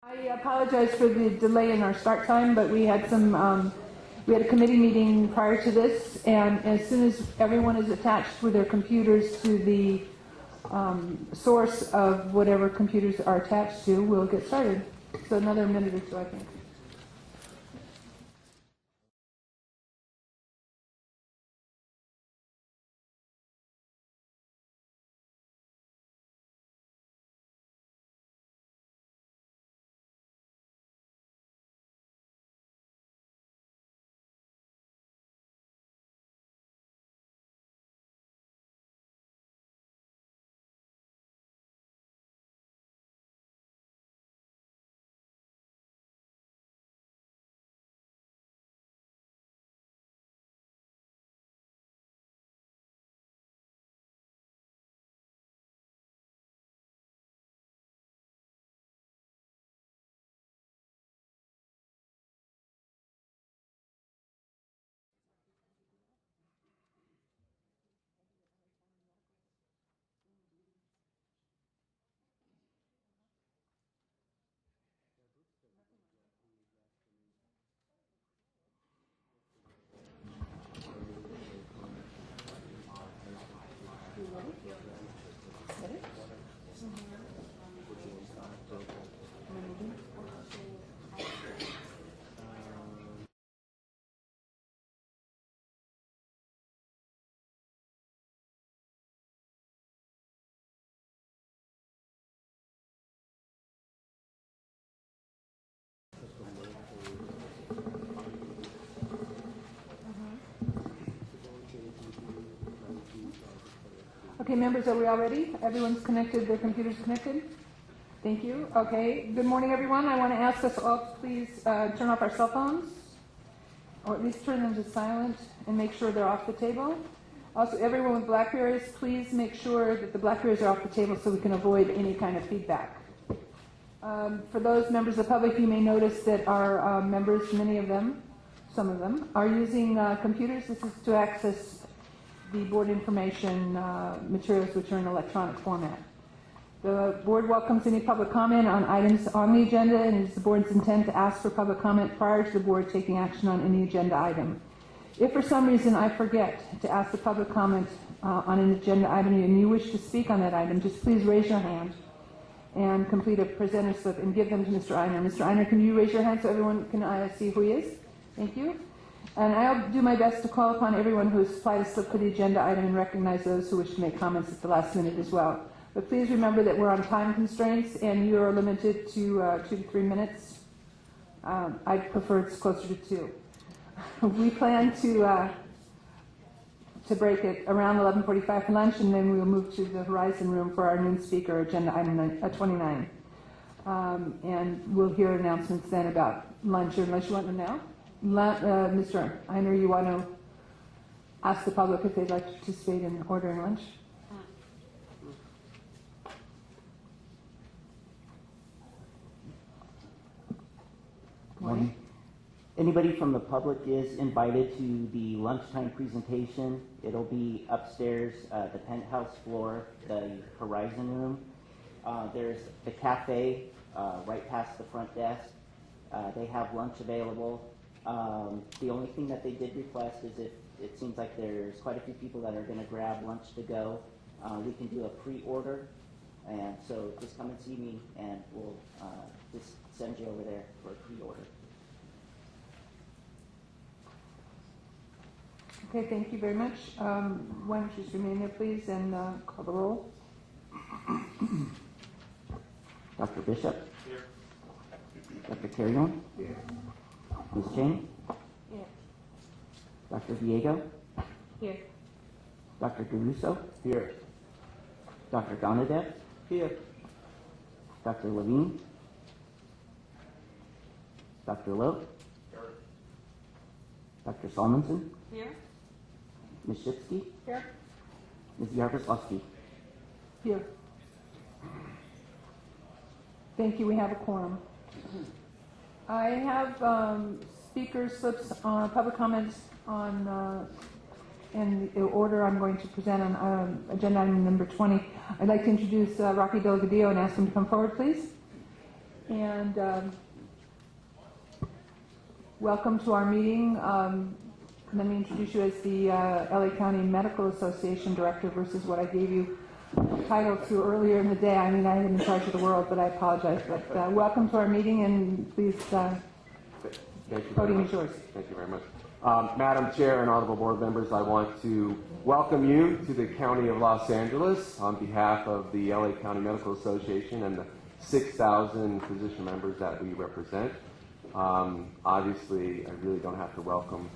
I apologize for the delay in our start time, but we had we had a committee meeting prior to this, and as soon as everyone is attached with their computers to the source of whatever computers are attached to, we'll get started. So another minute or two, I think. Okay, members, are we all ready? Everyone's connected, their computers connected? Thank you. Okay, good morning, everyone. I want to ask us all to please turn off our cell phones, or at least turn them to silent, and make sure they're off the table. Also, everyone with Blackberries, please make sure that the Blackberries are off the table so we can avoid any kind of feedback. For those members of the public, you may notice that our members, many of them, some of them, are using computers. This is to access the board information materials which are in electronic format. The board welcomes any public comment on items on the agenda, and it is the board's intent to ask for public comment prior to the board taking action on any agenda item. If for some reason I forget to ask the public comment on an agenda item and you wish to speak on that item, just please raise your hand and complete a presenter slip and give them to Mr. Einer. Mr. Einer, can you raise your hand so everyone can see who he is? Thank you. And I'll do my best to call upon everyone who has supplied a slip for the agenda item and recognize those who wish to make comments at the last minute as well. But please remember that we're on time constraints and you are limited to 2 to 3 minutes. I prefer it's closer to 2. We plan to break at around 11:45 for lunch, and then we will move to the Horizon Room for our noon speaker, agenda item 29. And we'll hear announcements then about lunch, unless you want them now. Mr. Einer, you want to ask the public if they'd like to participate in ordering lunch? Morning. Anybody from the public is invited to the lunchtime presentation. It'll be upstairs, the penthouse floor, the Horizon Room. There's the cafe right past the front desk. They have lunch available. The only thing that they did request is if it seems like there's quite a few people that are going to grab lunch to go, we can do a pre-order. And so just come and see me and we'll just send you over there for a pre-order. Okay, thank you very much. Why don't you just remain there, please, and call the roll. Dr. Bishop? Here. Dr. Carrion? Here. Ms. Chang? Here. Dr. Diego? Here. Dr. DeRusso? Here. Dr. Donadev? Here. Dr. Levine? Dr. Lowe? Here. Dr. Salmonson? Here. Ms. Shipsky? Here. Ms. Yaroslavsky? Here. Thank you. We have a quorum. I have speaker slips on public comments on in the order I'm going to present on agenda item number 20. I'd like to introduce Rocky Delgadillo and ask him to come forward, please. And welcome to our meeting. Let me introduce you as the LA County Medical Association Director versus what I gave you title to earlier in the day. I mean, I am in charge of the world, but I apologize. But welcome to our meeting, and please, podium is yours. Thank you very much. Madam Chair and honorable board members, I want to welcome you to the County of Los Angeles on behalf of the LA County Medical Association and the 6,000 physician members that we represent. Obviously, I really don't have to welcome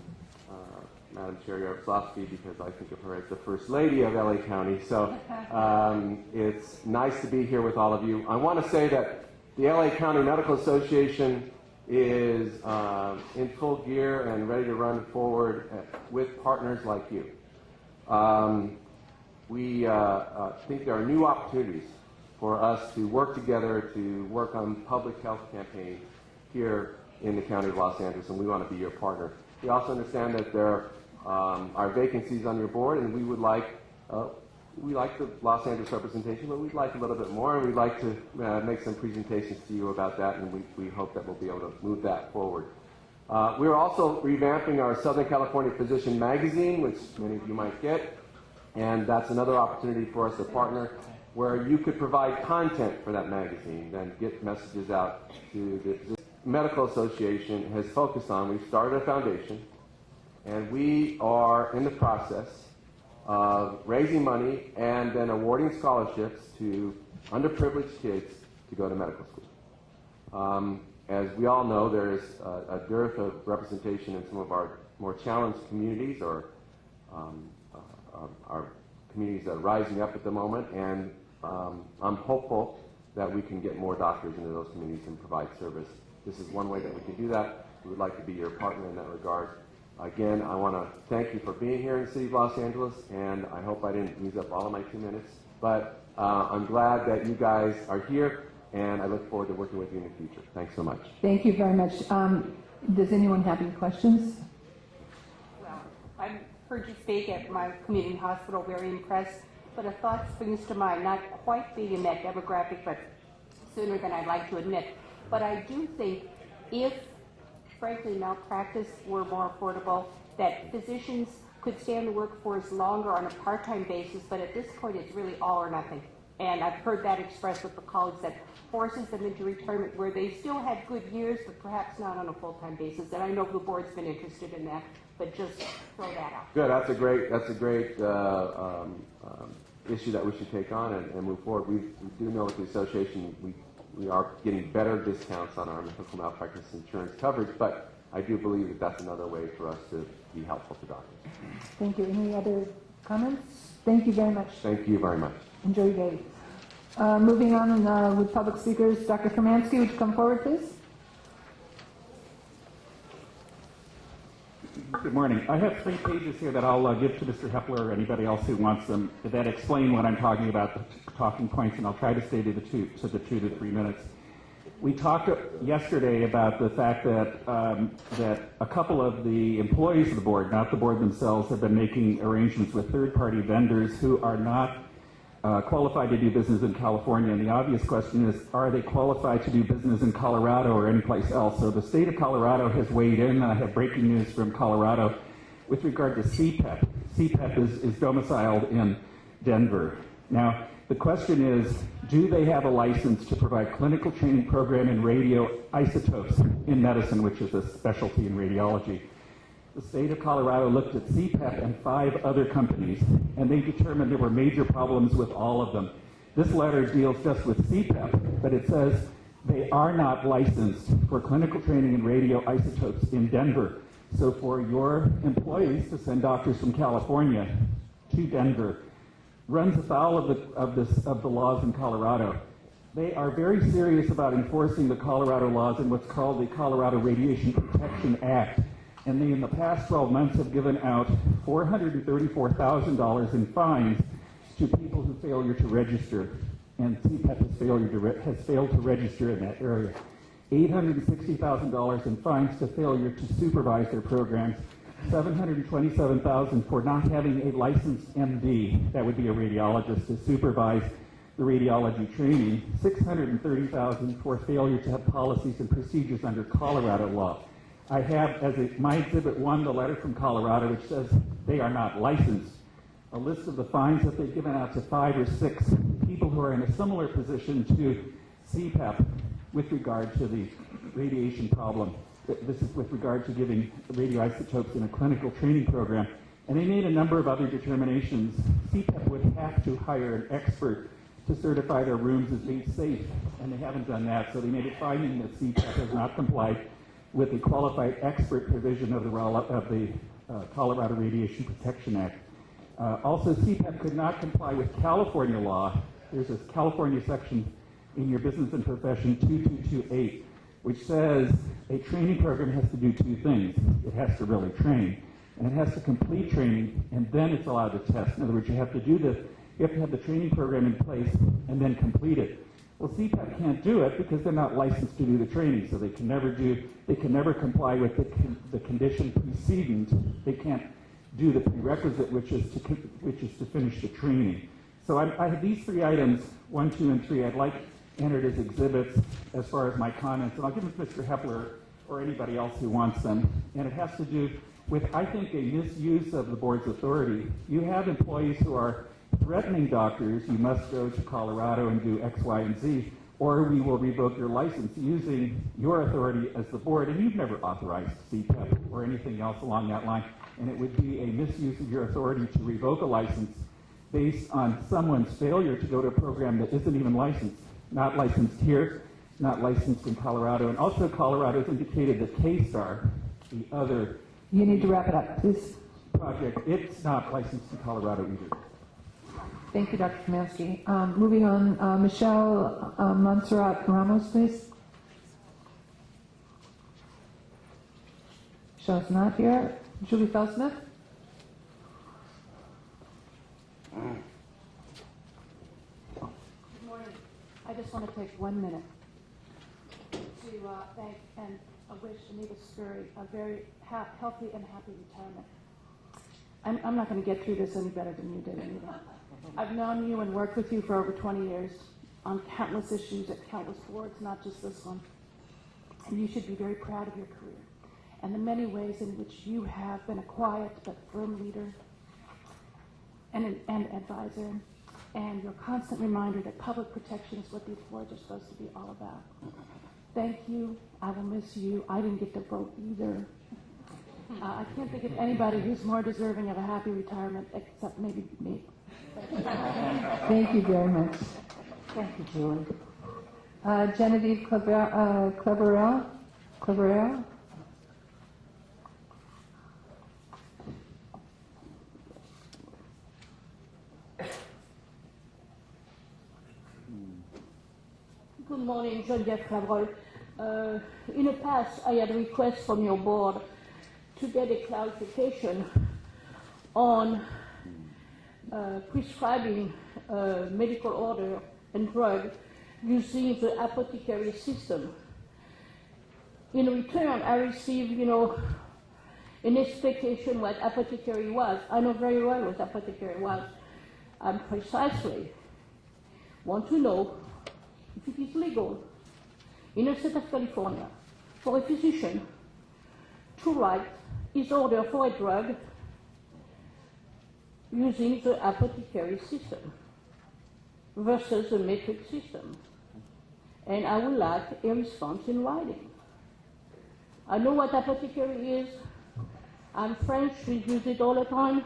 Madam Chair Yaroslavsky because I think of her as the First Lady of LA County. So it's nice to be here with all of you. I want to say that the LA County Medical Association is in full gear and ready to run forward with partners like you. We think there are new opportunities for us to work together to work on public health campaigns here in the County of Los Angeles, and we want to be your partner. We also understand that there are vacancies on your board, and we would like the Los Angeles representation, but we'd like a little bit more, and we'd like to make some presentations to you about that, and we hope that we'll be able to move that forward. We're also revamping our Southern California Physician magazine, which many of you might get, and that's another opportunity for us to partner where you could provide content for that magazine and get messages out to the Medical Association has focused on. We've started a foundation, and we are in the process of raising money and then awarding scholarships to underprivileged kids to go to medical school. As we all know, there is a dearth of representation in some of our more challenged communities or our communities that are rising up at the moment, and I'm hopeful that we can get more doctors into those communities and provide service. This is one way that we can do that. We would like to be your partner in that regard. Again, I want to thank you for being here in the city of Los Angeles, and I hope I didn't use up all of my 2 minutes, but I'm glad that you guys are here, and I look forward to working with you in the future. Thanks so much. Thank you very much. Does anyone have any questions? Well, I've heard you speak at my community hospital, very impressed, but a thought springs to mind, not quite being in that demographic, but sooner than I'd like to admit. But I do think if, frankly, malpractice were more affordable, that physicians could stay in the workforce longer on a part-time basis, but at this point it's really all or nothing. And I've heard that expressed with the colleagues that forces them into retirement where they still had good years, but perhaps not on a full-time basis. And I know the board's been interested in that, but just throw that out. Good. That's a great issue that we should take on and move forward. We do know with the association we are getting better discounts on our medical malpractice insurance coverage, but I do believe that that's another way for us to be helpful to doctors. Thank you. Any other comments? Thank you very much. Thank you very much. Enjoy your day. Moving on with public speakers, Dr. Kermansky, would you come forward, please? Good morning. I have 3 pages here that I'll give to Mr. Hepler or anybody else who wants them that explain what I'm talking about, the talking points, and I'll try to stay to the 2 to 3 minutes. We talked yesterday about the fact that that a couple of the employees of the board, not the board themselves, have been making arrangements with third-party vendors who are not qualified to do business in California. And the obvious question is, are they qualified to do business in Colorado or anyplace else? So the state of Colorado has weighed in. I have breaking news from Colorado with regard to CPEP. CPEP is domiciled in Denver. Now, the question is, do they have a license to provide clinical training program in radioisotopes in medicine, which is a specialty in radiology? The state of Colorado looked at CPEP and 5 other companies, and they determined there were major problems with all of them. This letter deals just with CPEP, but it says they are not licensed for clinical training in radioisotopes in Denver. So for your employees to send doctors from California to Denver runs afoul of the laws in Colorado. They are very serious about enforcing the Colorado laws in what's called the Colorado Radiation Protection Act. And they, in the past 12 months, have given out $434,000 in fines to people who failure to register. And CPEP has failed to register in that area. $860,000 in fines to failure to supervise their programs. $727,000 for not having a licensed MD, that would be a radiologist, to supervise the radiology training, $630,000 for failure to have policies and procedures under Colorado law. I have as my Exhibit 1 the letter from Colorado which says they are not licensed. A list of the fines that they've given out to 5 or 6 people who are in a similar position to CPAP with regard to the radiation problem. This is with regard to giving radioisotopes in a clinical training program. And they made a number of other determinations. CPAP would have to hire an expert to certify their rooms as being safe, and they haven't done that. So they made a finding that CPAP has not complied with the qualified expert provision of the Colorado Radiation Protection Act. Also, CPAP could not comply with California law. There's a California section in your business and profession 2228, which says a training program has to do 2 things. It has to really train, and it has to complete training, and then it's allowed to test. In other words, you have to have the training program in place and then complete it. Well, CPAP can't do it because they're not licensed to do the training, so they can never comply with the condition preceding. They can't do the prerequisite, which is to finish the training. So I have these 3 items, 1, 2, and 3. I'd like entered as exhibits as far as my comments, and I'll give them to Mr. Hepler or anybody else who wants them. And it has to do with, I think, a misuse of the board's authority. You have employees who are threatening doctors, you must go to Colorado and do X, Y, and Z, or we will revoke your license, using your authority as the board, and you've never authorized CPAP or anything else along that line, and it would be a misuse of your authority to revoke a license based on someone's failure to go to a program that isn't even licensed, not licensed here, not licensed in Colorado, and also Colorado has indicated that KSTAR, the other You need to wrap it up, please. project, it's not licensed in Colorado either. Thank you, Dr. Kamansky. Moving on, Michelle Montserrat Ramos, please. Michelle's not here. Julie Felsmith? Good morning. I just want to take 1 minute to thank and wish Anita Scurry a very healthy and happy retirement. I'm not going to get through this any better than you did, Anita. I've known you and worked with you for over 20 years on countless issues at countless boards, not just this one. And you should be very proud of your career and the many ways in which you have been a quiet but firm leader and advisor, and your constant reminder that public protection is what these boards are supposed to be all about. Thank you. I will miss you. I didn't get to vote either. I can't think of anybody who's more deserving of a happy retirement except maybe me. Thank you very much. Thank you, Julie. Genevieve Cleverell? Good morning, Genevieve Cleverell. In the past, I had a request from your board to get a clarification on prescribing medical order and drug using the apothecary system. In return, I received, an expectation what apothecary was. I know very well what apothecary was. I precisely want to know if it is legal in the state of California for a physician to write his order for a drug using the apothecary system versus the matrix system. And I would like a response in writing. I know what apothecary is. I'm French, we use it all the time.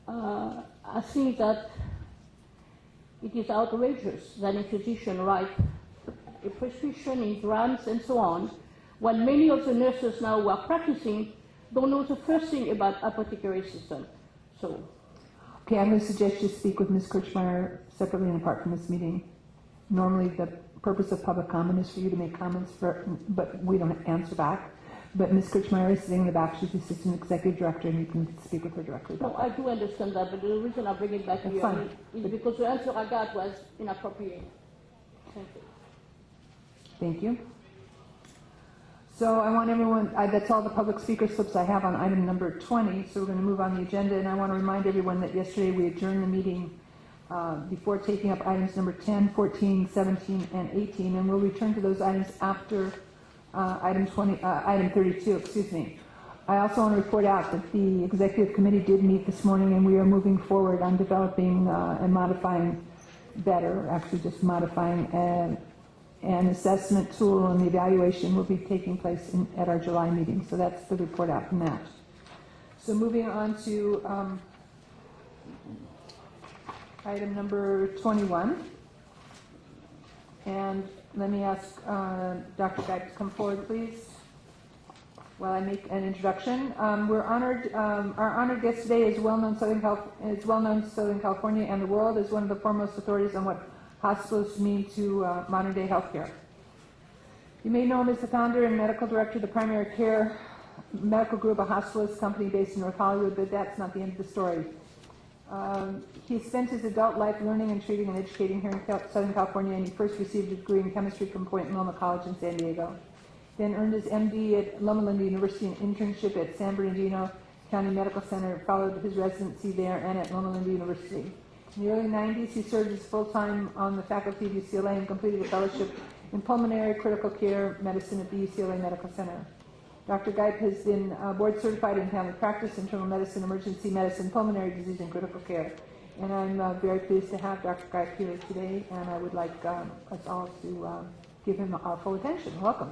I think that it is outrageous that a physician writes a prescription in grams and so on, when many of the nurses now who are practicing don't know the first thing about apothecary system. So, Okay, I'm going to suggest you speak with Ms. Kirchmeier separately and apart from this meeting. Normally, the purpose of public comment is for you to make comments, but we don't answer back. But Ms. Kirchmeier is sitting in the back. She's the Assistant Executive Director, and you can speak with her directly. no, I do understand that, but the reason I bring it back That's here fine. is because the answer I got was inappropriate. Thank you. Thank you. So I want everyone, that's all the public speaker slips I have on item number 20, so we're going to move on the agenda, and I want to remind everyone that yesterday we adjourned the meeting before taking up items number 10, 14, 17, and 18, and we'll return to those items after item 32, excuse me. I also want to report out that the executive committee did meet this morning, and we are moving forward on developing and modifying actually just modifying an assessment tool, and the evaluation will be taking place at our July meeting. So that's the report out from that. So moving on to item number 21. And let me ask Dr. Geib to come forward, please, while I make an introduction. We're honored. Our honored guest today is well-known Southern California and the world as one of the foremost authorities on what hospitalists mean to modern-day healthcare. You may know him as the founder and medical director of the primary care medical group, a hospitalist company based in North Hollywood, but that's not the end of the story. He spent his adult life learning and treating and educating here in Southern California, and he first received a degree in chemistry from Point Loma College in San Diego. Then earned his MD at Loma Linda University and internship at San Bernardino County Medical Center, followed his residency there and at Loma Linda University. In the early 90s, he served as full-time on the faculty of UCLA and completed a fellowship in pulmonary critical care medicine at the UCLA Medical Center. Dr. Geib has been board certified in family practice, internal medicine, emergency medicine, pulmonary disease, and critical care. And I'm very pleased to have Dr. Geib here today, and I would like us all to give him our full attention. Welcome.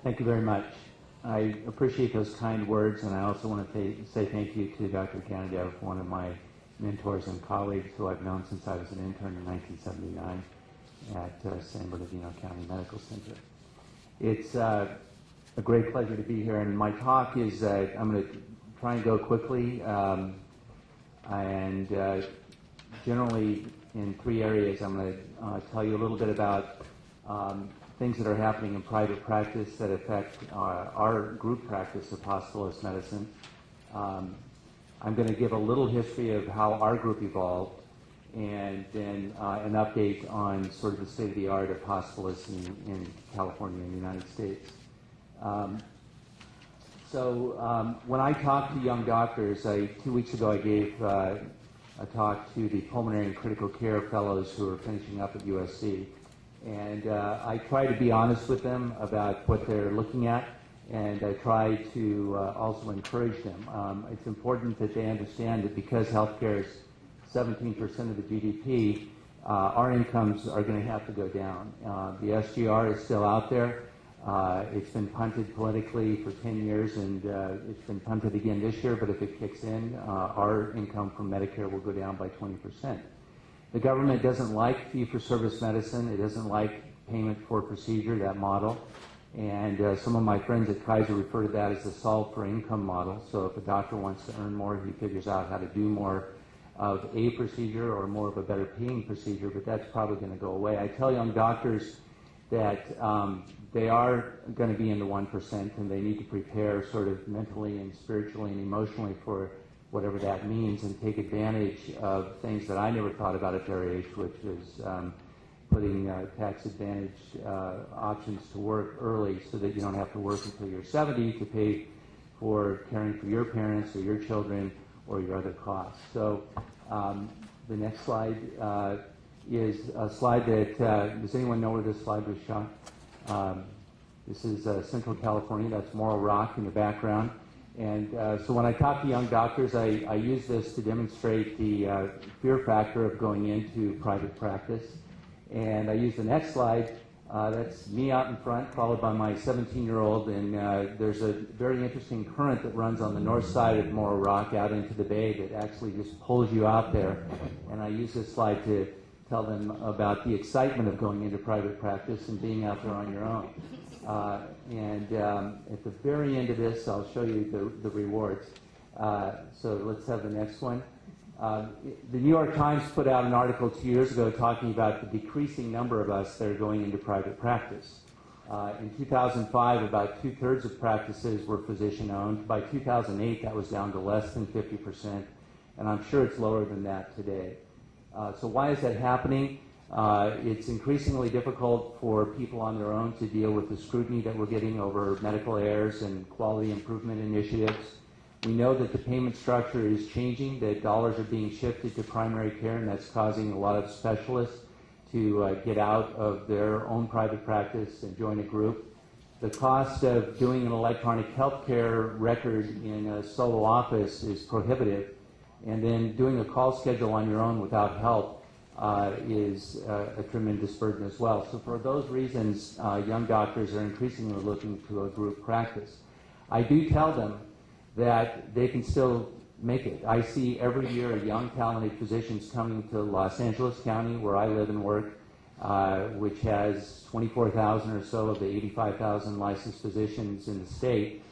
Thank you very much. I appreciate those kind words, and I also want to say thank you to Dr. Canadev, one of my mentors and colleagues who I've known since I was an intern in 1979 at San Bernardino County Medical Center. It's a great pleasure to be here, and my talk is, I'm going to try and go quickly, and generally in three areas. I'm going to tell you a little bit about things that are happening in private practice that affect our group practice of hospitalist medicine. I'm going to give a little history of how our group evolved, and then an update on sort of the state-of-the-art of hospitalists in California and the United States. When I talk to young doctors, 2 weeks ago I gave a talk to the pulmonary and critical care fellows who are finishing up at USC. And I try to be honest with them about what they're looking at, and I try to also encourage them. It's important that they understand that because healthcare is 17% of the GDP, our incomes are going to have to go down. The SGR is still out there. It's been punted politically for 10 years, and it's been punted again this year, but if it kicks in, our income from Medicare will go down by 20%. The government doesn't like fee-for-service medicine. It doesn't like payment for procedure, that model. And some of my friends at Kaiser refer to that as the solve for income model. So if a doctor wants to earn more, he figures out how to do more of a procedure or more of a better paying procedure, but that's probably going to go away. I tell young doctors that they are going to be in the 1%, and they need to prepare sort of mentally and spiritually and emotionally for whatever that means, and take advantage of things that I never thought about at their age, which is putting tax-advantaged options to work early so that you don't have to work until you're 70 to pay for caring for your parents or your children or your other costs. So the next slide is a slide that, does anyone know where this slide was shot? This is Central California. That's Morro Rock in the background. And so when I talk to young doctors, I use this to demonstrate the fear factor of going into private practice. And I use the next slide. That's me out in front, followed by my 17-year-old. And there's a very interesting current that runs on the north side of Morro Rock out into the bay that actually just pulls you out there. And I use this slide to tell them about the excitement of going into private practice and being out there on your own. At the very end of this, I'll show you the rewards. So let's have the next one. The New York Times put out an article 2 years ago talking about the decreasing number of us that are going into private practice. In 2005, about 2/3 of practices were physician-owned. By 2008, that was down to less than 50%, and I'm sure it's lower than that today. So why is that happening? It's increasingly difficult for people on their own to deal with the scrutiny that we're getting over medical errors and quality improvement initiatives. We know that the payment structure is changing, that dollars are being shifted to primary care, and that's causing a lot of specialists to get out of their own private practice and join a group. The cost of doing an electronic healthcare record in a solo office is prohibitive, and then doing a call schedule on your own without help is a tremendous burden as well. So for those reasons, young doctors are increasingly looking to a group practice. I do tell them that they can still make it. I see every year young, talented physicians coming to Los Angeles County, where I live and work, which has 24,000 or so of the 85,000 licensed physicians in the state.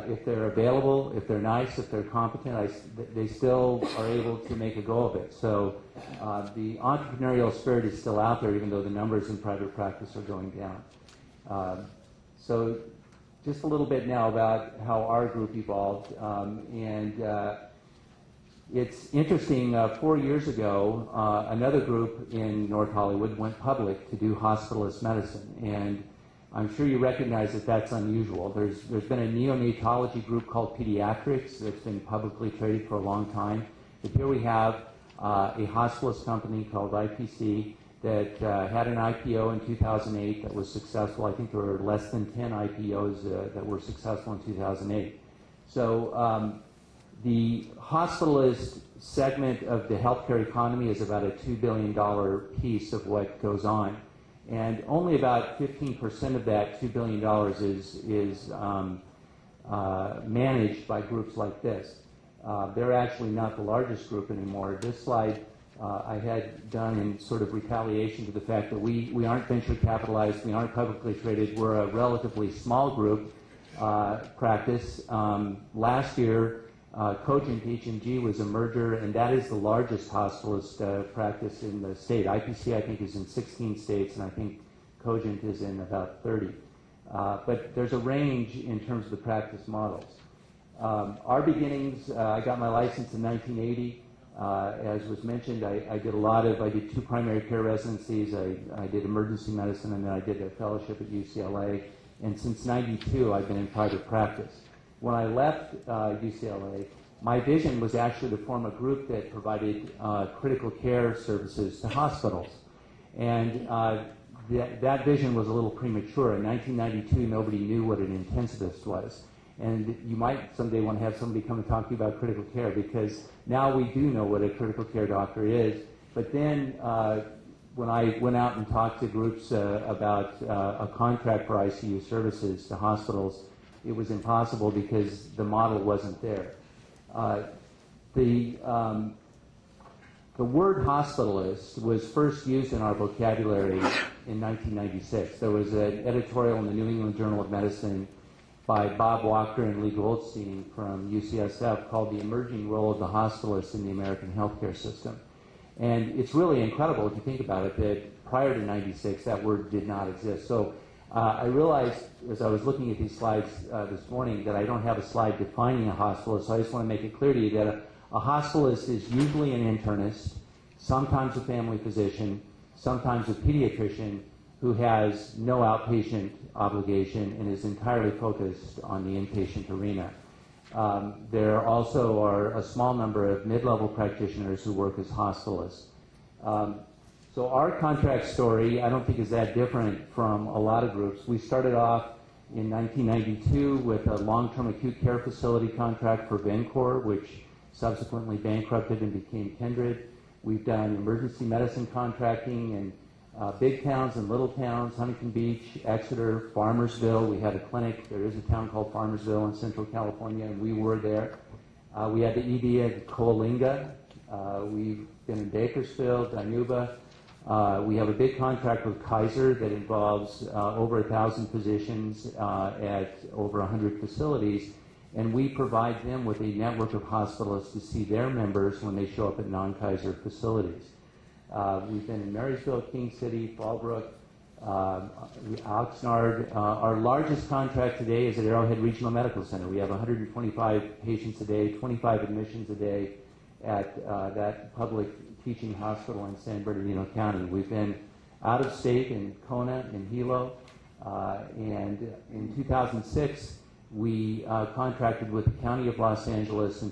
If they're available, if they're nice, if they're competent, they still are able to make a go of it. So the entrepreneurial spirit is still out there, even though the numbers in private practice are going down. So just a little bit now about how our group evolved. It's interesting, 4 years ago, another group in North Hollywood went public to do hospitalist medicine. And I'm sure you recognize that that's unusual. There's been a neonatology group called Pediatrics that's been publicly traded for a long time. But here we have a hospitalist company called IPC that had an IPO in 2008 that was successful. I think there were less than 10 IPOs that were successful in 2008. So the hospitalist segment of the healthcare economy is about a $2 billion piece of what goes on. And only about 15% of that $2 billion is managed by groups like this. They're actually not the largest group anymore. This slide I had done in sort of retaliation to the fact that we aren't venture capitalized, we aren't publicly traded, we're a relatively small group practice. Last year, Cogent H&G was a merger, and that is the largest hospitalist practice in the state. IPC, I think, is in 16 states, and I think Cogent is in about 30. But there's a range in terms of the practice models. Our beginnings, I got my license in 1980. As was mentioned, I did 2 primary care residencies. I did emergency medicine, and then I did a fellowship at UCLA. And since '92, I've been in private practice. When I left UCLA, my vision was actually to form a group that provided critical care services to hospitals. And that vision was a little premature. In 1992, nobody knew what an intensivist was. And you might someday want to have somebody come and talk to you about critical care, because now we do know what a critical care doctor is. But then when I went out and talked to groups about a contract for ICU services to hospitals, it was impossible because the model wasn't there. The word hospitalist was first used in our vocabulary in 1996. There was an editorial in the New England Journal of Medicine by Bob Walker and Lee Goldstein from UCSF called The Emerging Role of the Hospitalist in the American Healthcare System. And it's really incredible if you think about it that prior to 96 that word did not exist. So I realized as I was looking at these slides this morning that I don't have a slide defining a hospitalist, so I just want to make it clear to you that a hospitalist is usually an internist, sometimes a family physician, sometimes a pediatrician who has no outpatient obligation and is entirely focused on the inpatient arena. There also are a small number of mid-level practitioners who work as hospitalists. So our contract story, I don't think is that different from a lot of groups. We started off in 1992 with a long-term acute care facility contract for Vencor, which subsequently bankrupted and became Kindred. We've done emergency medicine contracting in big towns and little towns, Huntington Beach, Exeter, Farmersville. We had a clinic. There is a town called Farmersville in Central California, and we were there. We had the ED at Coalinga. We've been in Bakersfield, Dinuba. We have a big contract with Kaiser that involves over 1,000 physicians at over 100 facilities, and we provide them with a network of hospitalists to see their members when they show up at non-Kaiser facilities. We've been in Marysville, King City, Fallbrook, Oxnard. Our largest contract today is at Arrowhead Regional Medical Center. We have 125 patients a day, 25 admissions a day at that public teaching hospital in San Bernardino County. We've been out of state in Kona and Hilo, and in 2006 we contracted with the County of Los Angeles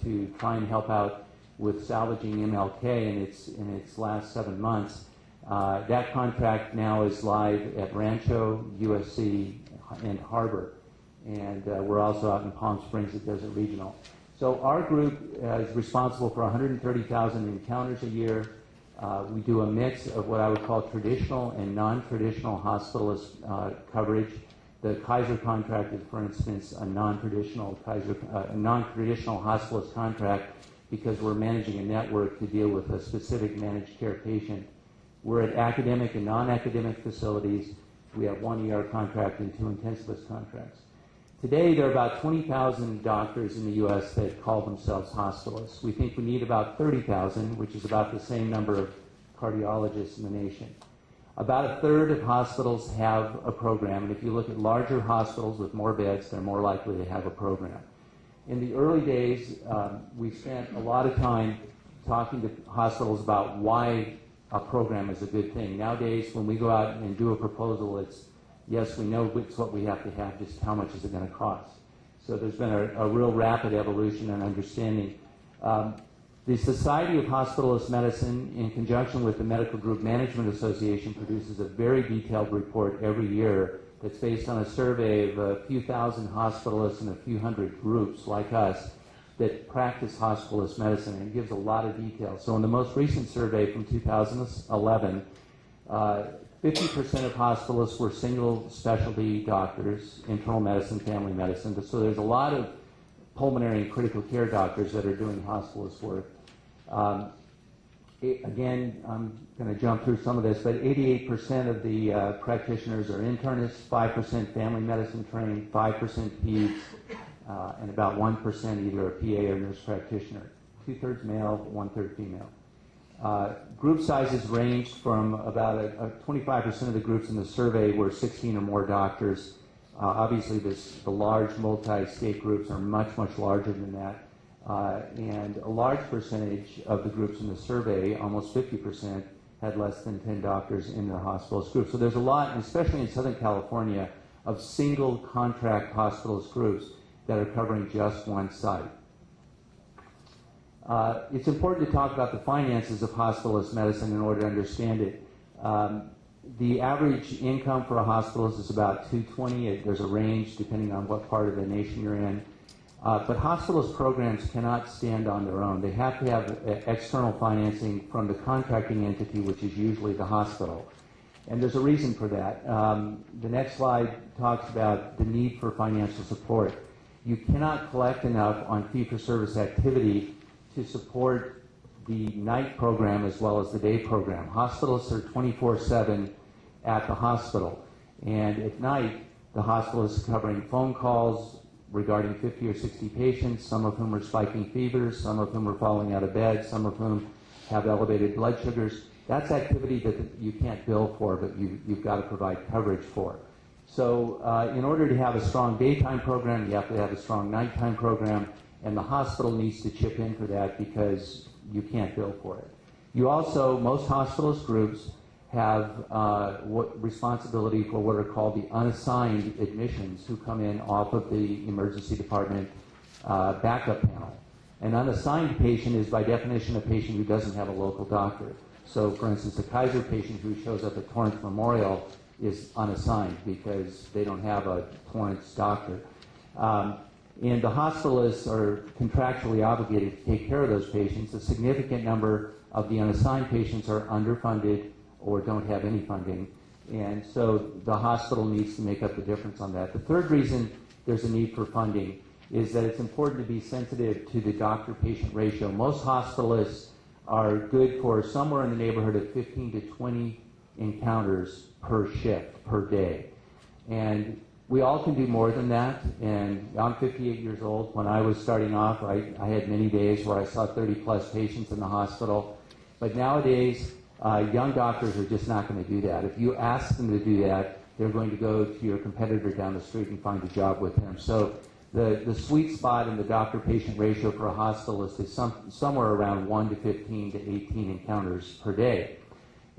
to try and help out with salvaging MLK in its last 7 months. That contract now is live at Rancho, USC, and Harbor. And we're also out in Palm Springs at Desert Regional. So our group is responsible for 130,000 encounters a year. We do a mix of what I would call traditional and non-traditional hospitalist coverage. The Kaiser contract is, for instance, a non-traditional hospitalist contract because we're managing a network to deal with a specific managed care patient. We're at academic and non-academic facilities. We have 1 ER contract and 2 intensivist contracts. Today, there are about 20,000 doctors in the U.S. that call themselves hospitalists. We think we need about 30,000, which is about the same number of cardiologists in the nation. About a third of hospitals have a program, and if you look at larger hospitals with more beds, they're more likely to have a program. In the early days, we spent a lot of time talking to hospitals about why a program is a good thing. Nowadays, when we go out and do a proposal, it's, yes, we know it's what we have to have, just how much is it going to cost. So there's been a real rapid evolution and understanding. The Society of Hospitalist Medicine, in conjunction with the Medical Group Management Association, produces a very detailed report every year that's based on a survey of a few thousand hospitalists and a few hundred groups like us that practice hospitalist medicine, and it gives a lot of detail. So in the most recent survey from 2011, 50% of hospitalists were single specialty doctors, internal medicine, family medicine. So there's a lot of pulmonary and critical care doctors that are doing hospitalist work. Again, I'm going to jump through some of this, but 88% of the practitioners are internists, 5% family medicine trained, 5% peds, and about 1% either a PA or nurse practitioner. 2/3 male, 1/3 female. Group sizes ranged from about 25% of the groups in the survey were 16 or more doctors. Obviously, the large multi-state groups are much, much larger than that. And a large percentage of the groups in the survey, almost 50%, had less than 10 doctors in their hospitalist group. So there's a lot, especially in Southern California, of single contract hospitalist groups that are covering just one site. It's important to talk about the finances of hospitalist medicine in order to understand it. The average income for a hospitalist is about $220. There's a range depending on what part of the nation you're in. But hospitalist programs cannot stand on their own. They have to have external financing from the contracting entity, which is usually the hospital. And there's a reason for that. The next slide talks about the need for financial support. You cannot collect enough on fee-for-service activity to support the night program as well as the day program. Hospitalists are 24/7 at the hospital. And at night, the hospitalist is covering phone calls regarding 50 or 60 patients, some of whom are spiking fevers, some of whom are falling out of bed, some of whom have elevated blood sugars. That's activity that you can't bill for, but you've got to provide coverage for. So in order to have a strong daytime program, you have to have a strong nighttime program, and the hospital needs to chip in for that because you can't bill for it. You also, most hospitalist groups have responsibility for what are called the unassigned admissions who come in off of the emergency department backup panel. An unassigned patient is by definition a patient who doesn't have a local doctor. So for instance, a Kaiser patient who shows up at Torrance Memorial is unassigned because they don't have a Torrance doctor. And the hospitalists are contractually obligated to take care of those patients. A significant number of the unassigned patients are underfunded or don't have any funding. And so the hospital needs to make up the difference on that. The third reason there's a need for funding is that it's important to be sensitive to the doctor-patient ratio. Most hospitalists are good for somewhere in the neighborhood of 15 to 20 encounters per shift, per day. And we all can do more than that. And I'm 58 years old. When I was starting off, I had many days where I saw 30-plus patients in the hospital. But nowadays, young doctors are just not going to do that. If you ask them to do that, they're going to go to your competitor down the street and find a job with him. So the sweet spot in the doctor-patient ratio for a hospitalist is somewhere around 1 to 15 to 18 encounters per day.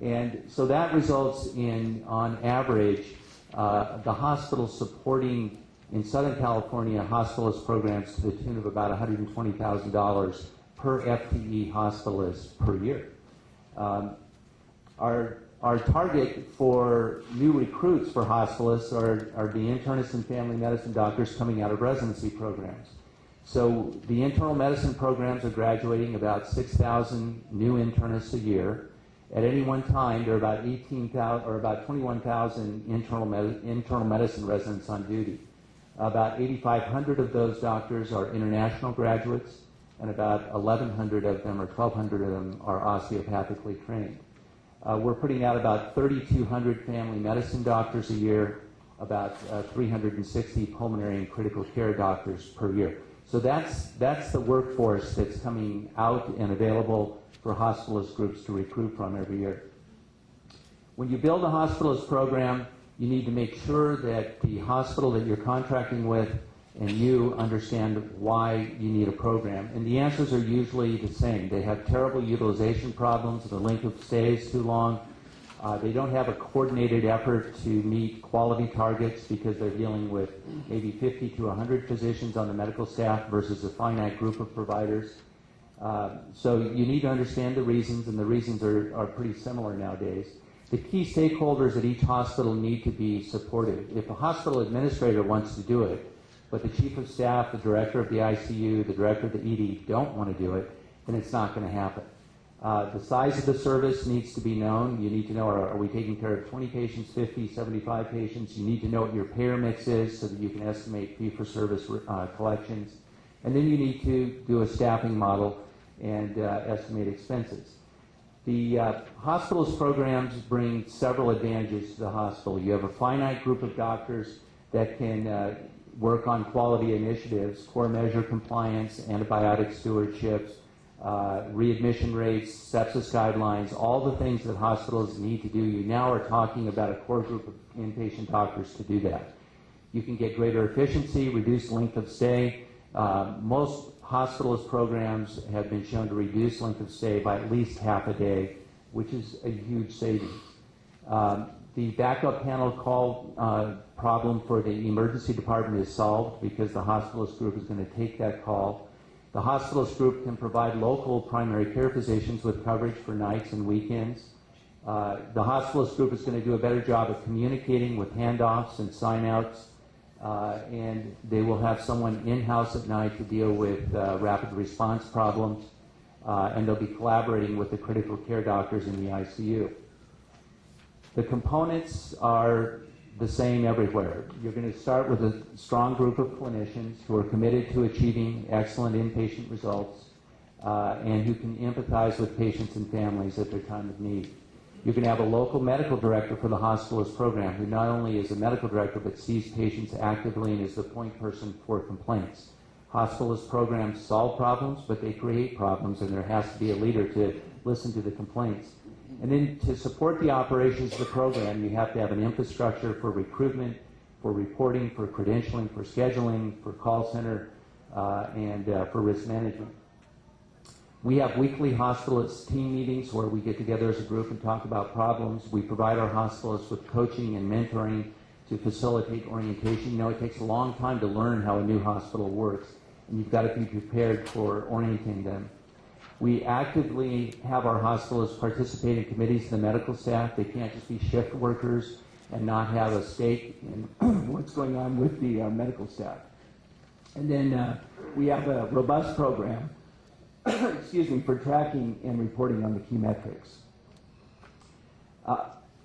And so that results in, on average, the hospital supporting In Southern California, hospitalist programs to the tune of about $120,000 per FTE hospitalist per year. Our target for new recruits for hospitalists are the internists and family medicine doctors coming out of residency programs. So the internal medicine programs are graduating about 6,000 new internists a year. At any one time, there are about 21,000 internal medicine residents on duty. About 8,500 of those doctors are international graduates, and about 1,100 of them or 1,200 of them are osteopathically trained. We're putting out about 3,200 family medicine doctors a year, about 360 pulmonary and critical care doctors per year. So that's the workforce that's coming out and available for hospitalist groups to recruit from every year. When you build a hospitalist program, you need to make sure that the hospital that you're contracting with and you understand why you need a program. And the answers are usually the same. They have terrible utilization problems, the length of stay is too long, they don't have a coordinated effort to meet quality targets because they're dealing with maybe 50 to 100 physicians on the medical staff versus a finite group of providers. So you need to understand the reasons, and the reasons are pretty similar nowadays. The key stakeholders at each hospital need to be supportive. If a hospital administrator wants to do it, but the chief of staff, the director of the ICU, the director of the ED don't want to do it, then it's not going to happen. The size of the service needs to be known. You need to know, are we taking care of 20 patients, 50, 75 patients? You need to know what your payer mix is so that you can estimate fee-for-service collections. And then you need to do a staffing model and estimate expenses. The hospitalist programs bring several advantages to the hospital. You have a finite group of doctors that can work on quality initiatives, core measure compliance, antibiotic stewardships, readmission rates, sepsis guidelines, all the things that hospitals need to do. You now are talking about a core group of inpatient doctors to do that. You can get greater efficiency, reduce length of stay. Most hospitalist programs have been shown to reduce length of stay by at least half a day, which is a huge savings. The backup panel call problem for the emergency department is solved because the hospitalist group is going to take that call. The hospitalist group can provide local primary care physicians with coverage for nights and weekends. The hospitalist group is going to do a better job of communicating with handoffs and sign-outs, and they will have someone in-house at night to deal with rapid response problems, and they'll be collaborating with the critical care doctors in the ICU. The components are the same everywhere. You're going to start with a strong group of clinicians who are committed to achieving excellent inpatient results and who can empathize with patients and families at their time of need. You can have a local medical director for the hospitalist program who not only is a medical director but sees patients actively and is the point person for complaints. Hospitalist programs solve problems, but they create problems, and there has to be a leader to listen to the complaints. And then to support the operations of the program, you have to have an infrastructure for recruitment, for reporting, for credentialing, for scheduling, for call center, and for risk management. We have weekly hospitalist team meetings where we get together as a group and talk about problems. We provide our hospitalists with coaching and mentoring to facilitate orientation. You know, it takes a long time to learn how a new hospital works, and you've got to be prepared for orienting them. We actively have our hospitalists participate in committees of the medical staff. They can't just be shift workers and not have a stake in what's going on with the medical staff. And then we have a robust program excuse me, for tracking and reporting on the key metrics.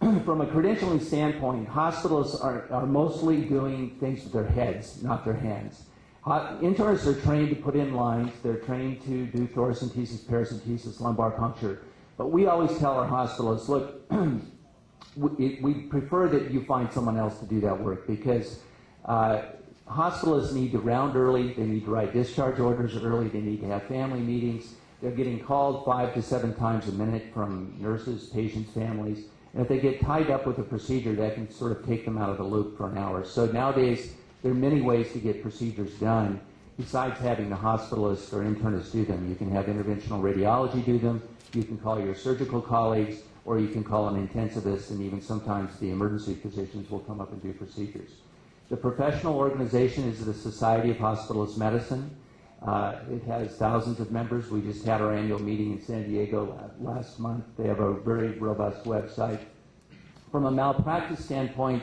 From a credentialing standpoint, hospitals are mostly doing things with their heads, not their hands. Internists are trained to put in lines. They're trained to do thoracentesis, paracentesis, lumbar puncture. But we always tell our hospitalists, look, we prefer that you find someone else to do that work because hospitalists need to round early. They need to write discharge orders early. They need to have family meetings. They're getting called 5 to 7 times a minute from nurses, patients, families. And if they get tied up with a procedure, that can sort of take them out of the loop for an hour. So nowadays, there are many ways to get procedures done besides having the hospitalist or internist do them. You can have interventional radiology do them. You can call your surgical colleagues, or you can call an intensivist, and even sometimes the emergency physicians will come up and do procedures. The professional organization is the Society of Hospitalist Medicine. It has thousands of members. We just had our annual meeting in San Diego last month. They have a very robust website. From a malpractice standpoint,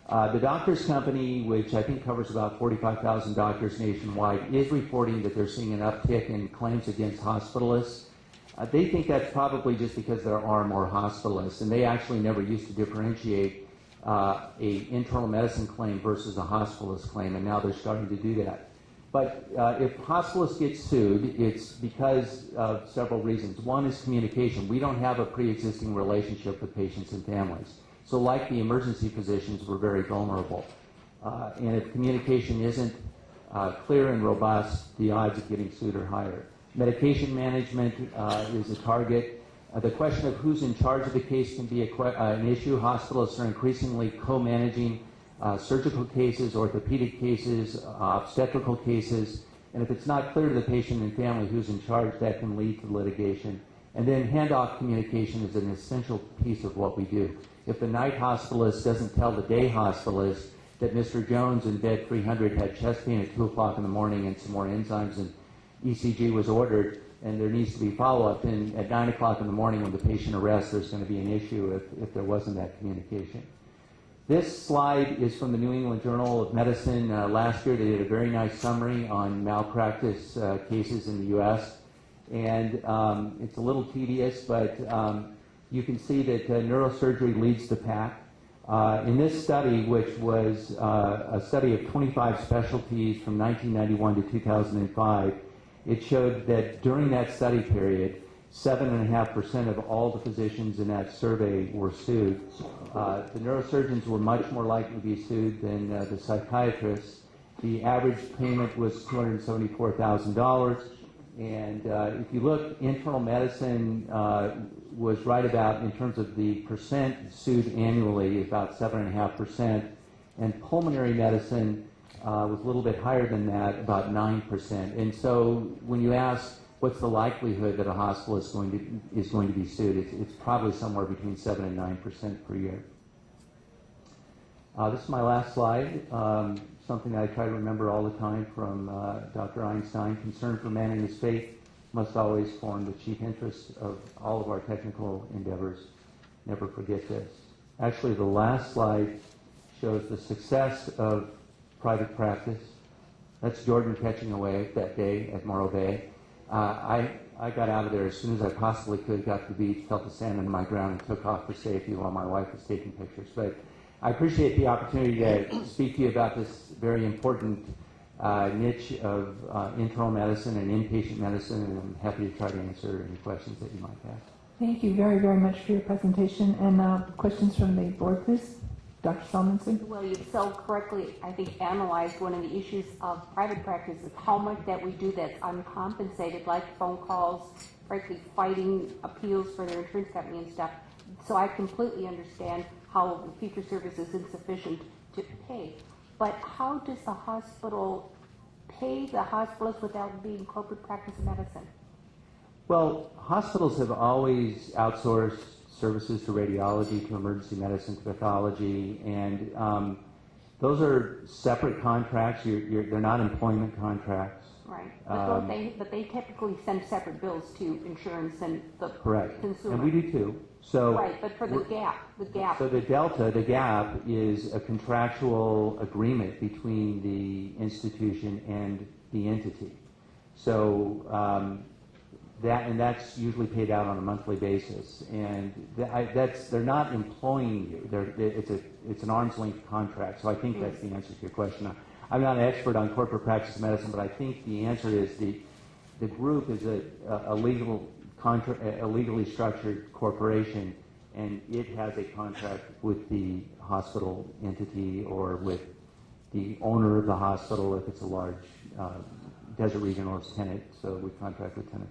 the Doctors Company, which I think covers about 45,000 doctors nationwide, is reporting that they're seeing an uptick in claims against hospitalists. They think that's probably just because there are more hospitalists, and they actually never used to differentiate a internal medicine claim versus a hospitalist claim, and now they're starting to do that. But if hospitalists get sued, it's because of several reasons. One is communication. We don't have a pre-existing relationship with patients and families. So like the emergency physicians, we're very vulnerable. And if communication isn't clear and robust, the odds of getting sued are higher. Medication management is a target. The question of who's in charge of the case can be an issue. Hospitalists are increasingly co-managing surgical cases, orthopedic cases, obstetrical cases, and if it's not clear to the patient and family who's in charge, that can lead to litigation. And then handoff communication is an essential piece of what we do. If the night hospitalist doesn't tell the day hospitalist that Mr. Jones in bed 300 had chest pain at 2 o'clock in the morning and some more enzymes and ECG was ordered, and there needs to be follow-up, then at 9 o'clock in the morning when the patient arrests, there's going to be an issue if there wasn't that communication. This slide is from the New England Journal of Medicine. Last year they did a very nice summary on malpractice cases in the U.S. And it's a little tedious, but you can see that neurosurgery leads the pack. In this study, which was a study of 25 specialties from 1991 to 2005, it showed that during that study period, 7.5% of all the physicians in that survey were sued. The neurosurgeons were much more likely to be sued than the psychiatrists. The average payment was $274,000. And if you look, internal medicine was right about, in terms of the percent sued annually, about 7.5%. And pulmonary medicine was a little bit higher than that, about 9%. And so when you ask what's the likelihood that a hospital is going to be sued, it's probably somewhere between 7 and 9% per year. This is my last slide, something that I try to remember all the time from Dr. Einstein. Concern for man and his fate must always form the chief interest of all of our technical endeavors. Never forget this. Actually, the last slide shows the success of private practice. That's Jordan catching a wave that day at Morro Bay. I got out of there as soon as I possibly could, got to the beach, felt the sand under my ground, and took off for safety while my wife was taking pictures. But I appreciate the opportunity to speak to you about this very important niche of internal medicine and inpatient medicine, and I'm happy to try to answer any questions that you might have. Thank you very, very much for your presentation. And questions from the board, please? Dr. Salmonson? Well, you've so correctly, I think, analyzed one of the issues of private practice is how much that we do that's uncompensated, like phone calls, frankly, fighting appeals for their insurance company and stuff. So I completely understand how the fee-for-service is insufficient to pay. But how does the hospital pay the hospitalists without being corporate practice medicine? Well, hospitals have always outsourced services to radiology, to emergency medicine, to pathology, and those are separate contracts. They're not employment contracts. Right, but they typically send separate bills to insurance and the Correct. consumer. And we do too. So right, but for the gap. So the gap is a contractual agreement between the institution and the entity. So that's usually paid out on a monthly basis, and they're not employing you. It's an arm's length contract. So I think that's the answer to your question. I'm not an expert on corporate practice medicine, but I think the answer is the group is a legally structured corporation, and it has a contract with the hospital entity or with the owner of the hospital if it's a large Desert Regional tenant. So we contract with tenant.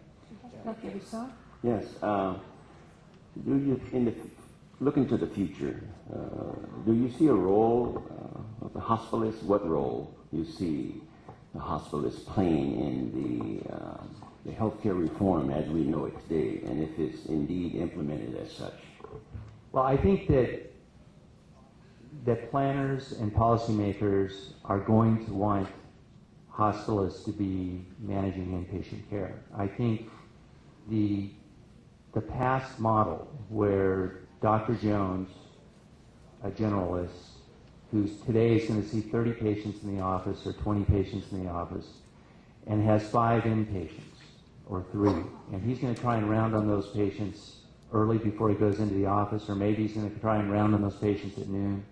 Dr. Rousseau? Yes. Do you, look into the future, do you see a role of the hospitalist? What role you see the hospitalist playing in the healthcare reform as we know it today, and if it's indeed implemented as such? Well, I think that that planners and policymakers are going to want hospitalists to be managing inpatient care. I think the past model where Dr. Jones, a generalist, who's today is going to see 30 patients in the office or 20 patients in the office, and has 5 inpatients or 3, and he's going to try and round on those patients early before he goes into the office, or maybe he's going to try and round on those patients at noon,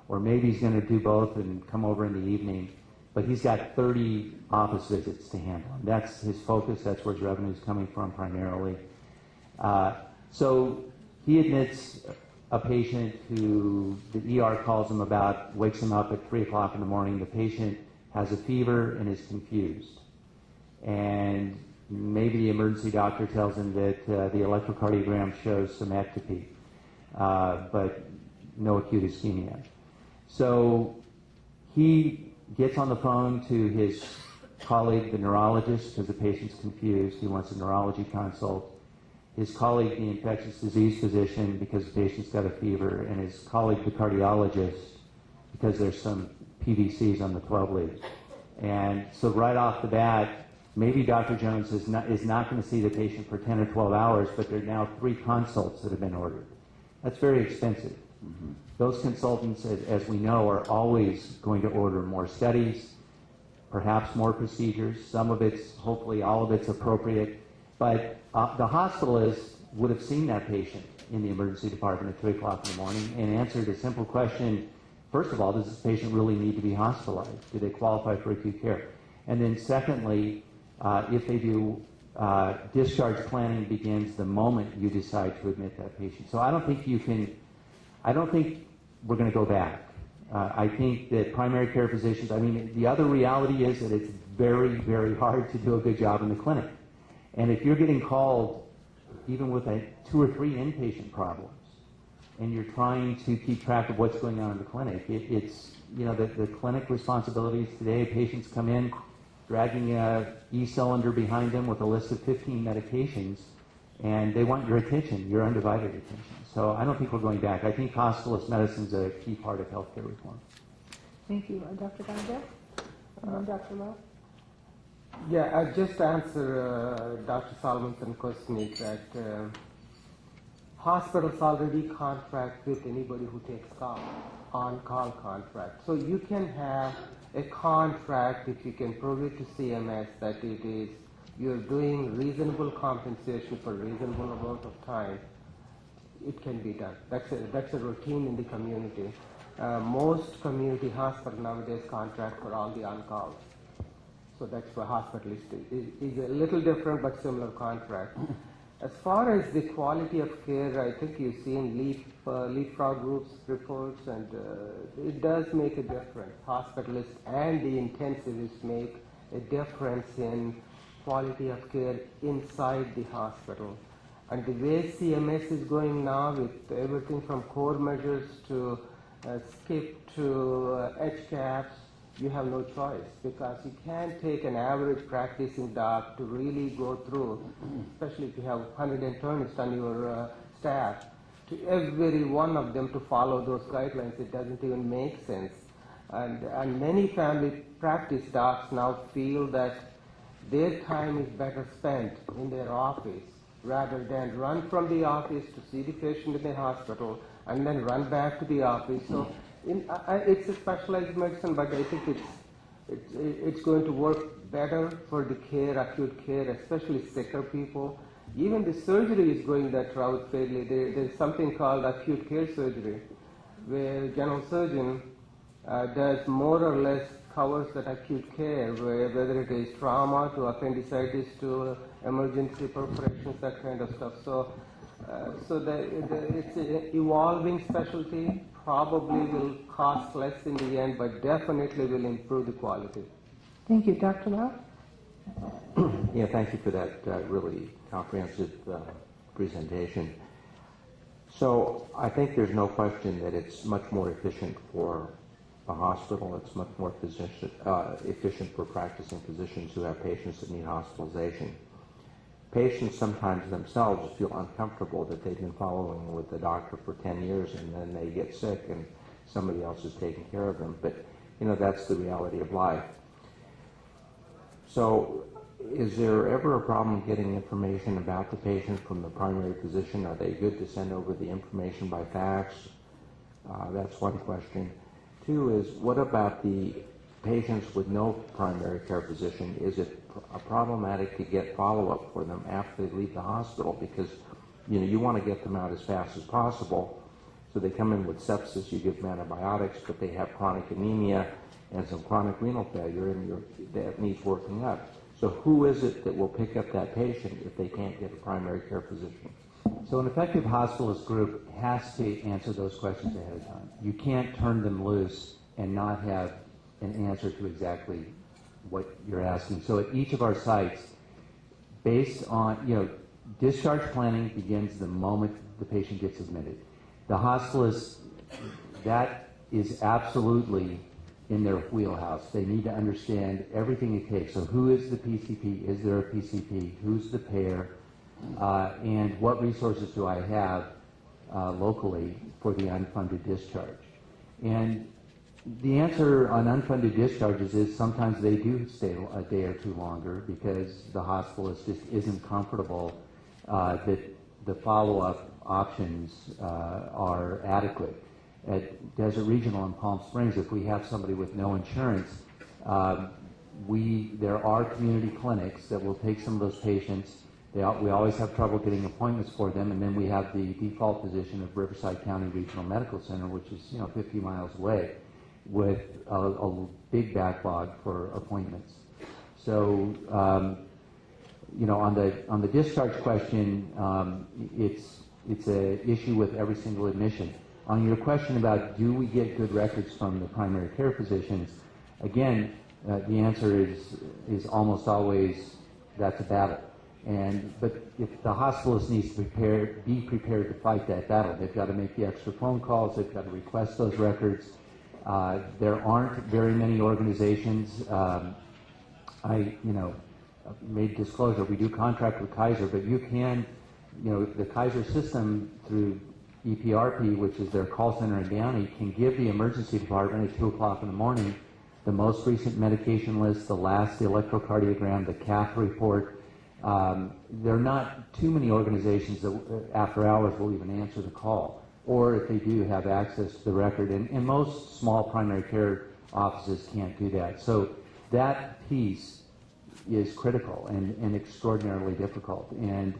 or maybe he's going to do both and come over in the evening, but he's got 30 office visits to handle. That's his focus. That's where his revenue is coming from primarily. So he admits a patient who the ER calls him about, wakes him up at 3 o'clock in the morning. The patient has a fever and is confused. And maybe the emergency doctor tells him that the electrocardiogram shows some ectopy, but no acute ischemia. So he gets on the phone to his colleague, the neurologist, because the patient's confused. He wants a neurology consult. His colleague, the infectious disease physician, because the patient's got a fever, and his colleague, the cardiologist, because there's some PVCs on the 12 leads. And so right off the bat, maybe Dr. Jones is not going to see the patient for 10 or 12 hours, but there are now 3 consults that have been ordered. That's very expensive. Mm-hmm. Those consultants, as we know, are always going to order more studies, perhaps more procedures. Some of it's, hopefully all of it's appropriate. But the hospitalist would have seen that patient in the emergency department at 3 o'clock in the morning and answered a simple question. First of all, does this patient really need to be hospitalized? Do they qualify for acute care? And then secondly, if they do, discharge planning begins the moment you decide to admit that patient. So I don't think we're going to go back. I think that primary care physicians, the other reality is that it's very, very hard to do a good job in the clinic. And if you're getting called, even with 2 or 3 inpatient problems, and you're trying to keep track of what's going on in the clinic, it's, the clinic responsibilities today, patients come in dragging a e-cylinder behind them with a list of 15 medications, and they want your attention, your undivided attention. So I don't think we're going back. I think hospitalist medicine is a key part of healthcare reform. Thank you. Dr. Ganja? And then Dr. Love? Yeah, I just answer Dr. Solomon's question is that hospitals already contract with anybody who takes call, on-call contract. So you can have a contract if you can prove it to CMS that you're doing reasonable compensation for a reasonable amount of time. It can be done. That's a routine in the community. Most community hospitals nowadays contract for all the on-calls. So that's why Hospitalist is a little different but similar contract. As far as the quality of care, I think you've seen leapfrog groups reports, and it does make a difference. Hospitalists and the intensivists make a difference in quality of care inside the hospital. And the way CMS is going now with everything from core measures to skip to HCAPS, you have no choice, because you can't take an average practicing doc to really go through, especially if you have 100 internists on your staff, to every one of them to follow those guidelines. It doesn't even make sense. And many family practice docs now feel that their time is better spent in their office rather than run from the office to see the patient in the hospital and then run back to the office. So it's a specialized medicine, but I think it's going to work better for the care, acute care, especially sicker people. Even the surgery is going that route fairly. There's something called acute care surgery, where general surgeon does more or less covers that acute care, whether it is trauma to appendicitis to emergency perforations, that kind of stuff. So it's an evolving specialty. Probably will cost less in the end, but definitely will improve the quality. Thank you. Dr. Love? Yeah, thank you for that really comprehensive presentation. So I think there's no question that it's much more efficient for a hospital. It's much more efficient for practicing physicians who have patients that need hospitalization. Patients sometimes themselves feel uncomfortable that they've been following with the doctor for 10 years and then they get sick and somebody else is taking care of them. But, you know, that's the reality of life. So is there ever a problem getting information about the patient from the primary physician? Are they good to send over the information by fax? That's one question. Two is, what about the patients with no primary care physician? Is it problematic to get follow-up for them after they leave the hospital? Because, you know, you want to get them out as fast as possible. So they come in with sepsis, you give them antibiotics, but they have chronic anemia and some chronic renal failure, and that needs working up. So who is it that will pick up that patient if they can't get a primary care physician? So an effective hospitalist group has to answer those questions ahead of time. You can't turn them loose and not have an answer to exactly what you're asking. So at each of our sites, based on, you know, discharge planning begins the moment the patient gets admitted. The hospitalist, that is absolutely in their wheelhouse. They need to understand everything it takes. So who is the PCP? Is there a PCP? Who's the payer? And what resources do I have locally for the unfunded discharge? And the answer on unfunded discharges is sometimes they do stay a day or two longer because the hospitalist just isn't comfortable that the follow-up options are adequate. At Desert Regional in Palm Springs, if we have somebody with no insurance, there are community clinics that will take some of those patients. We always have trouble getting appointments for them, and then we have the default position of Riverside County Regional Medical Center, which is 50 miles away, with a big backlog for appointments. So, on the discharge question, it's an issue with every single admission. On your question about do we get good records from the primary care physicians, again, the answer is almost always that's a battle. But if the hospitalist needs to be prepared to fight that battle, they've got to make the extra phone calls, they've got to request those records. There aren't very many organizations. I made disclosure, we do contract with Kaiser, but you can, the Kaiser system through EPRP, which is their call center in Downey, can give the emergency department at 2 o'clock in the morning the most recent medication list, the last electrocardiogram, the cath report. There are not too many organizations that after hours will even answer the call, or if they do, have access to the record. And most small primary care offices can't do that. So that piece is critical and extraordinarily difficult. And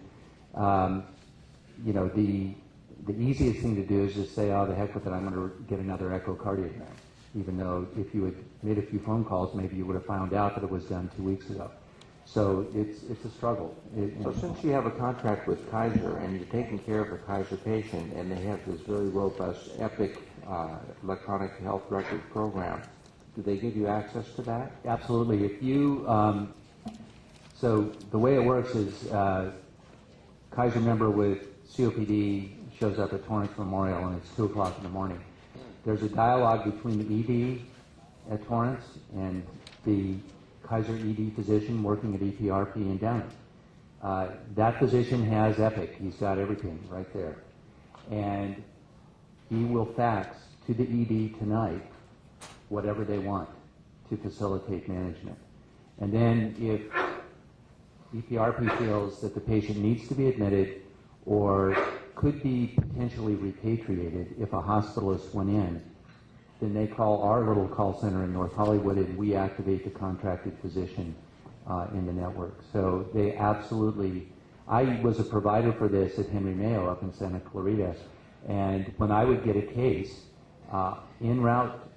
the easiest thing to do is just say, oh, the heck with it, I'm going to get another echocardiogram. Even though if you had made a few phone calls, maybe you would have found out that it was done 2 weeks ago. So it's a struggle. So since you have a contract with Kaiser and you're taking care of a Kaiser patient and they have this very robust EPIC electronic health record program, do they give you access to that? Absolutely. If you, so the way it works is Kaiser member with COPD shows up at Torrance Memorial and it's 2 o'clock in the morning. There's a dialogue between the ED at Torrance and the Kaiser ED physician working at EPRP in Downey. That physician has EPIC. He's got everything right there. And he will fax to the ED tonight whatever they want to facilitate management. And then if EPRP feels that the patient needs to be admitted or could be potentially repatriated if a hospitalist went in, then they call our little call center in North Hollywood and we activate the contracted physician in the network. So they absolutely, I was a provider for this at Henry Mayo up in Santa Clarita, and when I would get a case, en route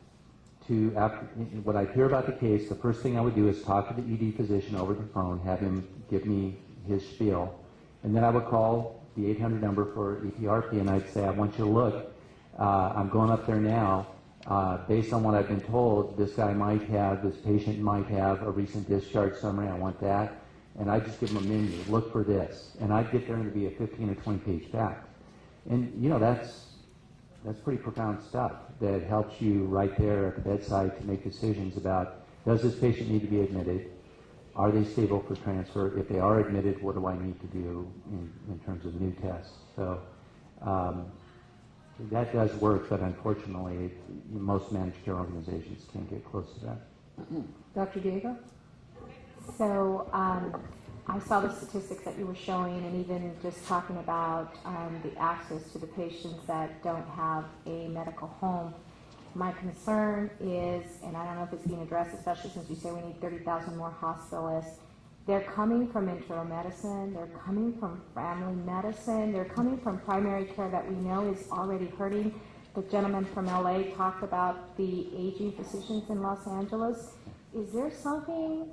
to, when I hear about the case, the first thing I would do is talk to the ED physician over the phone, have him give me his spiel, and then I would call the 800 number for EPRP and I'd say, I want you to look, I'm going up there now. Based on what I've been told, this patient might have a recent discharge summary, I want that. And I just give them a menu, look for this. And I'd get there and it'd be a 15 or 20 page fax. And that's pretty profound stuff that helps you right there at the bedside to make decisions about, does this patient need to be admitted? Are they stable for transfer? If they are admitted, what do I need to do in terms of new tests? So That does work, but unfortunately, most managed care organizations can't get close to that. Dr. Diego? So I saw the statistics that you were showing, and even just talking about the access to the patients that don't have a medical home. My concern is, and I don't know if it's being addressed, especially since you say we need 30,000 more hospitalists, they're coming from internal medicine, they're coming from family medicine, they're coming from primary care that we know is already hurting. The gentleman from LA talked about the aging physicians in Los Angeles. Is there something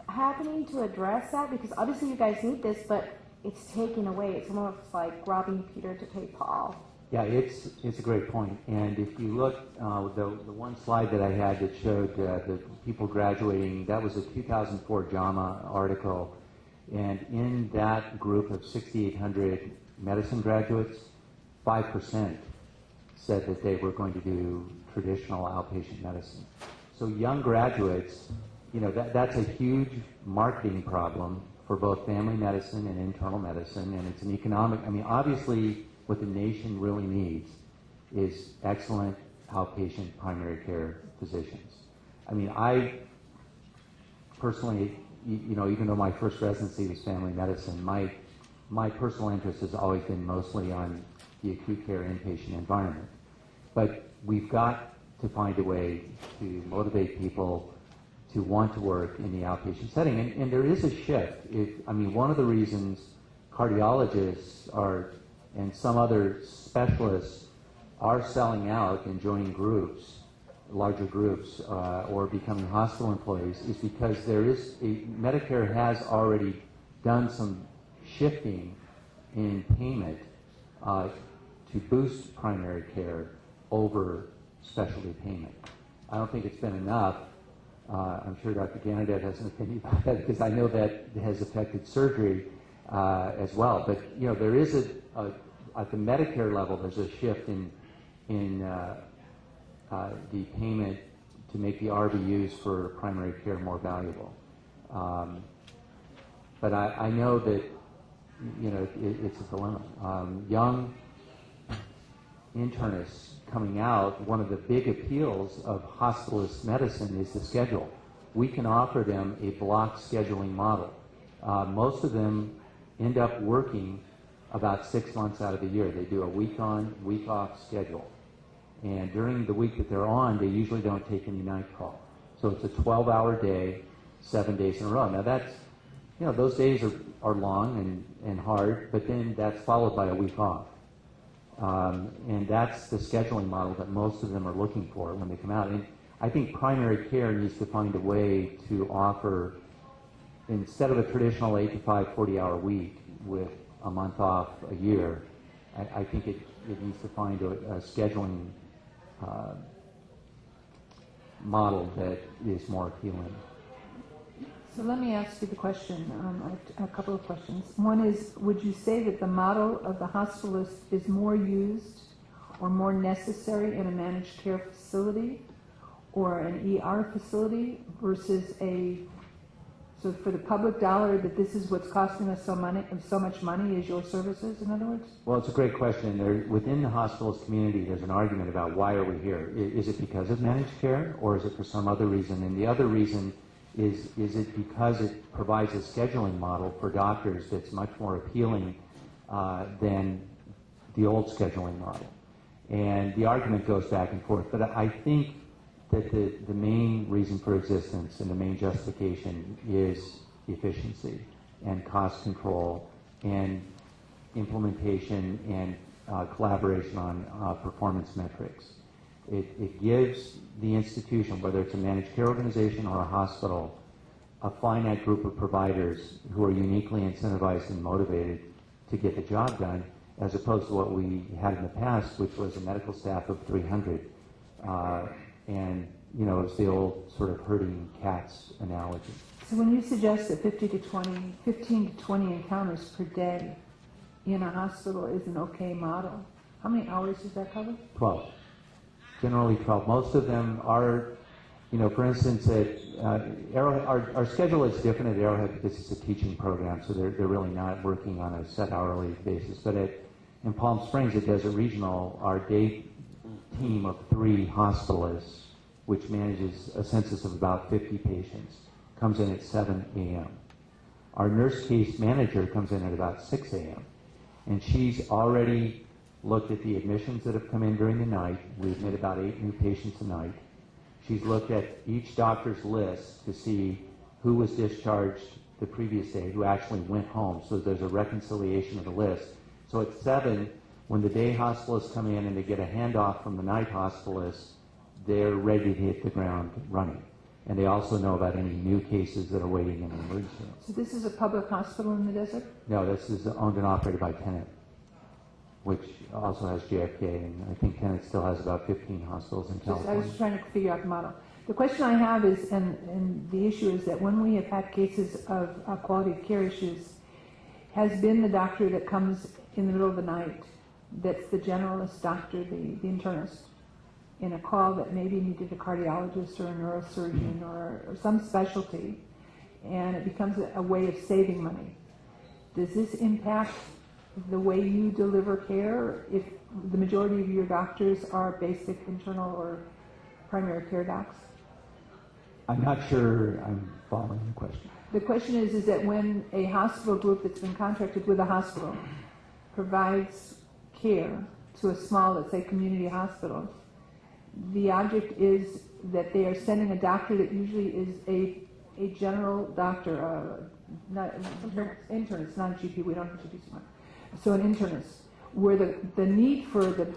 happening to address that? Because obviously you guys need this, but it's taken away. It's almost like robbing Peter to pay Paul. Yeah, it's a great point. And if you look, the one slide that I had that showed the people graduating, that was a 2004 JAMA article. And in that group of 6,800 medicine graduates, 5% said that they were going to do traditional outpatient medicine. So young graduates, that's a huge marketing problem for both family medicine and internal medicine, and it's an economic, obviously what the nation really needs is excellent outpatient primary care physicians. I personally, even though my first residency was family medicine, my personal interest has always been mostly on the acute care inpatient environment. But we've got to find a way to motivate people to want to work in the outpatient setting. And there is a shift. One of the reasons cardiologists and some other specialists are selling out and joining groups, larger groups, or becoming hospital employees is because Medicare has already done some shifting in payment to boost primary care over specialty payment. I don't think it's been enough. I'm sure Dr. Ganadev has an opinion about that because I know that has affected surgery as well. But there is at the Medicare level, there's a shift in the payment to make the RVUs for primary care more valuable. But I know that it's a dilemma. Young internists coming out, one of the big appeals of hospitalist medicine is the schedule. We can offer them a block scheduling model. Most of them end up working about 6 months out of the year. They do a week on, week off schedule. And during the week that they're on, they usually don't take any night call. So it's a 12-hour day, 7 days in a row. Now that's, those days are long and hard, but then that's followed by a week off. And that's the scheduling model that most of them are looking for when they come out. And I think primary care needs to find a way to offer, instead of a traditional 8 to 5, 40-hour week with a month off a year, I think it needs to find a scheduling model that is more appealing. So let me ask you the question, a couple of questions. One is, would you say that the model of the hospitalist is more used or more necessary in a managed care facility or an ER facility versus so for the public dollar, that this is what's costing us so much money is your services, in other words? Well, it's a great question. Within the hospitalist community, there's an argument about why are we here. Is it because of managed care or is it for some other reason? And the other reason is it because it provides a scheduling model for doctors that's much more appealing than the old scheduling model? And the argument goes back and forth. But I think that the main reason for existence and the main justification is efficiency and cost control and implementation and collaboration on performance metrics. It gives the institution, whether it's a managed care organization or a hospital, a finite group of providers who are uniquely incentivized and motivated to get the job done, as opposed to what we had in the past, which was a medical staff of 300. And, it's the old sort of herding cats analogy. So when you suggest that 15 to 20 encounters per day in a hospital is an okay model, how many hours does that cover? 12. Generally 12. Most of them are, for instance, at Arrowhead, our schedule is different at Arrowhead because it's a teaching program, so they're really not working on a set hourly basis. But at In Palm Springs, at Desert Regional, our day team of 3 hospitalists, which manages a census of about 50 patients, comes in at 7 a.m. Our nurse case manager comes in at about 6 a.m. And she's already looked at the admissions that have come in during the night. We admit about 8 new patients a night. She's looked at each doctor's list to see who was discharged the previous day, who actually went home, so there's a reconciliation of the list. So at 7, when the day hospitalists come in and they get a handoff from the night hospitalists, they're ready to hit the ground running. And they also know about any new cases that are waiting in the emergency room. So this is a public hospital in the desert? No, this is owned and operated by Tenet, which also has JFK, and I think Tenet still has about 15 hospitals in I California. was trying to figure out the model. The question I have is, and the issue is that when we have had cases of quality of care issues, has been the doctor that comes in the middle of the night, that's the generalist doctor, the internist, in a call that maybe needed a cardiologist or a neurosurgeon or some specialty, and it becomes a way of saving money. Does this impact the way you deliver care if the majority of your doctors are basic, internal, or primary care docs? I'm not sure I'm following the question. The question is that when a hospital group that's been contracted with a hospital provides care to a small, let's say, community hospital, the object is that they are sending a doctor that usually is a general doctor, not internist, not a GP. We don't have GPs anymore. So an internist, where the need for the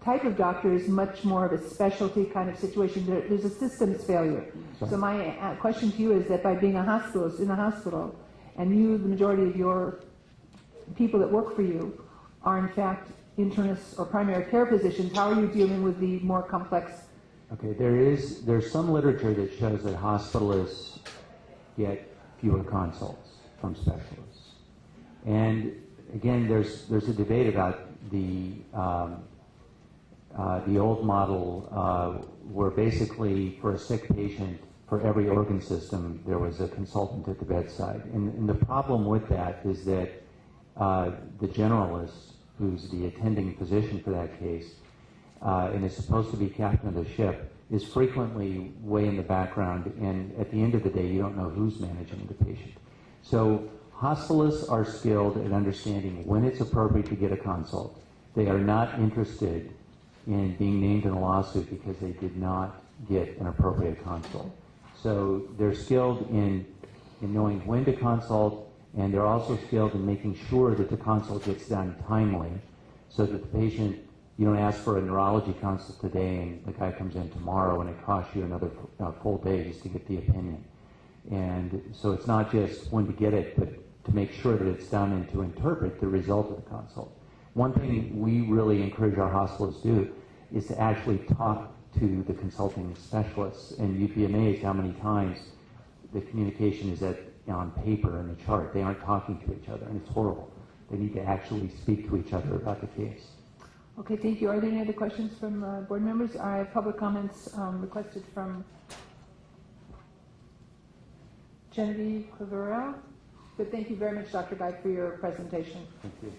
type of doctor is much more of a specialty kind of situation. There's a systems failure. So my question to you is that by being a hospitalist in a hospital, and you, the majority of your people that work for you, are in fact internists or primary care physicians, how are you dealing with the more complex? Okay, there's some literature that shows that hospitalists get fewer consults from specialists. And again, there's a debate about the old model where basically for a sick patient, for every organ system, there was a consultant at the bedside. And the problem with that is that the generalist, who's the attending physician for that case, and is supposed to be captain of the ship, is frequently way in the background, and at the end of the day, you don't know who's managing the patient. So hospitalists are skilled at understanding when it's appropriate to get a consult. They are not interested in being named in a lawsuit because they did not get an appropriate consult. So they're skilled in knowing when to consult, and they're also skilled in making sure that the consult gets done timely so that the patient, you don't ask for a neurology consult today and the guy comes in tomorrow and it costs you another full day just to get the opinion. And so it's not just when to get it, but to make sure that it's done and to interpret the result of the consult. One thing we really encourage our hospitals to do is to actually talk to the consulting specialists, and you'd be amazed how many times the communication is on paper in the chart. They aren't talking to each other, and it's horrible. They need to actually speak to each other about the case. Okay, thank you. Are there any other questions from board members? I have public comments requested from Genevieve Clavero. But thank you very much, Dr. Guy, for your presentation. Thank you.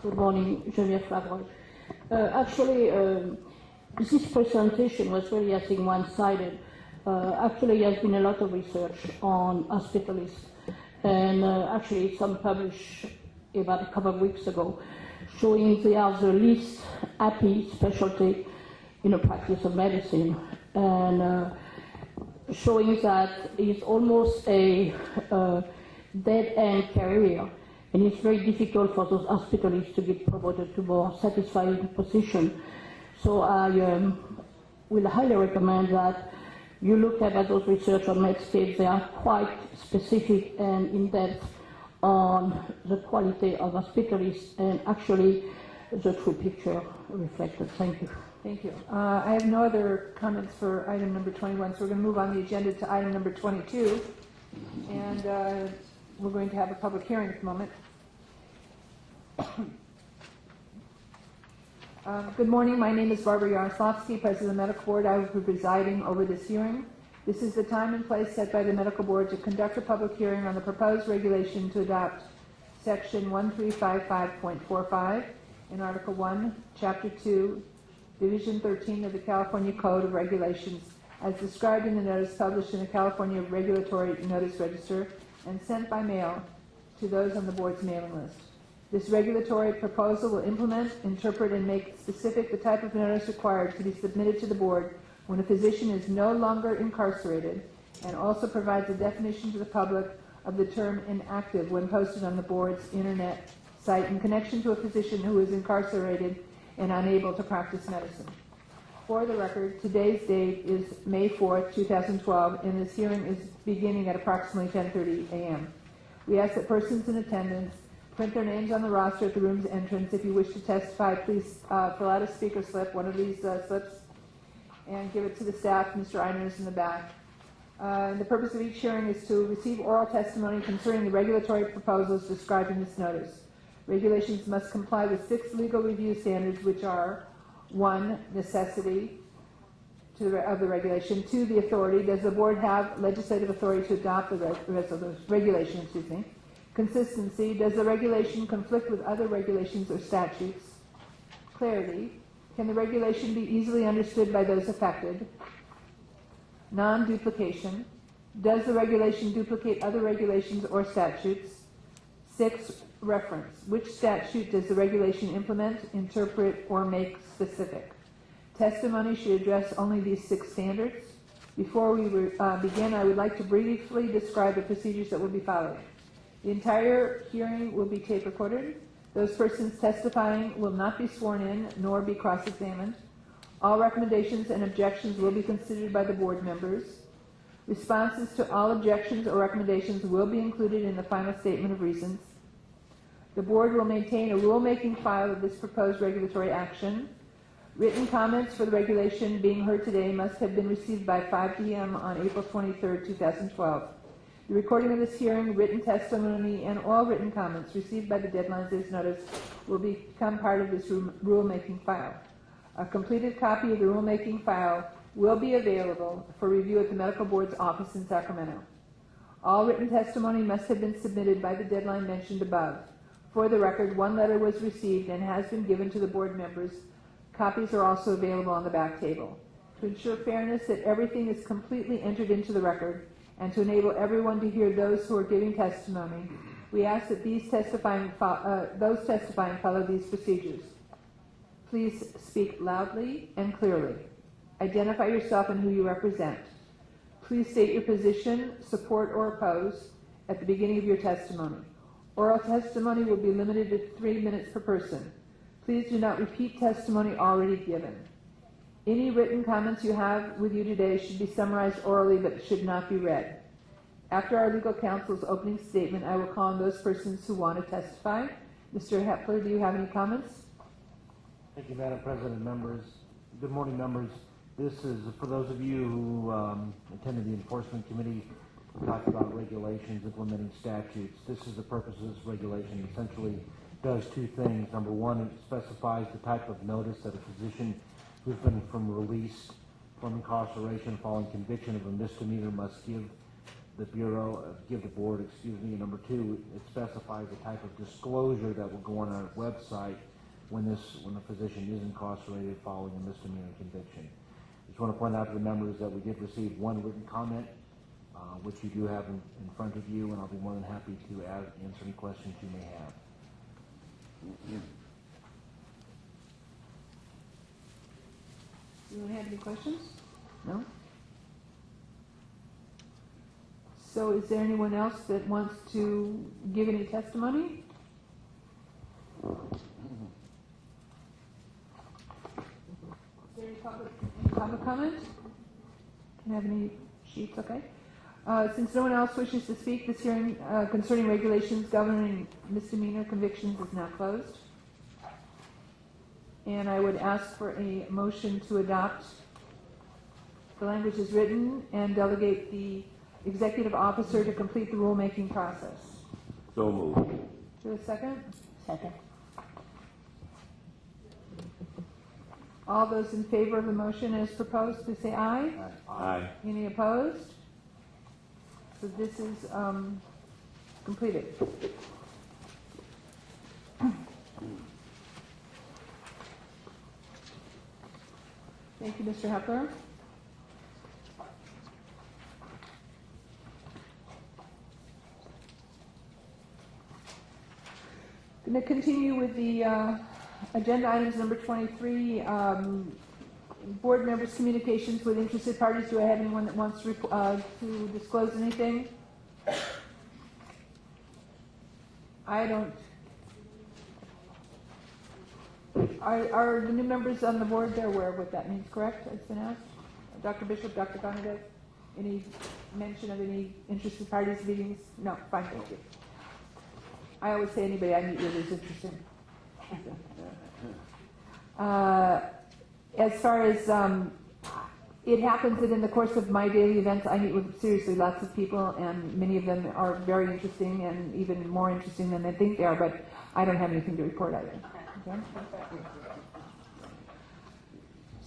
Good morning, Genevieve Clavero. Actually, this presentation was really, I think, one-sided. Actually, there has been a lot of research on Hospitalist, and actually some published about a couple of weeks ago, showing they are the least happy specialty in the practice of medicine, and showing that it's almost a dead-end career, and it's very difficult for those hospitalists to get promoted to more satisfying position. So I will highly recommend that you look at those research on Medscape. They are quite specific and in-depth on the quality of hospitalists and actually the true picture reflected. Thank you. Thank you. I have no other comments for item number 21, so we're going to move on the agenda to item number 22. And we're going to have a public hearing at the moment. Good morning. My name is Barbara Yaroslavsky, President of the Medical Board. I will be presiding over this hearing. This is the time and place set by the medical board to conduct a public hearing on the proposed regulation to adopt Section 1355.45 in Article 1, Chapter 2, Division 13 of the California Code of Regulations as described in the notice published in the California Regulatory Notice Register and sent by mail to those on the board's mailing list. This regulatory proposal will implement, interpret, and make specific the type of notice required to be submitted to the board when a physician is no longer incarcerated, and also provides a definition to the public of the term inactive when posted on the board's internet site in connection to a physician who is incarcerated and unable to practice medicine. For the record, today's date is May 4th, 2012, and this hearing is beginning at approximately 10:30 a.m. We ask that persons in attendance print their names on the roster at the room's entrance. If you wish to testify, please fill out a speaker slip, one of these slips, and give it to the staff. Mr. Einer is in the back. The purpose of each hearing is to receive oral testimony concerning the regulatory proposals described in this notice. Regulations must comply with 6 legal review standards, which are 1, necessity of the regulation, 2, the authority. Does the board have legislative authority to adopt the regulation? Consistency. Does the regulation conflict with other regulations or statutes? Clarity. Can the regulation be easily understood by those affected? Non-duplication. Does the regulation duplicate other regulations or statutes? 6, reference. Which statute does the regulation implement, interpret, or make specific? Testimony should address only these 6 standards. Before we begin, I would like to briefly describe the procedures that will be followed. The entire hearing will be tape recorded. Those persons testifying will not be sworn in nor be cross-examined. All recommendations and objections will be considered by the board members. Responses to all objections or recommendations will be included in the final statement of reasons. The board will maintain a rulemaking file of this proposed regulatory action. Written comments for the regulation being heard today must have been received by 5 p.m. on April 23, 2012. The recording of this hearing, written testimony, and all written comments received by the deadlines as noticed will become part of this rulemaking file. A completed copy of the rulemaking file will be available for review at the medical board's office in Sacramento. All written testimony must have been submitted by the deadline mentioned above. For the record, 1 letter was received and has been given to the board members. Copies are also available on the back table. To ensure fairness, that everything is completely entered into the record, and to enable everyone to hear those who are giving testimony, we ask that those testifying follow these procedures. Please speak loudly and clearly. Identify yourself and who you represent. Please state your position, support or oppose, at the beginning of your testimony. Oral testimony will be limited to 3 minutes per person. Please do not repeat testimony already given. Any written comments you have with you today should be summarized orally but should not be read. After our legal counsel's opening statement, I will call on those persons who want to testify. Mr. Hepler, do you have any comments? Thank you, Madam President, members. Good morning, members. This is for those of you who attended the Enforcement Committee, talked about regulations, implementing statutes. This is the purpose of this regulation. Essentially does 2 things. Number 1, it specifies the type of notice that a physician who's been released from incarceration following conviction of a misdemeanor must give the board. And number 2, it specifies the type of disclosure that will go on our website when a physician is incarcerated following a misdemeanor conviction. I just want to point out to the members that we did receive 1 written comment, which you do have in front of you, and I'll be more than happy to answer any questions you may have. You don't have any questions? No? So is there anyone else that wants to give any testimony? Is there any public comment? Can I have any sheets? Okay. Since no one else wishes to speak, this hearing concerning regulations governing misdemeanor convictions is now closed. And I would ask for a motion to adopt the language as written and delegate the executive officer to complete the rulemaking process. So moved. To a second? Second. All those in favor of the motion as proposed, please say aye. Aye. Any opposed? So this is completed. Thank you, Mr. Hepler. Going to continue with the agenda items number 23. Board members' communications with interested parties. Do I have anyone that wants to disclose anything? I don't. Are the new members on the board, they're aware of what that means, correct? It's been asked. Dr. Bishop, Dr. Gonadev, any mention of any interested parties meetings? No, fine, thank you. I always say anybody I meet with is interesting. As far as it happens that in the course of my daily events, I meet with seriously lots of people, and many of them are very interesting and even more interesting than they think they are, but I don't have anything to report either. Okay?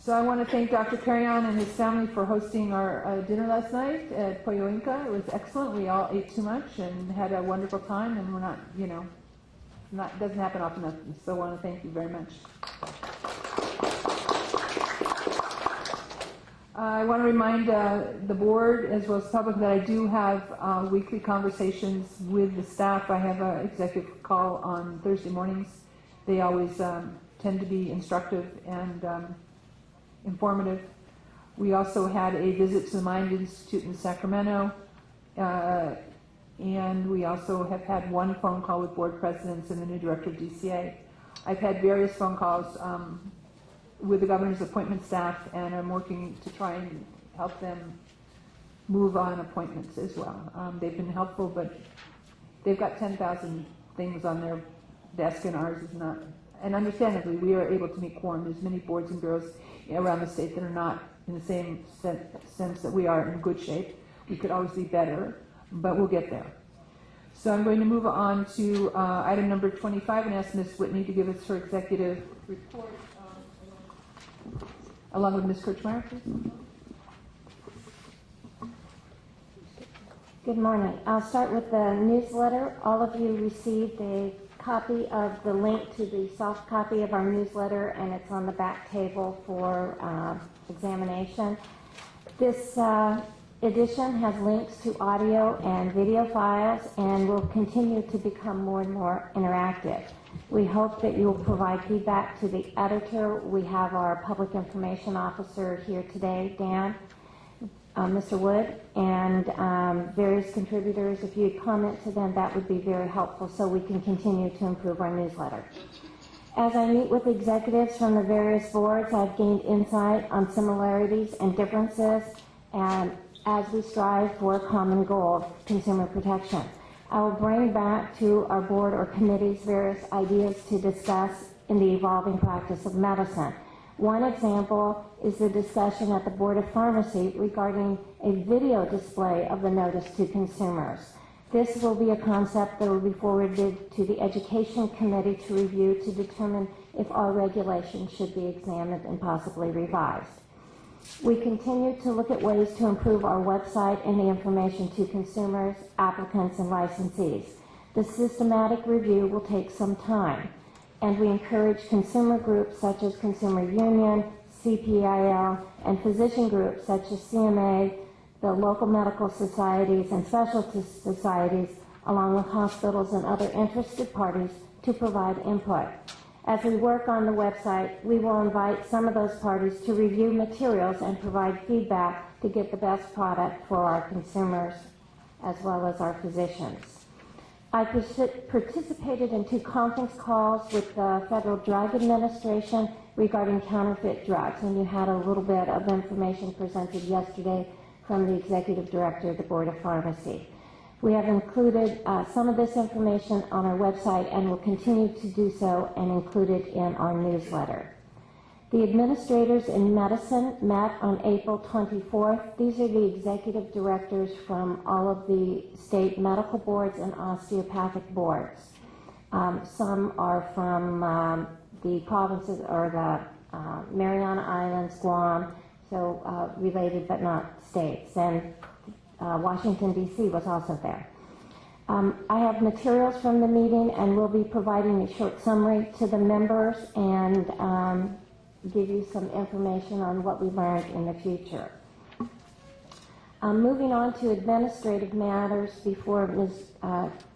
So I want to thank Dr. Carrion and his family for hosting our dinner last night at Pollo Inca. It was excellent. We all ate too much and had a wonderful time, and we're not, doesn't happen often enough. So I want to thank you very much. I want to remind the board as well as the public that I do have weekly conversations with the staff. I have an executive call on Thursday mornings. They always tend to be instructive and informative. We also had a visit to the Mind Institute in Sacramento, and we also have had one phone call with board presidents and the new director of DCA. I've had various phone calls with the governor's appointment staff, and I'm working to try and help them move on appointments as well. They've been helpful, but they've got 10,000 things on their desk, and ours is not. And understandably, we are able to meet quorum. There's many boards and bureaus around the state that are not in the same sense that we are in good shape. We could always be better, but we'll get there. So I'm going to move on to item number 25 and ask Ms. Whitney to give us her executive report, along with Ms. Kirchmeier, please. Good morning. I'll start with the newsletter. All of you received a copy of the link to the soft copy of our newsletter, and it's on the back table for examination. This edition has links to audio and video files and will continue to become more and more interactive. We hope that you'll provide feedback to the editor. We have our public information officer here today, Dan, Mr. Wood, and various contributors. If you comment to them, that would be very helpful so we can continue to improve our newsletter. As I meet with executives from the various boards, I've gained insight on similarities and differences, and as we strive for a common goal of consumer protection. I will bring back to our board or committees various ideas to discuss in the evolving practice of medicine. One example is the discussion at the Board of Pharmacy regarding a video display of the notice to consumers. This will be a concept that will be forwarded to the Education Committee to review to determine if our regulations should be examined and possibly revised. We continue to look at ways to improve our website and the information to consumers, applicants, and licensees. The systematic review will take some time, and we encourage consumer groups such as Consumer Union, CPIL, and physician groups such as CMA, the local medical societies and specialty societies, along with hospitals and other interested parties to provide input. As we work on the website, we will invite some of those parties to review materials and provide feedback to get the best product for our consumers as well as our physicians. I participated in 2 conference calls with the Federal Drug Administration regarding counterfeit drugs, and you had a little bit of information presented yesterday from the Executive Director of the Board of Pharmacy. We have included some of this information on our website and will continue to do so and include it in our newsletter. The administrators in medicine met on April 24th. These are the executive directors from all of the state medical boards and osteopathic boards. Some are from the provinces or the Mariana Islands, Guam, so related but not states. And Washington, D.C. was also there. I have materials from the meeting and will be providing a short summary to the members and give you some information on what we learned in the future. Moving on to administrative matters before Ms.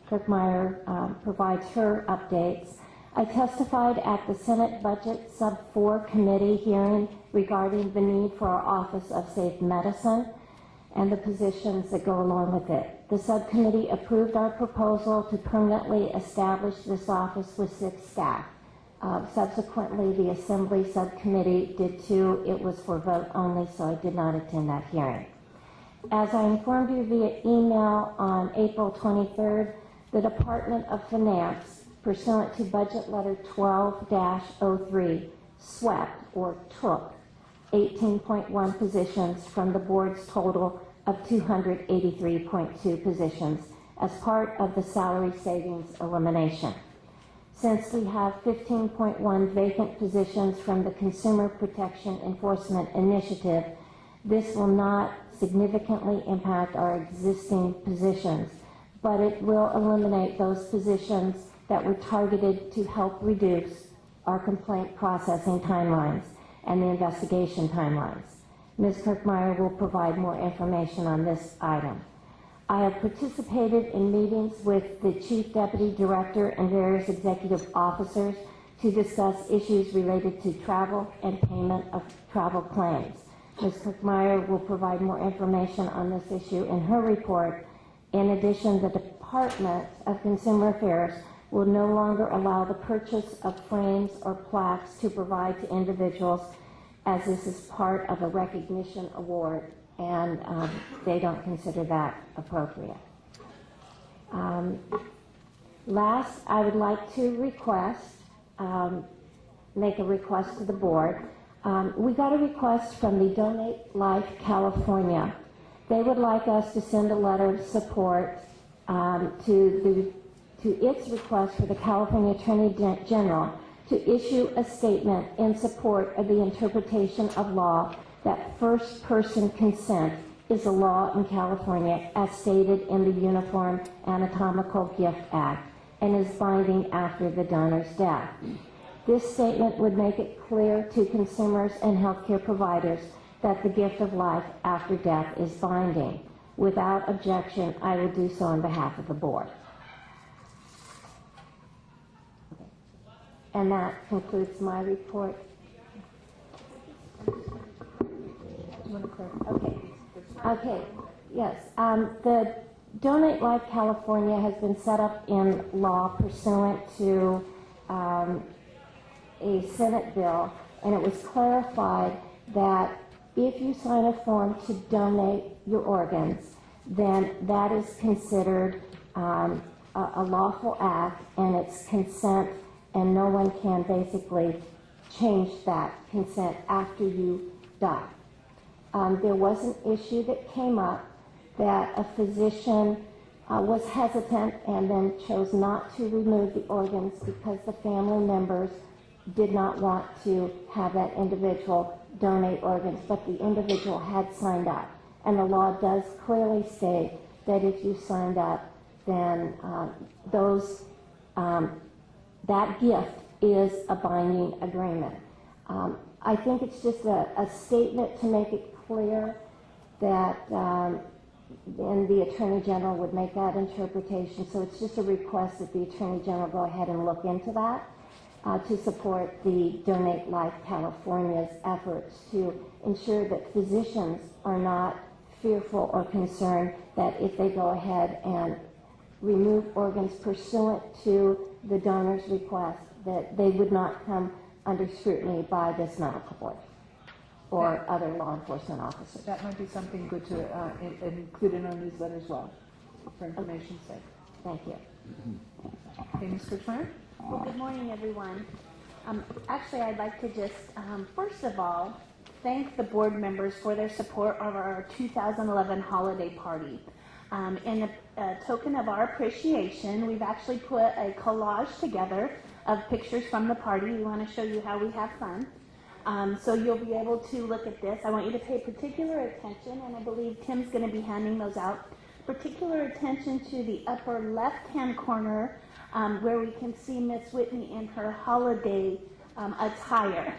Kirkmeyer provides her updates. I testified at the Senate Budget Sub-4 Committee hearing regarding the need for our Office of Safe Medicine and the positions that go along with it. The subcommittee approved our proposal to permanently establish this office with 6 staff. Subsequently, the Assembly Subcommittee did too. It was for vote only, so I did not attend that hearing. As I informed you via email on April 23rd, the Department of Finance, pursuant to Budget Letter 12-03, swept or took 18.1 positions from the board's total of 283.2 positions as part of the salary savings elimination. Since we have 15.1 vacant positions from the Consumer Protection Enforcement Initiative, this will not significantly impact our existing positions, but it will eliminate those positions that were targeted to help reduce our complaint processing timelines and the investigation timelines. Ms. Kirkmeyer will provide more information on this item. I have participated in meetings with the Chief Deputy Director and various executive officers to discuss issues related to travel and payment of travel claims. Ms. Kirkmeyer will provide more information on this issue in her report. In addition, the Department of Consumer Affairs will no longer allow the purchase of frames or plaques to provide to individuals, as this is part of a recognition award, and they don't consider that appropriate. Last, I would like to make a request to the board. We got a request from the Donate Life California. They would like us to send a letter of support to its request for the California Attorney General to issue a statement in support of the interpretation of law that first-person consent is a law in California as stated in the Uniform Anatomical Gift Act and is binding after the donor's death. This statement would make it clear to consumers and healthcare providers that the gift of life after death is binding. Without objection, I will do so on behalf of the board. And that concludes my report. Okay. Yes. The Donate Life California has been set up in law pursuant to a Senate bill, and it was clarified that if you sign a form to donate your organs, then that is considered a lawful act, and it's consent, and no one can basically change that consent after you die. There was an issue that came up that a physician was hesitant and then chose not to remove the organs because the family members did not want to have that individual donate organs, but the individual had signed up. And the law does clearly state that if you signed up, then that gift is a binding agreement. I think it's just a statement to make it clear that and the Attorney General would make that interpretation. So it's just a request that the Attorney General go ahead and look into that to support the Donate Life California's efforts to ensure that physicians are not fearful or concerned that if they go ahead and remove organs pursuant to the donor's request, that they would not come under scrutiny by this medical board or other law enforcement officers. That might be something good to include in our newsletter as well, for information's sake. Thank you. Okay, Ms. Kirchmeier? Well, good morning, everyone. Actually, I'd like to just, first of all, thank the board members for their support of our 2011 holiday party. In a token of our appreciation, we've actually put a collage together of pictures from the party. We want to show you how we have fun. So you'll be able to look at this. I want you to pay particular attention, and I believe Tim's going to be handing those out. Particular attention to the upper left-hand corner where we can see Miss Whitney in her holiday attire.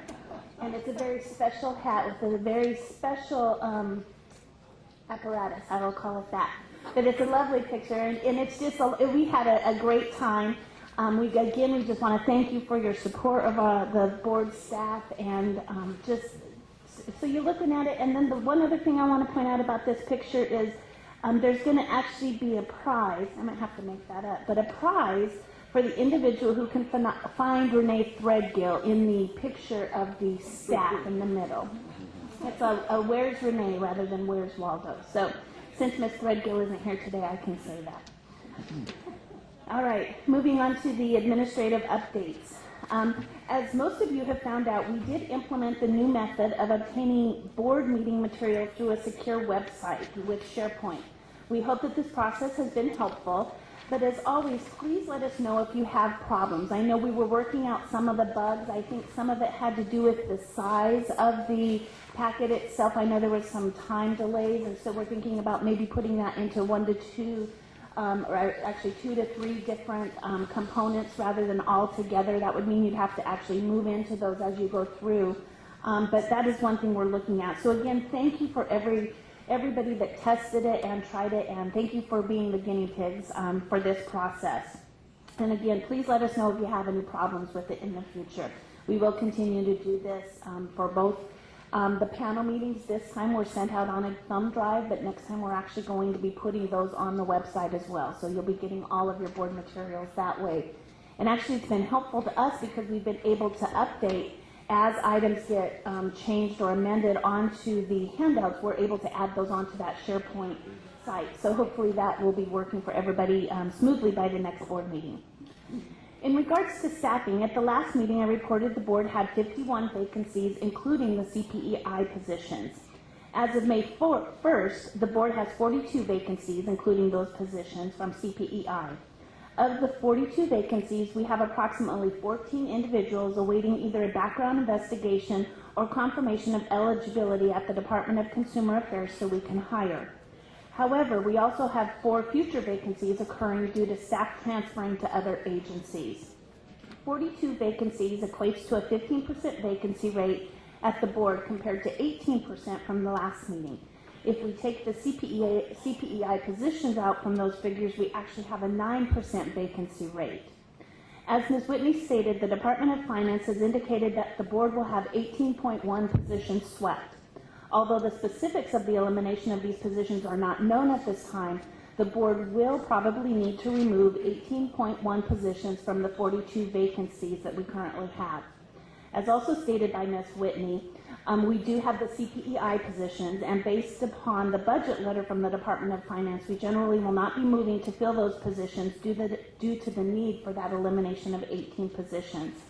And it's a very special hat with a very special apparatus, I will call it that. But it's a lovely picture, and it's just, we had a great time. We just want to thank you for your support of the board staff, and just, so you're looking at it. And then the one other thing I want to point out about this picture is there's going to actually be a prize. I might have to make that up, but a prize for the individual who can find Renee Threadgill in the picture of the staff in the middle. It's a Where's Renee rather than Where's Waldo. So since Miss Threadgill isn't here today, I can say that. All right, moving on to the administrative updates. As most of you have found out, we did implement the new method of obtaining board meeting material through a secure website with SharePoint. We hope that this process has been helpful, but as always, please let us know if you have problems. I know we were working out some of the bugs. I think some of it had to do with the size of the packet itself. I know there was some time delays, and so we're thinking about maybe putting that into 1 to 2 or actually 2 to 3 different components rather than all together. That would mean you'd have to actually move into those as you go through. But that is one thing we're looking at. So again, thank you for everybody that tested it and tried it, and thank you for being the guinea pigs for this process. And again, please let us know if you have any problems with it in the future. We will continue to do this for both the panel meetings. This time were sent out on a thumb drive, but next time we're actually going to be putting those on the website as well. So you'll be getting all of your board materials that way. And actually it's been helpful to us because we've been able to update as items get changed or amended onto the handouts. We're able to add those onto that SharePoint site. So hopefully that will be working for everybody smoothly by the next board meeting. In regards to staffing, at the last meeting I reported the board had 51 vacancies, including the CPEI positions. As of May 1st, the board has 42 vacancies, including those positions from CPEI. Of the 42 vacancies, we have approximately 14 individuals awaiting either a background investigation or confirmation of eligibility at the Department of Consumer Affairs so we can hire. However, we also have 4 future vacancies occurring due to staff transferring to other agencies. 42 vacancies equates to a 15% vacancy rate at the board compared to 18% from the last meeting. If we take the CPEI positions out from those figures, we actually have a 9% vacancy rate. As Ms. Whitney stated, the Department of Finance has indicated that the board will have 18.1 positions swept. Although the specifics of the elimination of these positions are not known at this time, the board will probably need to remove 18.1 positions from the 42 vacancies that we currently have. As also stated by Ms. Whitney, we do have the CPEI positions, and based upon the budget letter from the Department of Finance, we generally will not be moving to fill those positions due to the need for that elimination of 18 positions.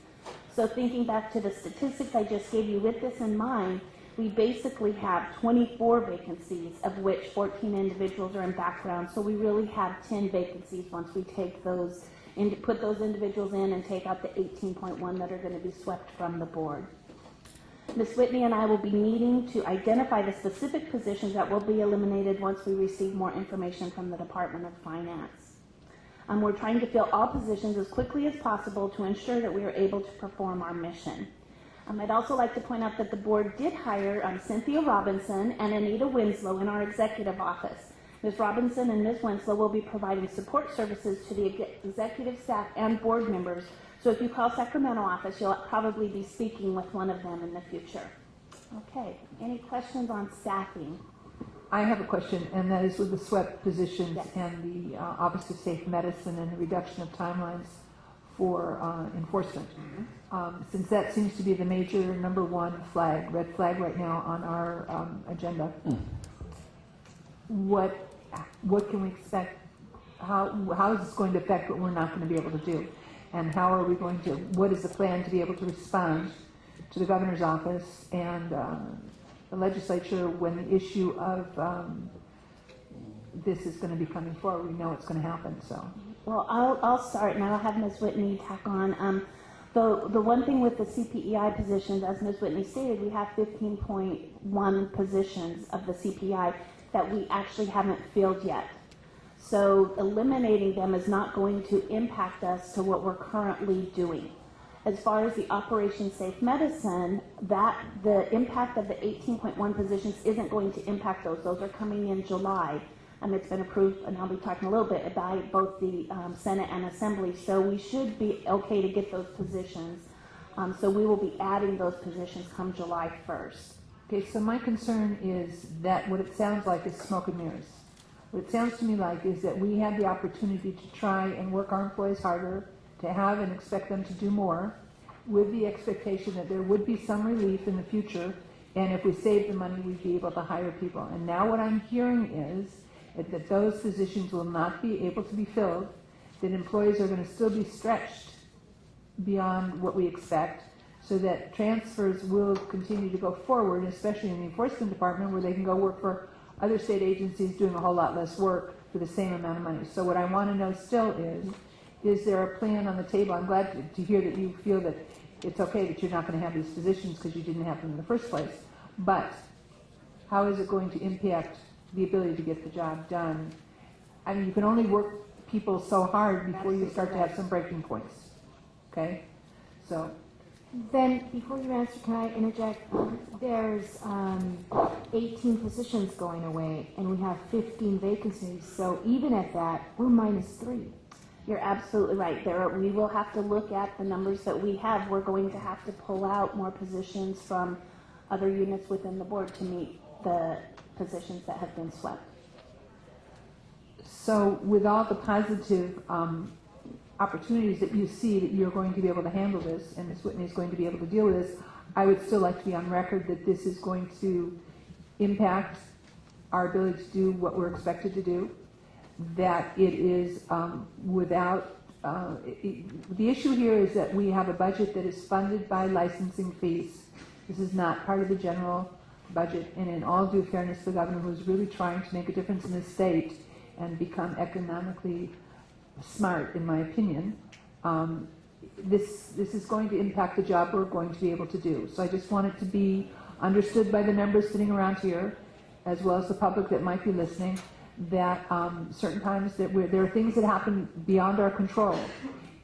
So thinking back to the statistics I just gave you with this in mind, we basically have 24 vacancies, of which 14 individuals are in background. So we really have 10 vacancies once we take those and put those individuals in and take out the 18.1 that are going to be swept from the board. Ms. Whitney and I will be meeting to identify the specific positions that will be eliminated once we receive more information from the Department of Finance. We're trying to fill all positions as quickly as possible to ensure that we are able to perform our mission. I'd also like to point out that the board did hire Cynthia Robinson and Anita Winslow in our executive office. Ms. Robinson and Ms. Winslow will be providing support services to the executive staff and board members. So if you call Sacramento office, you'll probably be speaking with one of them in the future. Okay, any questions on staffing? I have a question, and that is with the swept positions and the Office of Safe Medicine and the reduction of timelines for enforcement. Since that seems to be the major #1 flag, red flag right now on our agenda, what can we expect? How is this going to affect what we're not going to be able to do? And how are we going to, what is the plan to be able to respond to the governor's office and the legislature when the issue of this is going to be coming forward? We know it's going to happen, so. Well, I'll start, and I'll have Ms. Whitney tack on. The one thing with the CPEI positions, as Ms. Whitney stated, we have 15.1 positions of the CPEI that we actually haven't filled yet. So eliminating them is not going to impact us to what we're currently doing. As far as the Operation Safe Medicine, the impact of the 18.1 positions isn't going to impact those. Those are coming in July. It's been approved, and I'll be talking a little bit by both the Senate and Assembly. So we should be okay to get those positions. So we will be adding those positions come July 1st. Okay, so my concern is that what it sounds like is smoke and mirrors. What it sounds to me like is that we had the opportunity to try and work our employees harder, to have and expect them to do more, with the expectation that there would be some relief in the future, and if we saved the money, we'd be able to hire people. And now what I'm hearing is that those positions will not be able to be filled, that employees are going to still be stretched beyond what we expect, so that transfers will continue to go forward, especially in the enforcement department, where they can go work for other state agencies doing a whole lot less work for the same amount of money. So what I want to know still is there a plan on the table? I'm glad to hear that you feel that it's okay that you're not going to have these positions because you didn't have them in the first place. But how is it going to impact the ability to get the job done? I mean, you can only work people so hard before you start to have some breaking points. Okay? So. Then, before you answer, can I interject? There's 18 positions going away, and we have 15 vacancies. So even at that, we're -3. You're absolutely right. We will have to look at the numbers that we have. We're going to have to pull out more positions from other units within the board to meet the positions that have been swept. So with all the positive opportunities that you see that you're going to be able to handle this, and Ms. Whitney is going to be able to deal with this, I would still like to be on record that this is going to impact our ability to do what we're expected to do, that it is the issue here is that we have a budget that is funded by licensing fees. This is not part of the general budget, and in all due fairness to the governor, who's really trying to make a difference in this state and become economically smart, in my opinion, this is going to impact the job we're going to be able to do. So I just want it to be understood by the members sitting around here, as well as the public that might be listening, that certain times that there are things that happen beyond our control,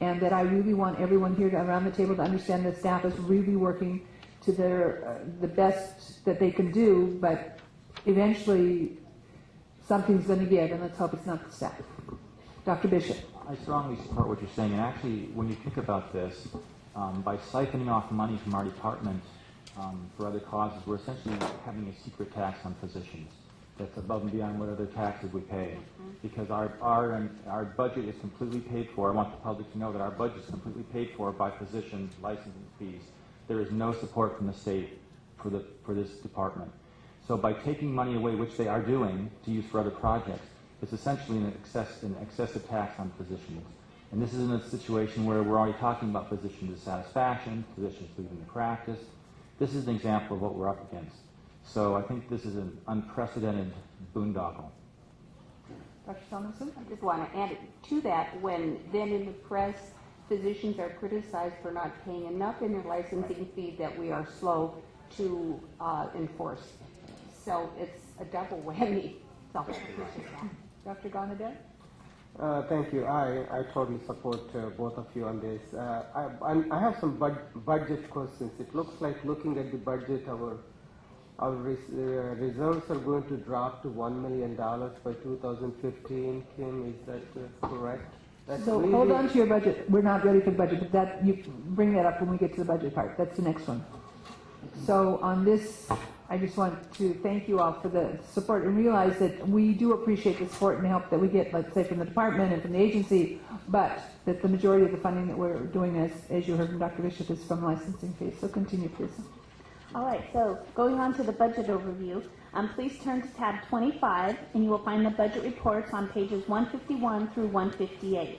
and that I really want everyone here around the table to understand that staff is really working to the best that they can do, but eventually something's going to give, and let's hope it's not the staff. Dr. Bishop. I strongly support what you're saying, and actually, when you think about this, by siphoning off money from our department for other causes, we're essentially having a secret tax on physicians that's above and beyond what other taxes we pay. Because our budget is completely paid for. I want the public to know that our budget is completely paid for by physicians' licensing fees. There is no support from the state for this department. So by taking money away, which they are doing, to use for other projects, it's essentially an excessive tax on physicians. And this is in a situation where we're already talking about physician dissatisfaction, physicians leaving the practice. This is an example of what we're up against. So I think this is an unprecedented boondoggle. Dr. Tomlinson? I just want to add to that, when then in the press, physicians are criticized for not paying enough in their licensing fee, that we are slow to enforce. So it's a double whammy. So, Dr. Gonaday? Thank you. I totally support both of you on this. I have some budget questions. It looks like, looking at the budget, our reserves are going to drop to $1 million by 2015. Kim, is that correct? So hold on to your budget. We're not ready for the budget, but you bring that up when we get to the budget part. That's the next one. So on this, I just want to thank you all for the support and realize that we do appreciate the support and help that we get, let's say, from the department and from the agency, but that the majority of the funding that we're doing, as you heard from Dr. Bishop, is from licensing fees. So continue, please. All right, so going on to the budget overview, please turn to tab 25, and you will find the budget reports on pages 151 through 158.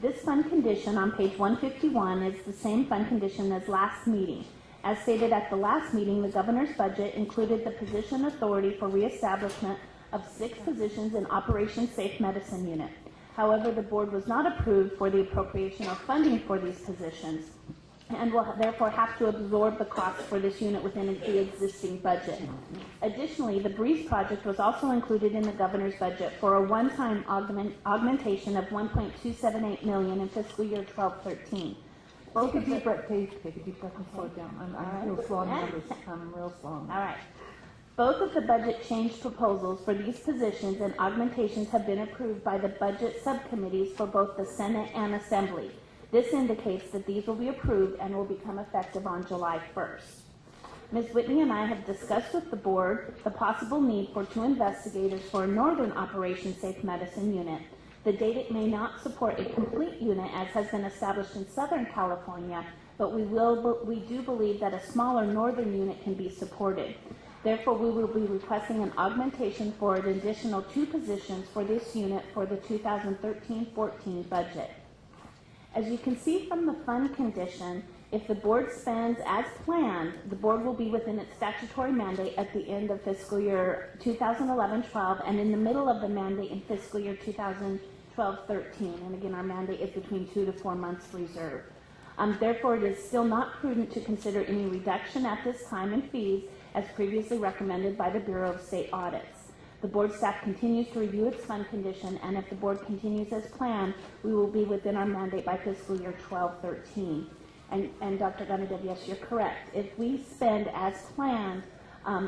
This fund condition on page 151 is the same fund condition as last meeting. As stated at the last meeting, the governor's budget included the position authority for reestablishment of 6 positions in Operation Safe Medicine Unit. However, the board was not approved for the appropriation of funding for these positions. and will therefore have to absorb the costs for this unit within the existing budget. Additionally, the Breeze project was also included in the governor's budget for a one-time augmentation of $1.278 million in fiscal year 12-13. Take a deep breath, please. Take a deep breath and slow it down. I'm real slow on the numbers. I'm real slow. All right. Both of the budget change proposals for these positions and augmentations have been approved by the budget subcommittees for both the Senate and Assembly. This indicates that these will be approved and will become effective on July 1st. Ms. Whitney and I have discussed with the board the possible need for 2 investigators for a northern Operation Safe Medicine unit. The data may not support a complete unit as has been established in Southern California, but we do believe that a smaller northern unit can be supported. Therefore, we will be requesting an augmentation for an additional 2 positions for this unit for the 2013-14 budget. As you can see from the fund condition, if the board spends as planned, the board will be within its statutory mandate at the end of fiscal year 2011-12 and in the middle of the mandate in fiscal year 2012-13. And again, our mandate is between 2 to 4 months reserve. Therefore, it is still not prudent to consider any reduction at this time in fees as previously recommended by the Bureau of State Audits. The board staff continues to review its fund condition, and if the board continues as planned, we will be within our mandate by fiscal year 12-13. And Dr. Ganadev, yes, you're correct. If we spend as planned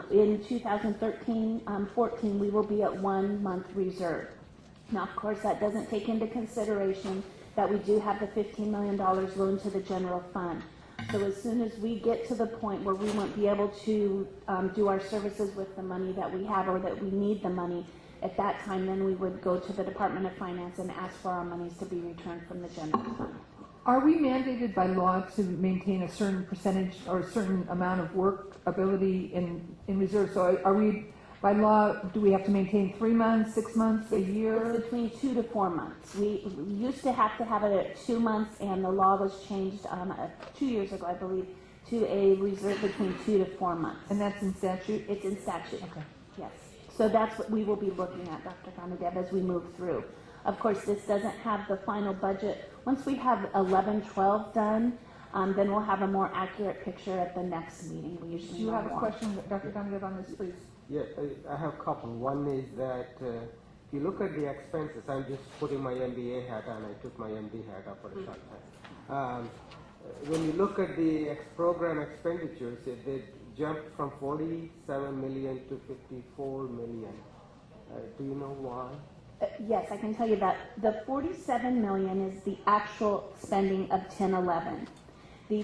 in 2013-14, we will be at 1 month reserve. Now, of course, that doesn't take into consideration that we do have the $15 million loaned to the general fund. So as soon as we get to the point where we won't be able to do our services with the money that we have or that we need the money, at that time then we would go to the Department of Finance and ask for our monies to be returned from the general fund. Are we mandated by law to maintain a certain percentage or a certain amount of work ability in reserve? So are we, by law, do we have to maintain 3 months, 6 months, a year? It's between 2 to 4 months. We used to have it at 2 months, and the law was changed 2 years ago, I believe, to a reserve between 2 to 4 months. And that's in statute? It's in statute. Okay. Yes. So that's what we will be looking at, Dr. Ganadev, as we move through. Of course, this doesn't have the final budget. Once we have 11-12 done, then we'll have a more accurate picture at the next meeting. We usually Do you have a question, Dr. Ganadev, on this, please? Yeah, I have a couple. One is that if you look at the expenses, I'm just putting my MBA hat on. I took my MD hat off for a short time. When you look at the program expenditures, they jumped from 47 million to 54 million. Do you know why? Yes, I can tell you that the 47 million is the actual spending of 10-11. The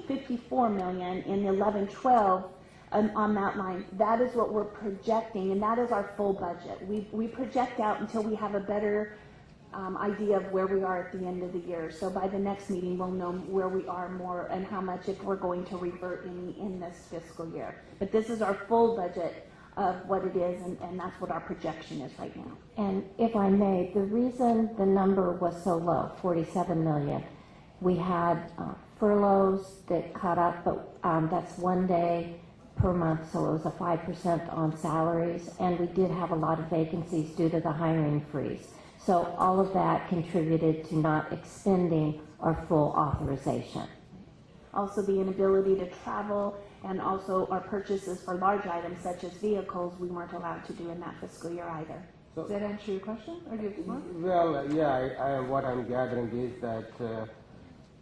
54 million in 11-12 on that line, that is what we're projecting, and that is our full budget. We project out until we have a better idea of where we are at the end of the year. So by the next meeting, we'll know where we are more and how much if we're going to revert in this fiscal year. But this is our full budget of what it is, and that's what our projection is right now. And if I may, the reason the number was so low, 47 million, we had furloughs that caught up, but that's 1 day per month, so it was a 5% on salaries, and we did have a lot of vacancies due to the hiring freeze. So all of that contributed to not extending our full authorization. Also the inability to travel, and also our purchases for large items such as vehicles we weren't allowed to do in that fiscal year either. Does that answer your question? Or do you have more? Well, yeah, what I'm gathering is that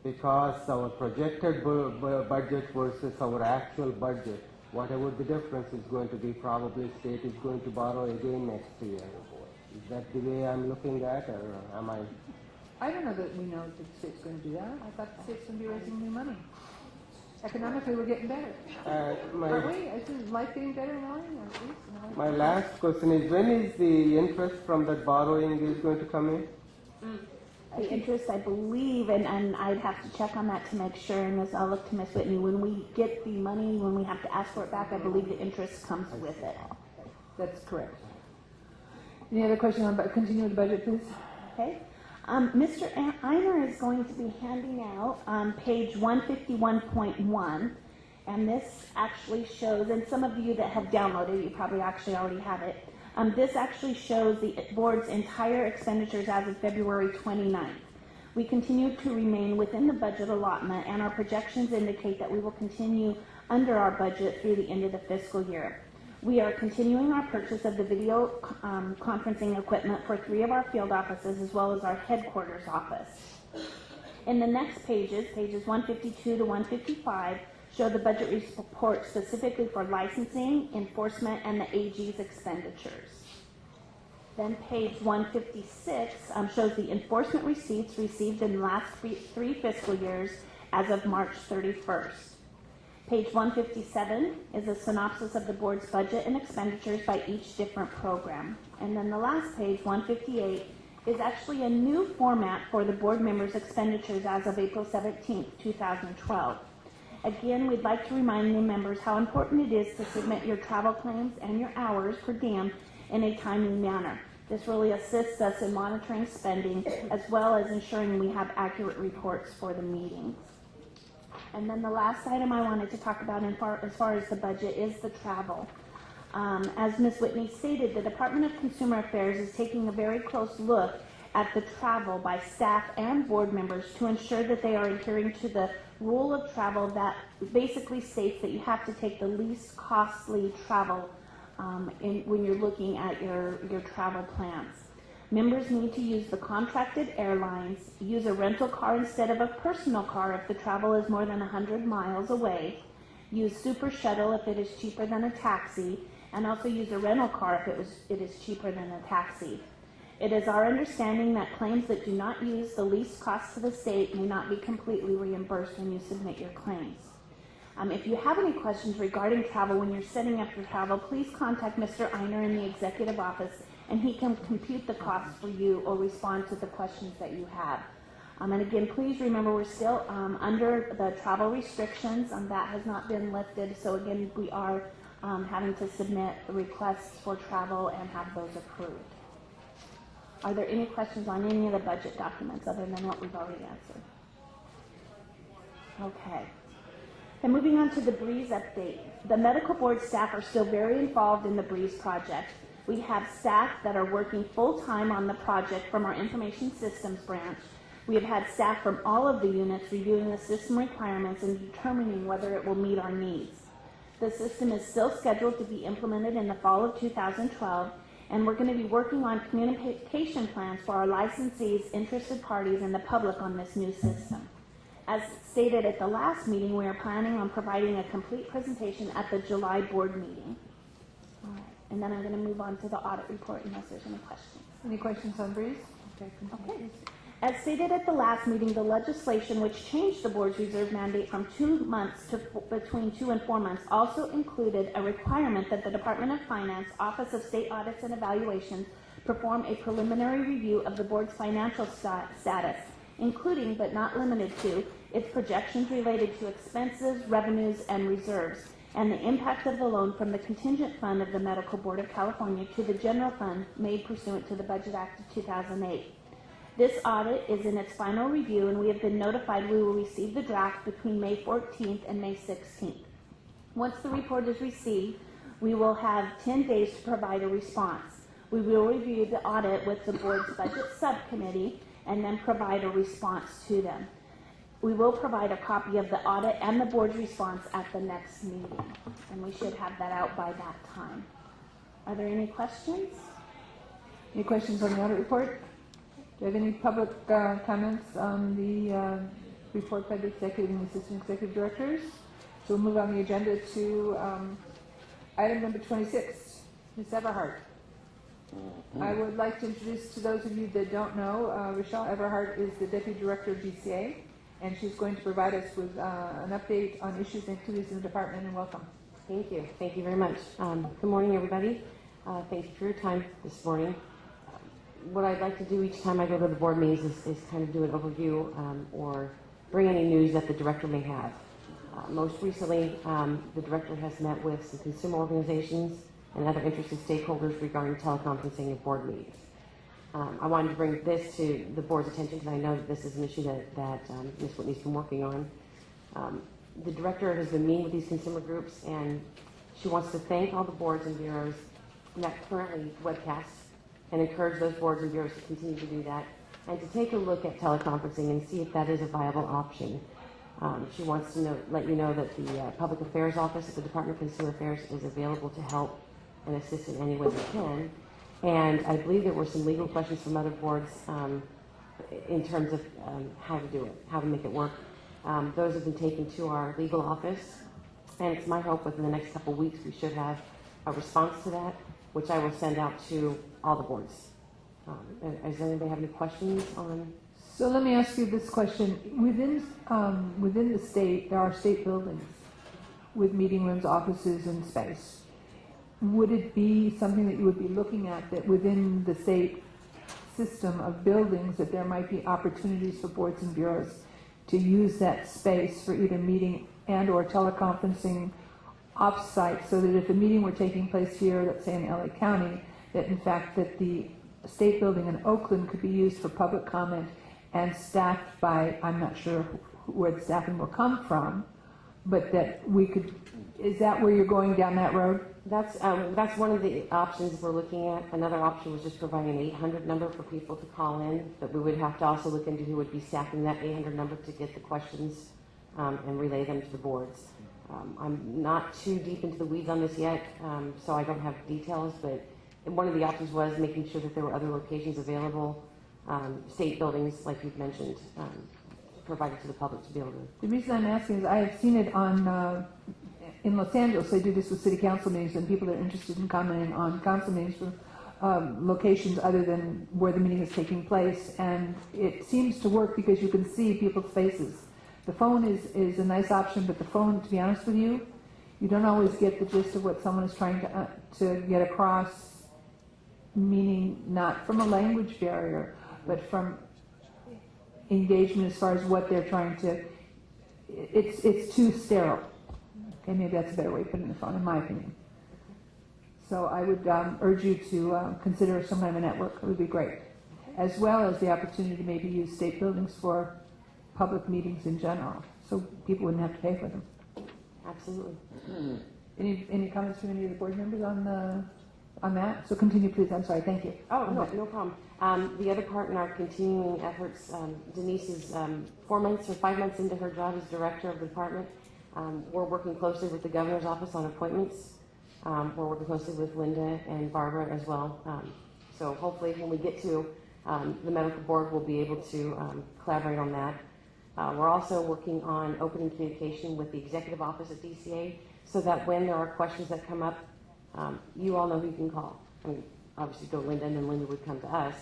because our projected budget versus our actual budget, whatever the difference is going to be, probably state is going to borrow again next year. Is that the way I'm looking at, or am I? I don't know that we know that the state's going to do that. I thought the state's going to be raising new money. Economically, we're getting better. Aren't we? Isn't life getting better now? My last question is, when is the interest from that borrowing is going to come in? The interest, I believe, and I'd have to check on that to make sure, and I'll look to Ms. Whitney. When we get the money, when we have to ask for it back, I believe the interest comes with it. That's correct. Any other questions on continue with the budget, please? Okay. Mr. Einer is going to be handing out page 151.1, and this actually shows, and some of you that have downloaded, you probably actually already have it, this actually shows the board's entire expenditures as of February 29th. We continue to remain within the budget allotment, and our projections indicate that we will continue under our budget through the end of the fiscal year. We are continuing our purchase of the video conferencing equipment for 3 of our field offices as well as our headquarters office. In the next pages 152 to 155, show the budget report specifically for licensing, enforcement, and the AG's expenditures. Then page 156 shows the enforcement receipts received in the last 3 fiscal years as of March 31st. Page 157 is a synopsis of the board's budget and expenditures by each different program. And then the last page, 158, is actually a new format for the board members' expenditures as of April 17th, 2012. Again, we'd like to remind new members how important it is to submit your travel claims and your hours per diem in a timely manner. This really assists us in monitoring spending as well as ensuring we have accurate reports for the meetings. And then the last item I wanted to talk about as far as the budget is the travel. As Ms. Whitney stated, the Department of Consumer Affairs is taking a very close look at the travel by staff and board members to ensure that they are adhering to the rule of travel that basically states that you have to take the least costly travel when you're looking at your travel plans. Members need to use the contracted airlines, use a rental car instead of a personal car if the travel is more than 100 miles away, use Super Shuttle if it is cheaper than a taxi, and also use a rental car if it is cheaper than a taxi. It is our understanding that claims that do not use the least cost to the state may not be completely reimbursed when you submit your claims. If you have any questions regarding travel when you're setting up your travel, please contact Mr. Einer in the executive office, and he can compute the costs for you or respond to the questions that you have. And again, please remember we're still under the travel restrictions, that has not been lifted. So again, we are having to submit requests for travel and have those approved. Are there any questions on any of the budget documents other than what we've already answered? Okay. And moving on to the BREEZE update. The medical board staff are still very involved in the BREEZE project. We have staff that are working full-time on the project from our information systems branch. We have had staff from all of the units reviewing the system requirements and determining whether it will meet our needs. The system is still scheduled to be implemented in the fall of 2012, and we're going to be working on communication plans for our licensees, interested parties, and the public on this new system. As stated at the last meeting, we are planning on providing a complete presentation at the July board meeting. All right. And then I'm going to move on to the audit report unless there's any questions. Any questions on BREEZE? Okay. As stated at the last meeting, the legislation which changed the board's reserve mandate from 2 months to between 2 and 4 months also included a requirement that the Department of Finance, Office of State Audits and Evaluations, perform a preliminary review of the board's financial status, including but not limited to its projections related to expenses, revenues, and reserves, and the impact of the loan from the contingent fund of the Medical Board of California to the general fund made pursuant to the Budget Act of 2008. This audit is in its final review, and we have been notified we will receive the draft between May 14th and May 16th. Once the report is received, we will have 10 days to provide a response. We will review the audit with the board's budget subcommittee and then provide a response to them. We will provide a copy of the audit and the board's response at the next meeting, and we should have that out by that time. Are there any questions? Any questions on the audit report? Do you have any public comments on the report by the executive and the assistant executive directors? So we'll move on the agenda to item number 26. Ms. Everhart. I would like to introduce to those of you that don't know, Rochelle Everhart is the Deputy Director of BCA, and she's going to provide us with an update on issues and activities in the department, and welcome. Thank you. Thank you very much. Good morning, everybody. Thank you for your time this morning. What I'd like to do each time I go to the board meetings is kind of do an overview or bring any news that the director may have. Most recently, the director has met with some consumer organizations and other interested stakeholders regarding teleconferencing and board meetings. I wanted to bring this to the board's attention because I know that this is an issue that Ms. Whitney's been working on. The director has been meeting with these consumer groups, and she wants to thank all the boards and bureaus that currently webcast and encourage those boards and bureaus to continue to do that and to take a look at teleconferencing and see if that is a viable option. She wants to let you know that the Public Affairs Office at the Department of Consumer Affairs is available to help and assist in any way we can. And I believe there were some legal questions from other boards in terms of how to do it, how to make it work. Those have been taken to our legal office, and it's my hope within the next couple of weeks we should have a response to that, which I will send out to all the boards. Does anybody have any questions on? So let me ask you this question. Within the state, there are state buildings with meeting rooms, offices, and space. Would it be something that you would be looking at, that within the state system of buildings that there might be opportunities for boards and bureaus to use that space for either meeting and or teleconferencing off-site, so that if a meeting were taking place here, let's say in LA County, that in fact that the state building in Oakland could be used for public comment and staffed by, I'm not sure where the staffing will come from, but that we could, is that where you're going down that road? That's one of the options we're looking at. Another option was just providing an 800 number for people to call in, but we would have to also look into who would be staffing that 800 number to get the questions and relay them to the boards. I'm not too deep into the weeds on this yet, so I don't have details, but one of the options was making sure that there were other locations available, state buildings, like you've mentioned, provided to the public to be able to. The reason I'm asking is I have seen it on in Los Angeles. They do this with city council meetings, and people that are interested in commenting on council meetings from locations other than where the meeting is taking place, and it seems to work because you can see people's faces. The phone is a nice option, but the phone, to be honest with you, you don't always get the gist of what someone is trying to get across, meaning not from a language barrier, but from engagement as far as what they're trying to, it's too sterile. Okay, maybe that's a better way of putting the phone, in my opinion. So I would urge you to consider some kind of a network. It would be great. As well as the opportunity to maybe use state buildings for public meetings in general, so people wouldn't have to pay for them. Absolutely. Any comments from any of the board members on that? So continue, please. I'm sorry. Thank you. Oh, no problem. The other part in our continuing efforts, Denise is 4 months or 5 months into her job as director of the department. We're working closely with the governor's office on appointments. We're working closely with Linda and Barbara as well. So hopefully when we get to the medical board, we'll be able to collaborate on that. We're also working on opening communication with the executive office at DCA, so that when there are questions that come up, you all know who you can call. I mean, obviously go Linda, and then Linda would come to us.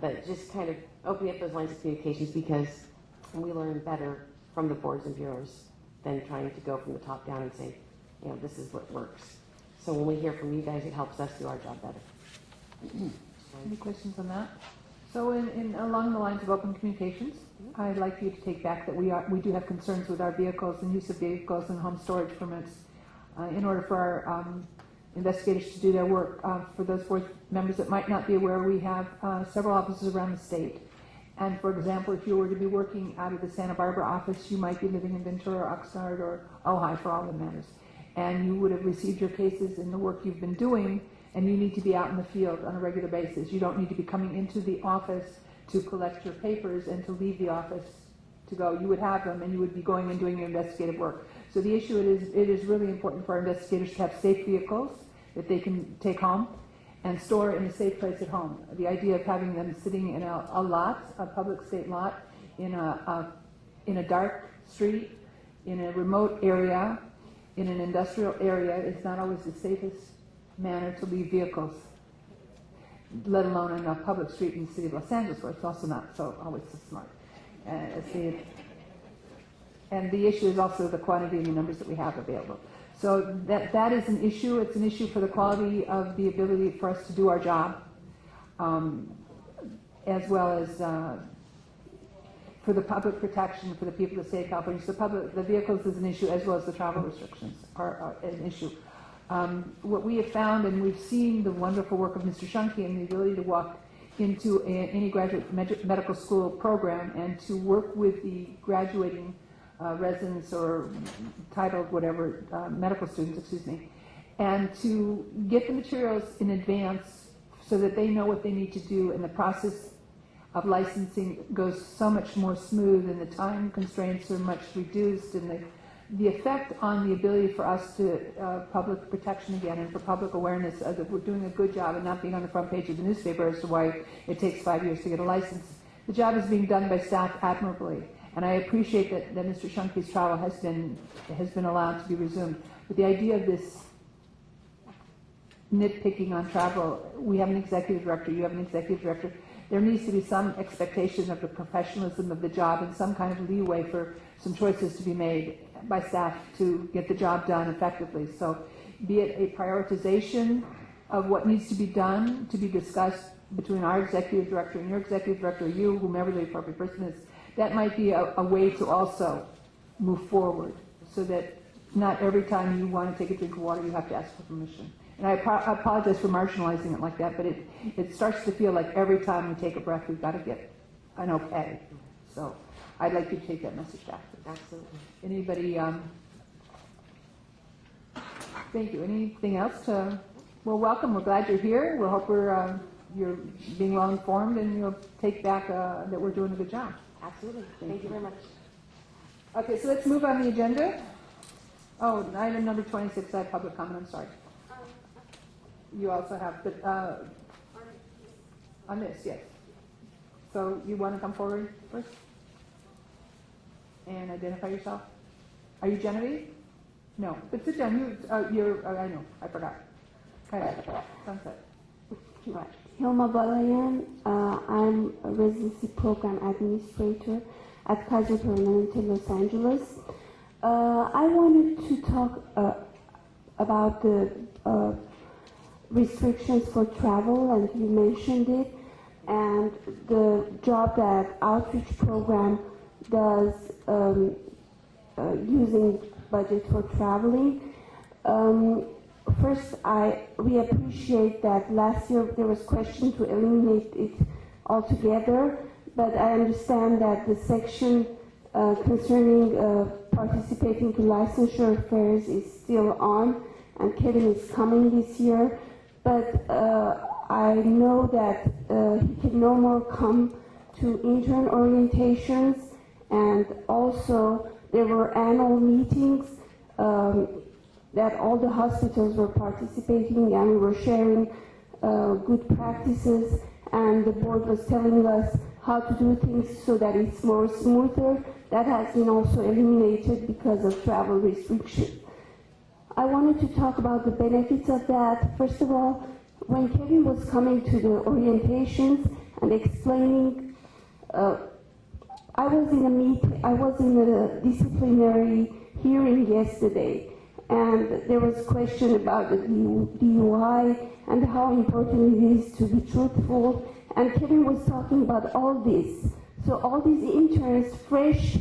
But just kind of opening up those lines of communications, because we learn better from the boards and bureaus than trying to go from the top down and say, you know, this is what works. So when we hear from you guys, it helps us do our job better. Any questions on that? So along the lines of open communications, I'd like you to take back that we do have concerns with our vehicles and use of vehicles and home storage permits. In order for our investigators to do their work, for those board members that might not be aware, we have several offices around the state. And for example, if you were to be working out of the Santa Barbara office, you might be living in Ventura, Oxnard, or Ojai for all that matters. And you would have received your cases in the work you've been doing, and you need to be out in the field on a regular basis. You don't need to be coming into the office to collect your papers and to leave the office to go. You would have them, and you would be going and doing your investigative work. So the issue it is really important for our investigators to have safe vehicles that they can take home and store in a safe place at home. The idea of having them sitting in a lot, a public state lot, in a dark street, in a remote area, in an industrial area, is not always the safest manner to leave vehicles, let alone on a public street in the city of Los Angeles, where it's also not always so smart. And the issue is also the quantity and the numbers that we have available. So that is an issue. It's an issue for the quality of the ability for us to do our job, as well as for the public protection for the people of the state of California. So the vehicles is an issue, as well as the travel restrictions are an issue. What we have found, and we've seen the wonderful work of Mr. Shunky and the ability to walk into any graduate medical school program and to work with the graduating residents or titled whatever, medical students, and to get the materials in advance so that they know what they need to do in the process of licensing goes so much more smooth, and the time constraints are much reduced, and the effect on the ability for us to public protection again and for public awareness that we're doing a good job and not being on the front page of the newspaper as to why it takes 5 years to get a license. The job is being done by staff admirably, and I appreciate that Mr. Shunke's travel has been allowed to be resumed. But the idea of this nitpicking on travel, we have an executive director, you have an executive director. There needs to be some expectation of the professionalism of the job and some kind of leeway for some choices to be made by staff to get the job done effectively. So be it a prioritization of what needs to be done, to be discussed between our executive director and your executive director, you, whomever the appropriate person is, that might be a way to also move forward so that not every time you want to take a drink of water you have to ask for permission. And I apologize for marginalizing it like that, but it starts to feel like every time we take a breath we've got to get an okay. So I'd like you to take that message back. Absolutely. Anybody, thank you. Anything else well, welcome. We're glad you're here. We hope you're being well informed and you'll take back that we're doing a good job. Absolutely. Thank you very much. Okay, so let's move on the agenda. Oh, item number 26, I have public comment. I'm sorry. You also have, but on this, yes. So you want to come forward first and identify yourself? Are you Genevieve? No, but sit down. You're. I know. I forgot. Okay. Sunset. Right. Hilma Balayan. I'm a residency program administrator at Kaiser Permanente, Los Angeles. I wanted to talk about the restrictions for travel, and you mentioned it, and the job that outreach program does using budget for traveling. First, we appreciate that last year there was question to eliminate it altogether, but I understand that the section concerning participating to licensure affairs is still on, and Kevin is coming this year. But I know that he can no more come to intern orientations, and also there were annual meetings that all the hospitals were participating, and we were sharing good practices, and the board was telling us how to do things so that it's more smoother. That has been also eliminated because of travel restrictions. I wanted to talk about the benefits of that. First of all, when Kevin was coming to the orientations and explaining, I was in a disciplinary hearing yesterday, and there was question about the DUI and how important it is to be truthful, and Kevin was talking about all this. So all these interns, fresh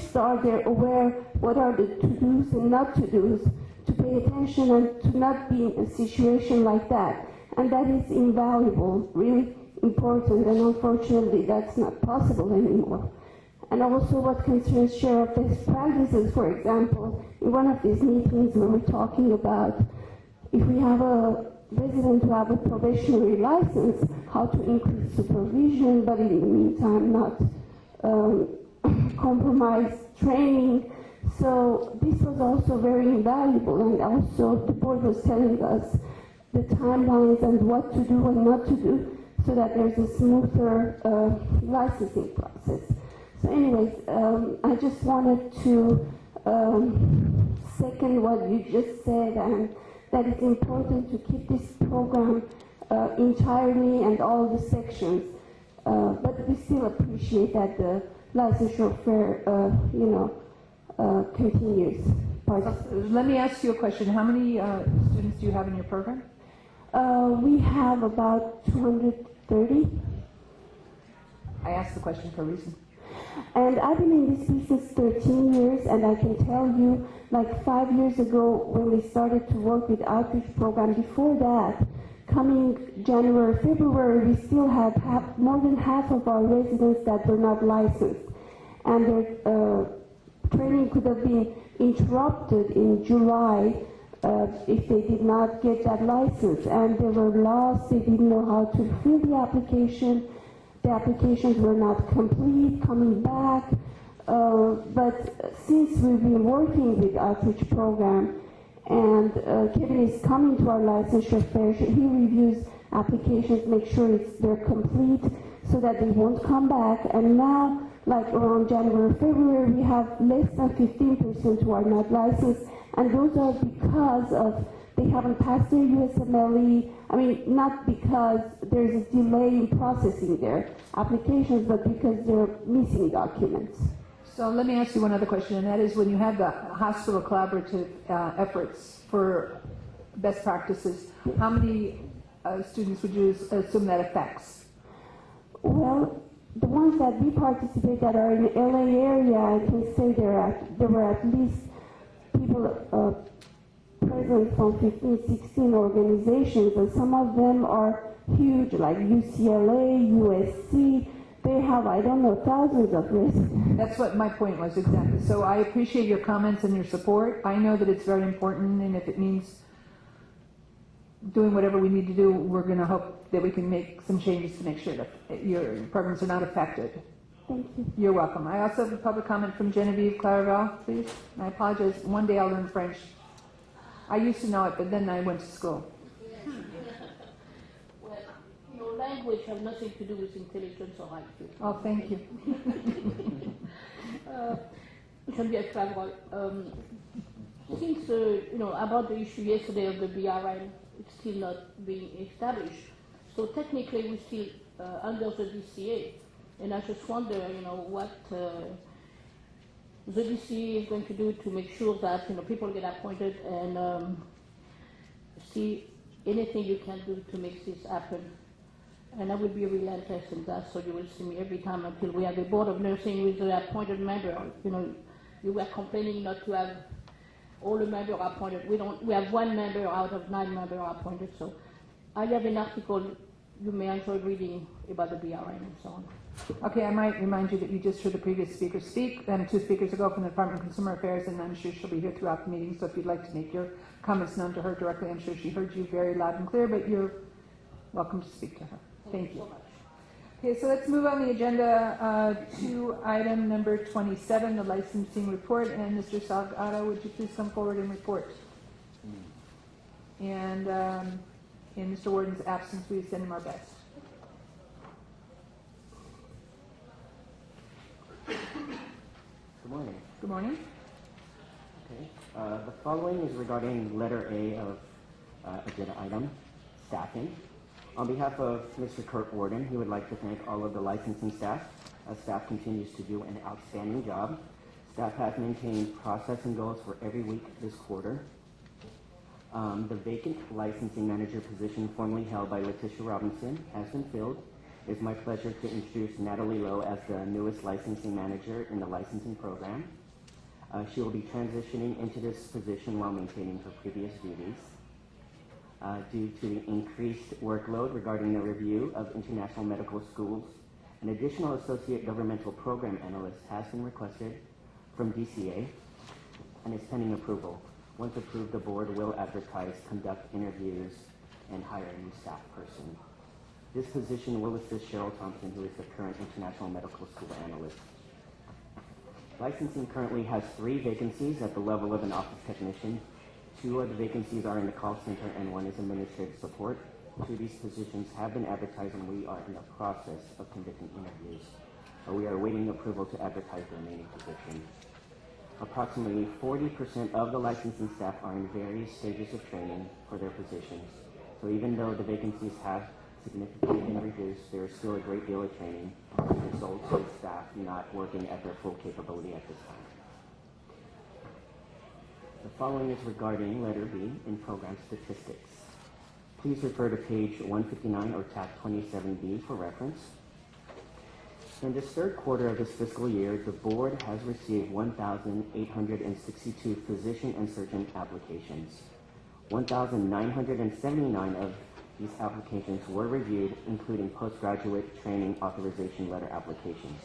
start, they're aware what are the to-dos and not to-dos, to pay attention and to not be in a situation like that. And that is invaluable, really important, and unfortunately that's not possible anymore. And also what concerns share of best practices, for example, in one of these meetings we were talking about if we have a resident who have a probationary license, how to increase supervision, but in the meantime not compromise training. So this was also very invaluable, and also the board was telling us the timelines and what to do and not to do so that there's a smoother licensing process. So anyways, I just wanted to second what you just said, and that it's important to keep this program entirely and all the sections, but we still appreciate that the licensure fair, continues. Let me ask you a question. How many students do you have in your program? We have about 230. I asked the question for a reason. And I've been in this business 13 years, and I can tell you, like 5 years ago when we started to work with outreach program, before that, coming January, February, we still had more than half of our residents that were not licensed. And their training could have been interrupted in July if they did not get that license. And they were lost, they didn't know how to fill the application. the applications were not complete, coming back. But since we've been working with outreach program, and Kevin is coming to our licensure fair, he reviews applications, make sure they're complete, so that they won't come back. And now, like around January, February, we have less than 15% who are not licensed, and those are because of they haven't passed their USMLE. I mean, not because there's a delay in processing their applications, but because they're missing documents. So let me ask you one other question, and that is when you have the hospital collaborative efforts for best practices, how many students would you assume that affects? Well, the ones that we participate that are in the LA area, I can say there were at least people present from 15, 16 organizations, and some of them are huge, like UCLA, USC. They have, I don't know, thousands of residents. That's what my point was, exactly. So I appreciate your comments and your support. I know that it's very important, and if it means doing whatever we need to do, we're going to hope that we can make some changes to make sure that your programs are not affected. Thank you. You're welcome. I also have a public comment from Genevieve Claraval, please. And I apologize. One day I'll learn French. I used to know it, but then I went to school. Well, your language has nothing to do with intelligence or IQ. Oh, thank you. Genevieve Claraval, since, about the issue yesterday of the BRN, it's still not being established. So technically we're still under the DCA. And I just wonder, what the DCA is going to do to make sure that, people get appointed, and see anything you can do to make this happen. And I will be relentless in that, so you will see me every time until we have a board of nursing with an appointed member. You were complaining not to have all the members appointed. We have one member out of 9 members appointed. So I have an article you may enjoy reading about the BRN and so on. Okay, I might remind you that you just heard the previous speaker speak, and 2 speakers ago from the Department of Consumer Affairs, and I'm sure she'll be here throughout the meeting, so if you'd like to make your comments known to her directly, I'm sure she heard you very loud and clear, but you're welcome to speak to her. Thank you. Okay, so let's move on the agenda to item number 27, the licensing report, and Mr. Salgado, would you please come forward and report? And in Mr. Warden's absence, we send him our best. Good morning. Good morning. Okay. The following is regarding letter A of agenda item, staffing. On behalf of Mr. Kurt Warden, he would like to thank all of the licensing staff. Staff continues to do an outstanding job. Staff has maintained process and goals for every week this quarter. The vacant licensing manager position formerly held by Letitia Robinson has been filled. It is my pleasure to introduce Natalie Lowe as the newest licensing manager in the licensing program. She will be transitioning into this position while maintaining her previous duties. Due to the increased workload regarding the review of international medical schools, an additional associate governmental program analyst has been requested from DCA and is pending approval. Once approved, the board will advertise, conduct interviews, and hire a new staff person. This position will assist Cheryl Thompson, who is the current international medical school analyst. Licensing currently has 3 vacancies at the level of an office technician. 2 of the vacancies are in the call center and 1 is administrative support. 2 of these positions have been advertised and we are in the process of conducting interviews. We are awaiting approval to advertise the remaining positions. Approximately 40% of the licensing staff are in various stages of training for their positions. So even though the vacancies have significantly been reduced, there is still a great deal of training, which results in staff not working at their full capability at this time. The following is regarding letter B in program statistics. Please refer to page 159 or tab 27B for reference. In this third quarter of this fiscal year, the board has received 1,862 physician and surgeon applications. 1,979 of these applications were reviewed, including postgraduate training authorization letter applications.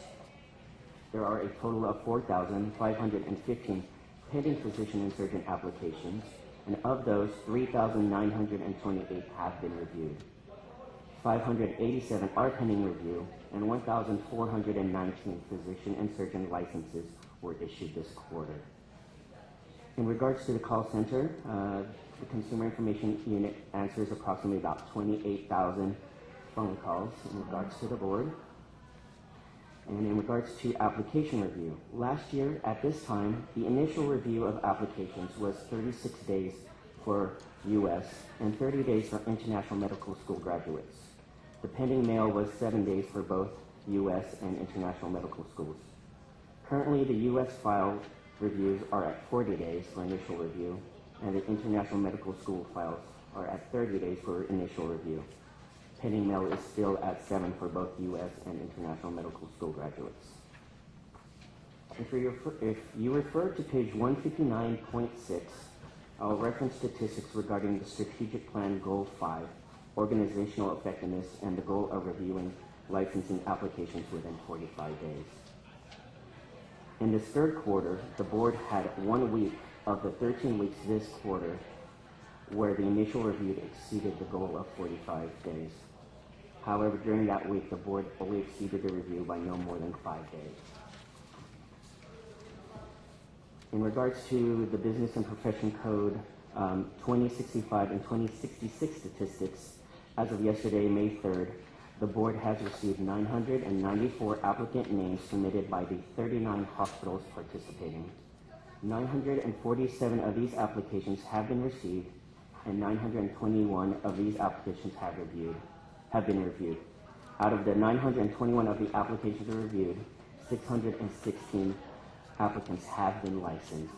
There are a total of 4,515 pending physician and surgeon applications, and of those, 3,928 have been reviewed. 587 are pending review, and 1,419 physician and surgeon licenses were issued this quarter. In regards to the call center, the Consumer Information Unit answers approximately about 28,000 phone calls in regards to the board. And in regards to application review, last year at this time, the initial review of applications was 36 days for U.S. and 30 days for international medical school graduates. The pending mail was 7 days for both U.S. and international medical schools. Currently, the U.S. file reviews are at 40 days for initial review, and the international medical school files are at 30 days for initial review. Pending mail is still at 7 for both U.S. and international medical school graduates. If you refer to page 159.6, I'll reference statistics regarding the Strategic Plan Goal 5, Organizational Effectiveness, and the goal of reviewing licensing applications within 45 days. In this third quarter, the board had 1 week of the 13 weeks this quarter where the initial review exceeded the goal of 45 days. However, during that week, the board only exceeded the review by no more than 5 days. In regards to the Business and Profession Code 2065 and 2066 statistics, as of yesterday, May 3rd, the board has received 994 applicant names submitted by the 39 hospitals participating. 947 of these applications have been received, and 921 of these applications have been reviewed. Out of the 921 of the applications reviewed, 616 applicants have been licensed.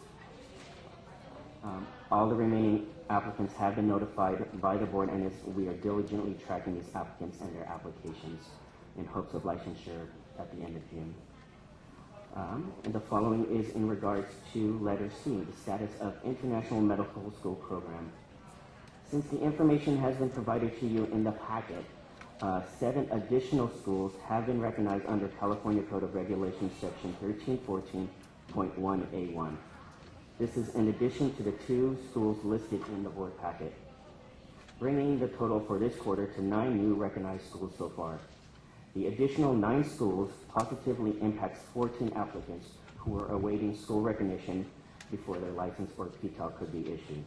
All the remaining applicants have been notified by the board, and we are diligently tracking these applicants and their applications in hopes of licensure at the end of June. And the following is in regards to letter C, the status of International Medical School Program. Since the information has been provided to you in the packet, 7 additional schools have been recognized under California Code of Regulations Section 1314.1A1. This is in addition to the 2 schools listed in the board packet, bringing the total for this quarter to 9 new recognized schools so far. The additional 9 schools positively impacts 14 applicants who are awaiting school recognition before their license or PTAL could be issued.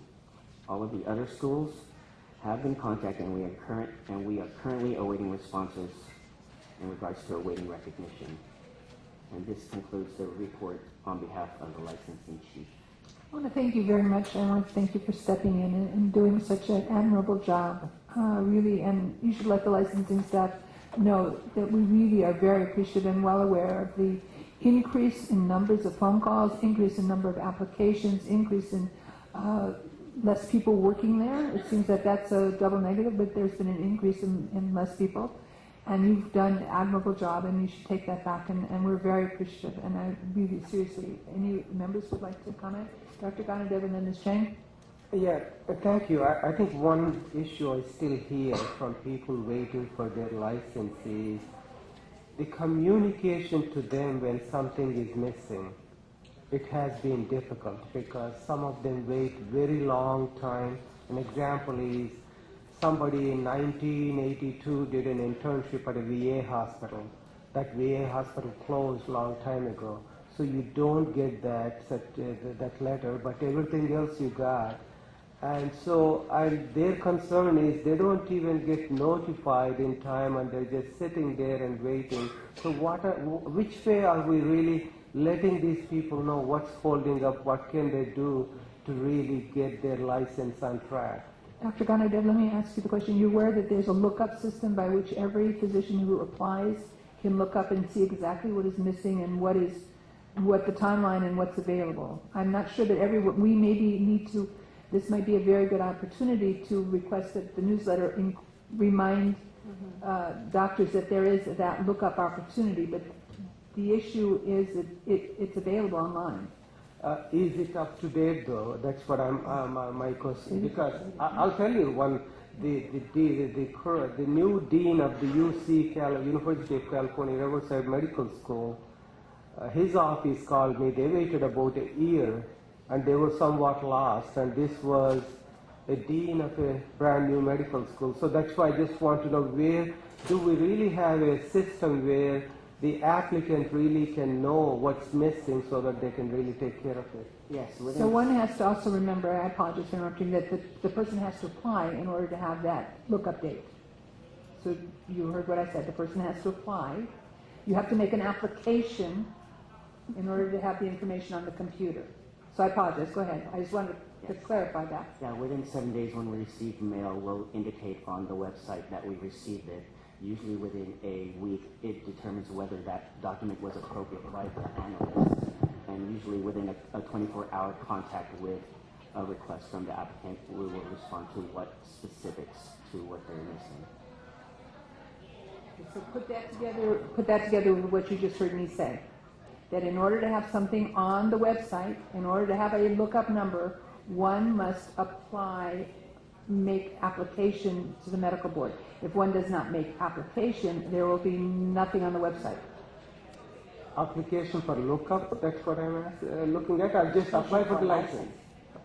All of the other schools have been contacted, and we are currently awaiting responses in regards to awaiting recognition. And this concludes the report on behalf of the licensing chief. I want to thank you very much. I want to thank you for stepping in and doing such an admirable job, really. And you should let the licensing staff know that we really are very appreciative and well aware of the increase in numbers of phone calls, increase in number of applications, increase in less people working there. It seems that that's a double negative, but there's been an increase in less people. And you've done an admirable job, and you should take that back, and we're very appreciative. And I really, seriously, any members would like to comment? Dr. Ganadev and then Ms. Chang? Yeah, thank you. I think one issue I still hear from people waiting for their license is the communication to them when something is missing. It has been difficult because some of them wait very long time. An example is somebody in 1982 did an internship at a VA hospital. That VA hospital closed a long time ago. So you don't get that letter, but everything else you got. And so their concern is they don't even get notified in time, and they're just sitting there and waiting. So which way are we really letting these people know what's holding up, what can they do to really get their license on track? Dr. Ganadev, let me ask you the question. You're aware that there's a lookup system by which every physician who applies can look up and see exactly what is missing and what the timeline and what's available. I'm not sure that we maybe need to, this might be a very good opportunity to request that the newsletter remind doctors that there is that lookup opportunity, but the issue is that it's available online. Is it up to date though? That's what my question. Because I'll tell you the new dean of the University of California Riverside Medical School, his office called me. They waited about a year, and they were somewhat lost. And this was a dean of a brand new medical school. So that's why I just want to know, where do we really have a system where the applicant really can know what's missing so that they can really take care of it? Yes. So one has to also remember, I apologize for interrupting, that the person has to apply in order to have that lookup date. So you heard what I said, the person has to apply. You have to make an application in order to have the information on the computer. So I apologize, go ahead. I just wanted to clarify that. Yeah, within 7 days when we receive mail, we'll indicate on the website that we received it. Usually within a week, it determines whether that document was appropriate by the analyst. And usually within a 24-hour contact with a request from the applicant, we will respond to what specifics to what they're missing. So put that together with what you just heard me say. That in order to have something on the website, in order to have a lookup number, one must make application to the medical board. If one does not make application, there will be nothing on the website. Application for lookup, that's what I'm looking at. I'll just apply for the license.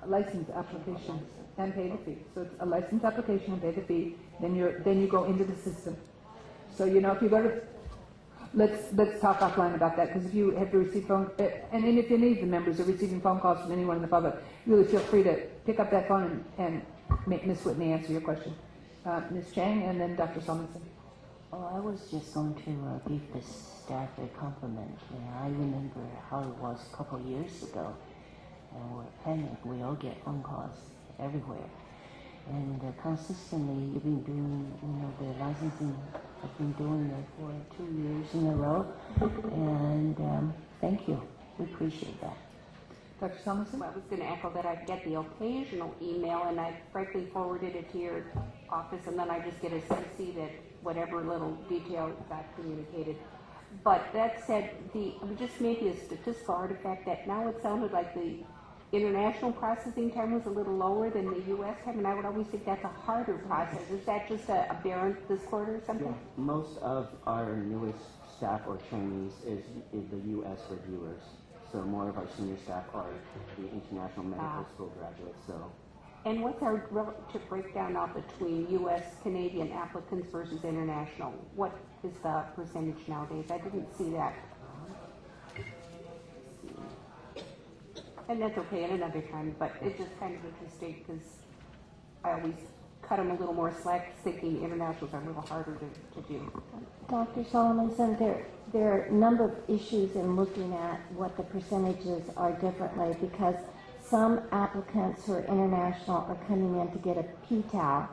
License applications and pay the fee. So it's a license application and pay the fee. Then you go into the system. So if you go to, let's talk offline about that, because if you have to receive phone, and if any of the members are receiving phone calls from anyone in the public, really feel free to pick up that phone and make Ms. Whitney answer your question. Ms. Chang and then Dr. Solomon. Oh, I was just going to give the staff a compliment. I remember how it was a couple of years ago, and we're panicked. We all get phone calls everywhere, and consistently you've been doing, the licensing. I've been doing it for 2 years in a row, and thank you. We appreciate that. Dr. Thomason? Well, I was going to echo that. I get the occasional email, and I frankly forwarded it to your office, and then I just get a CC that whatever little detail got communicated. But that said, just maybe a statistical artifact that now it sounded like the international processing time was a little lower than the U.S. time, and I would always think that's a harder process. Is that just a aberrant this quarter or something? Yeah. Most of our newest staff or trainees is the U.S. reviewers. So more of our senior staff are the international medical school graduates. So. And what's our relative breakdown now between U.S. Canadian applicants versus international? What is the percentage nowadays? I didn't see that. And that's okay at another time, but it's just kind of interesting because I always cut them a little more slack, thinking internationals are a little harder to do. Dr. Solomonson, there are a number of issues in looking at what the percentages are differently, because some applicants who are international are coming in to get a PTAL.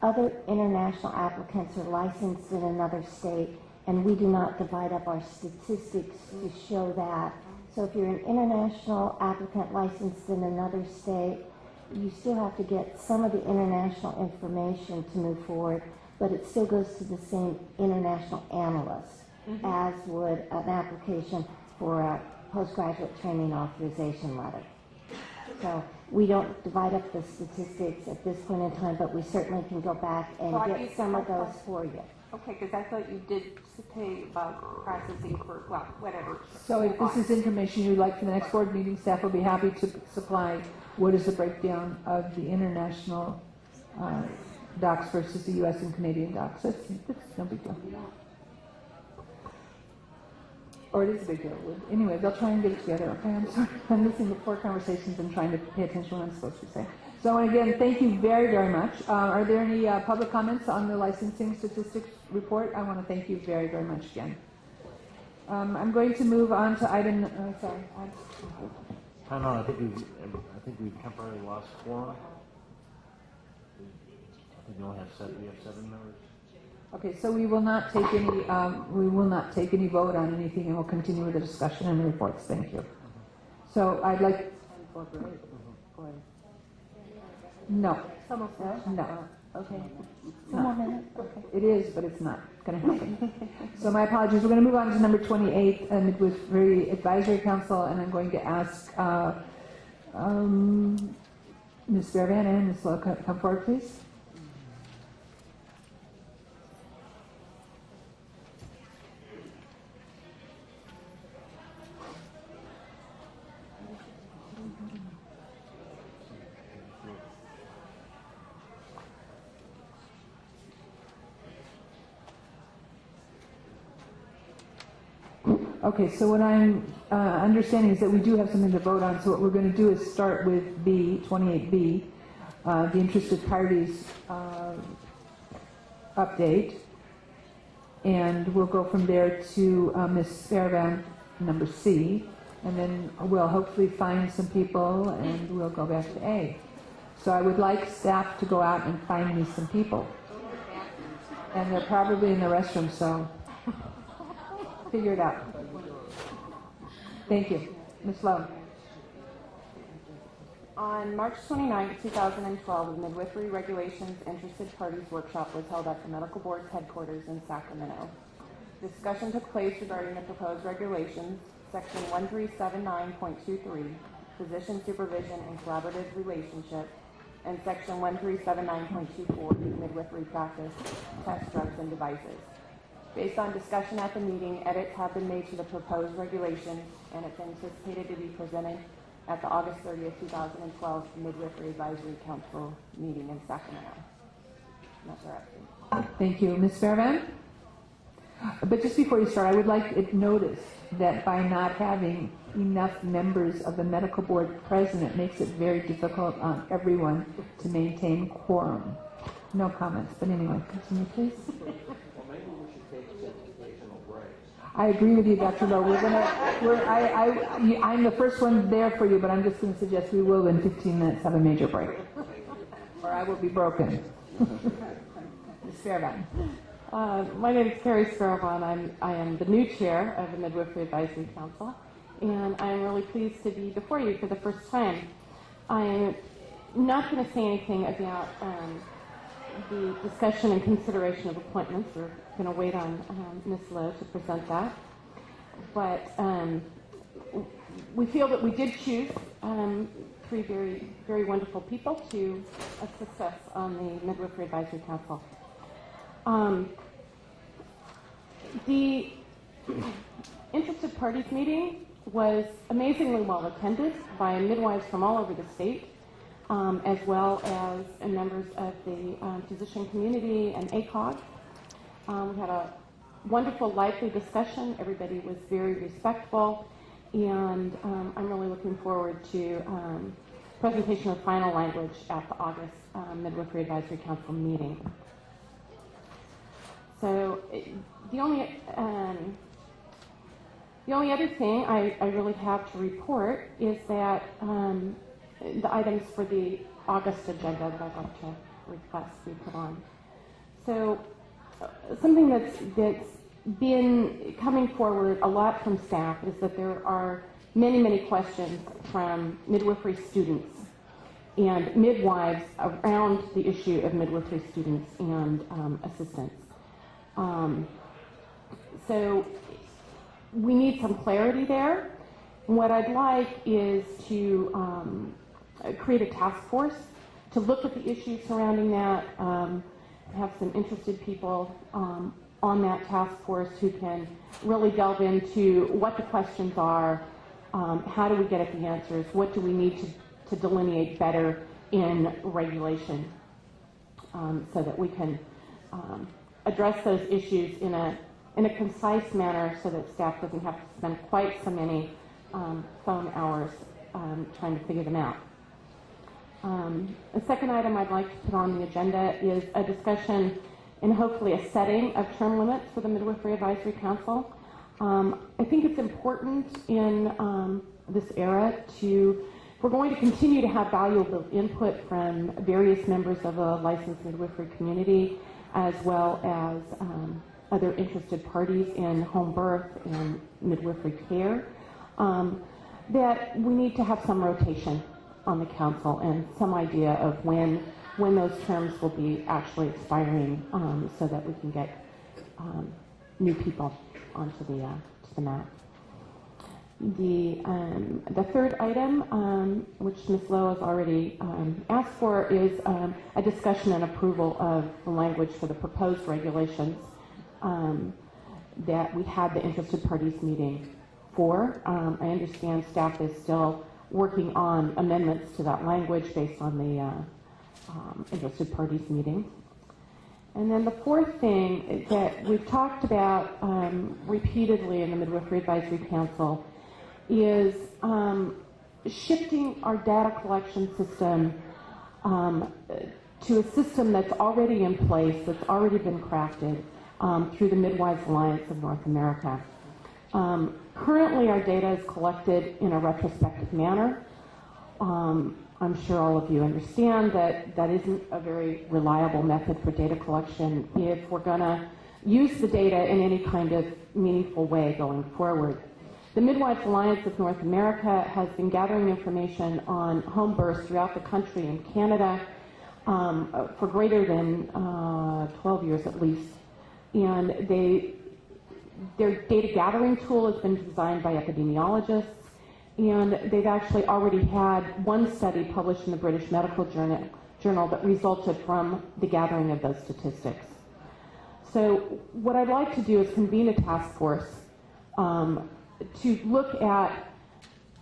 Other international applicants are licensed in another state, and we do not divide up our statistics to show that. So if you're an international applicant licensed in another state, you still have to get some of the international information to move forward, but it still goes to the same international analyst as would an application for a postgraduate training authorization letter. So we don't divide up the statistics at this point in time, but we certainly can go back and get some of those for you. Okay, because I thought you did say about processing for, well, whatever. So if this is information you'd like for the next board meeting, staff will be happy to supply what is the breakdown of the international docs versus the U.S. and Canadian docs. That's no big deal. Or it is a big deal. Anyway, they'll try and get it together. Okay, I'm sorry. I'm listening to 4 conversations and trying to pay attention to what I'm supposed to say. So again, thank you very, very much. Are there any public comments on the licensing statistics report? I want to thank you very, very much again. I'm going to move on to item. Sorry. Time out. I think we've temporarily lost quorum. I think we only have 7. We have 7 members. Okay, so we will not take any. We will not take any vote on anything, and we'll continue with the discussion and the reports. Thank you. So I'd like. No. No. Okay. No. It is, but it's not going to happen. So my apologies. We're going to move on to number 28, Midwifery Advisory Council, and I'm going to ask Ms. Fairvan and Ms. Lowe, come forward, please. Okay, so what I'm understanding is that we do have something to vote on, so what we're going to do is start with B, 28B, the interested parties update, and we'll go from there to Ms. Fairbairn, number C, and then we'll hopefully find some people, and we'll go back to A. So I would like staff to go out and find me some people. And they're probably in the restroom, so figure it out. Thank you. Ms. Lowe. On March 29, 2012, the Midwifery Regulations Interested Parties Workshop was held at the Medical Board's headquarters in Sacramento. Discussion took place regarding the proposed regulations, Section 1379.23, Physician Supervision and Collaborative Relationship, and Section 1379.24, Midwifery Practice, Test Drugs and Devices. Based on discussion at the meeting, edits have been made to the proposed regulations, and it's anticipated to be presented at the August 30th, 2012 Midwifery Advisory Council meeting in Sacramento. And that's our update. Thank you. Ms. Fairbairn? But just before you start, I would like it noticed that by not having enough members of the medical board present, it makes it very difficult on everyone to maintain quorum. No comments, but anyway, continue, please. I agree with you, Dr. Lowe. I'm the first one there for you, but I'm just going to suggest we will, in 15 minutes, have a major break, or I will be broken. Ms. Fairbairn. My name is Carrie Sparrowbond. I am the new chair of the Midwifery Advisory Council, and I am really pleased to be before you for the first time. I'm not going to say anything about the discussion and consideration of appointments. We're going to wait on Ms. Lowe to present that. But we feel that we did choose three very, very wonderful people to assist us on the Midwifery Advisory Council. The interested parties meeting was amazingly well attended by midwives from all over the state, as well as members of the physician community and ACOG. We had a wonderful, lively discussion. Everybody was very respectful, and I'm really looking forward to presentation of final language at the August Midwifery Advisory Council meeting. So the only other thing I really have to report is that the items for the August agenda that I'd like to request be put on. So something that's been coming forward a lot from staff is that there are many, many questions from midwifery students and midwives around the issue of midwifery students and assistants. So we need some clarity there. What I'd like is to create a task force to look at the issues surrounding that, have some interested people on that task force who can really delve into what the questions are, how do we get at the answers, what do we need to delineate better in regulation, so that we can address those issues in a concise manner so that staff doesn't have to spend quite so many phone hours trying to figure them out. The second item I'd like to put on the agenda is a discussion and hopefully a setting of term limits for the Midwifery Advisory Council. I think it's important in this era if we're going to continue to have valuable input from various members of the licensed midwifery community, as well as other interested parties in home birth and midwifery care, that we need to have some rotation on the council and some idea of when those terms will be actually expiring, so that we can get new people onto the map. The third item, which Ms. Lowe has already asked for, is a discussion and approval of the language for the proposed regulations that we had the interested parties meeting for. I understand staff is still working on amendments to that language based on the interested parties meeting. And then the fourth thing that we've talked about repeatedly in the Midwifery Advisory Council is shifting our data collection system to a system that's already in place, that's already been crafted through the Midwives Alliance of North America. Currently, our data is collected in a retrospective manner. I'm sure all of you understand that that isn't a very reliable method for data collection if we're going to use the data in any kind of meaningful way going forward. The Midwives Alliance of North America has been gathering information on home births throughout the country and Canada for greater than 12 years at least. And their data gathering tool has been designed by epidemiologists, and they've actually already had one study published in the British Medical Journal that resulted from the gathering of those statistics. So what I'd like to do is convene a task force to look at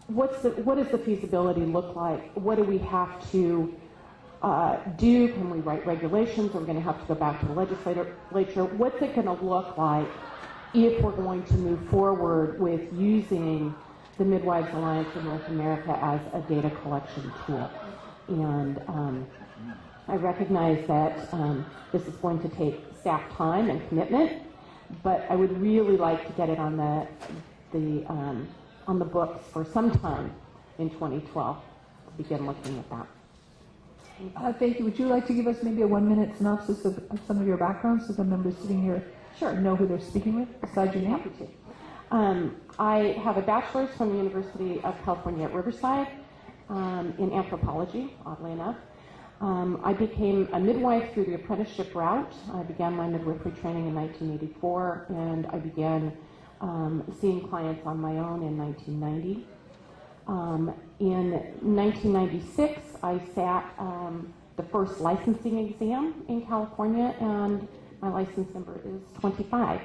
what does the feasibility look like? What do we have to do? Can we write regulations? Are we going to have to go back to the legislature? What's it going to look like if we're going to move forward with using the Midwives Alliance of North America as a data collection tool? And I recognize that this is going to take staff time and commitment, but I would really like to get it on the books for some time in 2012 to begin looking at that. Thank you. Would you like to give us maybe a 1-minute synopsis of some of your background so the members sitting here know who they're speaking with besides your name? Happy to. I have a bachelor's from the University of California at Riverside in anthropology, oddly enough. I became a midwife through the apprenticeship route. I began my midwifery training in 1984, and I began seeing clients on my own in 1990. In 1996, I sat the first licensing exam in California, and my license number is 25.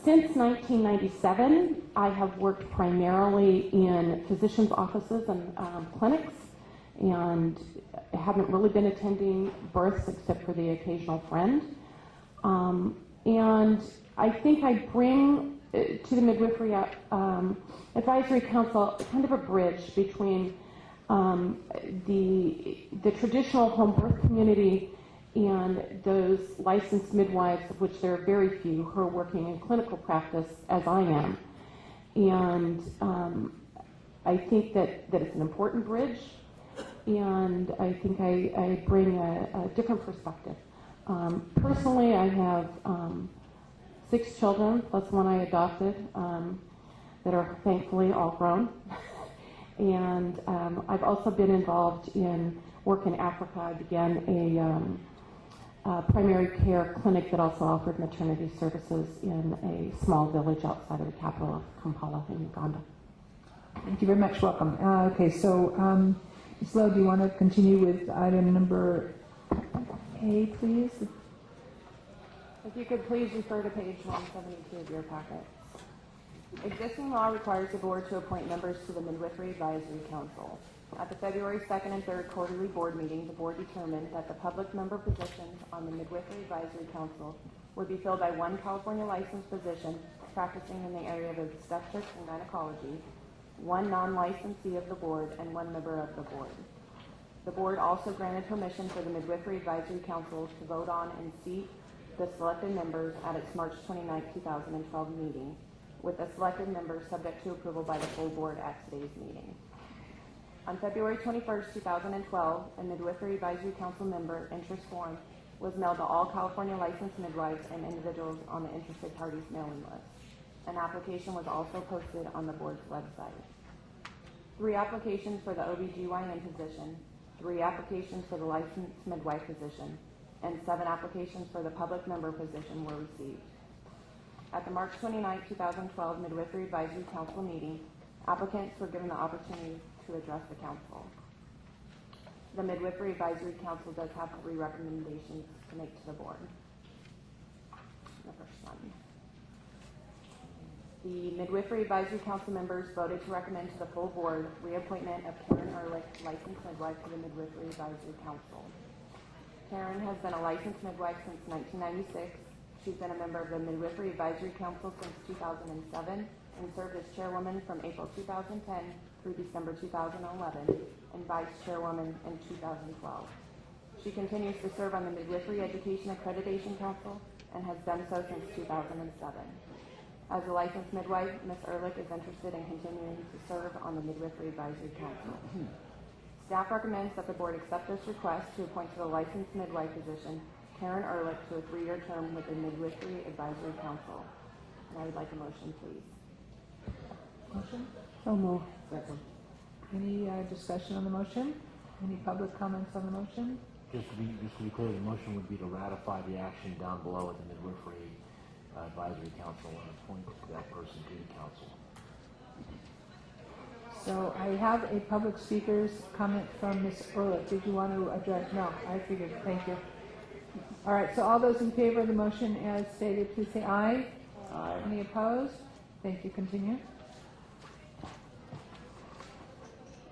Since 1997, I have worked primarily in physicians' offices and clinics, and haven't really been attending births except for the occasional friend. And I think I bring to the Midwifery Advisory Council kind of a bridge between the traditional home birth community and those licensed midwives, of which there are very few, who are working in clinical practice as I am. And I think that it's an important bridge, and I think I bring a different perspective. Personally, I have 6 children, plus one I adopted, that are thankfully all grown. And I've also been involved in work in Africa. I began a primary care clinic that also offered maternity services in a small village outside of the capital of Kampala in Uganda. Thank you very much. Welcome. Okay, so Ms. Lowe, do you want to continue with item number A, please? If you could please refer to page 172 of your packet. Existing law requires the board to appoint members to the Midwifery Advisory Council. At the February 2nd and 3rd quarterly board meeting, the board determined that the public member positions on the Midwifery Advisory Council would be filled by one California licensed physician practicing in the area of obstetrics and gynecology, one non-licensee of the board, and one member of the board. The board also granted permission for the Midwifery Advisory Council to vote on and seat the selected members at its March 29, 2012 meeting, with the selected members subject to approval by the full board at today's meeting. On February 21st, 2012, a Midwifery Advisory Council member interest form was mailed to all California licensed midwives and individuals on the interested parties mailing list. An application was also posted on the board's website. 3 applications for the OBGYN position, 3 applications for the licensed midwife position, and 7 applications for the public member position were received. At the March 29, 2012 Midwifery Advisory Council meeting, applicants were given the opportunity to address the council. The Midwifery Advisory Council does have 3 recommendations to make to the board. The first one. The Midwifery Advisory Council members voted to recommend to the full board reappointment of Karen Ehrlich, licensed midwife, to the Midwifery Advisory Council. Karen has been a licensed midwife since 1996. She's been a member of the Midwifery Advisory Council since 2007 and served as chairwoman from April 2010 through December 2011 and vice chairwoman in 2012. She continues to serve on the Midwifery Education Accreditation Council and has done so since 2007. As a licensed midwife, Ms. Ehrlich is interested in continuing to serve on the Midwifery Advisory Council. Staff recommends that the board accept this request to appoint to the licensed midwife position Karen Ehrlich to a 3-year term with the Midwifery Advisory Council. And I would like a motion, please. Motion? So moved. Second. Any discussion on the motion? Any public comments on the motion? Just to be clear, the motion would be to ratify the action down below at the Midwifery Advisory Council and appoint that person to the council. So I have a public speaker's comment from Ms. Ehrlich. Did you want to address? No, I figured. Thank you. All right, so all those in favor of the motion as stated, please say aye. Aye. Any opposed? Thank you. Continue.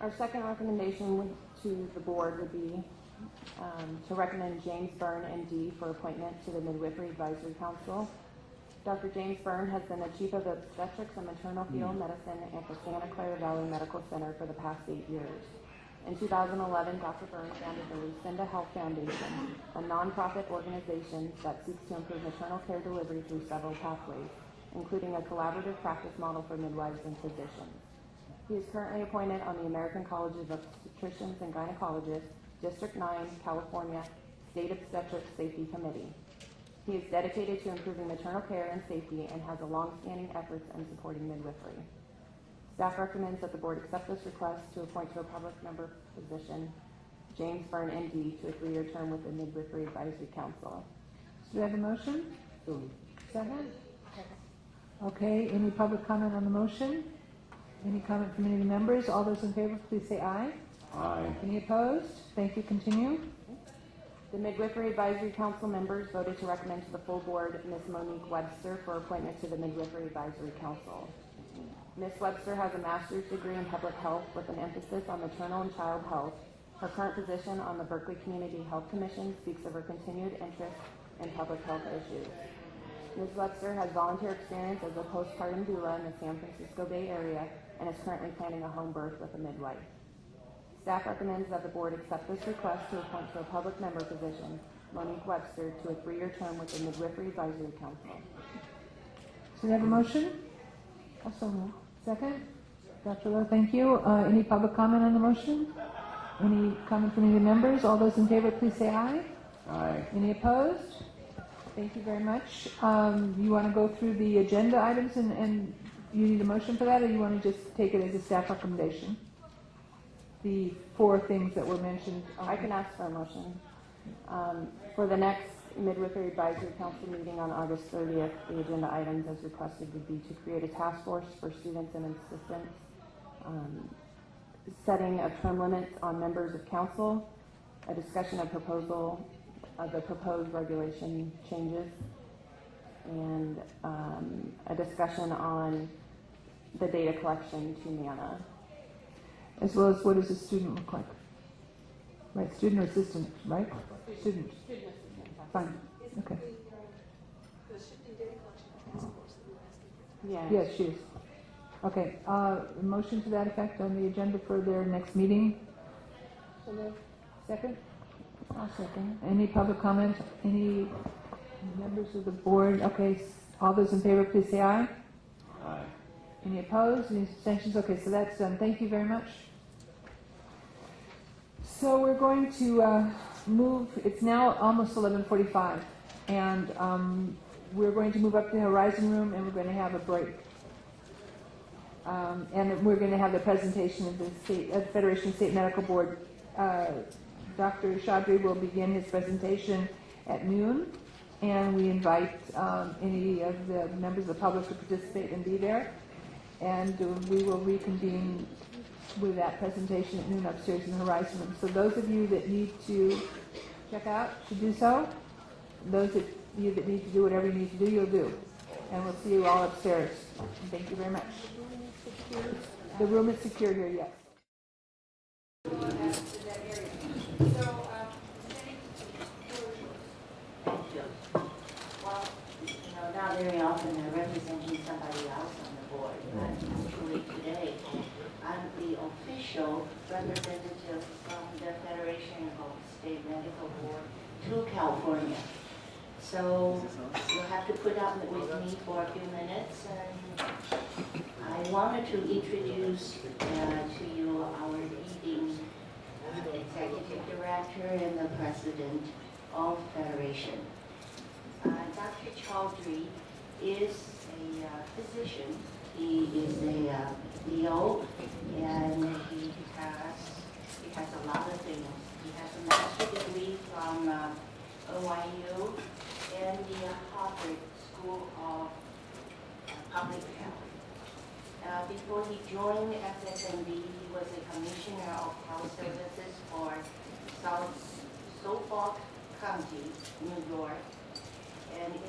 Our second recommendation to the board would be to recommend James Byrne, MD, for appointment to the Midwifery Advisory Council. Dr. James Byrne has been the Chief of Obstetrics and Maternal Fetal Medicine at the Santa Clara Valley Medical Center for the past 8 years. In 2011, Dr. Byrne founded the Lucinda Health Foundation, a nonprofit organization that seeks to improve maternal care delivery through several pathways, including a collaborative practice model for midwives and physicians. He is currently appointed on the American College of Obstetricians and Gynecologists, District 9, California, State Obstetrics Safety Committee. He is dedicated to improving maternal care and safety and has a long-standing efforts in supporting midwifery. Staff recommends that the board accept this request to appoint to a public member position James Byrne, MD, to a 3-year term with the Midwifery Advisory Council. Do we have a motion? Second? Okay, any public comment on the motion? Any comment from any of the members? All those in favor, please say aye. Aye. Any opposed? Thank you. Continue. The Midwifery Advisory Council members voted to recommend to the full board Ms. Monique Webster for appointment to the Midwifery Advisory Council. Ms. Webster has a master's degree in public health with an emphasis on maternal and child health. Her current position on the Berkeley Community Health Commission speaks of her continued interest in public health issues. Ms. Webster has volunteer experience as a postpartum doula in the San Francisco Bay Area and is currently planning a home birth with a midwife. Staff recommends that the board accept this request to appoint to a public member position Monique Webster to a 3-year term with the Midwifery Advisory Council. So we have a motion? Also moved. Second? Dr. Lowe, thank you. Any public comment on the motion? Any comment from any of the members? All those in favor, please say aye. Aye. Any opposed? Thank you very much. You want to go through the agenda items and you need a motion for that, or you want to just take it as a staff recommendation? The 4 things that were mentioned. I can ask for a motion. For the next Midwifery Advisory Council meeting on August 30th, the agenda items as requested would be to create a task force for students and assistants, setting of term limits on members of council, a discussion of proposal of the proposed regulation changes, and a discussion on the data collection to MANA. As well as what does a student look like? Right, student or assistant, right? Student. Fine, okay. Yeah. Yes, she is. Okay, motion to that effect on the agenda for their next meeting? Second? I'll second. Any public comment? Any members of the board? Okay, all those in favor, please say aye. Aye. Any opposed? Any abstentions? Okay, so that's done. Thank you very much. So we're going to move, it's now almost 11:45, and we're going to move up to the Horizon Room, and we're going to have a break. And we're going to have the presentation of the Federation of State Medical Board. Dr. Chaudhry will begin his presentation at noon, and we invite any of the members of the public to participate and be there. And we will reconvene with that presentation at noon upstairs in the Horizon Room. So those of you that need to check out should do so. Those of you that need to do whatever you need to do, you'll do. And we'll see you all upstairs. Thank you very much. The room is secure here, yes. State Medical Board to California. So you'll have to put up with me for a few minutes. And I wanted to introduce to you our leading executive director and the president of Federation. Dr. Chaudhry is a physician. He is a DO, and he has a lot of things. He has a master's degree from OIU and the Harvard School of Public Health. Before he joined FSMB, he was a commissioner of health services for Suffolk County, New York, and is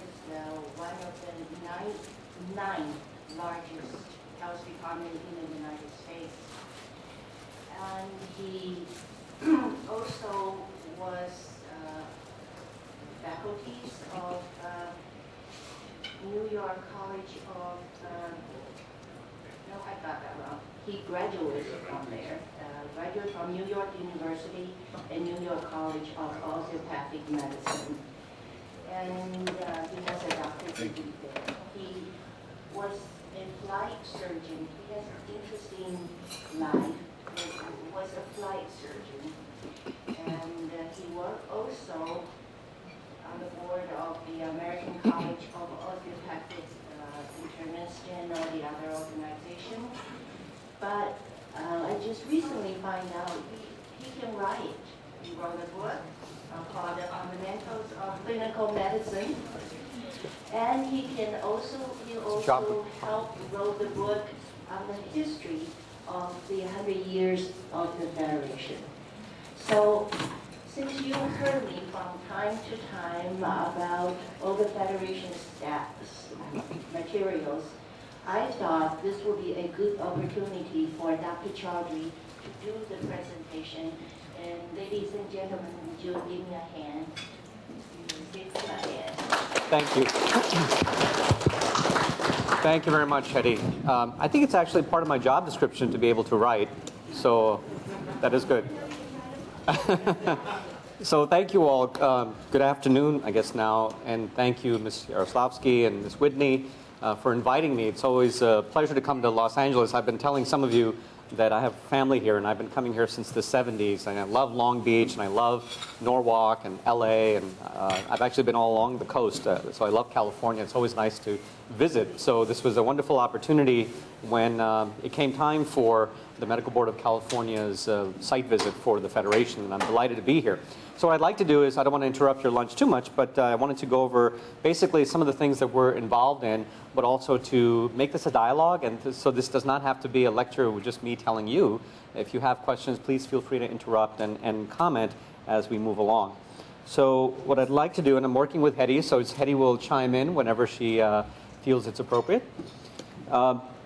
one of the nine largest health departments in the United States. And he also was faculties of New York College of, no, I got that wrong. He graduated from there, graduated from New York University and New York College of Osteopathic Medicine. And he has a doctorate degree there. He was a flight surgeon. He has an interesting life. He was a flight surgeon. And he worked also on the board of the American College of Osteopathic Internists and all the other organizations. But I just recently found out he can write. He wrote a book called The Fundamentals of Clinical Medicine. And he also helped wrote the book on the history of the 100 years of the Federation. So since you heard me from time to time about all the Federation stats materials, I thought this would be a good opportunity for Dr. Chaudhry to do the presentation. And ladies and gentlemen, would you give me a hand? Give me a hand. Thank you. Thank you very much, Hetty. I think it's actually part of my job description to be able to write, so that is good. So thank you all. Good afternoon, I guess now, and thank you, Ms. Yaroslavsky and Ms. Whitney, for inviting me. It's always a pleasure to come to Los Angeles. I've been telling some of you that I have family here, and I've been coming here since the 70s, and I love Long Beach, and I love Norwalk and LA, and I've actually been all along the coast, so I love California. It's always nice to visit. So this was a wonderful opportunity when it came time for the Medical Board of California's site visit for the Federation, and I'm delighted to be here. So what I'd like to do is, I don't want to interrupt your lunch too much, but I wanted to go over basically some of the things that we're involved in, but also to make this a dialogue, and so this does not have to be a lecture with just me telling you. If you have questions, please feel free to interrupt and comment as we move along. So what I'd like to do, and I'm working with Hetty, so Hetty will chime in whenever she feels it's appropriate.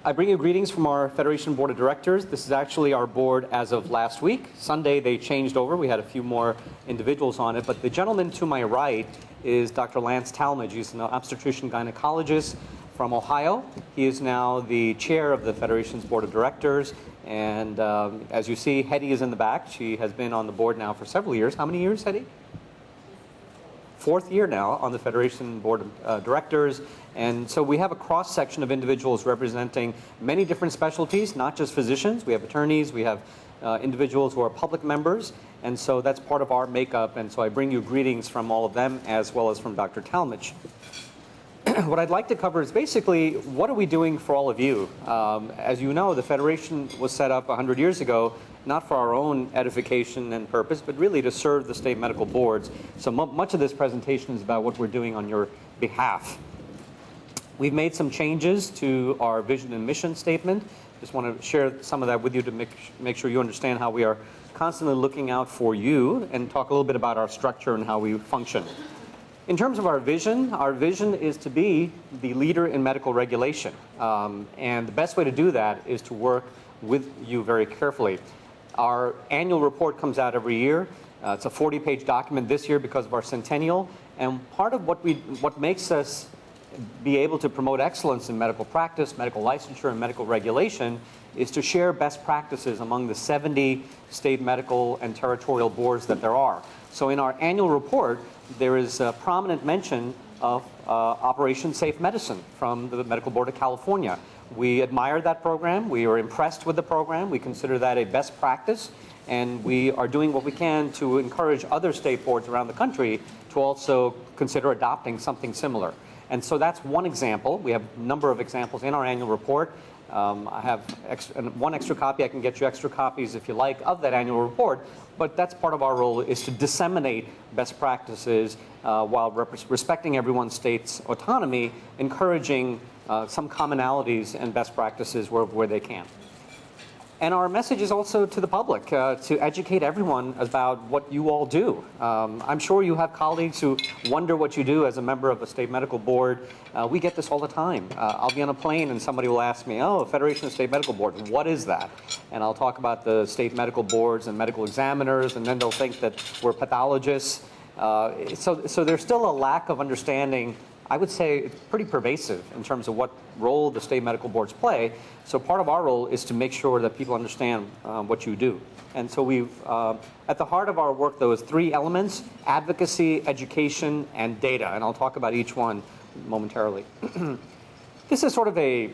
I bring you greetings from our Federation Board of Directors. This is actually our board as of last week. Sunday they changed over. We had a few more individuals on it, but the gentleman to my right is Dr. Lance Talmadge. He's an obstetrician gynecologist from Ohio. He is now the chair of the Federation's Board of Directors, and as you see, Hetty is in the back. She has been on the board now for several years. How many years, Hetty? 4th year now on the Federation Board of Directors. And so we have a cross-section of individuals representing many different specialties, not just physicians. We have attorneys, we have individuals who are public members, and so that's part of our makeup. And so I bring you greetings from all of them as well as from Dr. Talmadge. What I'd like to cover is basically, what are we doing for all of you? As you know, the Federation was set up 100 years ago, not for our own edification and purpose, but really to serve the state medical boards. So much of this presentation is about what we're doing on your behalf. We've made some changes to our vision and mission statement. Just want to share some of that with you to make sure you understand how we are constantly looking out for you, and talk a little bit about our structure and how we function. In terms of our vision is to be the leader in medical regulation. And the best way to do that is to work with you very carefully. Our annual report comes out every year. It's a 40-page document this year because of our centennial. And part of what makes us be able to promote excellence in medical practice, medical licensure, and medical regulation is to share best practices among the 70 state medical and territorial boards that there are. So in our annual report, there is a prominent mention of Operation Safe Medicine from the Medical Board of California. We admire that program. We are impressed with the program. We consider that a best practice, and we are doing what we can to encourage other state boards around the country to also consider adopting something similar. And so that's one example. We have a number of examples in our annual report. I have one extra copy. I can get you extra copies if you like of that annual report. But that's part of our role, is to disseminate best practices while respecting everyone's state's autonomy, encouraging some commonalities and best practices where they can. And our message is also to the public, to educate everyone about what you all do. I'm sure you have colleagues who wonder what you do as a member of a state medical board. We get this all the time. I'll be on a plane and somebody will ask me, oh, Federation of State Medical Boards, what is that? And I'll talk about the state medical boards and medical examiners, and then they'll think that we're pathologists. So there's still a lack of understanding. I would say it's pretty pervasive in terms of what role the state medical boards play. So part of our role is to make sure that people understand what you do. And so we've, at the heart of our work, though, is three elements: advocacy, education, and data. And I'll talk about each one momentarily. This is sort of a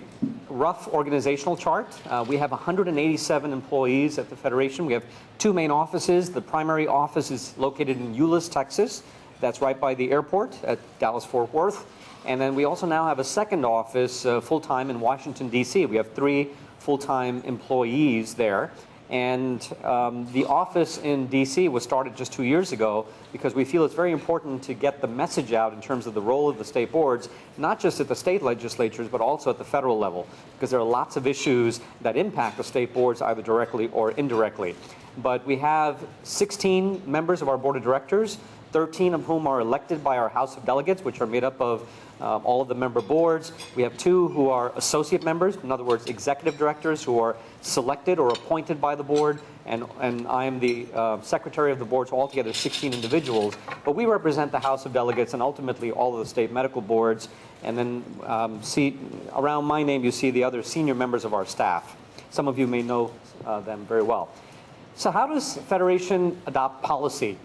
rough organizational chart. We have 187 employees at the Federation. We have two main offices. The primary office is located in Euless, Texas. That's right by the airport at Dallas-Fort Worth. And then we also now have a second office full-time in Washington, D.C. We have 3 full-time employees there. And the office in D.C. was started just 2 years ago because we feel it's very important to get the message out in terms of the role of the state boards, not just at the state legislatures, but also at the federal level, because there are lots of issues that impact the state boards either directly or indirectly. But we have 16 members of our board of directors, 13 of whom are elected by our House of Delegates, which are made up of all of the member boards. We have 2 who are associate members, in other words, executive directors who are selected or appointed by the board, and I am the secretary of the board, so altogether 16 individuals. But we represent the House of Delegates and ultimately all of the state medical boards. And then see around my name, you see the other senior members of our staff. Some of you may know them very well. So how does Federation adopt policy?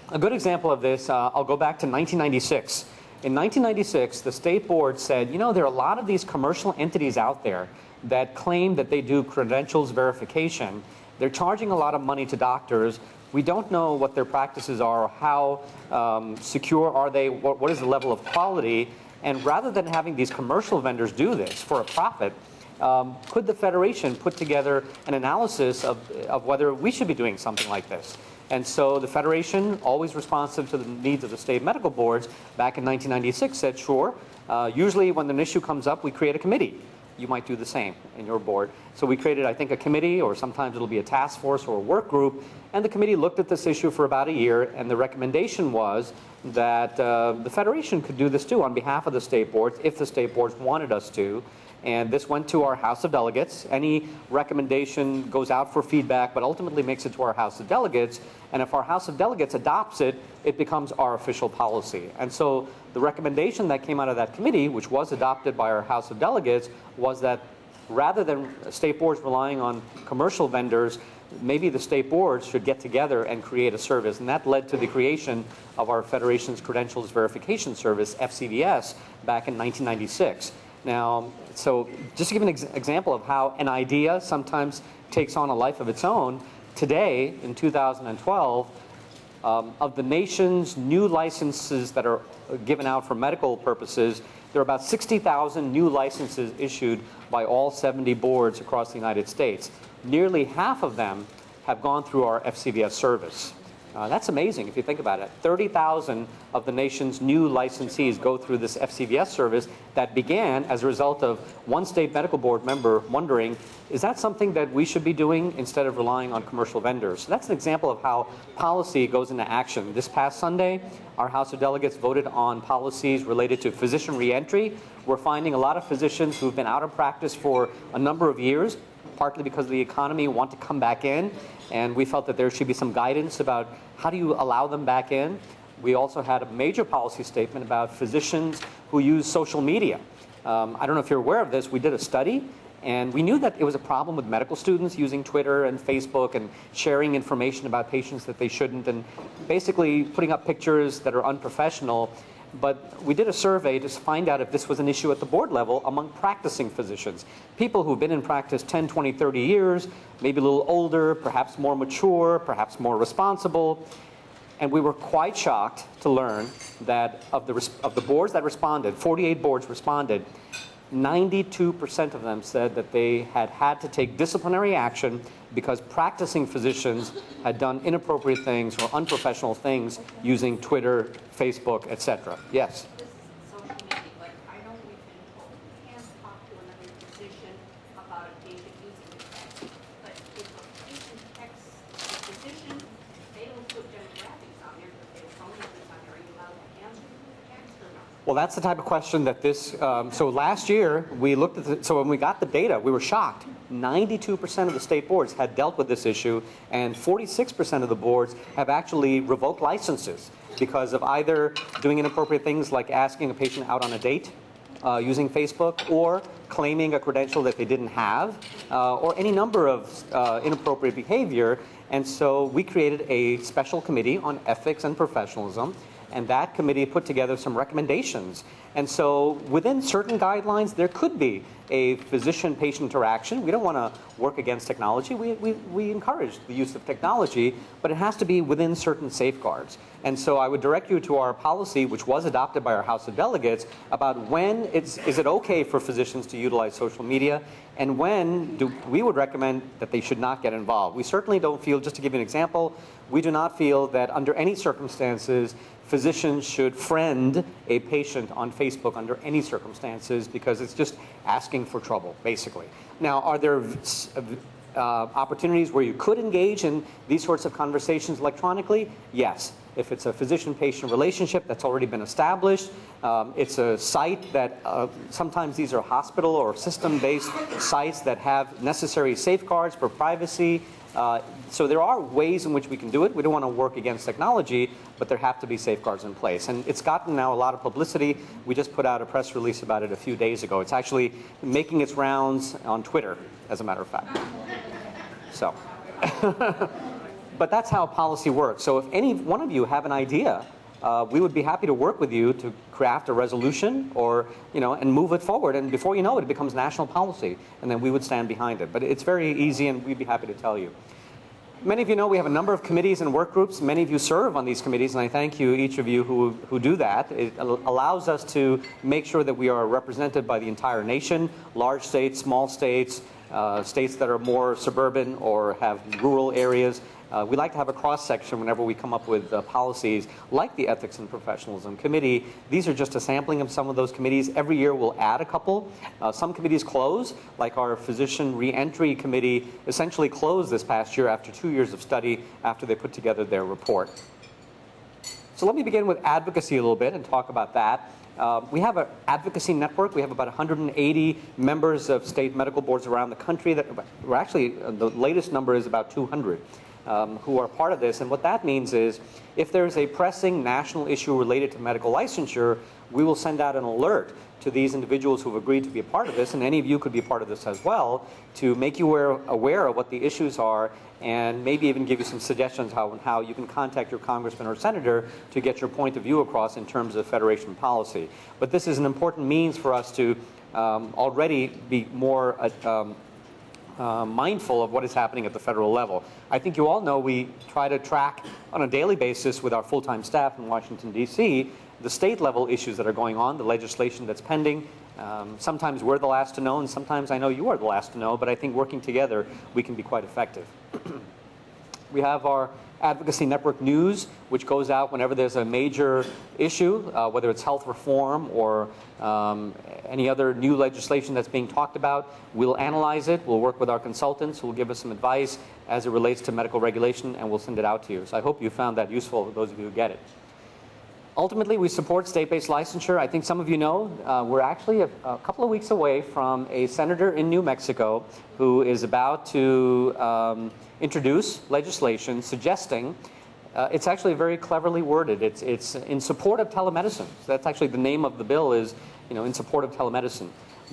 A good example of this, I'll go back to 1996. In 1996, the state board said, you know, there are a lot of these commercial entities out there that claim that they do credentials verification. They're charging a lot of money to doctors. We don't know what their practices are, how secure are they, what is the level of quality. And rather than having these commercial vendors do this for a profit, could the Federation put together an analysis of whether we should be doing something like this? And so the Federation, always responsive to the needs of the state medical boards, back in 1996 said, sure. Usually when an issue comes up, we create a committee. You might do the same in your board. So we created, I think, a committee, or sometimes it'll be a task force or a work group. And the committee looked at this issue for about a year, and the recommendation was that the Federation could do this too on behalf of the state boards if the state boards wanted us to. And this went to our House of Delegates. Any recommendation goes out for feedback, but ultimately makes it to our House of Delegates. And if our House of Delegates adopts it, it becomes our official policy. And so the recommendation that came out of that committee, which was adopted by our House of Delegates, was that rather than state boards relying on commercial vendors, maybe the state boards should get together and create a service. And that led to the creation of our Federation's Credentials Verification Service, FCVS, back in 1996. Now, so just to give an example of how an idea sometimes takes on a life of its own, today, in 2012, of the nation's new licenses that are given out for medical purposes, there are about 60,000 new licenses issued by all 70 boards across the United States. Nearly half of them have gone through our FCVS service. That's amazing if you think about it. 30,000 of the nation's new licensees go through this FCVS service that began as a result of one state medical board member wondering, is that something that we should be doing instead of relying on commercial vendors? So that's an example of how policy goes into action. This past Sunday, our House of Delegates voted on policies related to physician reentry. We're finding a lot of physicians who've been out of practice for a number of years, partly because of the economy, want to come back in. And we felt that there should be some guidance about how do you allow them back in. We also had a major policy statement about physicians who use social media. I don't know if you're aware of this. We did a study, and we knew that it was a problem with medical students using Twitter and Facebook and sharing information about patients that they shouldn't, and basically putting up pictures that are unprofessional. But we did a survey to find out if this was an issue at the board level among practicing physicians, people who've been in practice 10, 20, 30 years, maybe a little older, perhaps more mature, perhaps more responsible. And we were quite shocked to learn that of the boards that responded, 48 boards responded, 92% of them said that they had to take disciplinary action because practicing physicians had done inappropriate things or unprofessional things using Twitter, Facebook, etc. Yes? This is social media, but I know we've been told we can't talk to another physician about a patient using the text. But if a patient texts a physician, they don't put demographics on there, but their phone numbers on there. Are you allowed to answer the text or not? Well, that's the type of question that this, so last year we looked at, so when we got the data, we were shocked. 92% of the state boards had dealt with this issue, and 46% of the boards have actually revoked licenses because of either doing inappropriate things like asking a patient out on a date using Facebook, or claiming a credential that they didn't have, or any number of inappropriate behavior. And so we created a special committee on ethics and professionalism, and that committee put together some recommendations. And so within certain guidelines, there could be a physician-patient interaction. We don't want to work against technology. We encourage the use of technology, but it has to be within certain safeguards. And so I would direct you to our policy, which was adopted by our House of Delegates, about when is it okay for physicians to utilize social media, and when we would recommend that they should not get involved. We certainly don't feel, just to give you an example, we do not feel that under any circumstances physicians should friend a patient on Facebook under any circumstances, because it's just asking for trouble, basically. Now, are there opportunities where you could engage in these sorts of conversations electronically? Yes. If it's a physician-patient relationship that's already been established, it's a site that sometimes these are hospital or system-based sites that have necessary safeguards for privacy. So there are ways in which we can do it. We don't want to work against technology, but there have to be safeguards in place. And it's gotten now a lot of publicity. We just put out a press release about it a few days ago. It's actually making its rounds on Twitter, as a matter of fact. So, but that's how policy works. So if any one of you have an idea, we would be happy to work with you to craft a resolution, or, and move it forward. And before you know it, it becomes national policy, and then we would stand behind it. But it's very easy, and we'd be happy to tell you. Many of you know we have a number of committees and work groups. Many of you serve on these committees, and I thank you, each of you who do that. It allows us to make sure that we are represented by the entire nation, large states, small states, states that are more suburban or have rural areas. We like to have a cross-section whenever we come up with policies like the Ethics and Professionalism Committee. These are just a sampling of some of those committees. Every year we'll add a couple. Some committees close, like our Physician Reentry Committee essentially closed this past year after 2 years of study after they put together their report. So let me begin with advocacy a little bit and talk about that. We have an advocacy network. We have about 180 members of state medical boards around the country. We're actually, the latest number is about 200. Who are part of this. And what that means is, if there's a pressing national issue related to medical licensure, we will send out an alert to these individuals who have agreed to be a part of this, and any of you could be a part of this as well, to make you aware of what the issues are, and maybe even give you some suggestions how you can contact your congressman or senator to get your point of view across in terms of federation policy. But this is an important means for us to already be more mindful of what is happening at the federal level. I think you all know we try to track on a daily basis with our full-time staff in Washington, D.C., the state level issues that are going on, the legislation that's pending. Sometimes we're the last to know, and sometimes I know you are the last to know, but I think working together we can be quite effective. We have our Advocacy Network News, which goes out whenever there's a major issue, whether it's health reform or any other new legislation that's being talked about. We'll analyze it. We'll work with our consultants who will give us some advice as it relates to medical regulation, and we'll send it out to you. So I hope you found that useful, those of you who get it. Ultimately, we support state-based licensure. I think some of you know we're actually a couple of weeks away from a senator in New Mexico who is about to introduce legislation suggesting It's actually very cleverly worded. It's in support of telemedicine. So that's actually the name of the bill is, in support of telemedicine.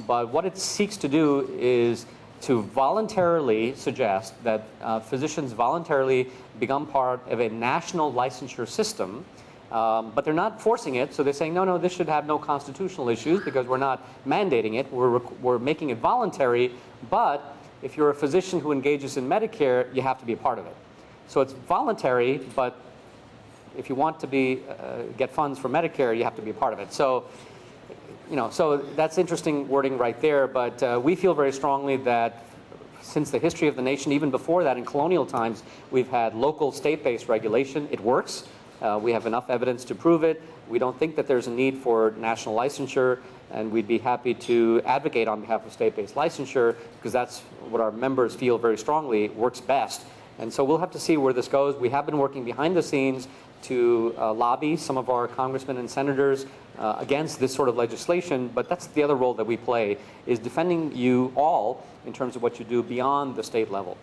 But what it seeks to do is to voluntarily suggest that physicians voluntarily become part of a national licensure system, but they're not forcing it. So they're saying, no, this should have no constitutional issues because we're not mandating it. We're making it voluntary, but if you're a physician who engages in Medicare, you have to be a part of it. So it's voluntary, but if you want to get funds from Medicare, you have to be a part of it. So, so that's interesting wording right there. But we feel very strongly that since the history of the nation, even before that in colonial times, we've had local state-based regulation. It works. We have enough evidence to prove it. We don't think that there's a need for national licensure, and we'd be happy to advocate on behalf of state-based licensure because that's what our members feel very strongly works best. And so we'll have to see where this goes. We have been working behind the scenes to lobby some of our congressmen and senators against this sort of legislation, but that's the other role that we play, is defending you all in terms of what you do beyond the state level.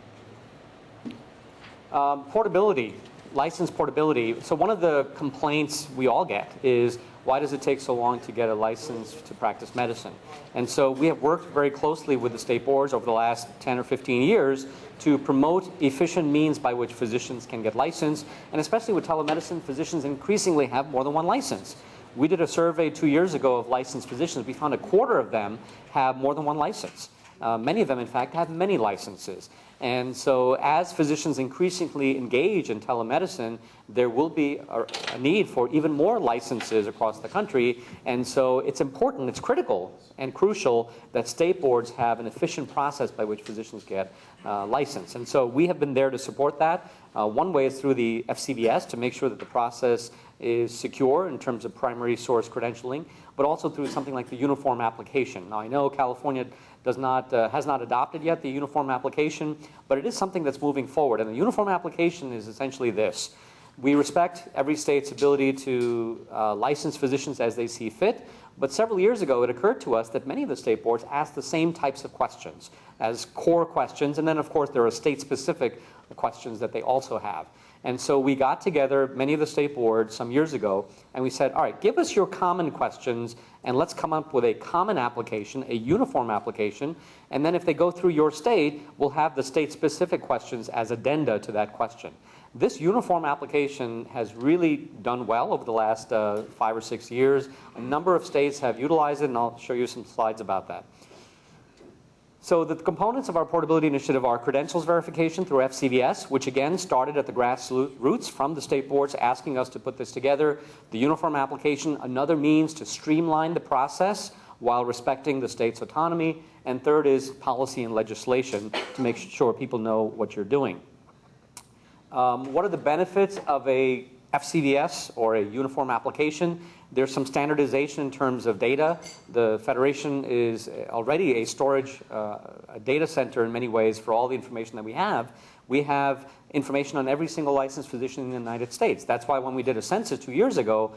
Portability, license portability. So one of the complaints we all get is, why does it take so long to get a license to practice medicine? And so we have worked very closely with the state boards over the last 10 or 15 years to promote efficient means by which physicians can get licensed. And especially with telemedicine, physicians increasingly have more than one license. We did a survey 2 years ago of licensed physicians. We found a quarter of them have more than one license. Many of them, in fact, have many licenses. And so as physicians increasingly engage in telemedicine, there will be a need for even more licenses across the country. And so it's important, it's critical and crucial that state boards have an efficient process by which physicians get licensed. And so we have been there to support that. One way is through the FCVS to make sure that the process is secure in terms of primary source credentialing, but also through something like the uniform application. Now I know California has not adopted yet the uniform application, but it is something that's moving forward. And the uniform application is essentially this. We respect every state's ability to license physicians as they see fit, but several years ago it occurred to us that many of the state boards ask the same types of questions as core questions, and then of course there are state-specific questions that they also have. And so we got together, many of the state boards, some years ago, and we said, all right, give us your common questions, and let's come up with a common application, a uniform application, and then if they go through your state, we'll have the state-specific questions as addenda to that question. This uniform application has really done well over the last 5 or 6 years. A number of states have utilized it, and I'll show you some slides about that. So the components of our portability initiative are credentials verification through FCVS, which again started at the grassroots from the state boards asking us to put this together. The uniform application, another means to streamline the process while respecting the state's autonomy. And third is policy and legislation to make sure people know what you're doing. What are the benefits of a FCVS or a uniform application? There's some standardization in terms of data. The Federation is already a storage a data center in many ways for all the information that we have. We have information on every single licensed physician in the United States. That's why when we did a census 2 years ago,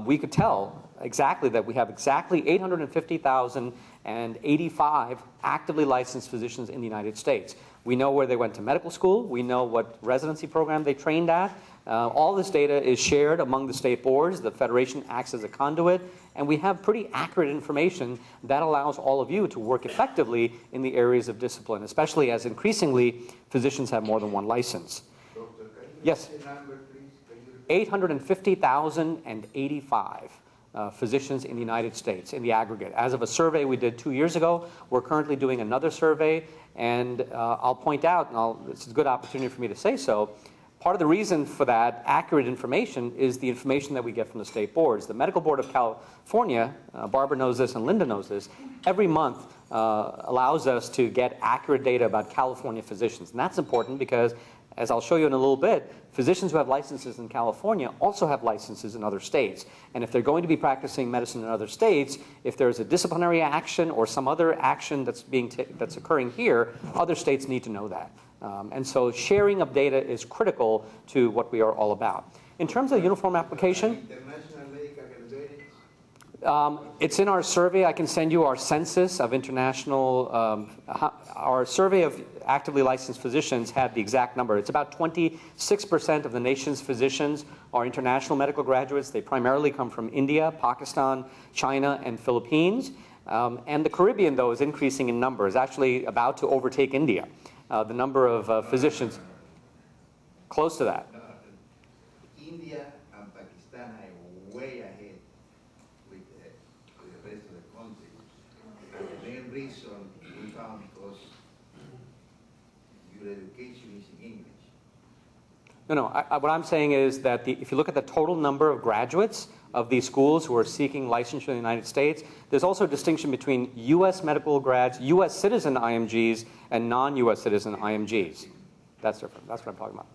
we could tell exactly that we have exactly 850,085 actively licensed physicians in the United States. We know where they went to medical school. We know what residency program they trained at. All this data is shared among the state boards. The Federation acts as a conduit, and we have pretty accurate information that allows all of you to work effectively in the areas of discipline, especially as increasingly physicians have more than one license. Yes? 850,085 physicians in the United States in the aggregate. As of a survey we did 2 years ago, we're currently doing another survey, and I'll point out, and this is a good opportunity for me to say so, part of the reason for that accurate information is the information that we get from the state boards. The Medical Board of California, Barbara knows this and Linda knows this, every month allows us to get accurate data about California physicians. And that's important because, as I'll show you in a little bit, physicians who have licenses in California also have licenses in other states. And if they're going to be practicing medicine in other states, if there's a disciplinary action or some other action that's occurring here, other states need to know that. And so sharing of data is critical to what we are all about. In terms of uniform application, It's in our survey. I can send you our census of international, our survey of actively licensed physicians had the exact number. It's about 26% of the nation's physicians are international medical graduates. They primarily come from India, Pakistan, China, and Philippines. And the Caribbean, though, is increasing in numbers, actually about to overtake India. The number of physicians, close to that. India and Pakistan are way ahead with the rest of the country. And the main reason we found because your education is in English. No, what I'm saying is that if you look at the total number of graduates of these schools who are seeking licensure in the United States, there's also a distinction between U.S. medical grads, U.S. citizen IMGs, and non-U.S. citizen IMGs. That's different. That's what I'm talking about.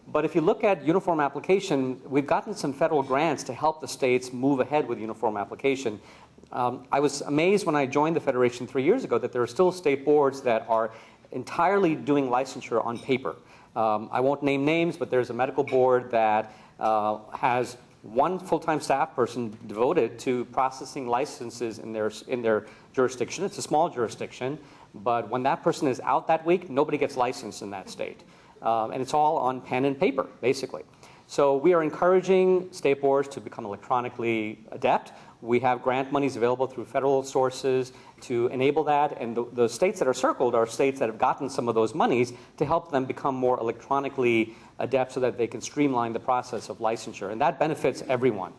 But if you look at uniform application, we've gotten some federal grants to help the states move ahead with uniform application. I was amazed when I joined the Federation 3 years ago that there are still state boards that are entirely doing licensure on paper. I won't name names, but there's a medical board that has one full-time staff person devoted to processing licenses in their jurisdiction. It's a small jurisdiction, but when that person is out that week, nobody gets licensed in that state. And it's all on pen and paper, basically. So we are encouraging state boards to become electronically adept. We have grant monies available through federal sources to enable that, and the states that are circled are states that have gotten some of those monies to help them become more electronically adept so that they can streamline the process of licensure, and that benefits everyone.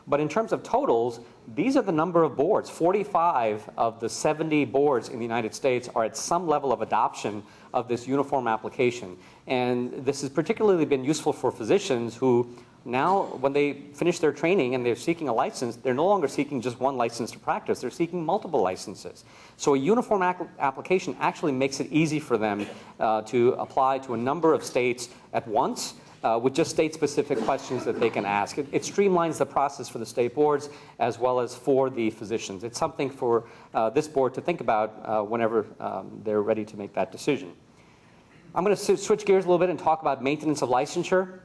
But in terms of totals, these are the number of boards. 45 of the 70 boards in the United States are at some level of adoption of this uniform application. And this has particularly been useful for physicians who now, when they finish their training and they're seeking a license, they're no longer seeking just one license to practice. They're seeking multiple licenses. So a uniform application actually makes it easy for them to apply to a number of states at once with just state-specific questions that they can ask. It streamlines the process for the state boards as well as for the physicians. It's something for this board to think about whenever they're ready to make that decision. I'm going to switch gears a little bit and talk about maintenance of licensure.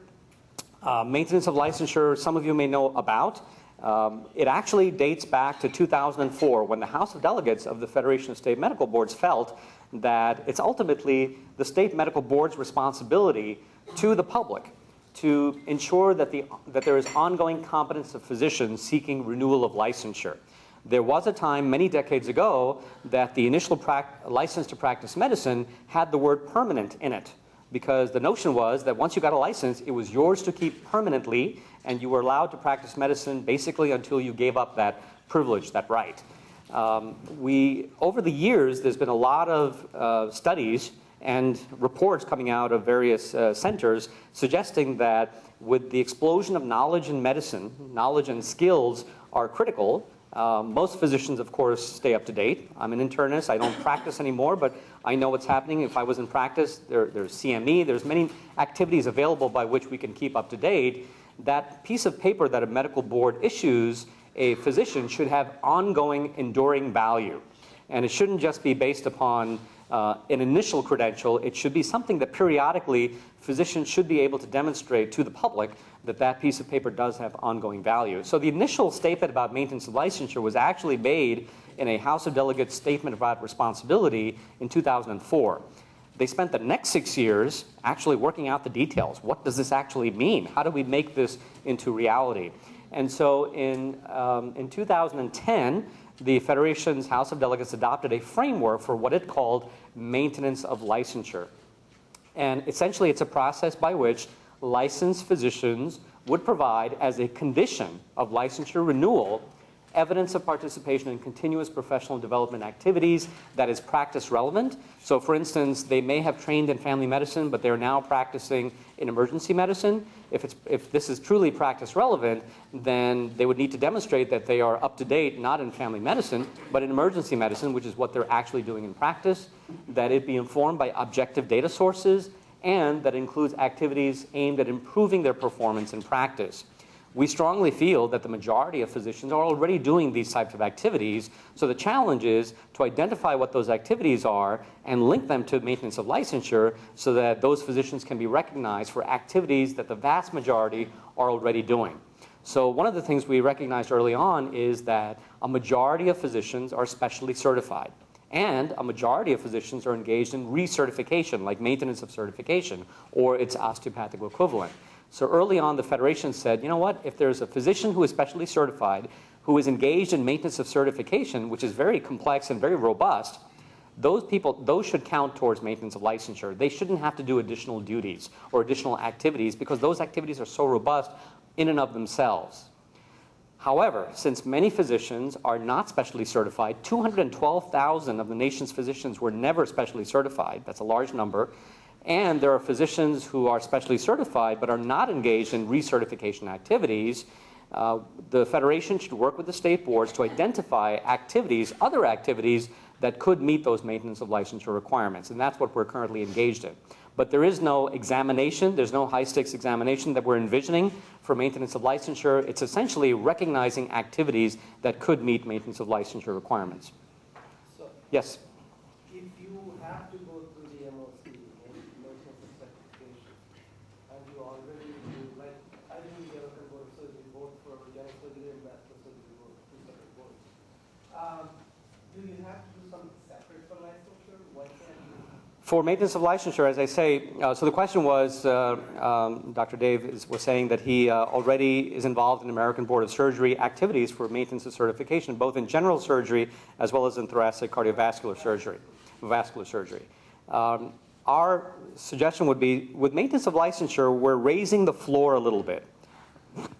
Maintenance of licensure, some of you may know about. It actually dates back to 2004 when the House of Delegates of the Federation of State Medical Boards felt that it's ultimately the state medical board's responsibility to the public to ensure that there is ongoing competence of physicians seeking renewal of licensure. There was a time many decades ago that the initial license to practice medicine had the word permanent in it, because the notion was that once you got a license, it was yours to keep permanently, and you were allowed to practice medicine basically until you gave up that privilege, that right. Over the years, there's been a lot of studies and reports coming out of various centers suggesting that with the explosion of knowledge in medicine, knowledge and skills are critical. Most physicians, of course, stay up to date. I'm an internist. I don't practice anymore, but I know what's happening. If I was in practice, there's CME. There's many activities available by which we can keep up to date. That piece of paper that a medical board issues a physician should have ongoing, enduring value. And it shouldn't just be based upon an initial credential. It should be something that periodically physicians should be able to demonstrate to the public that that piece of paper does have ongoing value. So the initial statement about maintenance of licensure was actually made in a House of Delegates statement about responsibility in 2004. They spent the next 6 years actually working out the details. What does this actually mean? How do we make this into reality? And so in 2010, the Federation's House of Delegates adopted a framework for what it called maintenance of licensure. And essentially, it's a process by which licensed physicians would provide, as a condition of licensure renewal, evidence of participation in continuous professional development activities that is practice relevant. So for instance, they may have trained in family medicine, but they're now practicing in emergency medicine. If this is truly practice relevant, then they would need to demonstrate that they are up to date, not in family medicine, but in emergency medicine, which is what they're actually doing in practice, that it be informed by objective data sources, and that includes activities aimed at improving their performance in practice. We strongly feel that the majority of physicians are already doing these types of activities, so the challenge is to identify what those activities are and link them to maintenance of licensure so that those physicians can be recognized for activities that the vast majority are already doing. So one of the things we recognized early on is that a majority of physicians are specially certified, and a majority of physicians are engaged in recertification, like maintenance of certification, or its osteopathic equivalent. So early on, the Federation said, you know what, if there's a physician who is specially certified, who is engaged in maintenance of certification, which is very complex and very robust, those should count towards maintenance of licensure. They shouldn't have to do additional duties or additional activities because those activities are so robust in and of themselves. However, since many physicians are not specially certified, 212,000 of the nation's physicians were never specially certified. That's a large number. And there are physicians who are specially certified but are not engaged in recertification activities. The Federation should work with the state boards to identify activities, other activities, that could meet those maintenance of licensure requirements. And that's what we're currently engaged in. But there is no examination, there's no high-stakes examination that we're envisioning for maintenance of licensure. It's essentially recognizing activities that could meet maintenance of licensure requirements. So, yes? if you have to go through the MOC and maintenance of certification, and you already do, like, I think the American Board of Surgery, both for general surgery and vascular surgery, both, two separate boards. Do you have to do something separate for licensure? Why can't you? For maintenance of licensure, as I say, so the question was, Dr. Dave was saying that he already is involved in American Board of Surgery activities for maintenance of certification, both in general surgery as well as in thoracic cardiovascular surgery, vascular surgery. Our suggestion would be, with maintenance of licensure, we're raising the floor a little bit.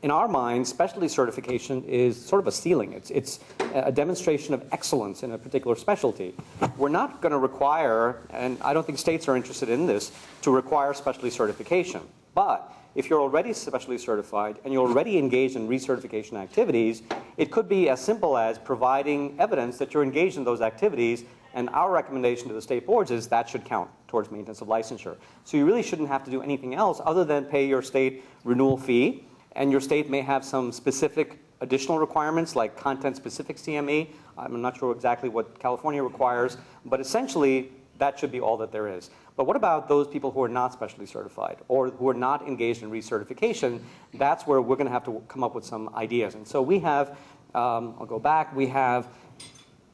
In our minds, specialty certification is sort of a ceiling. It's a demonstration of excellence in a particular specialty. We're not going to require, and I don't think states are interested in this, to require specialty certification. But if you're already specially certified and you're already engaged in recertification activities, it could be as simple as providing evidence that you're engaged in those activities, and our recommendation to the state boards is that should count towards maintenance of licensure. So you really shouldn't have to do anything else other than pay your state renewal fee. And your state may have some specific additional requirements like content-specific CME. I'm not sure exactly what California requires, but essentially that should be all that there is. But what about those people who are not specially certified or who are not engaged in recertification? That's where we're going to have to come up with some ideas. And so we have, I'll go back, we have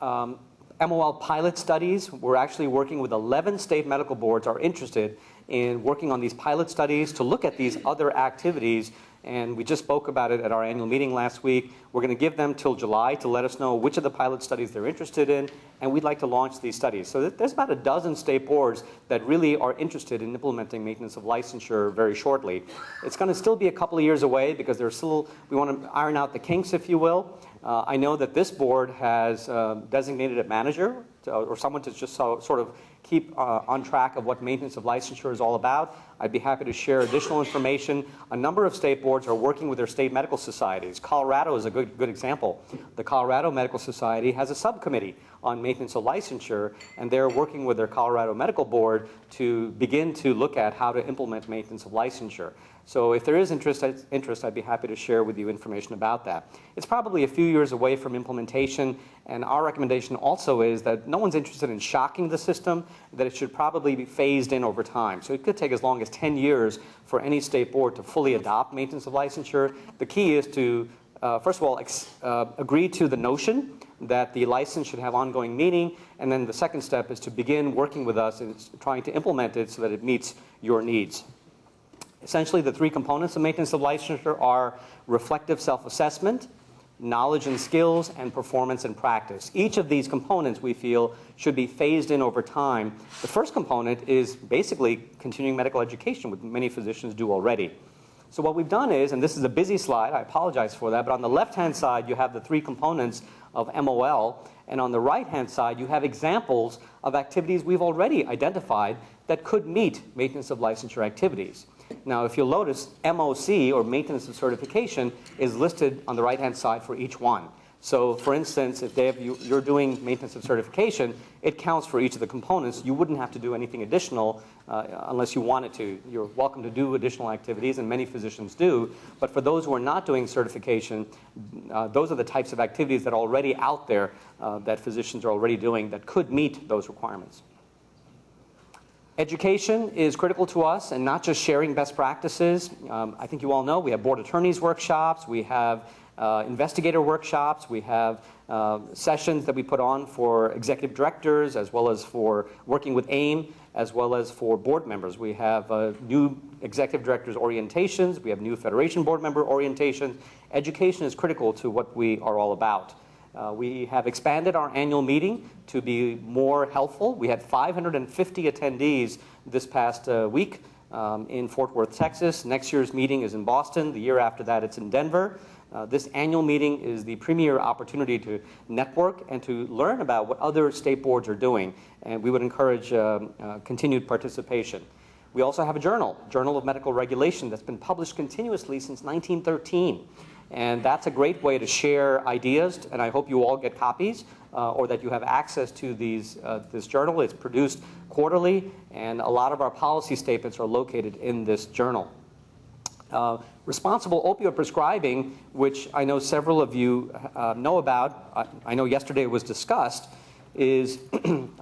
MOL pilot studies. We're actually working with 11 state medical boards are interested in working on these pilot studies to look at these other activities. And we just spoke about it at our annual meeting last week. We're going to give them till July to let us know which of the pilot studies they're interested in, and we'd like to launch these studies. So there's about a dozen state boards that really are interested in implementing maintenance of licensure very shortly. It's going to still be a couple of years away because there's still, we want to iron out the kinks, if you will. I know that this board has designated a manager or someone to just sort of keep on track of what maintenance of licensure is all about. I'd be happy to share additional information. A number of state boards are working with their state medical societies. Colorado is a good example. The Colorado Medical Society has a subcommittee on maintenance of licensure, and they're working with their Colorado Medical Board to begin to look at how to implement maintenance of licensure. So if there is interest, I'd be happy to share with you information about that. It's probably a few years away from implementation, and our recommendation also is that no one's interested in shocking the system, that it should probably be phased in over time. So it could take as long as 10 years for any state board to fully adopt maintenance of licensure. The key is to, first of all, agree to the notion that the license should have ongoing meaning, and then the second step is to begin working with us and trying to implement it so that it meets your needs. Essentially, the three components of maintenance of licensure are reflective self-assessment, knowledge and skills, and performance and practice. Each of these components, we feel, should be phased in over time. The first component is basically continuing medical education, which many physicians do already. So what we've done is, and this is a busy slide, I apologize for that, but on the left-hand side, you have the three components of MOL, and on the right-hand side, you have examples of activities we've already identified that could meet maintenance of licensure activities. Now, if you'll notice, MOC, or maintenance of certification, is listed on the right-hand side for each one. So, for instance, if you're doing maintenance of certification, it counts for each of the components. You wouldn't have to do anything additional unless you wanted to. You're welcome to do additional activities, and many physicians do. But for those who are not doing certification, those are the types of activities that are already out there that physicians are already doing that could meet those requirements. Education is critical to us, and not just sharing best practices. I think you all know we have board attorneys workshops, we have investigator workshops, we have sessions that we put on for executive directors, as well as for working with AIM, as well as for board members. We have new executive directors orientations, we have new federation board member orientations. Education is critical to what we are all about. We have expanded our annual meeting to be more helpful. We had 550 attendees this past week in Fort Worth, Texas. Next year's meeting is in Boston. The year after that, it's in Denver. This annual meeting is the premier opportunity to network and to learn about what other state boards are doing, and we would encourage continued participation. We also have a journal, Journal of Medical Regulation, that's been published continuously since 1913. And that's a great way to share ideas, and I hope you all get copies or that you have access to this journal. It's produced quarterly, and a lot of our policy statements are located in this journal. Responsible opioid prescribing, which I know several of you know about, I know yesterday it was discussed, is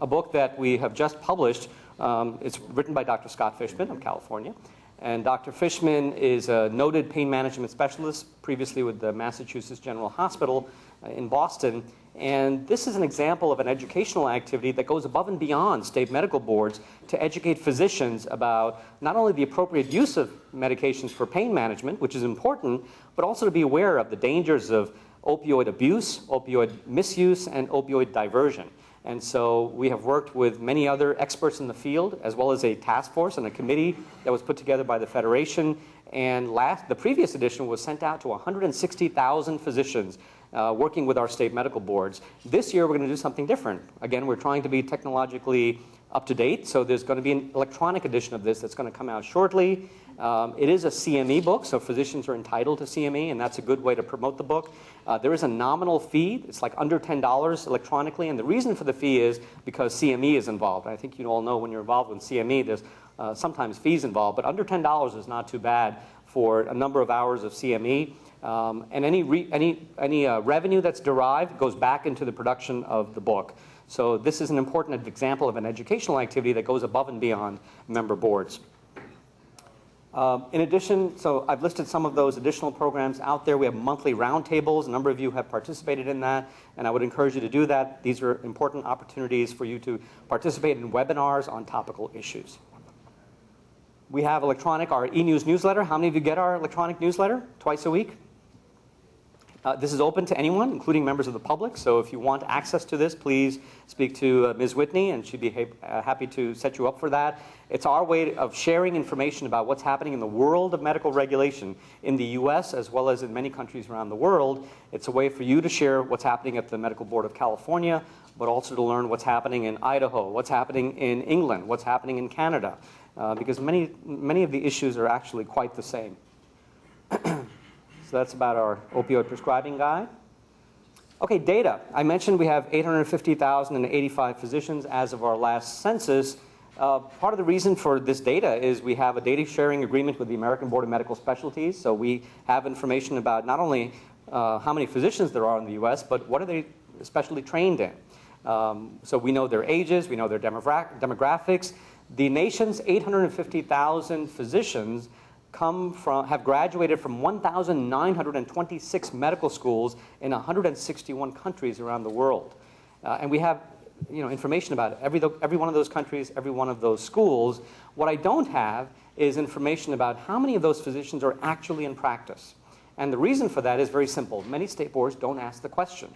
a book that we have just published. It's written by Dr. Scott Fishman of California. And Dr. Fishman is a noted pain management specialist, previously with the Massachusetts General Hospital in Boston. And this is an example of an educational activity that goes above and beyond state medical boards to educate physicians about not only the appropriate use of medications for pain management, which is important, but also to be aware of the dangers of opioid abuse, opioid misuse, and opioid diversion. And so we have worked with many other experts in the field, as well as a task force and a committee that was put together by the Federation. And the previous edition was sent out to 160,000 physicians working with our state medical boards. This year we're going to do something different. Again, we're trying to be technologically up to date, so there's going to be an electronic edition of this that's going to come out shortly. It is a CME book, so physicians are entitled to CME, and that's a good way to promote the book. There is a nominal fee. It's like under $10 electronically, and the reason for the fee is because CME is involved. I think you all know when you're involved with CME, there's sometimes fees involved, but under $10 is not too bad for a number of hours of CME. And any revenue that's derived goes back into the production of the book. So this is an important example of an educational activity that goes above and beyond member boards. In addition, so I've listed some of those additional programs out there. We have monthly roundtables. A number of you have participated in that, and I would encourage you to do that. These are important opportunities for you to participate in webinars on topical issues. We have our e-news newsletter. How many of you get our electronic newsletter twice a week? This is open to anyone, including members of the public. So if you want access to this, please speak to Ms. Whitney, and she'd be happy to set you up for that. It's our way of sharing information about what's happening in the world of medical regulation in the U.S. as well as in many countries around the world. It's a way for you to share what's happening at the Medical Board of California, but also to learn what's happening in Idaho, what's happening in England, what's happening in Canada, because many of the issues are actually quite the same. So that's about our opioid prescribing guide. Okay, data. I mentioned we have 850,085 physicians as of our last census. Part of the reason for this data is we have a data sharing agreement with the American Board of Medical Specialties. So we have information about not only how many physicians there are in the U.S., but what are they specially trained in. So we know their ages, we know their demographics. The nation's 850,000 physicians have graduated from 1,926 medical schools in 161 countries around the world. And we have information about every one of those countries, every one of those schools. What I don't have is information about how many of those physicians are actually in practice. And the reason for that is very simple. Many state boards don't ask the question.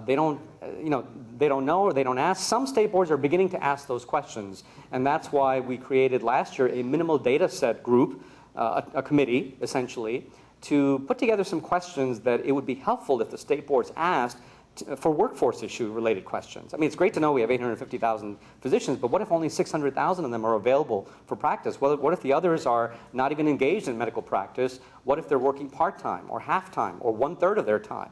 They don't know or they don't ask. Some state boards are beginning to ask those questions. And that's why we created last year a minimal data set group, a committee, essentially, to put together some questions that it would be helpful if the state boards asked for workforce issue-related questions. I mean, it's great to know we have 850,000 physicians, but what if only 600,000 of them are available for practice? What if the others are not even engaged in medical practice? What if they're working part-time or half-time or one-third of their time?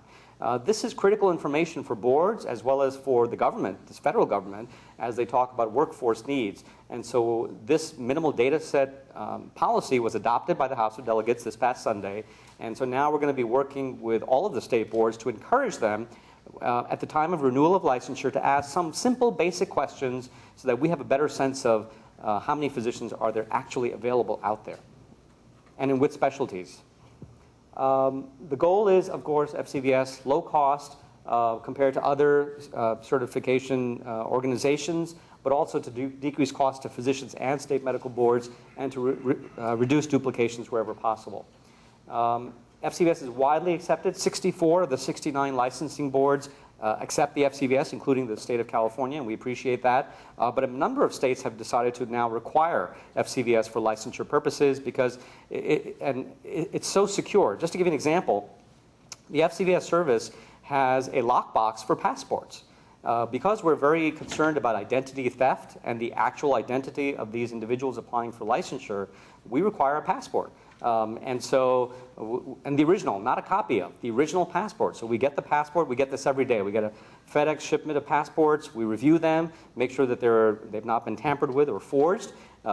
This is critical information for boards as well as for the government, this federal government, as they talk about workforce needs. And so this minimal data set policy was adopted by the House of Delegates this past Sunday. And so now we're going to be working with all of the state boards to encourage them at the time of renewal of licensure to ask some simple basic questions so that we have a better sense of how many physicians are there actually available out there, and in which specialties. The goal is, of course, FCVS, low cost compared to other certification organizations, but also to decrease costs to physicians and state medical boards, and to reduce duplications wherever possible. FCVS is widely accepted. 64 of the 69 licensing boards accept the FCVS, including the state of California, and we appreciate that. But a number of states have decided to now require FCVS for licensure purposes because it's so secure. Just to give you an example, the FCVS service has a lockbox for passports. Because we're very concerned about identity theft and the actual identity of these individuals applying for licensure, we require a passport. And the original, not a copy of, the original passport. So we get the passport, we get this every day. We get a FedEx shipment of passports, we review them, make sure that they've not been tampered with or forged.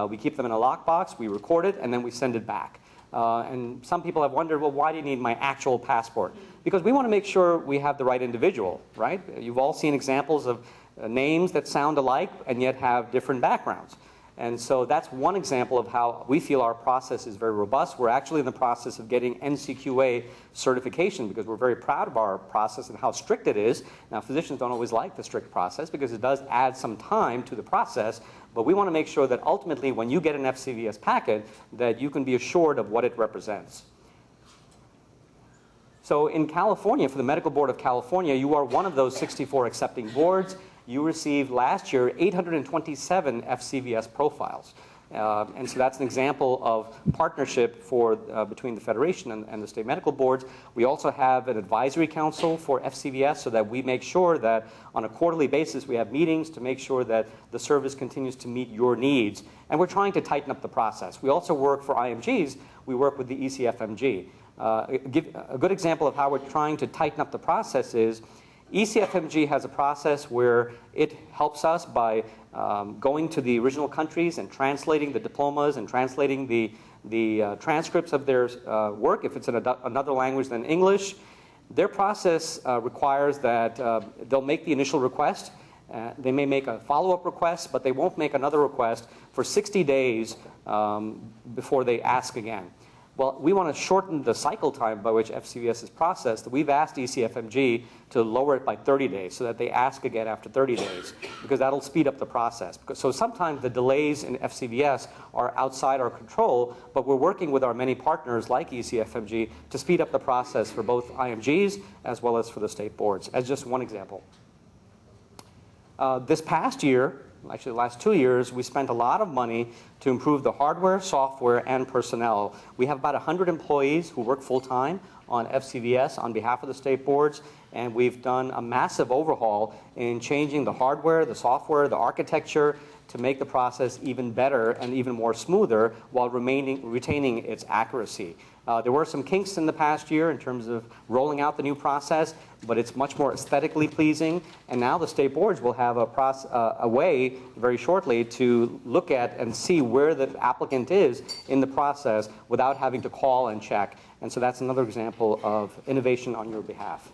We keep them in a lockbox, we record it, and then we send it back. And some people have wondered, well, why do you need my actual passport? Because we want to make sure we have the right individual, right? You've all seen examples of names that sound alike and yet have different backgrounds. And so that's one example of how we feel our process is very robust. We're actually in the process of getting NCQA certification because we're very proud of our process and how strict it is. Now, physicians don't always like the strict process because it does add some time to the process, but we want to make sure that ultimately when you get an FCVS packet, that you can be assured of what it represents. So in California, for the Medical Board of California, you are one of those 64 accepting boards. You received last year 827 FCVS profiles. And so that's an example of partnership between the Federation and the state medical boards. We also have an advisory council for FCVS so that we make sure that on a quarterly basis we have meetings to make sure that the service continues to meet your needs. And we're trying to tighten up the process. We also work for IMGs. We work with the ECFMG. A good example of how we're trying to tighten up the process is ECFMG has a process where it helps us by going to the original countries and translating the diplomas and translating the transcripts of their work if it's in another language than English. Their process requires that they'll make the initial request. They may make a follow-up request, but they won't make another request for 60 days before they ask again. Well, we want to shorten the cycle time by which FCVS is processed. We've asked ECFMG to lower it by 30 days so that they ask again after 30 days because that'll speed up the process. So sometimes the delays in FCVS are outside our control, but we're working with our many partners like ECFMG to speed up the process for both IMGs as well as for the state boards, as just one example. This past year, actually the last 2 years, we spent a lot of money to improve the hardware, software, and personnel. We have about 100 employees who work full-time on FCVS on behalf of the state boards, and we've done a massive overhaul in changing the hardware, the software, the architecture to make the process even better and even more smoother while retaining its accuracy. There were some kinks in the past year in terms of rolling out the new process, but it's much more aesthetically pleasing. And now the state boards will have a way very shortly to look at and see where the applicant is in the process without having to call and check. And so that's another example of innovation on your behalf.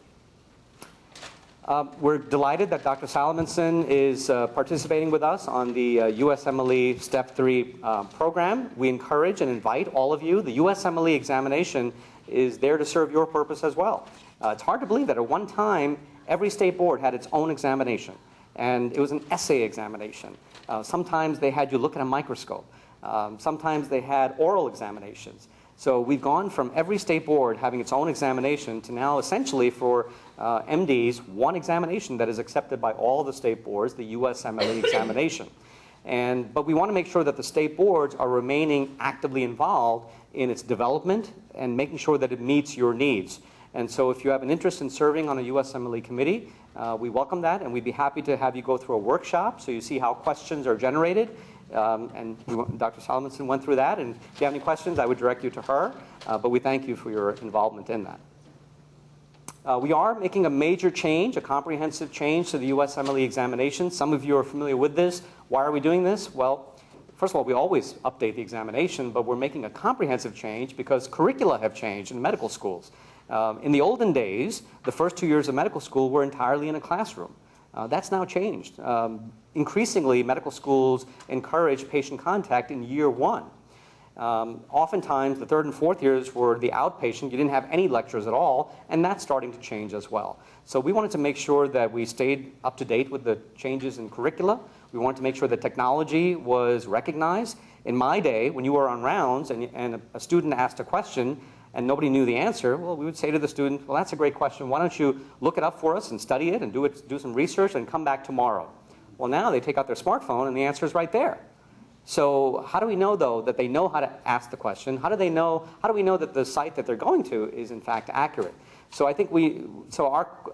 We're delighted that Dr. Salomonson is participating with us on the USMLE Step 3 program. We encourage and invite all of you. The USMLE examination is there to serve your purpose as well. It's hard to believe that at one time, every state board had its own examination, and it was an essay examination. Sometimes they had you look at a microscope. Sometimes they had oral examinations. So we've gone from every state board having its own examination to now essentially for MDs, one examination that is accepted by all the state boards, the USMLE examination. But we want to make sure that the state boards are remaining actively involved in its development and making sure that it meets your needs. And so if you have an interest in serving on a USMLE committee, we welcome that, and we'd be happy to have you go through a workshop so you see how questions are generated. And Dr. Salomonson went through that, and if you have any questions, I would direct you to her, but we thank you for your involvement in that. We are making a major change, a comprehensive change to the USMLE examination. Some of you are familiar with this. Why are we doing this? Well, first of all, we always update the examination, but we're making a comprehensive change because curricula have changed in medical schools. In the olden days, the first 2 years of medical school were entirely in a classroom. That's now changed. Increasingly, medical schools encourage patient contact in year 1. Oftentimes, the 3rd and 4th years were the outpatient. You didn't have any lectures at all, and that's starting to change as well. So we wanted to make sure that we stayed up to date with the changes in curricula. We wanted to make sure that technology was recognized. In my day, when you were on rounds and a student asked a question and nobody knew the answer, well, we would say to the student, well, that's a great question. Why don't you look it up for us and study it and do some research and come back tomorrow? Well, now they take out their smartphone and the answer is right there. So how do we know, though, that they know how to ask the question? How do we know that the site that they're going to is, in fact, accurate? So I think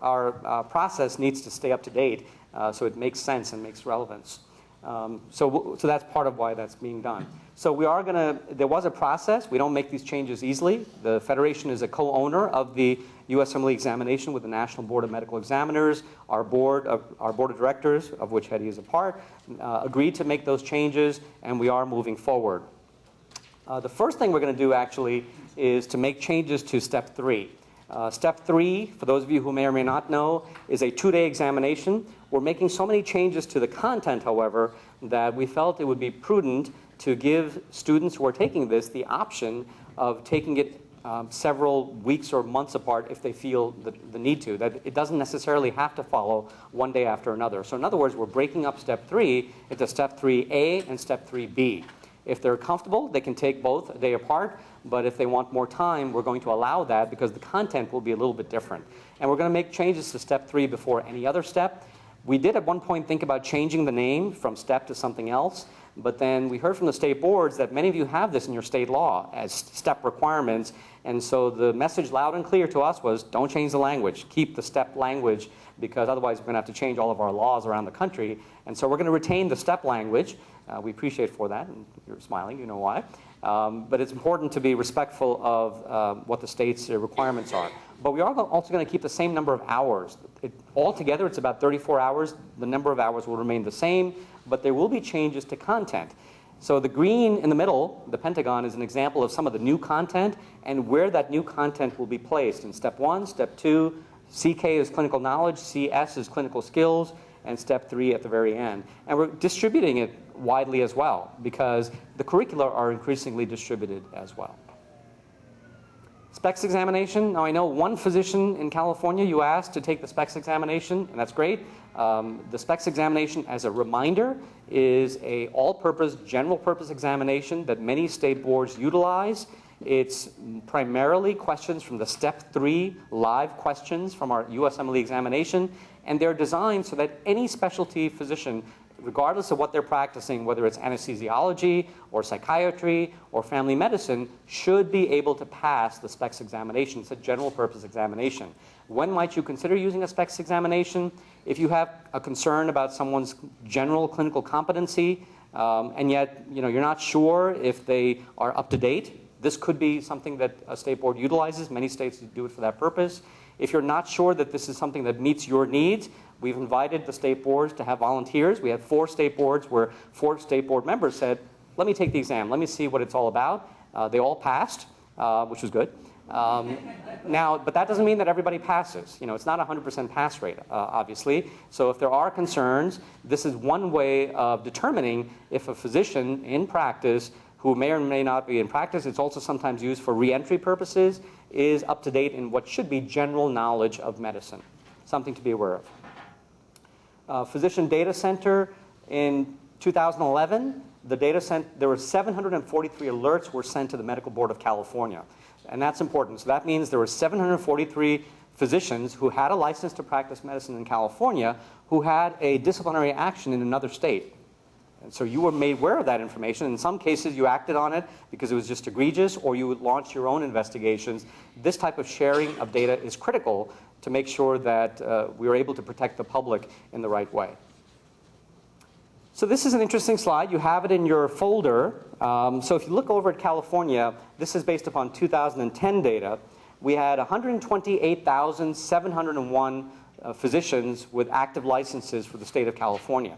our process needs to stay up to date so it makes sense and makes relevance. So that's part of why that's being done. So there was a process. We don't make these changes easily. The Federation is a co-owner of the USMLE examination with the National Board of Medical Examiners. Our board of directors, of which Hetty is a part, agreed to make those changes, and we are moving forward. The first thing we're going to do, actually, is to make changes to Step 3. Step 3, for those of you who may or may not know, is a 2-day examination. We're making so many changes to the content, however, that we felt it would be prudent to give students who are taking this the option of taking it several weeks or months apart if they feel the need to. That it doesn't necessarily have to follow one day after another. So in other words, we're breaking up Step 3 into Step 3A and Step 3B. If they're comfortable, they can take both a day apart, but if they want more time, we're going to allow that because the content will be a little bit different. And we're going to make changes to Step 3 before any other step. We did at one point think about changing the name from STEP to something else, but then we heard from the state boards that many of you have this in your state law as STEP requirements, and so the message loud and clear to us was don't change the language, keep the STEP language, because otherwise we're going to have to change all of our laws around the country. And so we're going to retain the STEP language. We appreciate for that, and you're smiling, you know why. But it's important to be respectful of what the state's requirements are. But we are also going to keep the same number of hours. Altogether, it's about 34 hours. The number of hours will remain the same, but there will be changes to content. So the green in the middle, the pentagon, is an example of some of the new content and where that new content will be placed in Step 1, Step 2, CK is clinical knowledge, CS is clinical skills, and Step 3 at the very end. And we're distributing it widely as well because the curricula are increasingly distributed as well. SPECS examination. Now I know one physician in California you asked to take the SPECS examination, and that's great. The SPECS examination, as a reminder, is a all-purpose, general-purpose examination that many state boards utilize. It's primarily questions from the Step 3 live questions from our USMLE examination, and they're designed so that any specialty physician, regardless of what they're practicing, whether it's anesthesiology or psychiatry or family medicine, should be able to pass the SPECS examination. It's a general purpose examination. When might you consider using a SPECS examination? If you have a concern about someone's general clinical competency, and yet you're not sure if they are up to date, this could be something that a state board utilizes. Many states do it for that purpose. If you're not sure that this is something that meets your needs, we've invited the state boards to have volunteers. We have 4 state boards where 4 state board members said, let me take the exam, let me see what it's all about. They all passed, which was good. But that doesn't mean that everybody passes. It's not a 100% pass rate, obviously. So if there are concerns, this is one way of determining if a physician in practice who may or may not be in practice, it's also sometimes used for reentry purposes, is up to date in what should be general knowledge of medicine. Something to be aware of. Physician Data Center, in 2011, there were 743 alerts were sent to the Medical Board of California. And that's important. So that means there were 743 physicians who had a license to practice medicine in California who had a disciplinary action in another state. And so you were made aware of that information. In some cases, you acted on it because it was just egregious, or you would launch your own investigations. This type of sharing of data is critical to make sure that we are able to protect the public in the right way. So this is an interesting slide. You have it in your folder. So if you look over at California, this is based upon 2010 data. We had 128,701 physicians with active licenses for the state of California.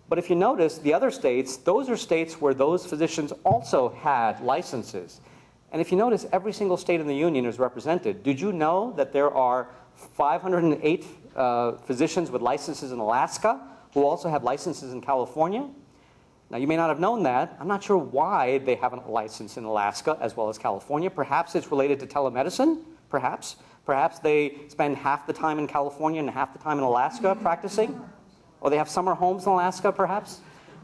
But if you notice, the other states, those are states where those physicians also had licenses. And if you notice, every single state in the union is represented. Did you know that there are 508 physicians with licenses in Alaska who also have licenses in California? Now, you may not have known that. I'm not sure why they have a license in Alaska as well as California. Perhaps it's related to telemedicine, perhaps. Perhaps they spend half the time in California and half the time in Alaska practicing. Or they have summer homes in Alaska, perhaps.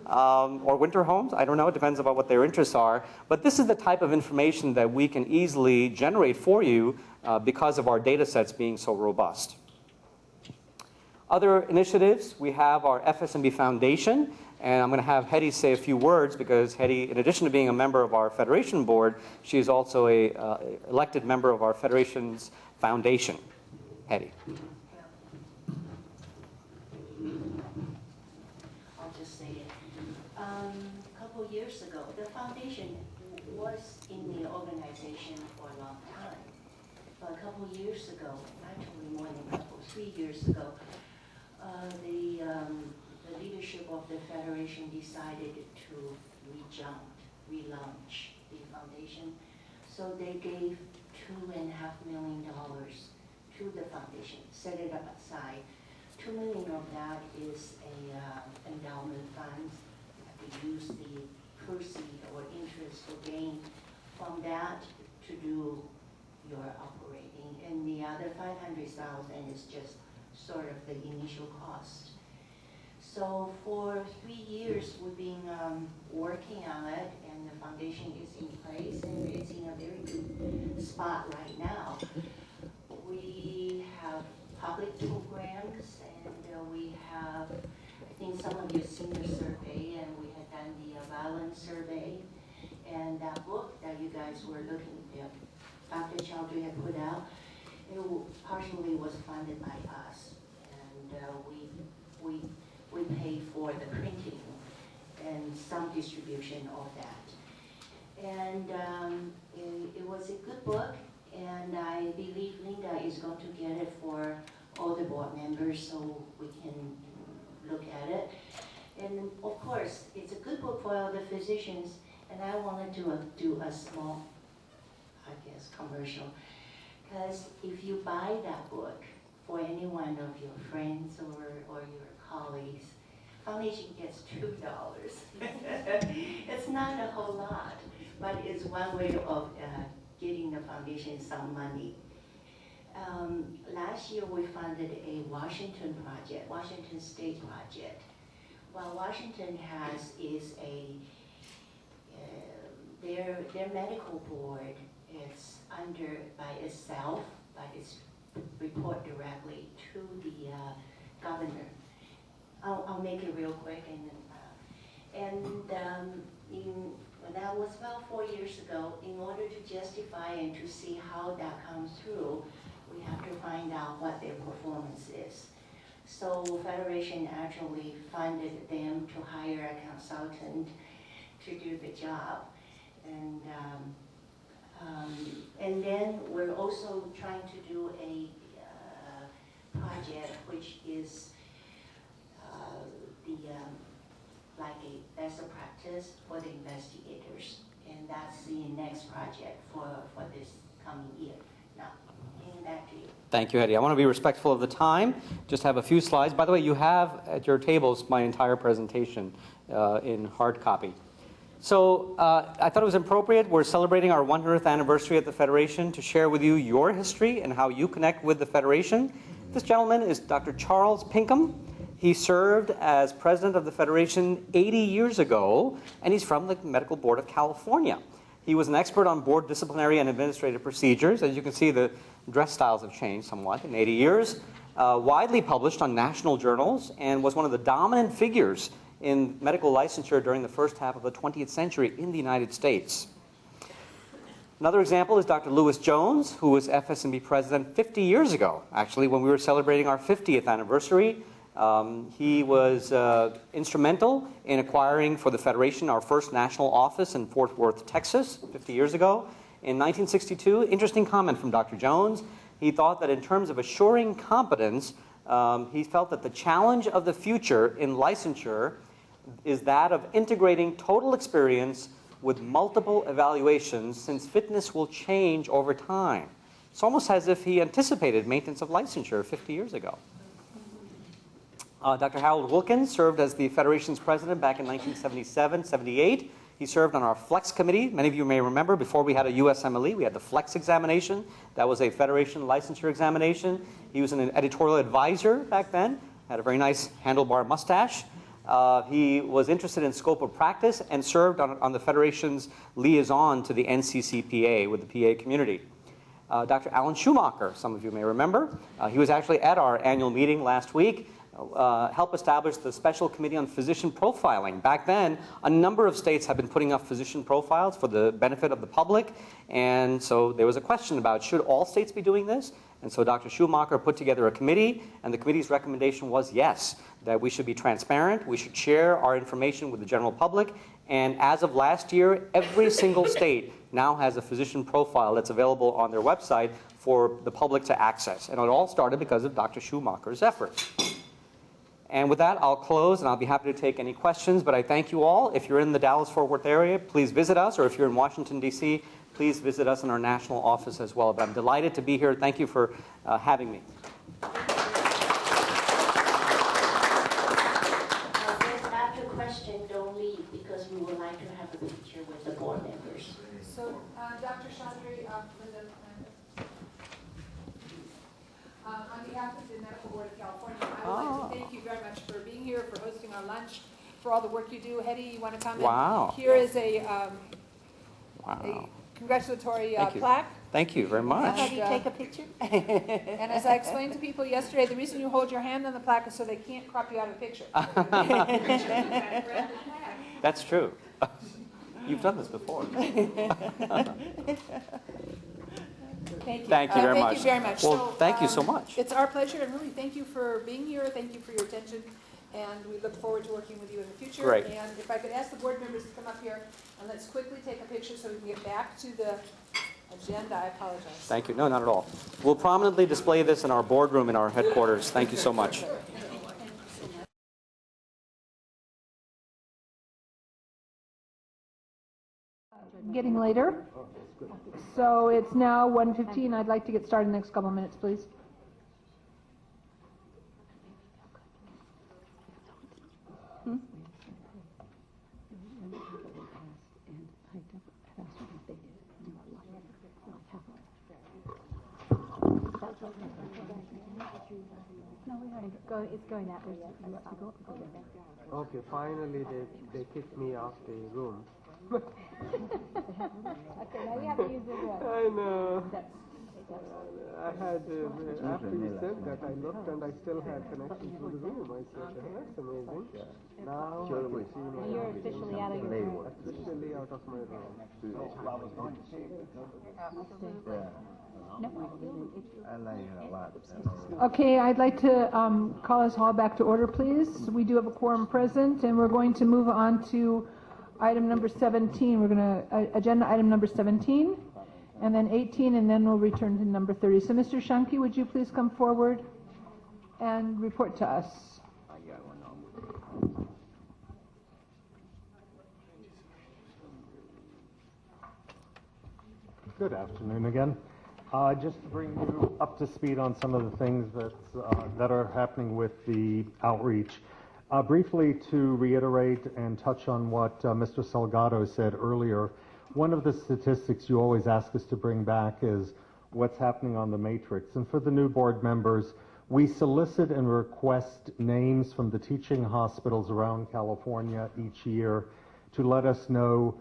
Or winter homes. I don't know. It depends on what their interests are. But this is the type of information that we can easily generate for you because of our data sets being so robust. Other initiatives, we have our FSMB Foundation. And I'm going to have Hetty say a few words because Hetty, in addition to being a member of our Federation board, she is also an elected member of our Federation's foundation. Hetty. I'll just say it. A couple years ago, the foundation was in the organization for a long time. But a couple years ago, actually more than a couple, 3 years ago, the leadership of the Federation decided to relaunch the foundation. So they gave $2.5 million to the foundation, set it up aside. $2 million of that is a endowment fund. They use the proceeds or interest or gain from that to do your operating. And the other $500,000 is just sort of the initial cost. So for 3 years, we've been working on it, and the foundation is in place, and it's in a very good spot right now. We have public programs, and we have, I think some of you have seen the survey, and we had done the violence survey, and that book that you guys were looking at, Dr. Chowdhury had put out, it partially was funded by us, and we paid for the printing and some distribution of that. And it was a good book, and I believe Linda is going to get it for all the board members so we can look at it. And of course, it's a good book for all the physicians, and I wanted to do a small, I guess, commercial. Because if you buy that book for any one of your friends or your colleagues, foundation gets $2. It's not a whole lot, but it's one way of getting the foundation some money. Last year we funded a Washington project, Washington State project. What Washington has is their medical board is under by itself, but it's report directly to the governor. I'll make it real quick. When that was about 4 years ago, in order to justify and to see how that comes through, we have to find out what their performance is. So Federation actually funded them to hire a consultant to do the job. And then we're also trying to do a project which is like a best practice for the investigators, and that's the next project for this coming year. Now, handing back to you. Thank you, Hetty. I want to be respectful of the time. Just have a few slides. By the way, you have at your tables my entire presentation in hard copy. So I thought it was appropriate. We're celebrating our 100th anniversary at the Federation to share with you your history and how you connect with the Federation. This gentleman is Dr. Charles Pinkham. He served as president of the Federation 80 years ago, and he's from the Medical Board of California. He was an expert on board disciplinary and administrative procedures. As you can see, the dress styles have changed somewhat in 80 years. Widely published on national journals, and was one of the dominant figures in medical licensure during the first half of the 20th century in the United States. Another example is Dr. Lewis Jones, who was FSMB president 50 years ago, actually, when we were celebrating our 50th anniversary. He was instrumental in acquiring for the Federation our first national office in Fort Worth, Texas, 50 years ago. In 1962, interesting comment from Dr. Jones. He thought that in terms of assuring competence, he felt that the challenge of the future in licensure is that of integrating total experience with multiple evaluations since fitness will change over time. It's almost as if he anticipated maintenance of licensure 50 years ago. Dr. Harold Wilkins served as the Federation's president back in 1977-78. He served on our Flex committee. Many of you may remember before we had a USMLE, we had the Flex examination. That was a Federation licensure examination. He was an editorial advisor back then, had a very nice handlebar mustache. He was interested in scope of practice and served on the Federation's liaison to the NCCPA with the PA community. Dr. Alan Schumacher, some of you may remember, he was actually at our annual meeting last week. Helped establish the Special Committee on Physician Profiling. Back then, a number of states had been putting up physician profiles for the benefit of the public, and so there was a question about should all states be doing this? And so Dr. Schumacher put together a committee, and the committee's recommendation was yes, that we should be transparent, we should share our information with the general public, and as of last year, every single state now has a physician profile that's available on their website for the public to access. And it all started because of Dr. Schumacher's efforts. And with that, I'll close, and I'll be happy to take any questions. But I thank you all. If you're in the Dallas-Fort Worth area, please visit us. Or if you're in Washington, D.C., please visit us in our national office as well. But I'm delighted to be here. Thank you for having me. After question, don't leave, because we would like to have a picture with the board members. So, Dr. Chandri, on behalf of the Medical Board of California, I would like to thank you very much for being here, for hosting our lunch, for all the work you do. Hetty, you want to comment? Wow. Here is a congratulatory plaque. Thank you very much. How do you take a picture? And as I explained to people yesterday, the reason you hold your hand on the plaque is so they can't crop you out of the picture. That's true. You've done this before. Thank you. Thank you very much. Thank you very much. Well, so, thank you so much. It's our pleasure, and really thank you for being here. Thank you for your attention, and we look forward to working with you in the future. Great. And if I could ask the board members to come up here, and let's quickly take a picture so we can get back to the agenda. I apologize. Thank you. No, not at all. We'll prominently display this in our boardroom in our headquarters. Thank you so much. Getting later. So it's now 1:15. I'd like to get started in the next couple of minutes, please. It's going that way. Okay, finally they kicked me off the room. Okay, now you have to use the room. I know. I had, after you said that, I looked and I still had connection to the room. I said, oh, that's amazing. Now You're officially out of your room. Officially out of my room. I like it a lot. Okay, I'd like to call us all back to order, please. We do have a quorum present, and we're going to move on to item number 17. We're going to, agenda item number 17, and then 18, and then we'll return to number 30. So, Mr. Shanke, would you please come forward and report to us? Good afternoon again. Just to bring you up to speed on some of the things that are happening with the outreach. Briefly to reiterate and touch on what Mr. Salgado said earlier, one of the statistics you always ask us to bring back is what's happening on the matrix. And for the new board members, we solicit and request names from the teaching hospitals around California each year to let us know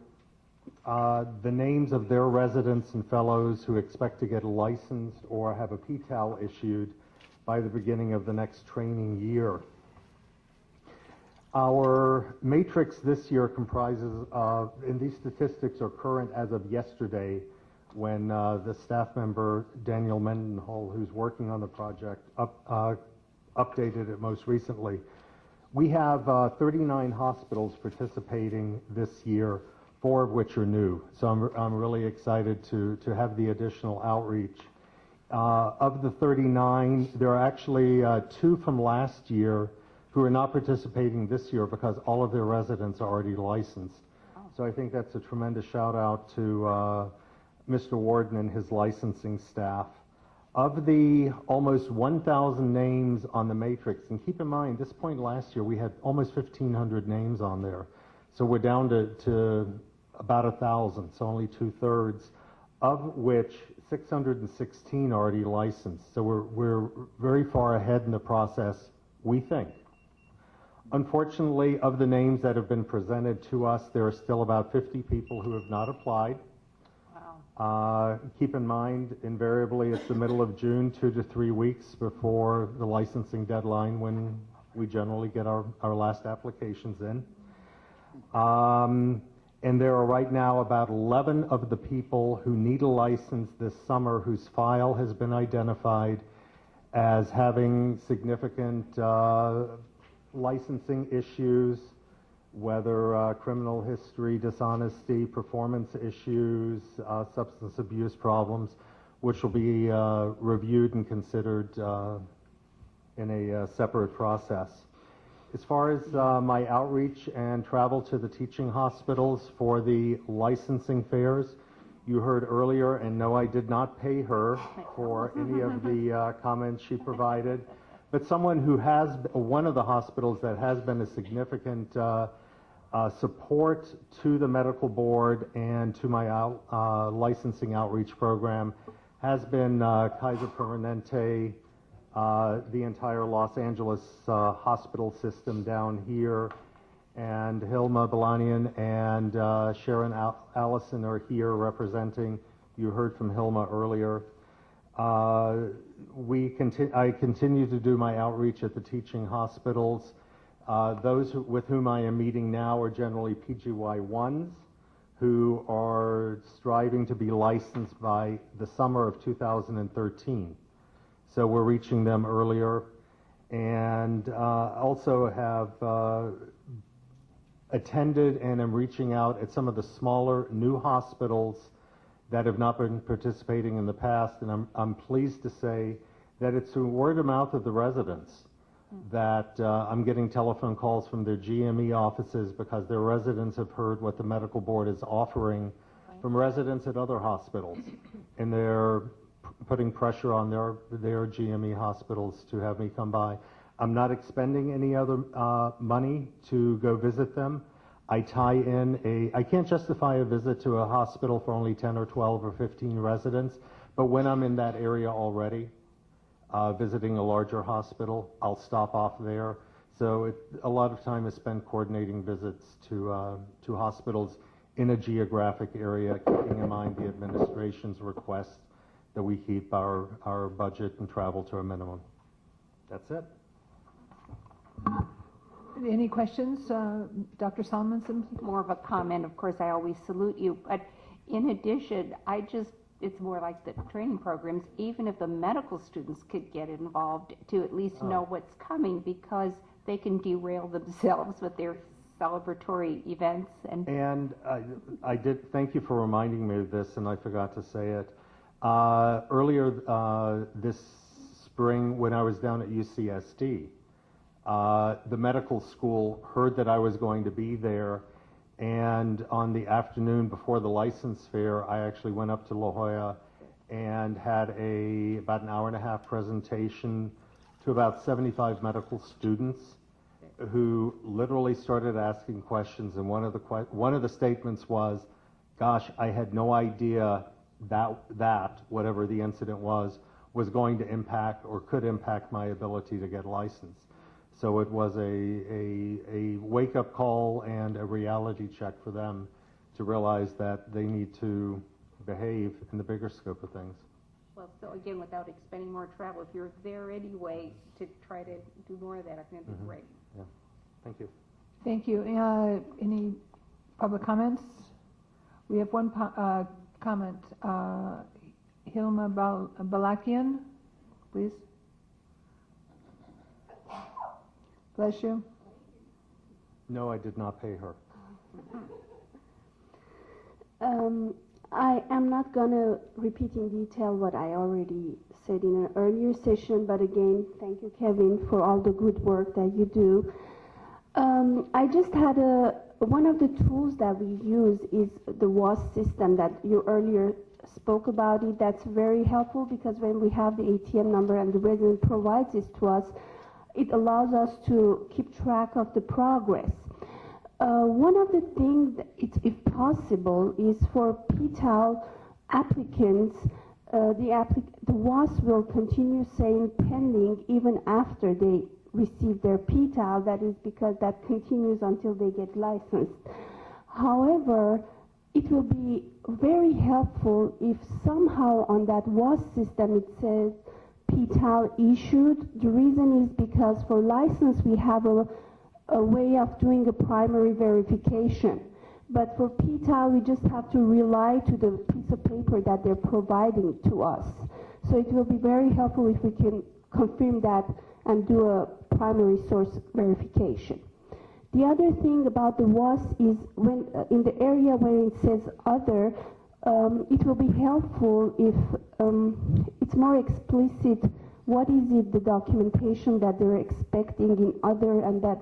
the names of their residents and fellows who expect to get licensed or have a PTAL issued by the beginning of the next training year. Our matrix this year comprises of, and these statistics are current as of yesterday, when the staff member Daniel Mendenhall, who's working on the project, updated it most recently. We have 39 hospitals participating this year, 4 of which are new. So I'm really excited to have the additional outreach. Of the 39, there are actually 2 from last year who are not participating this year because all of their residents are already licensed. So I think that's a tremendous shout out to Mr. Warden and his licensing staff. Of the almost 1,000 names on the matrix, and keep in mind, this point last year we had almost 1,500 names on there. So we're down to about 1,000, so only 2/3, of which 616 already licensed. So we're very far ahead in the process, we think. Unfortunately, of the names that have been presented to us, there are still about 50 people who have not applied. Keep in mind, invariably, it's the middle of June, 2 to 3 weeks before the licensing deadline when we generally get our last applications in. And there are right now about 11 of the people who need a license this summer whose file has been identified as having significant licensing issues, whether criminal history, dishonesty, performance issues, substance abuse problems, which will be reviewed and considered in a separate process. As far as my outreach and travel to the teaching hospitals for the licensing fairs, you heard earlier, and no, I did not pay her for any of the comments she provided. But someone who has, one of the hospitals that has been a significant support to the medical board and to my licensing outreach program has been Kaiser Permanente, the entire Los Angeles hospital system down here, and Hilma Balanian and Sharon Allison are here representing. You heard from Hilma earlier. I continue to do my outreach at the teaching hospitals. Those with whom I am meeting now are generally PGY1s who are striving to be licensed by the summer of 2013. So we're reaching them earlier, and also have attended and am reaching out at some of the smaller new hospitals that have not been participating in the past, and I'm pleased to say that it's through word of mouth of the residents that I'm getting telephone calls from their GME offices because their residents have heard what the medical board is offering from residents at other hospitals, and they're putting pressure on their GME hospitals to have me come by. I'm not expending any other money to go visit them. I can't justify a visit to a hospital for only 10 or 12 or 15 residents, but when I'm in that area already, visiting a larger hospital, I'll stop off there. So a lot of time is spent coordinating visits to hospitals in a geographic area, keeping in mind the administration's request that we keep our budget and travel to a minimum. That's it. Any questions, Dr. Solomonson? More of a comment. Of course, I always salute you. But in addition, it's more like the training programs, even if the medical students could get involved to at least know what's coming, because they can derail themselves with their celebratory events. And I did, thank you for reminding me of this, and I forgot to say it. Earlier this spring, when I was down at UCSD, the medical school heard that I was going to be there, and on the afternoon before the license fair, I actually went up to La Jolla and had about an hour-and-a-half presentation to about 75 medical students who literally started asking questions, and one of the statements was, gosh, I had no idea that whatever the incident was going to impact or could impact my ability to get licensed. So it was a wake-up call and a reality check for them to realize that they need to behave in the bigger scope of things. well, so again, without expending more travel, if you're there anyway to try to do more of that, I think it'd be great. Yeah. Thank you. Thank you. Any public comments? We have one comment. Hilma Balakian, please. Bless you. No, I did not pay her. I am not going to repeat in detail what I already said in an earlier session, but again, thank you, Kevin, for all the good work that you do. I just had one of the tools that we use is the WAS system that you earlier spoke about it. That's very helpful because when we have the ATM number and the resident provides this to us, it allows us to keep track of the progress. One of the things, that if possible, is for PTAL applicants, the WAS will continue saying pending even after they receive their PTAL. That is because that continues until they get licensed. However, it will be very helpful if somehow on that WAS system it says PTAL issued. The reason is because for license we have a way of doing a primary verification. But for PTAL, we just have to rely to the piece of paper that they're providing to us. So it will be very helpful if we can confirm that and do a primary source verification. The other thing about the WAS is when in the area where it says other, it will be helpful if it's more explicit what is it, the documentation that they're expecting in other and that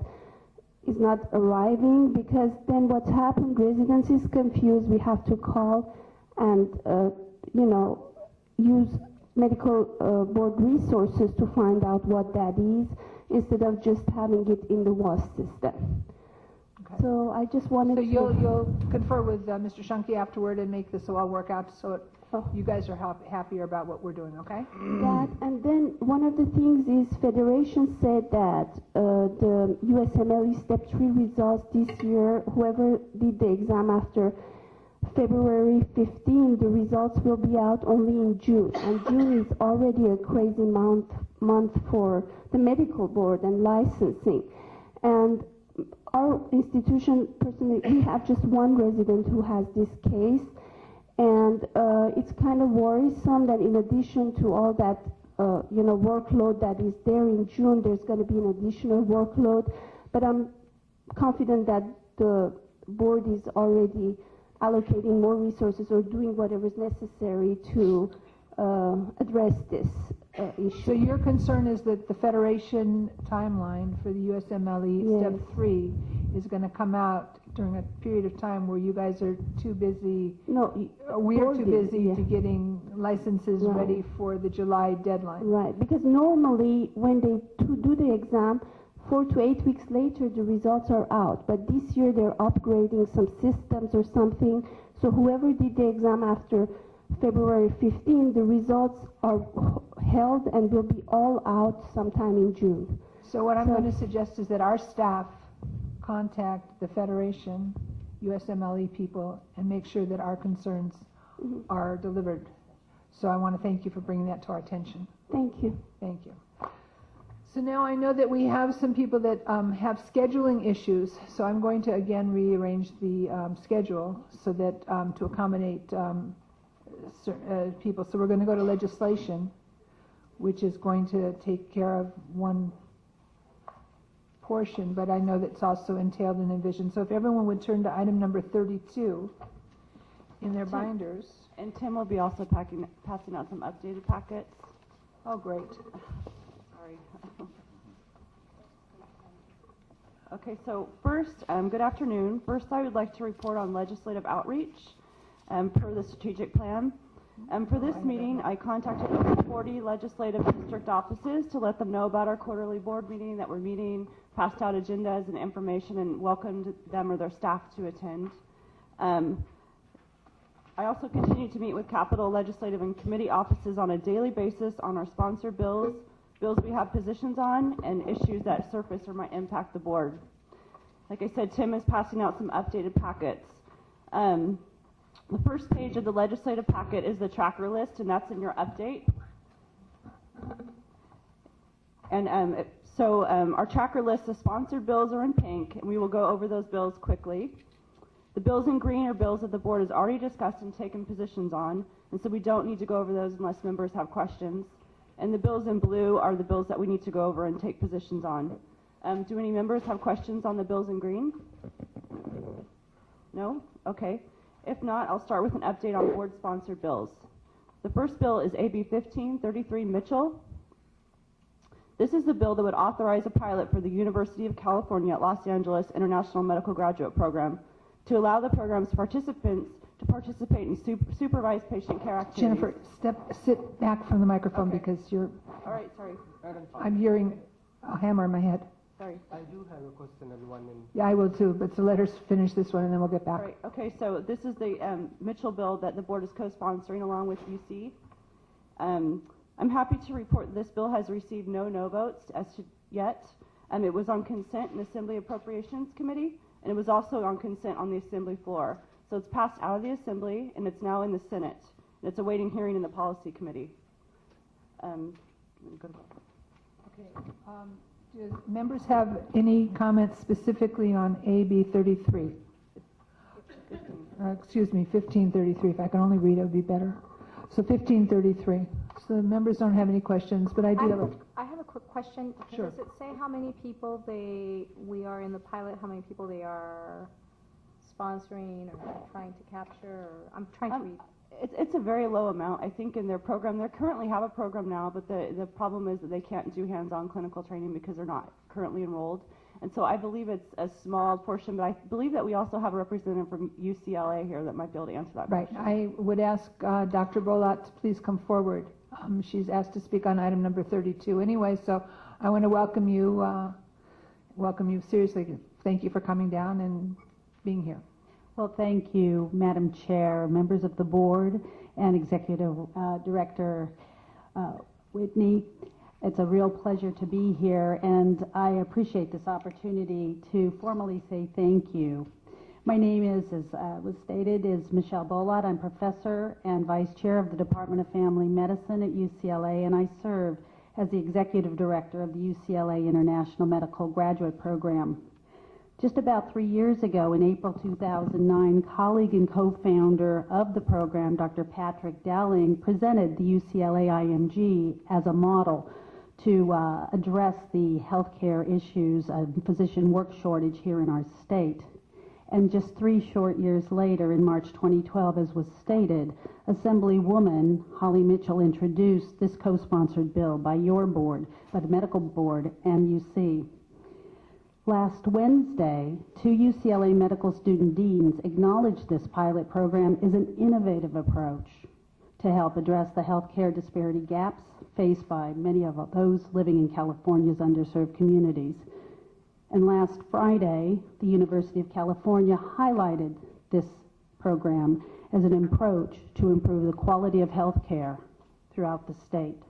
is not arriving, because then what's happened, residents is confused, we have to call and use medical board resources to find out what that is instead of just having it in the WAS system. Okay. So I just wanted so to... you'll confer with Mr. Shunke afterward and make this all work out so you guys are happier about what we're doing, okay? That, and then one of the things is Federation said that the USMLE Step 3 results this year, whoever did the exam after February 15, the results will be out only in June. And June is already a crazy month for the medical board and licensing. And our institution, personally, we have just one resident who has this case. And it's kind of worrisome that in addition to all that, workload that is there in June, there's going to be an additional workload. But I'm confident that the board is already allocating more resources or doing whatever is necessary to address this issue. So your concern is that the Federation timeline for the USMLE Step 3 is going to come out during a period of time where you guys are too busy, we're too busy to getting licenses ready for the July deadline. Right, because normally when they do the exam, 4 to 8 weeks later the results are out. But this year they're upgrading some systems or something. So whoever did the exam after February 15, the results are held and will be all out sometime in June. So what I'm going to suggest is that our staff contact the Federation, USMLE people, and make sure that our concerns are delivered. So I want to thank you for bringing that to our attention. Thank you. Thank you. So now I know that we have some people that have scheduling issues, so I'm going to again rearrange the schedule so that to accommodate people. So we're going to go to legislation, which is going to take care of one portion, but I know that's also entailed and envisioned. So if everyone would turn to item number 32 in their binders. And Tim will be also passing out some updated packets. Oh, great. Sorry. Okay, so first, good afternoon. First, I would like to report on legislative outreach per the strategic plan. For this meeting, I contacted over 40 legislative district offices to let them know about our quarterly board meeting, that we're meeting, passed out agendas and information, and welcomed them or their staff to attend. I also continue to meet with Capitol legislative and committee offices on a daily basis on our sponsor bills, bills we have positions on, and issues that surface or might impact the board. Like I said, Tim is passing out some updated packets. The first page of the legislative packet is the tracker list, and that's in your update. And our tracker list of sponsored bills are in pink, and we will go over those bills quickly. The bills in green are bills that the board has already discussed and taken positions on, and so we don't need to go over those unless members have questions. And the bills in blue are the bills that we need to go over and take positions on. Do any members have questions on the bills in green? No? Okay. If not, I'll start with an update on board-sponsored bills. The first bill is AB 1533 Mitchell. This is the bill that would authorize a pilot for the University of California at Los Angeles International Medical Graduate Program to allow the program's participants to participate in supervised patient care activities. Jennifer, sit back from the microphone because you're. All right, sorry. I'm hearing a hammer in my head. Sorry. I do have a question and one in. Yeah, I will too, but so let us finish this one and then we'll get back. All right, okay, so this is the Mitchell bill that the board is co-sponsoring along with UC. I'm happy to report this bill has received no votes as to yet. It was on consent in the Assembly Appropriations Committee, and it was also on consent on the Assembly floor. So it's passed out of the Assembly, and it's now in the Senate. And it's awaiting hearing in the Policy Committee. Okay. Do members have any comments specifically on AB 33? Excuse me, 1533. If I can only read, it would be better. So 1533. So the members don't have any questions, but I do have a... I have a quick question. Sure. Does it say how many people we are in the pilot, how many people they are sponsoring or trying to capture? Or I'm trying to read. It's a very low amount, I think, in their program. They currently have a program now, but the problem is that they can't do hands-on clinical training because they're not currently enrolled. And so I believe it's a small portion, but I believe that we also have a representative from UCLA here that might be able to answer that Right. question. I would ask Dr. Bolat to please come forward. She's asked to speak on item number 32 anyway, so I want to welcome you seriously. Thank you for coming down and being here. Well, thank you, Madam Chair, members of the board, and Executive Director Whitney. It's a real pleasure to be here, and I appreciate this opportunity to formally say thank you. My name is, as was stated, is Michelle Bolat. I'm professor and vice chair of the Department of Family Medicine at UCLA, and I serve as the executive director of the UCLA International Medical Graduate Program. Just about 3 years ago, in April 2009, colleague and co-founder of the program, Dr. Patrick Dowling, presented the UCLA IMG as a model to address the healthcare issues of physician work shortage here in our state. And just 3 short years later, in March 2012, as was stated, Assemblywoman Holly Mitchell introduced this co-sponsored bill by your board, by the medical board and UC. Last Wednesday, 2 UCLA medical student deans acknowledged this pilot program is an innovative approach to help address the healthcare disparity gaps faced by many of those living in California's underserved communities. And last Friday, the University of California highlighted this program as an approach to improve the quality of healthcare throughout the state.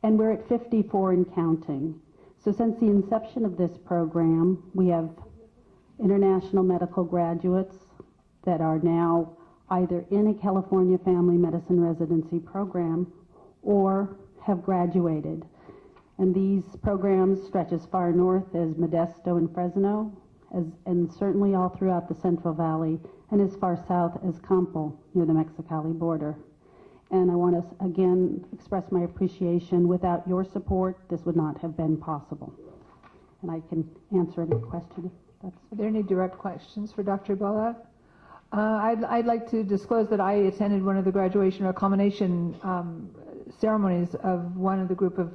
And we're at 54 and counting. So since the inception of this program, we have international medical graduates that are now either in a California Family Medicine residency program or have graduated. And these programs stretch as far north as Modesto and Fresno, and certainly all throughout the Central Valley, and as far south as Campo, near the Mexicali border. And I want to again express my appreciation. Without your support, this would not have been possible. And I can answer any question. Are there any direct questions for Dr. Bolat? I'd like to disclose that I attended one of the graduation or culmination ceremonies of one of the group of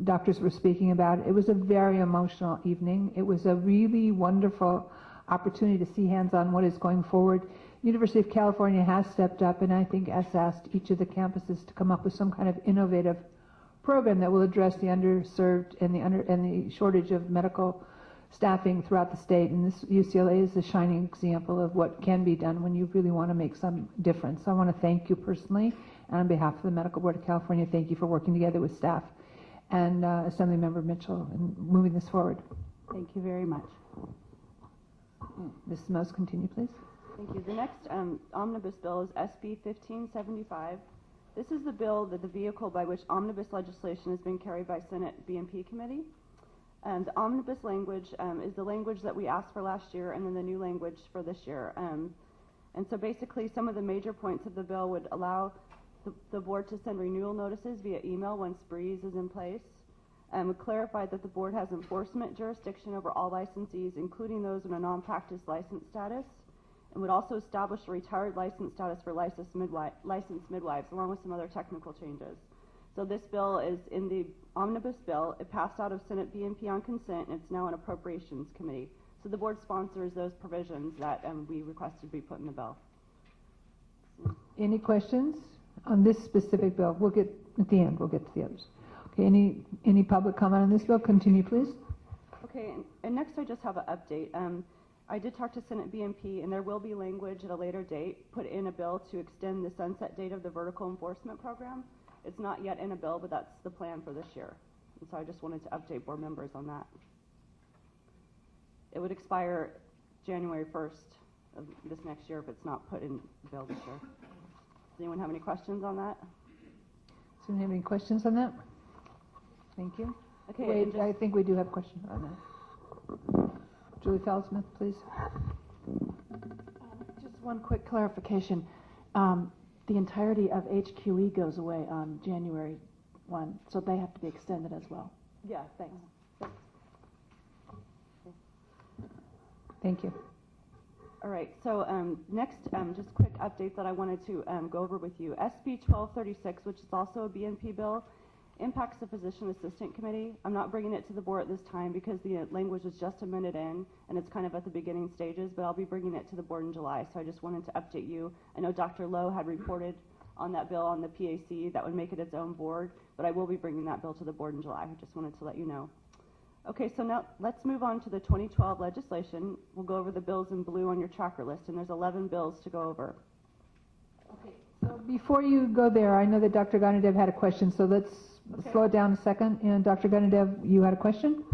doctors were speaking about. It was a very emotional evening. It was a really wonderful opportunity to see hands-on what is going forward. University of California has stepped up, and I think has asked each of the campuses to come up with some kind of innovative program that will address the underserved and the shortage of medical staffing throughout the state. And this UCLA is a shining example of what can be done when you really want to make some difference. So I want to thank you personally, and on behalf of the Medical Board of California, thank you for working together with staff and Assemblymember Mitchell and moving this forward. Thank you very much. Mrs. Mose, continue, please. Thank you. The next omnibus bill is SB 1575. This is the bill, the vehicle by which omnibus legislation has been carried by Senate BMP Committee. And the omnibus language is the language that we asked for last year, and then the new language for this year. And so basically some of the major points of the bill would allow the board to send renewal notices via email once BREEZE is in place, and would clarify that the board has enforcement jurisdiction over all licensees, including those in a non-practice license status, and would also establish a retired license status for licensed midwives, along with some other technical changes. So this bill is in the omnibus bill. It passed out of Senate BNP on consent, and it's now in Appropriations Committee. So the board sponsors those provisions that we requested be put in the bill. Any questions on this specific bill? We'll get, at the end, we'll get to the others. Okay, any public comment on this bill? Continue, please. Okay, and next I just have an update. I did talk to Senate BNP, and there will be language at a later date put in a bill to extend the sunset date of the vertical enforcement program. It's not yet in a bill, but that's the plan for this year. And so I just wanted to update board members on that. It would expire January 1st of this next year if it's not put in the bill this year. Does anyone have any questions on that? Does anyone have any questions on that? Thank you. Okay, Wait, I think we do have questions on that. Julie Felsmith, please. Just one quick clarification. The entirety of HQE goes away on January 1, so they have to be extended as well. Yeah, thanks. Thank you. All right, so next, just quick update that I wanted to go over with you. SB 1236, which is also a BNP bill, impacts the Physician Assistant Committee. I'm not bringing it to the board at this time because the language was just amended in, and it's kind of at the beginning stages, but I'll be bringing it to the board in July, so I just wanted to update you. I know Dr. Lowe had reported on that bill on the PAC. That would make it its own board, but I will be bringing that bill to the board in July. I just wanted to let you know. Okay, so now let's move on to the 2012 legislation. We'll go over the bills in blue on your tracker list, and there's 11 bills to go over. So before you go there, I know that Dr. Ganadev had a question, so let's slow it down a second. And Dr. Ganadev, you had a question?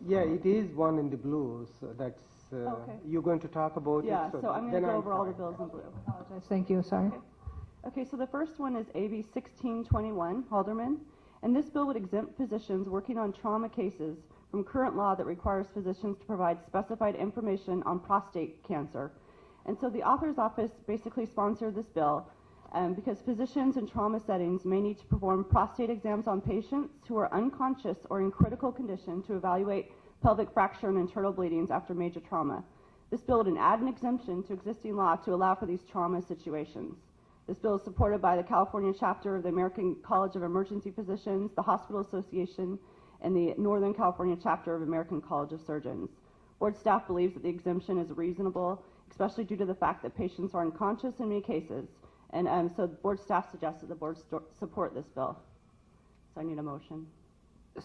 Yeah, it is one in the blue, so that's, you're going to talk about it? Yeah, so I'm going to go over all the bills in blue. Thank you, sorry. Okay, so the first one is AB 1621, Halderman, and this bill would exempt physicians working on trauma cases from current law that requires physicians to provide specified information on prostate cancer. And so the author's office basically sponsored this bill because physicians in trauma settings may need to perform prostate exams on patients who are unconscious or in critical condition to evaluate pelvic fracture and internal bleedings after major trauma. This bill would add an exemption to existing law to allow for these trauma situations. This bill is supported by the California chapter of the American College of Emergency Physicians, the Hospital Association, and the Northern California chapter of American College of Surgeons. Board staff believes that the exemption is reasonable, especially due to the fact that patients are unconscious in many cases. And so board staff suggests that the board support this bill. So I need a motion.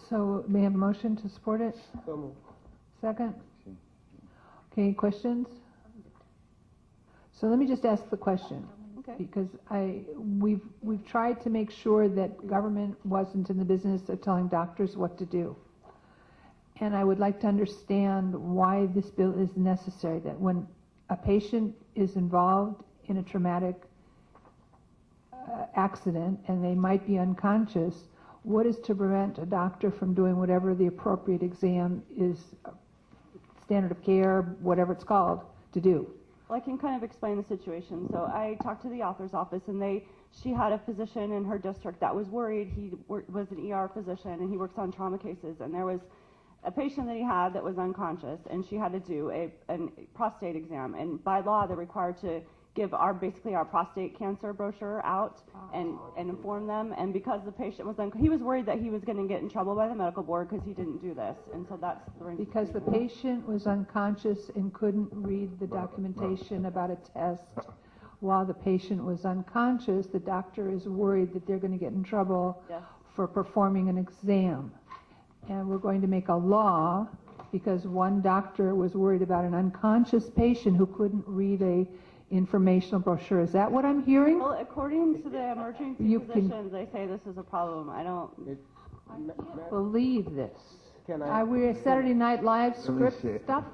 So may I have a motion to support it? So moved. Second? Okay, questions? So let me just ask the question. Okay. Because we've tried to make sure that government wasn't in the business of telling doctors what to do. And I would like to understand why this bill is necessary, that when a patient is involved in a traumatic accident and they might be unconscious, what is to prevent a doctor from doing whatever the appropriate exam is, standard of care, whatever it's called, to do? Well, I can kind of explain the situation. So I talked to the author's office, and she had a physician in her district that was worried. He was an ER physician, and he works on trauma cases, and there was a patient that he had that was unconscious, and she had to do a prostate exam. And by law, they're required to give basically our prostate cancer brochure out and inform them. And because the patient was he was worried that he was going to get in trouble by the medical board because he didn't do this. And so that's the reason. Because the patient was unconscious and couldn't read the documentation about a test. While the patient was unconscious, the doctor is worried that they're going to get in trouble for performing an exam. And we're going to make a law because one doctor was worried about an unconscious patient who couldn't read a informational brochure. Is that what I'm hearing? Well, according to the emergency physicians, they say this is a problem. I can't believe this. Can we're a Saturday Night Live script stuff?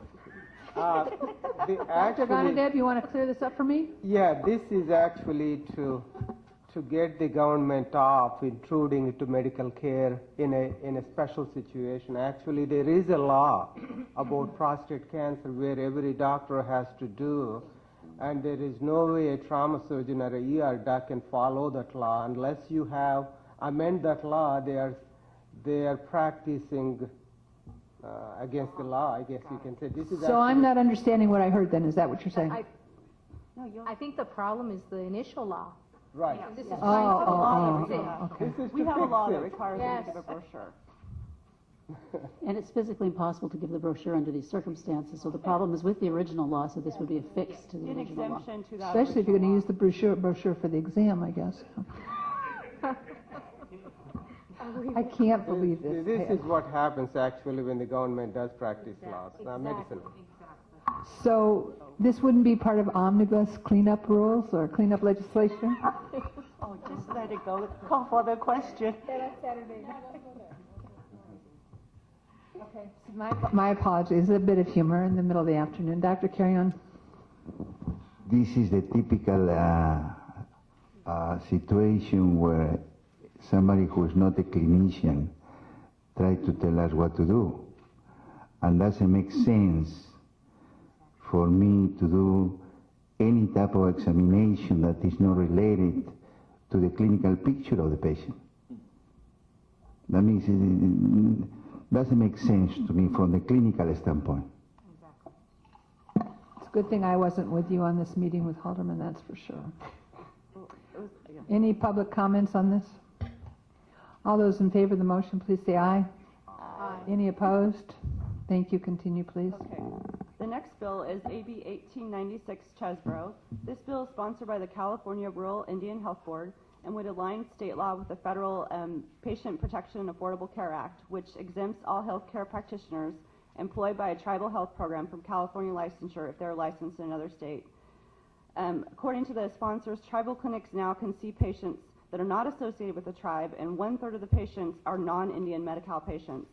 Dr. Ganadev, you want to clear this up for me? Yeah, this is actually to get the government off intruding into medical care in a special situation. Actually, there is a law about prostate cancer where every doctor has to do, and there is no way a trauma surgeon or a ER doc can follow that law unless you amend that law. They are practicing against the law, I guess you can say. This is so I'm not understanding what I heard then. Is that what you're saying? I think the problem is the initial law. Right. This is Yes. trying to This is We to have a fix law it. that requires Yes. them to give a brochure. And it's physically impossible to give the brochure under these circumstances, so the problem is with the original law, so this would be a fix to the An original law. exemption to that. Especially if you're going to original use the brochure for the exam, I guess. I can't believe this. This is what happens actually when the government does practice laws, medicine. So this wouldn't be part of omnibus cleanup rules or cleanup legislation? Oh, just let it go. Call for the question. Okay. My apologies. A bit of humor in the middle of the afternoon. Dr. Carrion. This is the typical situation where somebody who is not a clinician tries to tell us what to do. And doesn't make sense for me to do any type of examination that is not related to the clinical picture of the patient. That means it doesn't make sense to me from the clinical standpoint. It's a good thing I wasn't with you on this meeting with Halderman, that's for sure. Any public comments on this? All those in favor of the motion, please say aye. Aye. Any opposed? Thank you. Continue, please. Okay. The next bill is AB 1896 Chesbrough. This bill is sponsored by the California Rural Indian Health Board and would align state law with the federal Patient Protection and Affordable Care Act, which exempts all healthcare practitioners employed by a tribal health program from California licensure if they're licensed in another state. According to the sponsors, tribal clinics now can see patients that are not associated with the tribe, and 1/3 of the patients are non-Indian Medi-Cal patients.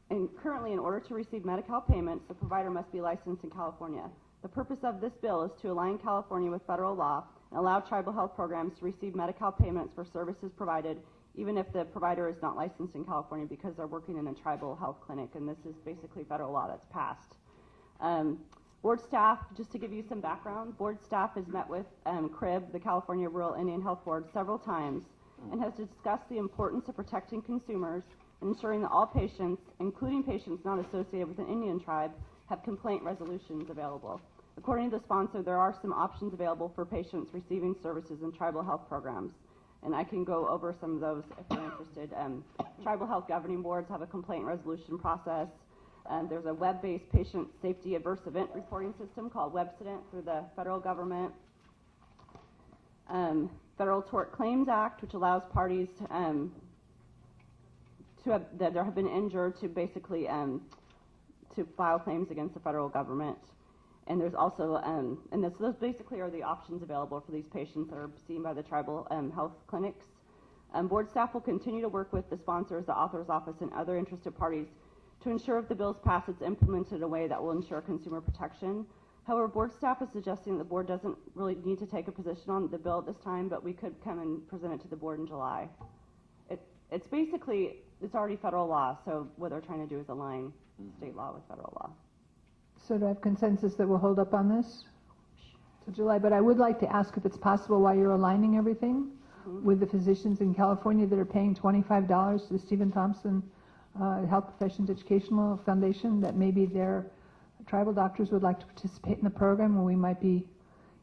And currently, in order to receive Medi-Cal payments, the provider must be licensed in California. The purpose of this bill is to align California with federal law and allow tribal health programs to receive Medi-Cal payments for services provided, even if the provider is not licensed in California because they're working in a tribal health clinic, and this is basically federal law that's passed. Board staff, just to give you some background, board staff has met with CRIB, the California Rural Indian Health Board, several times and has discussed the importance of protecting consumers and ensuring that all patients, including patients not associated with an Indian tribe, have complaint resolutions available. According to the sponsor, there are some options available for patients receiving services in tribal health programs, and I can go over some of those if you're interested. Tribal health governing boards have a complaint resolution process. There's a web-based patient safety adverse event reporting system called WebCident through the federal government. Federal Tort Claims Act, which allows parties that have been injured to basically to file claims against the federal government. And there's also, those basically are the options available for these patients that are seen by the tribal health clinics. Board staff will continue to work with the sponsors, the author's office, and other interested parties to ensure if the bill's passed, it's implemented in a way that will ensure consumer protection. However, board staff is suggesting that the board doesn't really need to take a position on the bill at this time, but we could come and present it to the board in July. It's basically, it's already federal law, so what they're trying to do is align state law with federal law. So do I have consensus that we'll hold up on this to July? But I would like to ask if it's possible while you're aligning everything with the physicians in California that are paying $25 to the Stephen Thompson Health Professions Educational Foundation, that maybe their tribal doctors would like to participate in the program, and we might be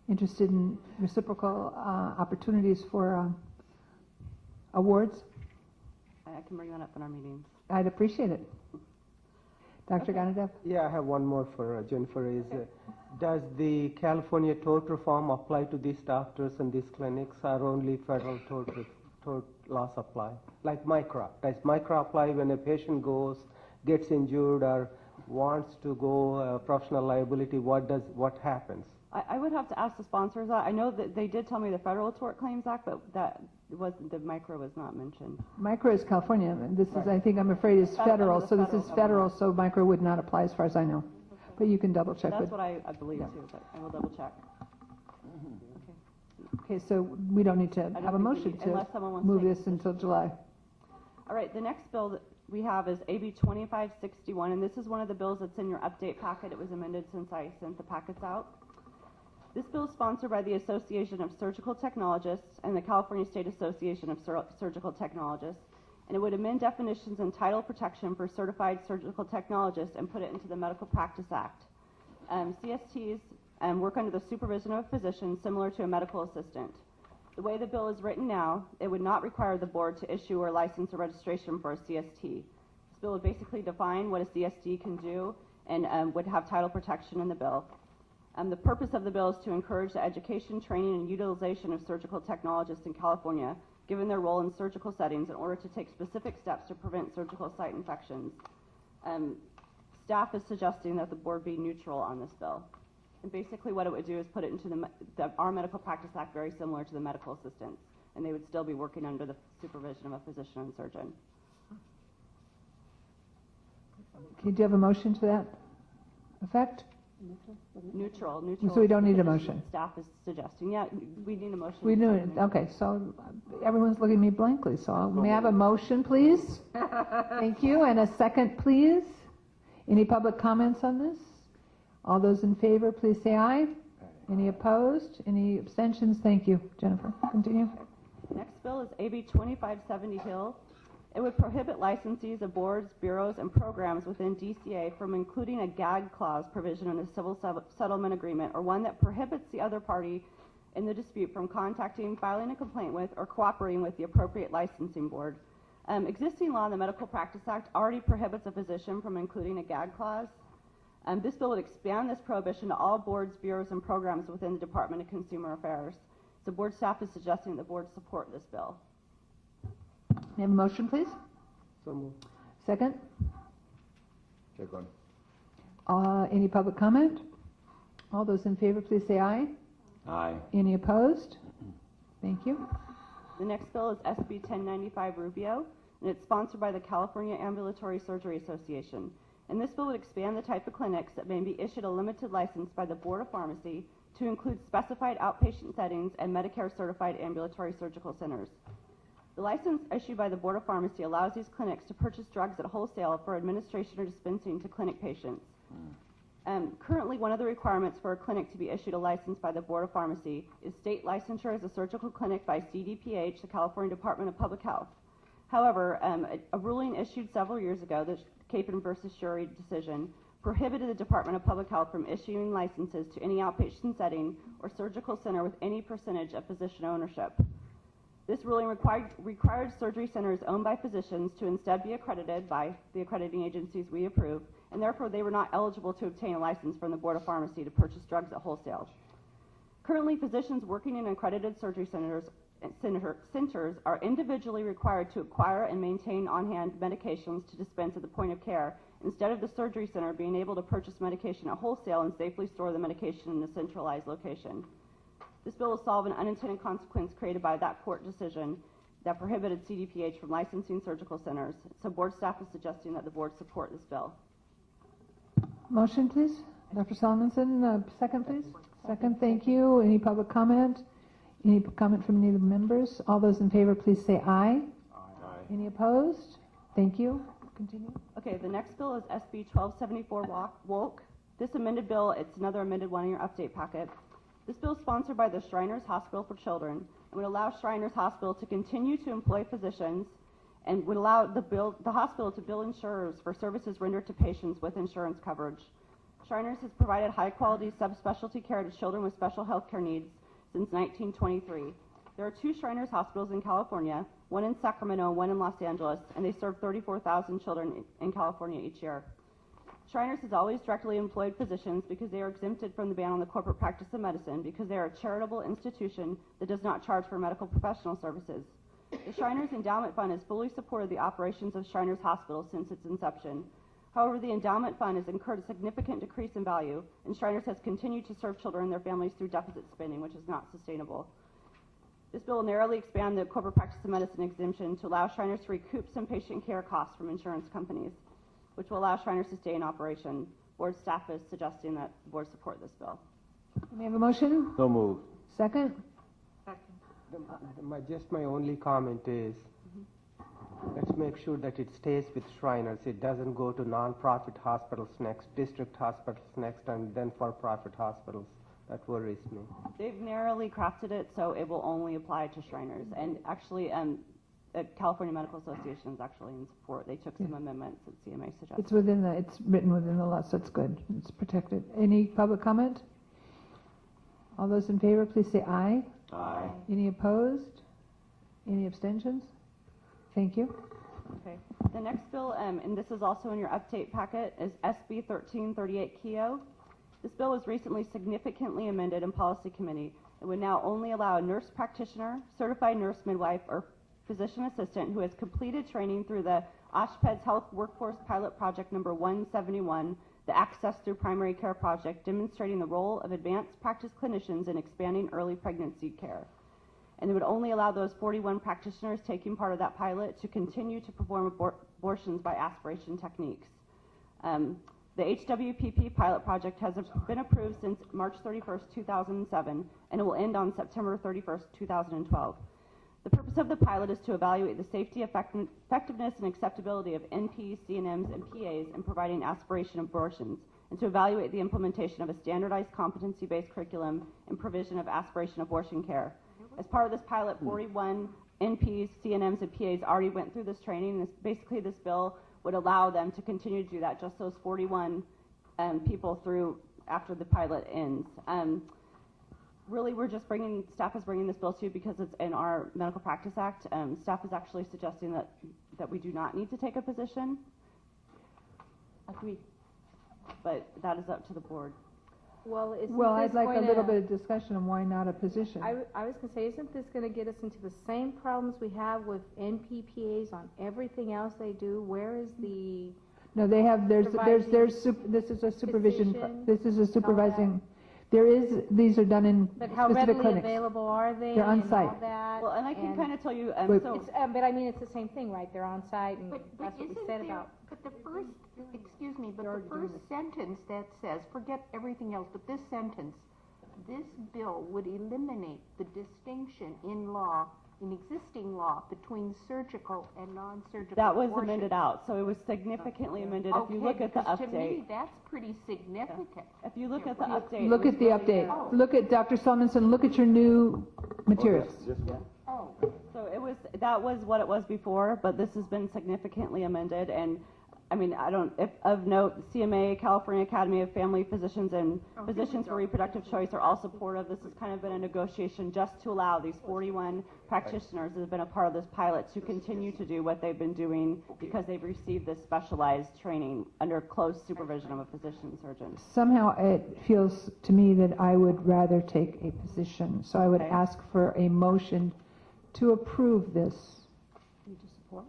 interested in reciprocal opportunities for awards. I can bring that up in our meetings. I'd appreciate it. Dr. Ganadev? Yeah, I have one more for Jennifer. Does the California tort reform apply to these doctors and these clinics, or only federal tort laws apply? Like MICRA. Does MICRA apply when a patient gets injured or wants to go professional liability? What happens? I would have to ask the sponsors. I know that they did tell me the Federal Tort Claims Act, but that wasn't, the MICRA was not mentioned. MICRA is California, and this is, I think, I'm afraid, is federal, so this is federal, so MICRA would not apply as far as I know. But you can double check. That's what I believe too, but I will double check. Okay, so we don't need to have a motion to move this until July. All right, the next bill that we have is AB 2561, and this is one of the bills that's in your update packet. It was amended since I sent the packets out. This bill is sponsored by the Association of Surgical Technologists and the California State Association of Surgical Technologists, and it would amend definitions and title protection for certified surgical technologists and put it into the Medical Practice Act. CSTs work under the supervision of a physician similar to a medical assistant. The way the bill is written now, it would not require the board to issue or license a registration for a CST. This bill would basically define what a CST can do and would have title protection in the bill. The purpose of the bill is to encourage the education, training, and utilization of surgical technologists in California, given their role in surgical settings, in order to take specific steps to prevent surgical site infections. Staff is suggesting that the board be neutral on this bill. And basically what it would do is put it into our Medical Practice Act, very similar to the medical assistants, and they would still be working under the supervision of a physician and surgeon. Okay, do you have a motion to that effect? Neutral. So we don't need a motion? Staff is suggesting. Yeah, we need a motion. We do it. Okay, so everyone's looking at me blankly, so may I have a motion, please? Thank you, and a second, please. Any public comments on this? All those in favor, please say aye. Any opposed? Any abstentions? Thank you. Jennifer, continue. Next bill is AB 2570 Hill. It would prohibit licensees of boards, bureaus, and programs within DCA from including a gag clause provision in a civil settlement agreement, or one that prohibits the other party in the dispute from contacting, filing a complaint with, or cooperating with the appropriate licensing board. Existing law in the Medical Practice Act already prohibits a physician from including a gag clause. This bill would expand this prohibition to all boards, bureaus, and programs within the Department of Consumer Affairs. So board staff is suggesting the board support this bill. May I have a motion, please? So moved. Second? Second. Any public comment? All those in favor, please say aye. Aye. Any opposed? Thank you. The next bill is SB 1095 Rubio, and it's sponsored by the California Ambulatory Surgery Association. And this bill would expand the type of clinics that may be issued a limited license by the Board of Pharmacy to include specified outpatient settings and Medicare-certified ambulatory surgical centers. The license issued by the Board of Pharmacy allows these clinics to purchase drugs at wholesale for administration or dispensing to clinic patients. Currently, one of the requirements for a clinic to be issued a license by the Board of Pharmacy is state licensure as a surgical clinic by CDPH, the California Department of Public Health. However, a ruling issued several years ago, the Capon versus Shuri decision, prohibited the Department of Public Health from issuing licenses to any outpatient setting or surgical center with any percentage of physician ownership. This ruling required surgery centers owned by physicians to instead be accredited by the accrediting agencies we approve, and therefore they were not eligible to obtain a license from the Board of Pharmacy to purchase drugs at wholesale. Currently, physicians working in accredited surgery centers are individually required to acquire and maintain on-hand medications to dispense at the point of care, instead of the surgery center being able to purchase medication at wholesale and safely store the medication in a centralized location. This bill will solve an unintended consequence created by that court decision that prohibited CDPH from licensing surgical centers. So board staff is suggesting that the board support this bill. Motion, please. Dr. Solomonson, second, please. Second, thank you. Any public comment? Any comment from any of the members? All those in favor, please say aye. Aye. Any opposed? Thank you. Continue. Okay, the next bill is SB 1274 Woke. This amended bill, it's another amended one in your update packet. This bill is sponsored by the Shriners Hospital for Children and would allow Shriners Hospital to continue to employ physicians and would allow the hospital to bill insurers for services rendered to patients with insurance coverage. Shriners has provided high-quality subspecialty care to children with special health care needs since 1923. There are 2 Shriners hospitals in California, one in Sacramento and one in Los Angeles, and they serve 34,000 children in California each year. Shriners has always directly employed physicians because they are exempted from the ban on the corporate practice of medicine because they are a charitable institution that does not charge for medical professional services. The Shriners Endowment Fund has fully supported the operations of Shriners Hospital since its inception. However, the endowment fund has incurred a significant decrease in value, and Shriners has continued to serve children and their families through deficit spending, which is not sustainable. This bill will narrowly expand the corporate practice of medicine exemption to allow Shriners to recoup some patient care costs from insurance companies, which will allow Shriners to stay in operation. Board staff is suggesting that the board support this bill. May I have a motion? So moved. Second? Just my only comment is, let's make sure that it stays with Shriners. It doesn't go to non-profit hospitals next, district hospitals next, and then for-profit hospitals. That worries me. They've narrowly crafted it so it will only apply to Shriners. And actually, the California Medical Association is actually in support. They took some amendments that CMA suggested. It's written within the law, so it's good. It's protected. Any public comment? All those in favor, please say aye. Aye. Any opposed? Any abstentions? Thank you. Okay. The next bill, and this is also in your update packet, is SB 1338 KEO. This bill was recently significantly amended in Policy Committee. It would now only allow a nurse practitioner, certified nurse midwife, or physician assistant who has completed training through the OSHPED's Health Workforce Pilot Project number 171, the Access Through Primary Care Project, demonstrating the role of advanced practice clinicians in expanding early pregnancy care. And it would only allow those 41 practitioners taking part of that pilot to continue to perform abortions by aspiration techniques. The HWPP pilot project has been approved since March 31st, 2007, and it will end on September 31st, 2012. The purpose of the pilot is to evaluate the safety, effectiveness, and acceptability of NPs, CNMs, and PAs in providing aspiration abortions, and to evaluate the implementation of a standardized competency-based curriculum and provision of aspiration abortion care. As part of this pilot, 41 NPs, CNMs, and PAs already went through this training. Basically, this bill would allow them to continue to do that, just those 41 people through after the pilot ends. Really, staff is bringing this bill to you because it's in our Medical Practice Act. Staff is actually suggesting that we do not need to take a position. Agree. But that is up to the board. Well, I'd like a little bit of discussion on why not a position. I was going to say, isn't this going to get us into the same problems we have with NPPAs on everything else they do? Where is the... No, they have, this is a supervision, this is a supervising, these are done in But how specific readily clinics. available are they? They're on and site. all that? Well, and I can kind of tell you, but I mean, it's the same thing, right? They're on site, and that's what we said about. But the first, excuse me, but the first sentence that says, forget everything else, but this sentence, this bill would eliminate the distinction in law, in existing law, between surgical and non-surgical that was abortion. amended out, so it was significantly amended. If you look at the because update, to me, that's pretty significant. if you look at the update, Look at the update. Look at, Dr. Solomon, look at your new materials. Oh. So that was what it was before, but this has been significantly amended. And I mean, if of note, CMA, California Academy of Family Physicians, and Physicians for Reproductive Choice are all supportive. This has kind of been a negotiation just to allow these 41 practitioners that have been a part of this pilot to continue to do what they've been doing because they've received this specialized training under close supervision of a physician surgeon. Somehow it feels to me that I would rather take a position. So I would ask for a motion to approve this.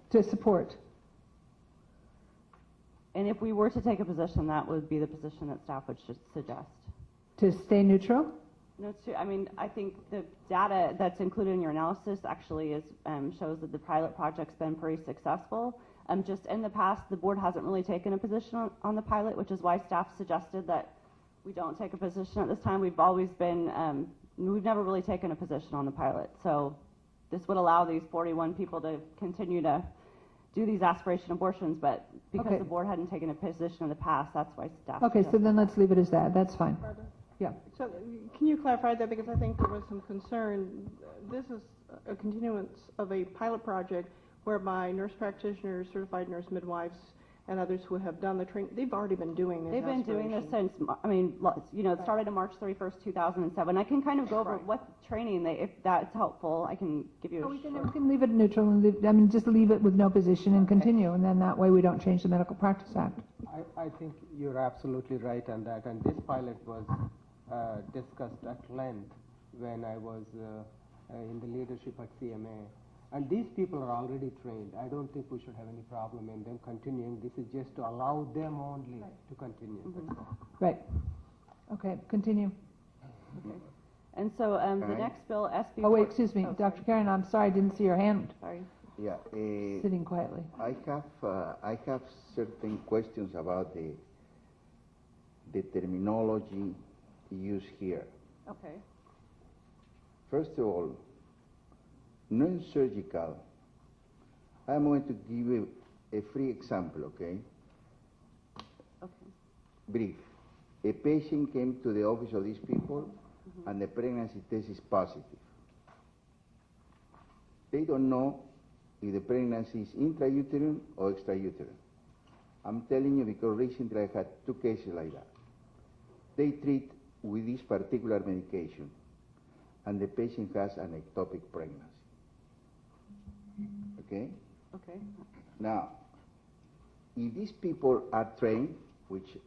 To support. And if we were to take a position, that would be the position that staff would suggest. To stay neutral? No, I mean, I think the data that's included in your analysis actually shows that the pilot project's been pretty successful. Just in the past, the board hasn't really taken a position on the pilot, which is why staff suggested that we don't take a position at this time. We've always been, we've never really taken a position on the pilot. So this would allow these 41 people to continue to do these aspiration abortions, but because the board hadn't taken a position in the past, that's why staff. Okay, so then let's leave it as that. That's fine. Yeah. So can you clarify that, because I think there was some concern. This is a continuance of a pilot project whereby nurse practitioners, certified nurse midwives, and others who have done the training, they've already been doing this. They've been doing this since, I mean, it started on March 31st, 2007. I can kind of go over what training if that's helpful. I can give you We can leave it neutral and just leave it with no position and continue, and then that way we don't change the Medical Practice Act. I think you're absolutely right on that, and this pilot was discussed at length when I was in the leadership at CMA. And these people are already trained. I don't think we should have any problem in them continuing. This is just to allow them only to continue. That's all. Right. Okay, continue. Okay. And so the next bill, SB... Oh, wait, excuse me. Dr. Karen, I'm sorry, I didn't see your hand. Sorry. Yeah. Sitting quietly. I have certain questions about the terminology used here. Okay. First of all, non-surgical, I'm going to give you a free example, okay? Okay. Brief. A patient came to the office of these people and the pregnancy test is positive. They don't know if the pregnancy is intrauterine or extrauterine. I'm telling you because recently I had 2 cases like that. They treat with this particular medication. and the patient has an ectopic pregnancy. Okay? Okay. Now, if these people are trained, which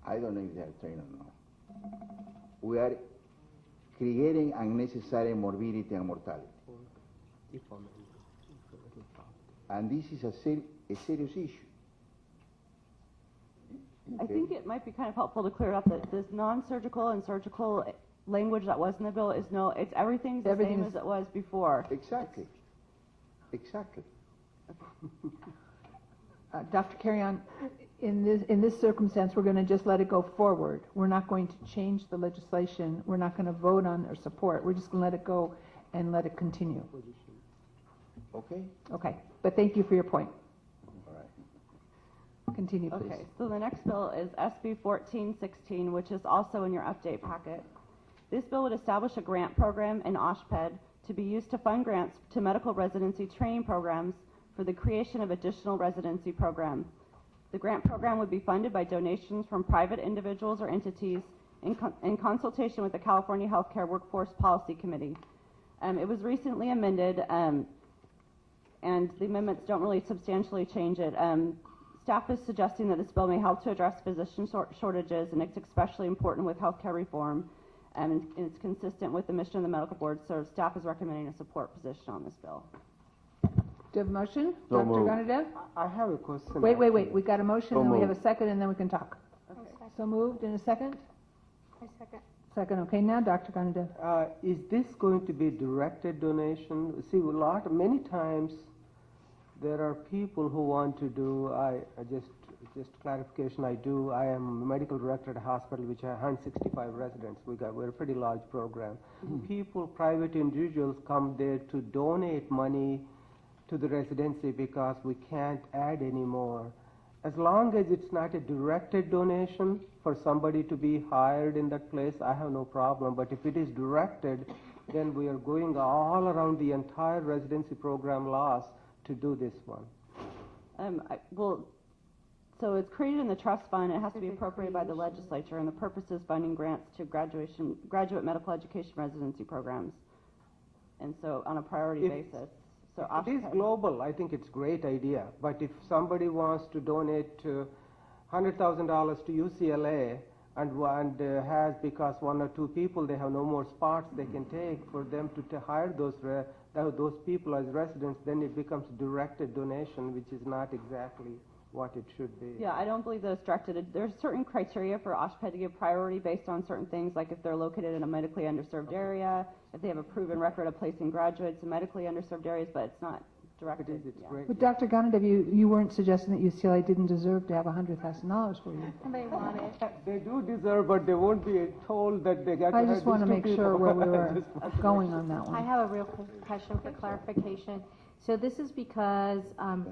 I don't know if they are trained or not, we are creating unnecessary morbidity and mortality. And this is a serious issue. I think it might be kind of helpful to clear up that this non-surgical and surgical language that was in the bill is it's everything's the same as it was before. Exactly. Exactly. Dr. Carrion, in this circumstance, we're going to just let it go forward. We're not going to change the legislation. We're not going to vote on or support. We're just going to let it go and let it continue. Okay? Okay. But thank you for your point. All right. Continue, please. Okay, so the next bill is SB 1416, which is also in your update packet. This bill would establish a grant program in OSHPD to be used to fund grants to medical residency training programs for the creation of additional residency programs. The grant program would be funded by donations from private individuals or entities in consultation with the California Healthcare Workforce Policy Committee. It was recently amended, and the amendments don't really substantially change it. Staff is suggesting that this bill may help to address physician shortages, and it's especially important with healthcare reform, and it's consistent with the mission of the medical board, so staff is recommending a support position on this bill. Do you have a motion? So Dr. moved. Ganadev? I have a question. Wait. We got a motion, So and we have a moved. second, and then we can talk. Okay. So moved in a second? I second. Second. Okay, now Dr. Ganadev. Is this going to be directed donation? See, many times there are people who want to do, just clarification, I am medical director at a hospital which has 165 residents. We're a pretty large program. People, private individuals come there to donate money to the residency because we can't add any more. As long as it's not a directed donation for somebody to be hired in that place, I have no problem. But if it is directed, then we are going all around the entire residency program laws to do this one. So it's created in the trust fund. It has to be appropriated by the legislature, and the purpose is funding grants to graduate medical education residency programs, and so on a priority basis. So it is global. I think it's a great idea. But if somebody wants to donate $100,000 to UCLA and has, because one or two people, they have no more spots they can take for them to hire those people as residents, then it becomes directed donation, which is not exactly what it should be. Yeah, I don't believe that it's directed. There's certain criteria for OSHPD to give priority based on certain things, like if they're located in a medically underserved area, if they have a proven record of placing graduates in medically underserved areas, but it's not directed. But Dr. Ganadev, you weren't suggesting that UCLA didn't deserve to have $100,000 for you. They want it. They do deserve, but they won't be told that they got to I have just want to these two make sure people. where we were going on that I one. have a real quick question for clarification. So this is because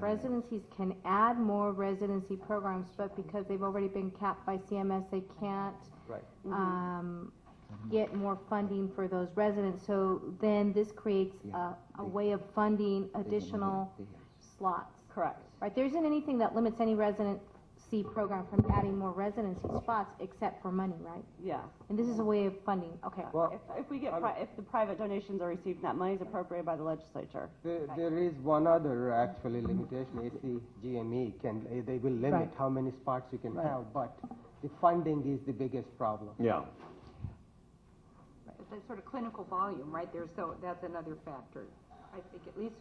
residencies can add more residency programs, but because they've already been capped by CMS, they can't get more funding for those residents. So then this creates a way of funding additional slots. Correct. Right. There isn't anything that limits any residency program from adding more residency spots except for money, right? Yeah. And this is a way of funding. Okay. Well, if the private donations are received, that money is appropriated by the legislature. There is one other actually limitation. ACGME they will limit how many spots you can have, but the funding is the biggest problem. Yeah. It's a sort of clinical volume, right there, so that's another factor. I think at least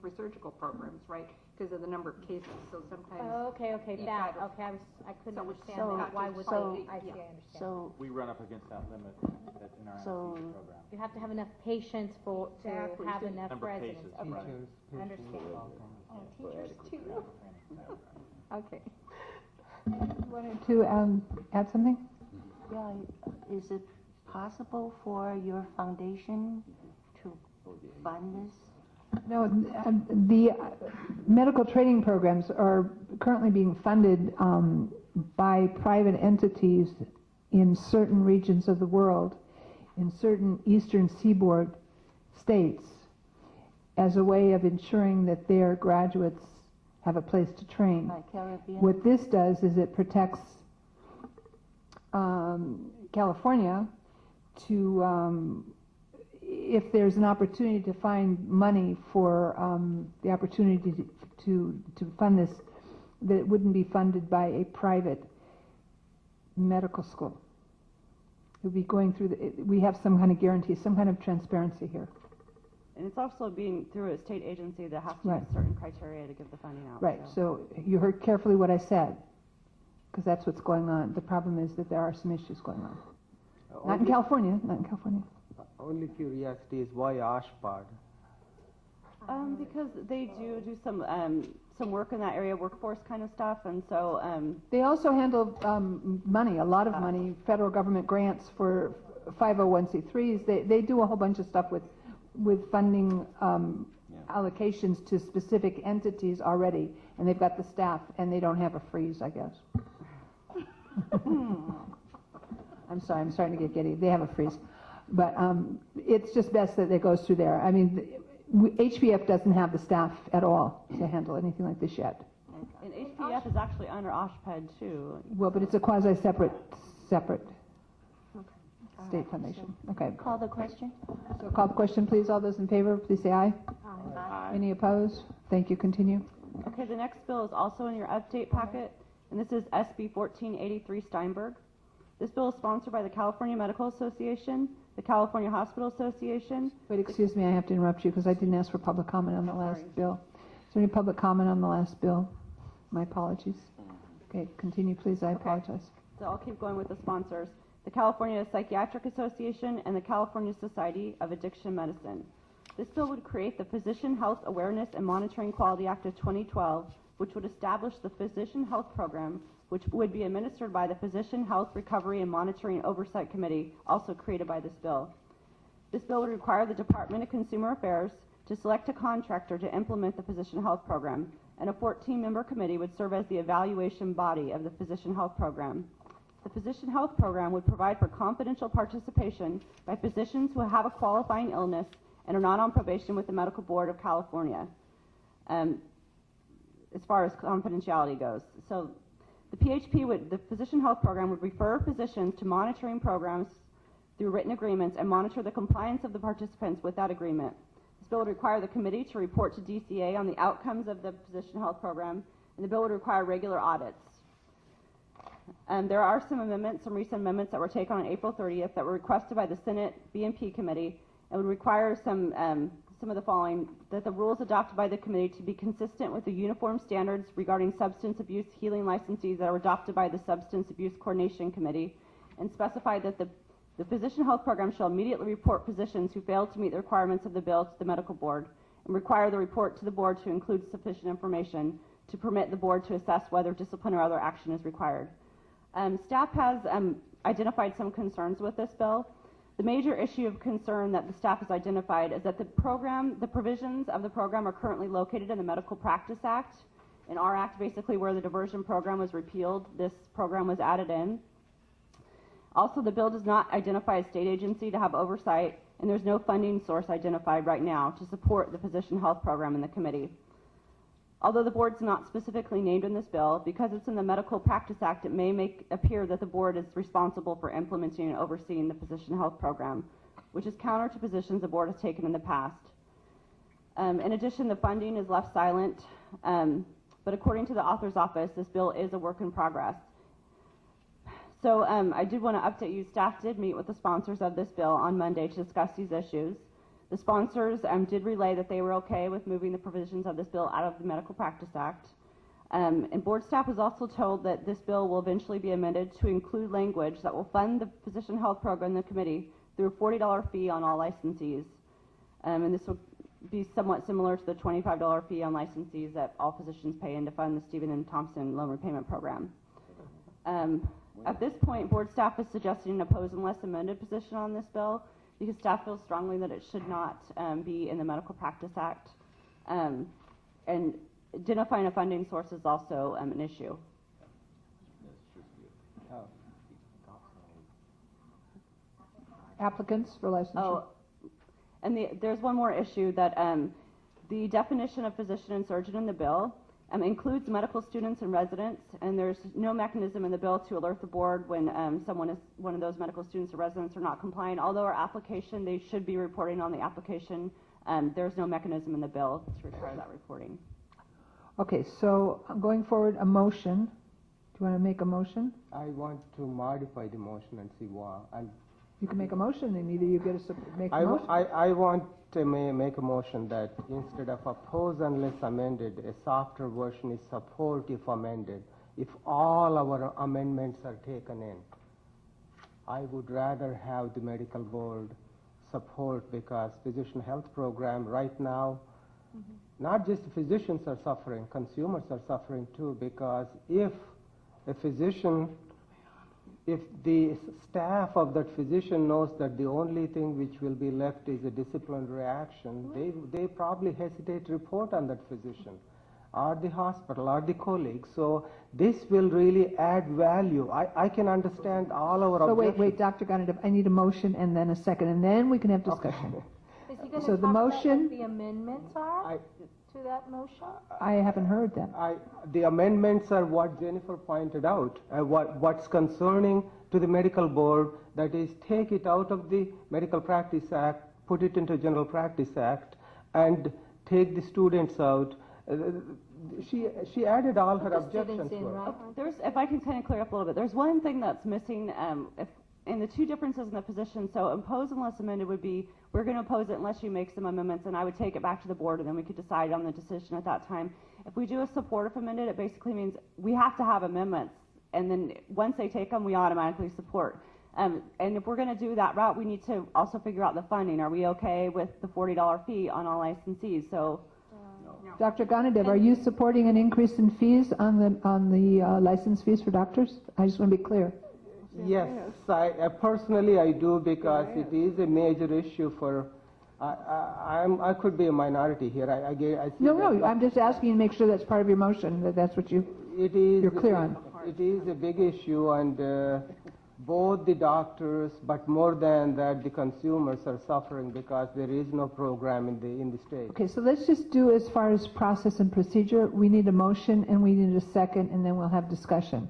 for surgical programs, right, because of the number of cases. So sometimes. Oh, okay, that. Okay, I couldn't understand that. Why would they? I see. I understand. So we run up against that limit that's in our anesthesia program. You have to have enough patients to have enough Number of residents. cases, right. I understand. Oh, teachers too. Okay. You wanted to add something? Yeah, is it possible for your foundation to fund this? No, the medical training programs are currently being funded by private entities in certain regions of the world, in certain eastern seaboard states, as a way of ensuring that their graduates have a place to train. Like Caribbean? What this does is it protects California to if there's an opportunity to find money for the opportunity to fund this, that it wouldn't be funded by a private medical school. It would be going through we have some kind of guarantee, some kind of transparency here. And it's also being through a state agency that has to Right. meet certain criteria to give the funding out. Right, so you heard carefully what I said, because that's what's going on. The problem is that there are some issues going on. Not in California, not in California. Only curiosity is why OSHPAD? Because they do some work in that area, workforce kind of stuff, and so They also handle money, a lot of money, federal government grants for 501c3s. They do a whole bunch of stuff with funding allocations to specific entities already, and they've got the staff, and they don't have a freeze, I guess. I'm sorry, I'm starting to get giddy. They have a freeze. But it's just best that it goes through there. I mean, HPF doesn't have the staff at all to handle anything like this yet. and HPF is actually under OSHPAD too. Well, but it's a quasi-separate state foundation. Okay. Call the question. So call the question, please. All those in favor, please say aye. Aye. Any opposed? Thank you. Continue. Okay, the next bill is also in your update packet, and this is SB 1483 Steinberg. This bill is sponsored by the California Medical Association, the California Hospital Association. Wait, excuse me, I have to interrupt you because I didn't ask for public comment on the last bill. Is there any public comment on the last bill? My apologies. Okay, continue, please. I apologize. So I'll keep going with the sponsors. The California Psychiatric Association and the California Society of Addiction Medicine. This bill would create the Physician Health Awareness and Monitoring Quality Act of 2012, which would establish the Physician Health Program, which would be administered by the Physician Health Recovery and Monitoring Oversight Committee, also created by this bill. This bill would require the Department of Consumer Affairs to select a contractor to implement the Physician Health Program, and a 14-member committee would serve as the evaluation body of the Physician Health Program. The Physician Health Program would provide for confidential participation by physicians who have a qualifying illness and are not on probation with the Medical Board of California, as far as confidentiality goes. So the Physician Health Program would refer physicians to monitoring programs through written agreements and monitor the compliance of the participants with that agreement. This bill would require the committee to report to DCA on the outcomes of the Physician Health Program, and the bill would require regular audits. There are some recent amendments that were taken on April 30th that were requested by the Senate BMP Committee, and would require some of the following: that the rules adopted by the committee to be consistent with the uniform standards regarding substance abuse healing licensees that are adopted by the Substance Abuse Coordination Committee, and specify that the Physician Health Program shall immediately report physicians who fail to meet the requirements of the bill to the Medical Board, and require the report to the Board to include sufficient information to permit the Board to assess whether discipline or other action is required. Staff has identified some concerns with this bill. The major issue of concern that the staff has identified is that the provisions of the program are currently located in the Medical Practice Act. In our act, basically where the diversion program was repealed, this program was added in. Also, the bill does not identify a state agency to have oversight, and there's no funding source identified right now to support the Physician Health Program in the committee. Although the board's not specifically named in this bill, because it's in the Medical Practice Act, it may appear that the board is responsible for implementing and overseeing the Physician Health Program, which is counter to positions the board has taken in the past. In addition, the funding is left silent, but according to the author's office, this bill is a work in progress. So I did want to update you. Staff did meet with the sponsors of this bill on Monday to discuss these issues. The sponsors did relay that they were okay with moving the provisions of this bill out of the Medical Practice Act. And board staff was also told that this bill will eventually be amended to include language that will fund the Physician Health Program in the committee through a $40 fee on all licensees. And this will be somewhat similar to the $25 fee on licensees that all physicians pay in to fund the Stephen and Thompson Loan Repayment Program. At this point, board staff is suggesting an oppose unless amended position on this bill, because staff feels strongly that it should not be in the Medical Practice Act. And identifying a funding source is also an issue. Applicants for licensure. Oh, and there's one more issue that the definition of physician and surgeon in the bill includes medical students and residents, and there's no mechanism in the bill to alert the board when one of those medical students or residents are not compliant. Although our application, they should be reporting on the application, there's no mechanism in the bill to require that reporting. Okay, so going forward, a motion. Do you want to make a motion? I want to modify the motion and see why. You can make a motion, and either you get a make a motion. I want to make a motion that instead of oppose unless amended, a softer version is support if amended. If all our amendments are taken in, I would rather have the medical board support, because physician health program right now, not just physicians are suffering, consumers are suffering too, because if the staff of that physician knows that the only thing which will be left is a disciplinary action, they probably hesitate to report on that physician or the hospital or the colleague. So this will really add value. I can understand all our objections. Wait, Dr. Gunnar, I need a motion and then a second, and then we can have discussion. Is he going to So the talk motion- about what the amendments are to that motion? I haven't heard that. The amendments are what Jennifer pointed out, what's concerning to the medical board, that is, take it out of the Medical Practice Act, put it into General Practice Act, and take the students out. She added all her objections to it. If I can kind of clear up a little bit, there's one thing that's missing in the two differences in the position. So oppose unless amended would be, we're going to oppose it unless you make some amendments, and I would take it back to the board, and then we could decide on the decision at that time. If we do a support if amended, it basically means we have to have amendments, and then once they take them, we automatically support. And if we're going to do that route, we need to also figure out the funding. Are we okay with the $40 fee on all licensees? So. Dr. Ganadev, are you supporting an increase in fees on the license fees for doctors? I just want to be clear. Yes, I personally I do, because it is a major issue for. I could be a minority here. I see No, I'm just asking you to make sure that's part of your motion. That's what you're clear on. It is a big issue, and both the doctors, but more than that, the consumers are suffering because there is no program in the state. Okay, so let's just do as far as process and procedure. We need a motion and we need a second, and then we'll have discussion.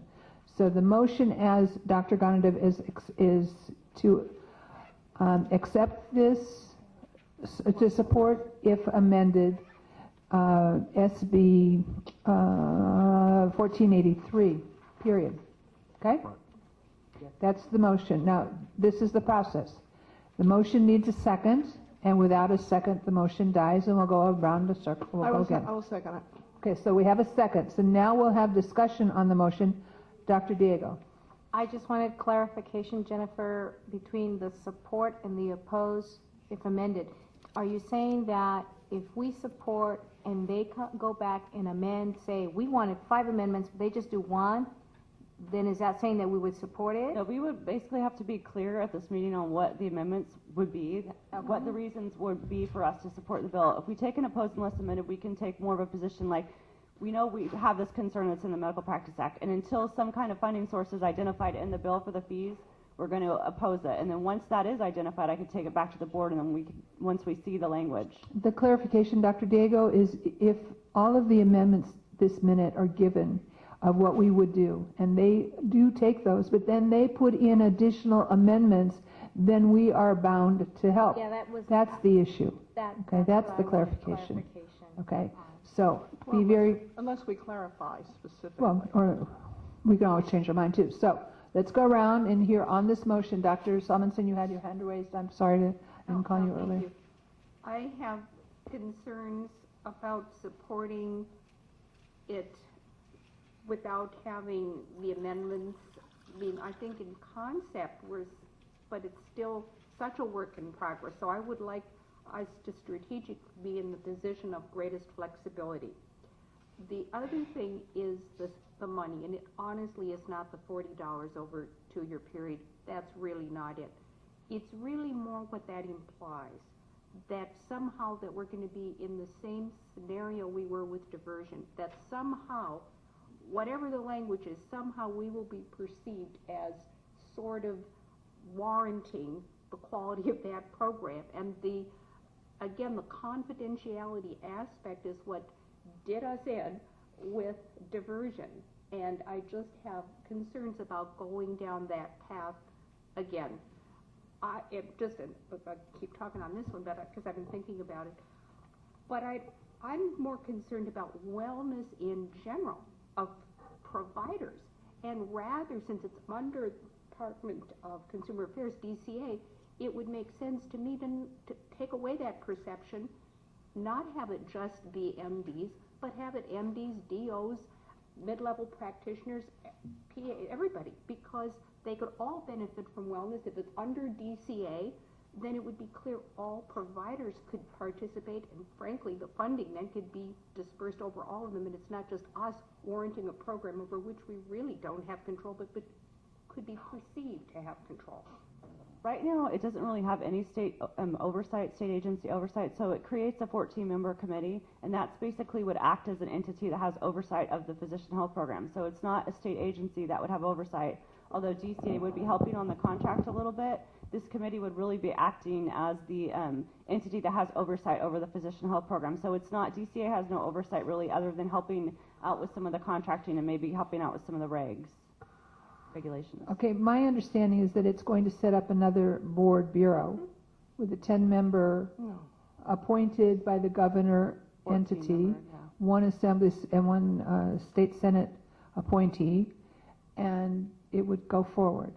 So the motion, as Dr. Ganadev is to accept this, to support if amended, SB 1483, period. Okay? That's the motion. Now, this is the process. The motion needs a second, and without a second, the motion dies, and we'll go around the circle. We'll go again. I will second it. Okay, so we have a second. So now we'll have discussion on the motion. Dr. Diego. I just wanted clarification, Jennifer, between the support and the oppose if amended. Are you saying that if we support and they go back and amend, say we wanted 5 amendments, but they just do 1, then is that saying that we would support it? No, we would basically have to be clear at this meeting on what the amendments would be, what the reasons would be for us to support the bill. If we take an oppose unless amended, we can take more of a position like, we know we have this concern that's in the Medical Practice Act, and until some kind of funding source is identified in the bill for the fees, we're going to oppose it. And then once that is identified, I could take it back to the board, and then once we see the language. The clarification, Dr. Diego, is if all of the amendments this minute are given of what we would do, and they do take those, but then they put in additional amendments, then we are bound to help. Yeah, that's the issue. Okay, that's the clarification. Okay, so be very. Unless we clarify specifically. Well, or we can always change our mind too. So let's go around and here on this motion, Dr. Salmonson, you had your hand raised. I'm sorry I didn't call you earlier. You. I have concerns about supporting it without having the amendments. I mean, I think in concept but it's still such a work in progress. So I would like us to strategically be in the position of greatest flexibility. The other thing is the money, and it honestly is not the $40 over a 2-year period. That's really not it. It's really more what that implies, that somehow that we're going to be in the same scenario we were with diversion, that somehow, whatever the language is, somehow we will be perceived as sort of warranting the quality of that program. And again, the confidentiality aspect is what did us in with diversion. And I just have concerns about going down that path again. I keep talking on this one, but because I've been thinking about it. But I'm more concerned about wellness in general of providers. And rather, since it's under Department of Consumer Affairs, DCA, it would make sense to me to take away that perception, not have it just be MDs, but have it MDs, DOs, mid-level practitioners, PA, everybody, because they could all benefit from wellness. If it's under DCA, then it would be clear all providers could participate, and frankly, the funding then could be dispersed over all of them, and it's not just us warranting a program over which we really don't have control, but could be perceived to have control. Right now, it doesn't really have any state oversight, state agency oversight, so it creates a 14-member committee, and that's basically would act as an entity that has oversight of the physician health program. So it's not a state agency that would have oversight, although DCA would be helping on the contract a little bit. This committee would really be acting as the entity that has oversight over the physician health program. So it's not, DCA has no oversight really other than helping out with some of the contracting and maybe helping out with some of the regulations. Okay, my understanding is that it's going to set up another board bureau with a 10-member appointed by the governor entity, one assembly and one state senate appointee, and it would go forward.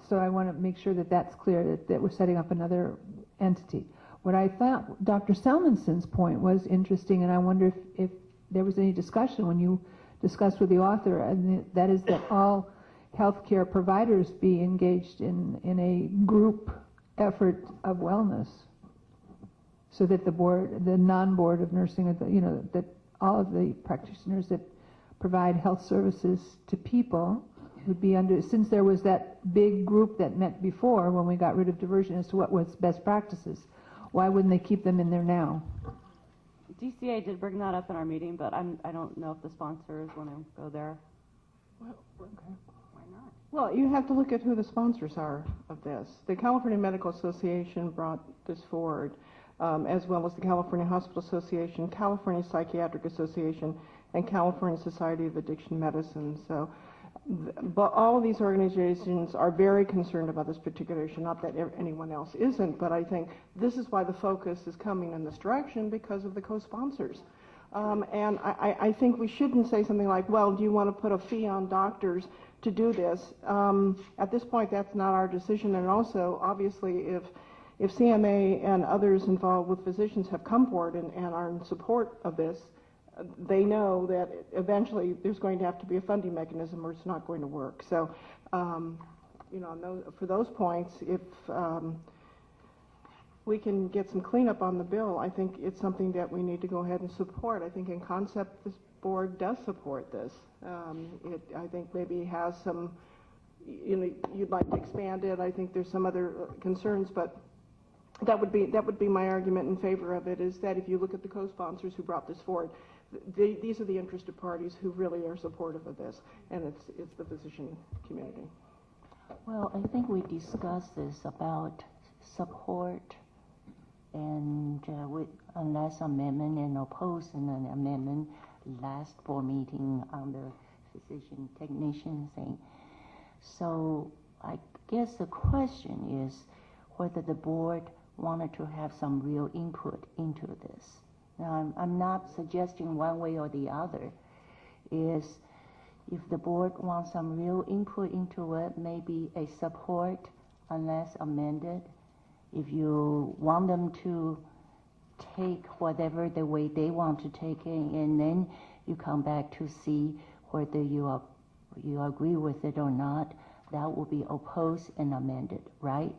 So I want to make sure that that's clear, that we're setting up another entity. What I thought Dr. Salmonson's point was interesting, and I wonder if there was any discussion when you discussed with the author, and that is that all healthcare providers be engaged in a group effort of wellness, so that the non-board of nursing, that all of the practitioners that provide health services to people would be under, since there was that big group that met before when we got rid of diversion as to what was best practices, why wouldn't they keep them in there now? DCA did bring that up in our meeting, but I don't know if the sponsors want to go there. Well, okay. Why not? Well, you have to look at who the sponsors are of this. The California Medical Association brought this forward, as well as the California Hospital Association, California Psychiatric Association, and California Society of Addiction Medicine. So, but all of these organizations are very concerned about this particular issue, not that anyone else isn't, but I think this is why the focus is coming in this direction, because of the co-sponsors. And I think we shouldn't say something like, well, do you want to put a fee on doctors to do this? At this point, that's not our decision. And also, obviously, if CMA and others involved with physicians have come forward and are in support of this, they know that eventually there's going to have to be a funding mechanism or it's not going to work. So, for those points, if we can get some cleanup on the bill, I think it's something that we need to go ahead and support. I think in concept, this board does support this. I think maybe has some, you'd like to expand it. I think there's some other concerns, but that would be my argument in favor of it, is that if you look at the co-sponsors who brought this forward, these are the interested parties who really are supportive of this, and it's the physician community. Well, I think we discussed this about support and with unless amendment and oppose an amendment last board meeting on the physician technician thing. So I guess the question is whether the board wanted to have some real input into this. Now, I'm not suggesting one way or the other. Is if the board wants some real input into it, maybe a support unless amended. If you want them to take whatever the way they want to take it, and then you come back to see whether you agree with it or not, that will be opposed and amended, right?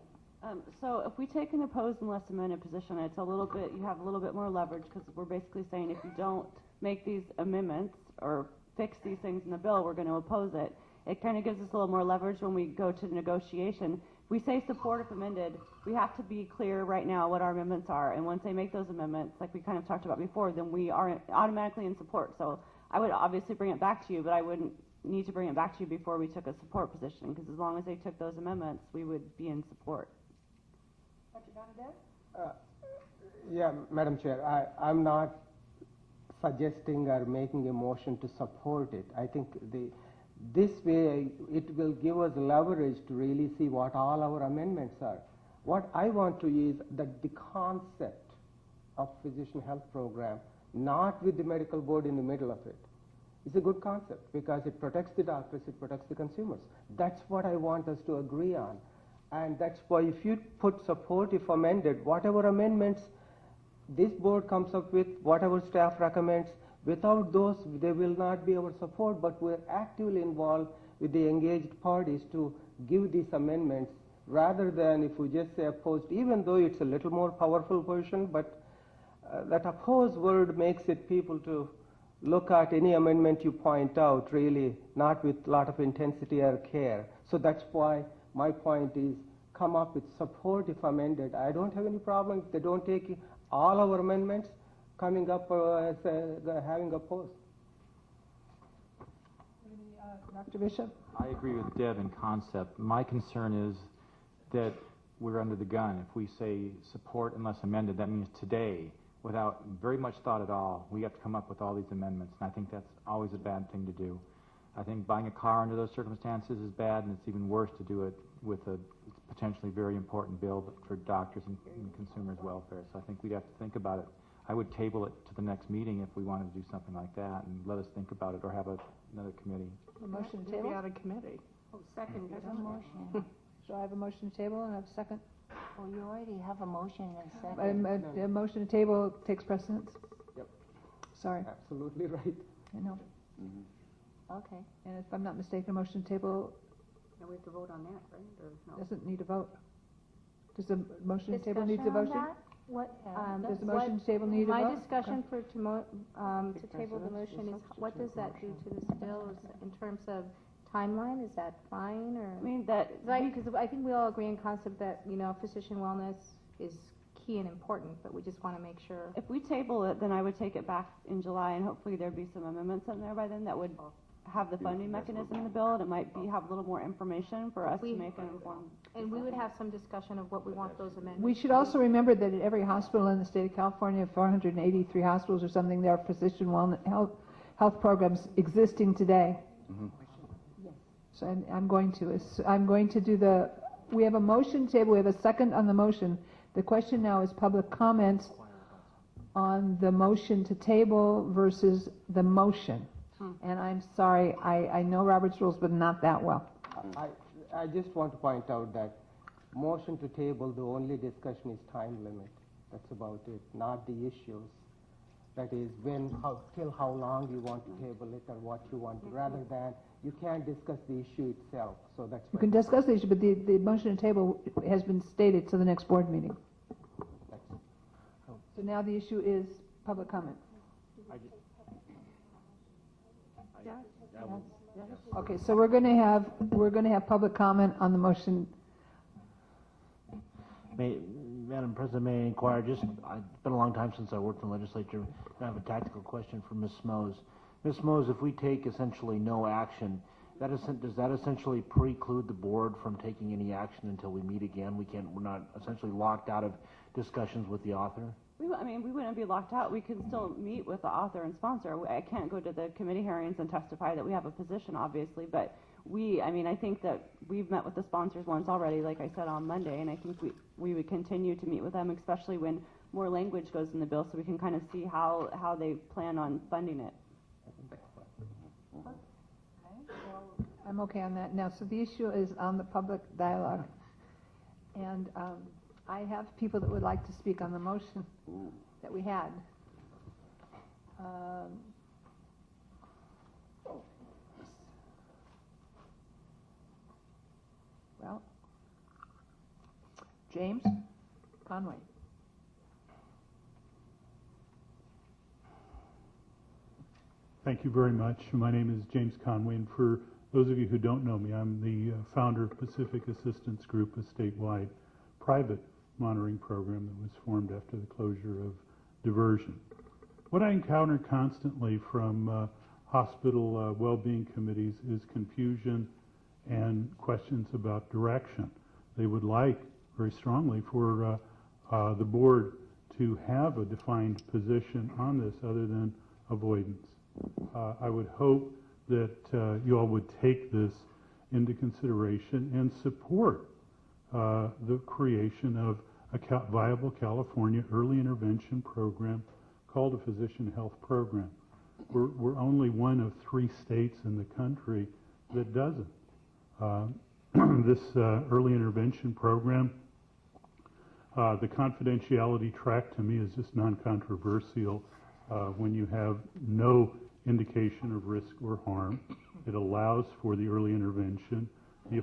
So if we take an opposed unless amended position, it's a little bit, you have a little bit more leverage, because we're basically saying if you don't make these amendments or fix these things in the bill, we're going to oppose it. It kind of gives us a little more leverage when we go to negotiation. We say support if amended. We have to be clear right now what our amendments are, and once they make those amendments, like we kind of talked about before, then we are automatically in support. So I would obviously bring it back to you, but I wouldn't need to bring it back to you before we took a support position, because as long as they took those amendments, we would be in support. Yeah, Madam Chair, I'm not suggesting or making a motion to support it. I think this way it will give us leverage to really see what all our amendments are. What I want to is that the concept of physician health program, not with the medical board in the middle of it, is a good concept because it protects the doctors, it protects the consumers. That's what I want us to agree on. And that's why if you put support if amended, whatever amendments this board comes up with, whatever staff recommends, without those they will not be our support, but we're actively involved with the engaged parties to give these amendments rather than if we just say opposed, even though it's a little more powerful version, but that opposed word makes it people to look at any amendment you point out really not with a lot of intensity or care. So that's why my point is come up with support if amended. I don't have any problem if they don't take all our amendments coming up as having opposed. Dr. Bishop? I agree with Deb in concept. My concern is that we're under the gun. If we say support unless amended, that means today, without very much thought at all, we have to come up with all these amendments, and I think that's always a bad thing to do. I think buying a car under those circumstances is bad, and it's even worse to do it with a potentially very important bill for doctors and consumers' welfare. So I think we'd have to think about it. I would table it to the next meeting if we wanted to do something like that, and let us think about it, or have another committee. A motion to Maybe table? out of committee. Oh, second. There's a motion. So I have a motion to table and I have a second. Well, you already have a motion and a second. A motion to table takes precedence? Yep. Sorry. Absolutely right. I know. Okay. And if I'm not mistaken, a motion to table Now we have to vote on that, right? Or no? doesn't need a vote. Does the motion to table need a Discussion on motion? that? What, Does the motion to table need a vote? My discussion Okay. to table the motion is, what does that do to this bill in terms of timeline? Is that fine, or? I mean, that, Because I think we all agree in concept that, physician wellness is key and important, but we just want to make sure. if we table it, then I would take it back in July, and hopefully there'd be some amendments in there by then that would have the funding mechanism in the bill, and it might have a little more information for us to make an informed. And we would have some discussion of what we want those amendments. We should also remember that at every hospital in the state of California, 483 hospitals or something, there are physician wellness health programs existing today. So I'm going to do we have a motion table, we have a second on the motion. The question now is public comments on the motion to table versus the motion. And I'm sorry, I know Robert's rules, but not that well. I just want to point out that motion to table, the only discussion is time limit. That's about it, not the issues. That is till how long you want to table it or what you want, rather than you can't discuss the issue itself. So that's You can discuss the issue, but the motion to table has been stated to the next board meeting. So now the issue is public comment. Okay, so we're going to have public comment on the motion. Madam President, may I inquire? It's been a long time since I worked in the legislature. I have a tactical question for Ms. Smoes. Ms. Smoes, if we take essentially no action, does that essentially preclude the board from taking any action until we meet again? We're not essentially locked out of discussions with the author? We wouldn't be locked out. We can still meet with the author and sponsor. I can't go to the committee hearings and testify that we have a position, obviously, but I think that we've met with the sponsors once already, like I said, on Monday, and I think we would continue to meet with them, especially when more language goes in the bill, so we can kind of see how they plan on funding it. I'm okay on that. Now, so the issue is on the public dialogue. And I have people that would like to speak on the motion that we had. Well, James Conway. Thank you very much. My name is James Conway, and for those of you who don't know me, I'm the founder of Pacific Assistance Group, a statewide private monitoring program that was formed after the closure of diversion. What I encounter constantly from hospital well-being committees is confusion and questions about direction. They would like very strongly for the board to have a defined position on this other than avoidance. I would hope that you all would take this into consideration and support the creation of a viable California early intervention program called a physician health program. We're only one of 3 states in the country that doesn't. This early intervention program, the confidentiality track to me is just non-controversial. When you have no indication of risk or harm, it allows for the early intervention. The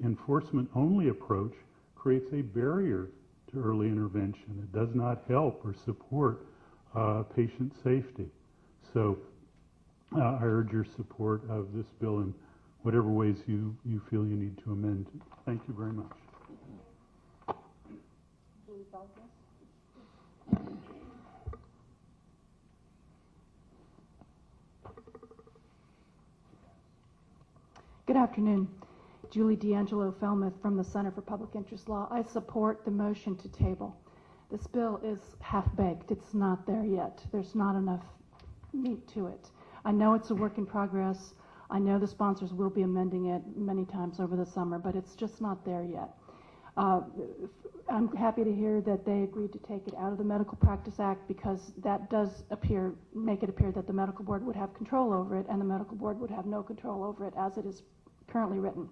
enforcement-only approach creates a barrier to early intervention. It does not help or support patient safety. So I urge your support of this bill in whatever ways you feel you need to amend it. Thank you very much. Good afternoon. Julie D'Angelo Felmuth from the Center for Public Interest Law. I support the motion to table. This bill is half-baked. It's not there yet. There's not enough meat to it. I know it's a work in progress. I know the sponsors will be amending it many times over the summer, but it's just not there yet. I'm happy to hear that they agreed to take it out of the Medical Practice Act, because that does make it appear that the medical board would have control over it, and the medical board would have no control over it as it is currently written.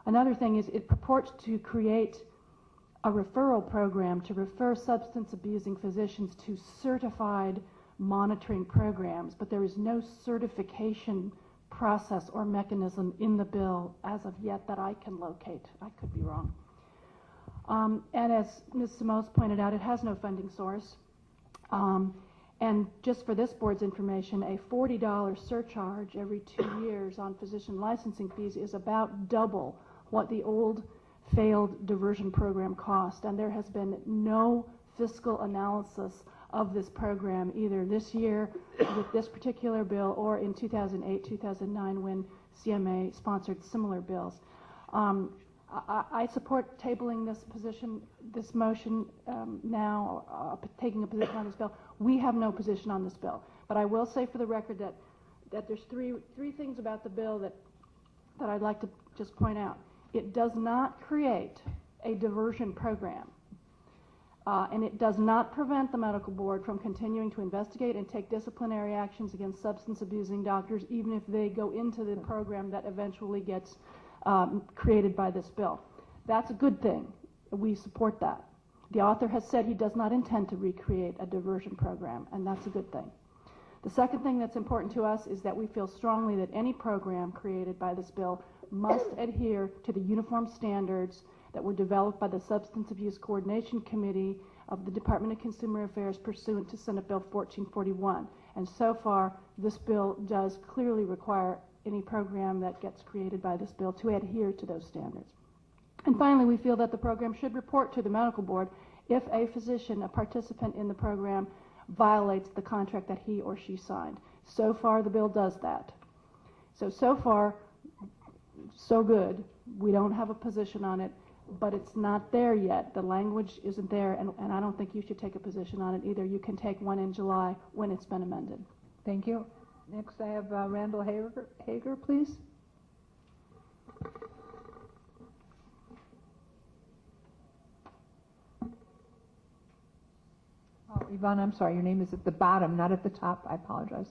Another thing is it purports to create a referral program to refer substance abusing physicians to certified monitoring programs, but there is no certification process or mechanism in the bill as of yet that I can locate. I could be wrong. And as Ms. Samos pointed out, it has no funding source. And just for this board's information, a $40 surcharge every 2 years on physician licensing fees is about double what the old failed diversion program cost. And there has been no fiscal analysis of this program either this year with this particular bill or in 2008, 2009 when CMA sponsored similar bills. I support tabling this motion now, taking a position on this bill. We have no position on this bill, but I will say for the record that there's three things about the bill that I'd like to just point out. It does not create a diversion program, and it does not prevent the medical board from continuing to investigate and take disciplinary actions against substance abusing doctors, even if they go into the program that eventually gets created by this bill. That's a good thing. We support that. The author has said he does not intend to recreate a diversion program, and that's a good thing. The second thing that's important to us is that we feel strongly that any program created by this bill must adhere to the uniform standards that were developed by the Substance Abuse Coordination Committee of the Department of Consumer Affairs pursuant to Senate Bill 1441. And so far, this bill does clearly require any program that gets created by this bill to adhere to those standards. And finally, we feel that the program should report to the medical board if a physician, a participant in the program, violates the contract that he or she signed. So far, the bill does that. So far, so good. We don't have a position on it, but it's not there yet. The language isn't there, and I don't think you should take a position on it either. You can take one in July when it's been amended. Thank you. Next, I have Randall Hager, please. Oh, Yvonne, I'm sorry. Your name is at the bottom, not at the top. I apologize.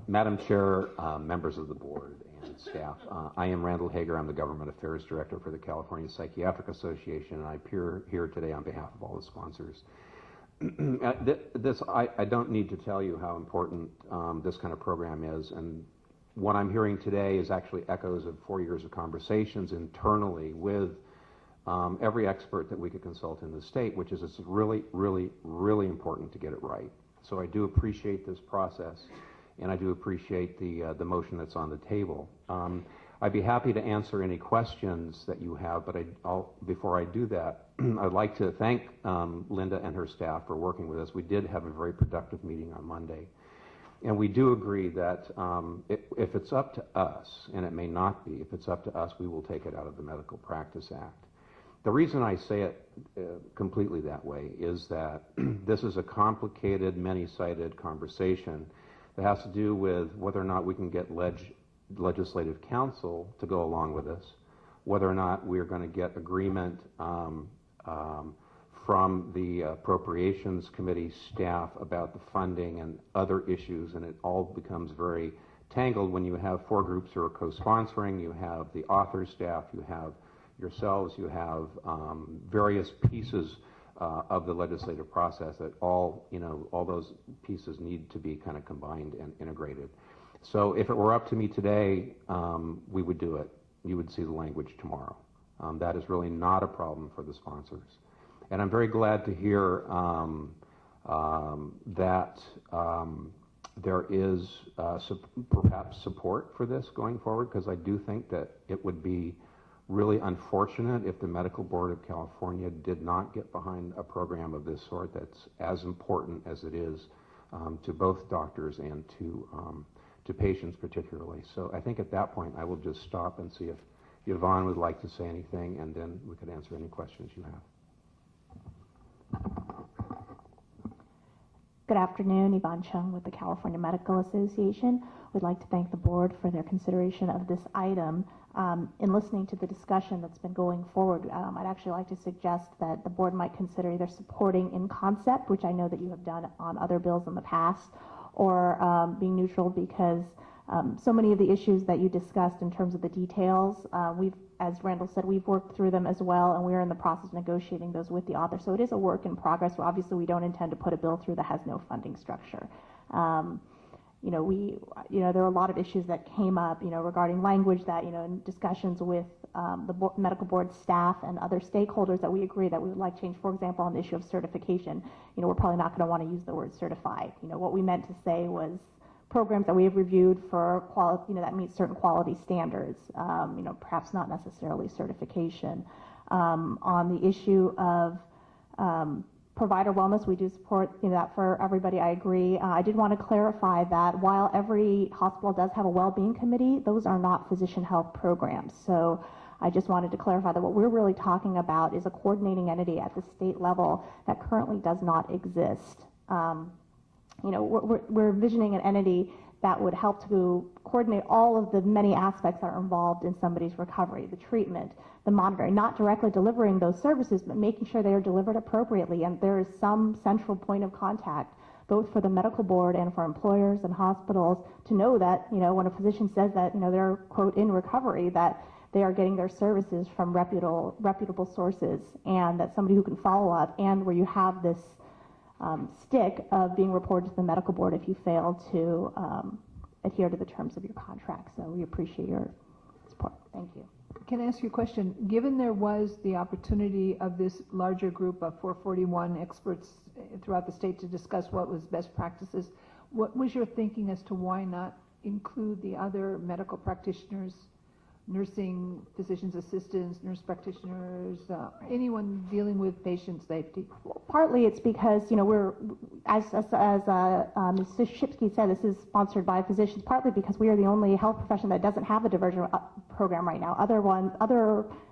Madam Chair, members of the board and staff, I am Randall Hager. I'm the Government Affairs Director for the California Psychiatric Association, and I appear here today on behalf of all the sponsors. I don't need to tell you how important this kind of program is, and what I'm hearing today is actually echoes of 4 years of conversations internally with every expert that we could consult in the state, which is it's really, really, really important to get it right. So I do appreciate this process, and I do appreciate the motion that's on the table. I'd be happy to answer any questions that you have, but before I do that, I'd like to thank Linda and her staff for working with us. We did have a very productive meeting on Monday, and we do agree that if it's up to us, and it may not be, if it's up to us, we will take it out of the Medical Practice Act. The reason I say it completely that way is that this is a complicated, many-sided conversation that has to do with whether or not we can get legislative counsel to go along with this, whether or not we're going to get agreement from the Appropriations Committee staff about the funding and other issues, and it all becomes very tangled when you have 4 groups who are co-sponsoring, you have the author staff, you have yourselves, you have various pieces of the legislative process that all those pieces need to be kind of combined and integrated. So if it were up to me today, we would do it. You would see the language tomorrow. That is really not a problem for the sponsors. And I'm very glad to hear that there is perhaps support for this going forward, because I do think that it would be really unfortunate if the Medical Board of California did not get behind a program of this sort that's as important as it is to both doctors and to patients particularly. So I think at that point I will just stop and see if Yvonne would like to say anything, and then we could answer any questions you have. Good afternoon, Yvonne Chung with the California Medical Association. We'd like to thank the board for their consideration of this item. In listening to the discussion that's been going forward, I'd actually like to suggest that the board might consider either supporting in concept, which I know that you have done on other bills in the past, or being neutral, because so many of the issues that you discussed in terms of the details, as Randall said, we've worked through them as well, and we're in the process of negotiating those with the author. So it is a work in progress. Obviously, we don't intend to put a bill through that has no funding structure. There are a lot of issues that came up, regarding language that, in discussions with the medical board staff and other stakeholders that we agree that we would like change. For example, on the issue of certification, we're probably not going to want to use the word certified. What we meant to say was programs that we have reviewed for quality, that meet certain quality standards, perhaps not necessarily certification. On the issue of provider wellness, we do support that for everybody. I agree. I did want to clarify that while every hospital does have a well-being committee, those are not physician health programs. So I just wanted to clarify that what we're really talking about is a coordinating entity at the state level that currently does not exist. We're envisioning an entity that would help to coordinate all of the many aspects that are involved in somebody's recovery, the treatment, the monitoring, not directly delivering those services, but making sure they are delivered appropriately. And there is some central point of contact, both for the medical board and for employers and hospitals, to know that, when a physician says that, they're, quote, in recovery, that they are getting their services from reputable sources, and that somebody who can follow up, and where you have this stick of being reported to the medical board if you fail to adhere to the terms of your contract. So we appreciate your support. Thank you. Can I ask you a question? Given there was the opportunity of this larger group of 441 experts throughout the state to discuss what was best practices, what was your thinking as to why not include the other medical practitioners, nursing, physicians assistants, nurse practitioners, anyone dealing with patient safety? Partly it's because, we're, as Ms. Shipsky said, this is sponsored by physicians, partly because we are the only health profession that doesn't have a diversion program right now.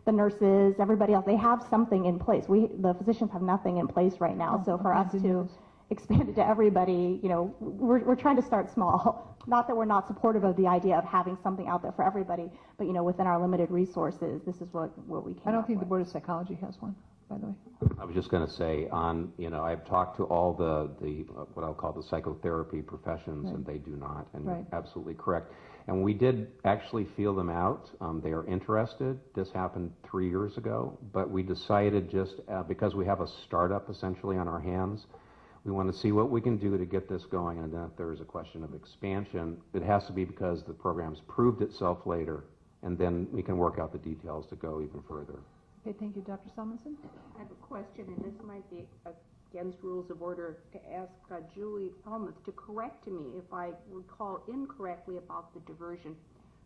The nurses, everybody else, they have something in place. The physicians have nothing in place right now. So for us to expand it to everybody, we're trying to start small. Not that we're not supportive of the idea of having something out there for everybody, but within our limited resources, this is what we can. I don't think the Board of Psychology has one, by the way. I was just going to say, I've talked to all the what I'll call the psychotherapy professions, Right. And they do not, and Right. You're absolutely correct. And we did actually feel them out. They are interested. This happened 3 years ago, but we decided just because we have a startup essentially on our hands, we want to see what we can do to get this going, and then if there is a question of expansion, it has to be because the program's proved itself later, and then we can work out the details to go even further. Okay, thank you, Dr. Salmonson. I have a question, and this might be against rules of order, to ask Julie Helmuth to correct me if I recall incorrectly about the diversion.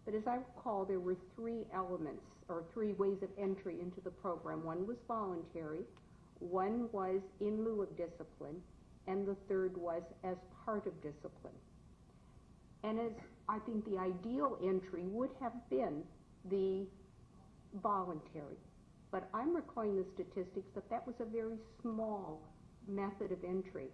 But as I recall, there were 3 elements, or 3 ways of entry into the program. One was voluntary, one was in lieu of discipline, and the third was as part of discipline. And as I think the ideal entry would have been the voluntary. but I'm recalling the statistics that was a very small method of entry.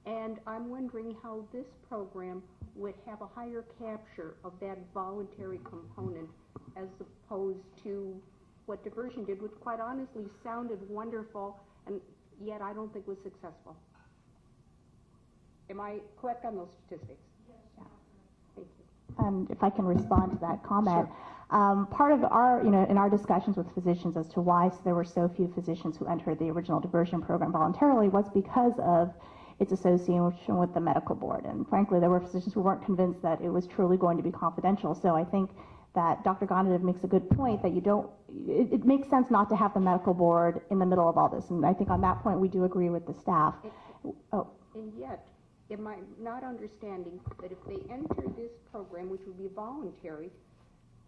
And I'm wondering how this program would have a higher capture of that voluntary component as opposed to what diversion did, which quite honestly sounded wonderful, and yet I don't think was successful. Am I correct on those statistics? Yes. Yeah. Thank you. If I can respond to that comment. Sure. Part of our, in our discussions with physicians as to why there were so few physicians who entered the original diversion program voluntarily was because of its association with the medical board. And frankly, there were physicians who weren't convinced that it was truly going to be confidential. So I think that Dr. Gonadev makes a good point that it makes sense not to have the medical board in the middle of all this. And I think on that point, we do agree with the staff. And yet, am I not understanding that if they enter this program, which would be voluntary,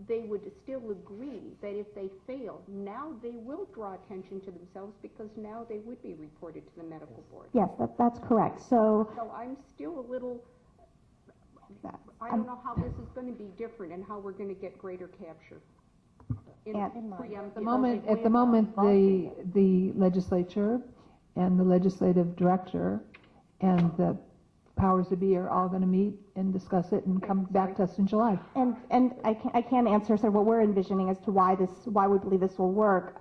they would still agree that if they fail, now they will draw attention to themselves because now they would be reported to the medical board? Yes, that's correct. So I'm still a little, I don't know how this is going to be different and how we're going to get greater capture. At the moment, the legislature and the legislative director and the powers that be are all going to meet and discuss it and come back to us in July. And I can't answer what we're envisioning as to why we believe this will work.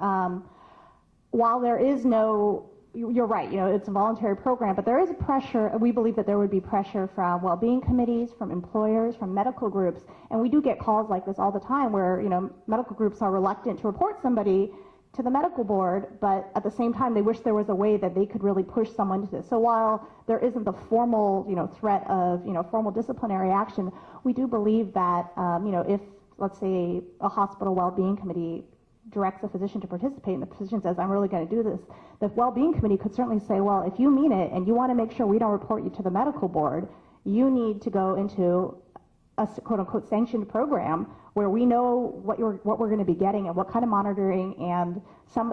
While there is no, you're right, it's a voluntary program, but there is a pressure. We believe that there would be pressure from well-being committees, from employers, from medical groups, and we do get calls like this all the time where medical groups are reluctant to report somebody to the medical board, but at the same time they wish there was a way that they could really push someone to this. So while there isn't the formal threat of formal disciplinary action, we do believe that if, let's say, a hospital well-being committee directs a physician to participate and the physician says, I'm really going to do this, the well-being committee could certainly say, well, if you mean it and you want to make sure we don't report you to the medical board, you need to go into a quote-unquote sanctioned program where we know what we're going to be getting and what kind of monitoring, and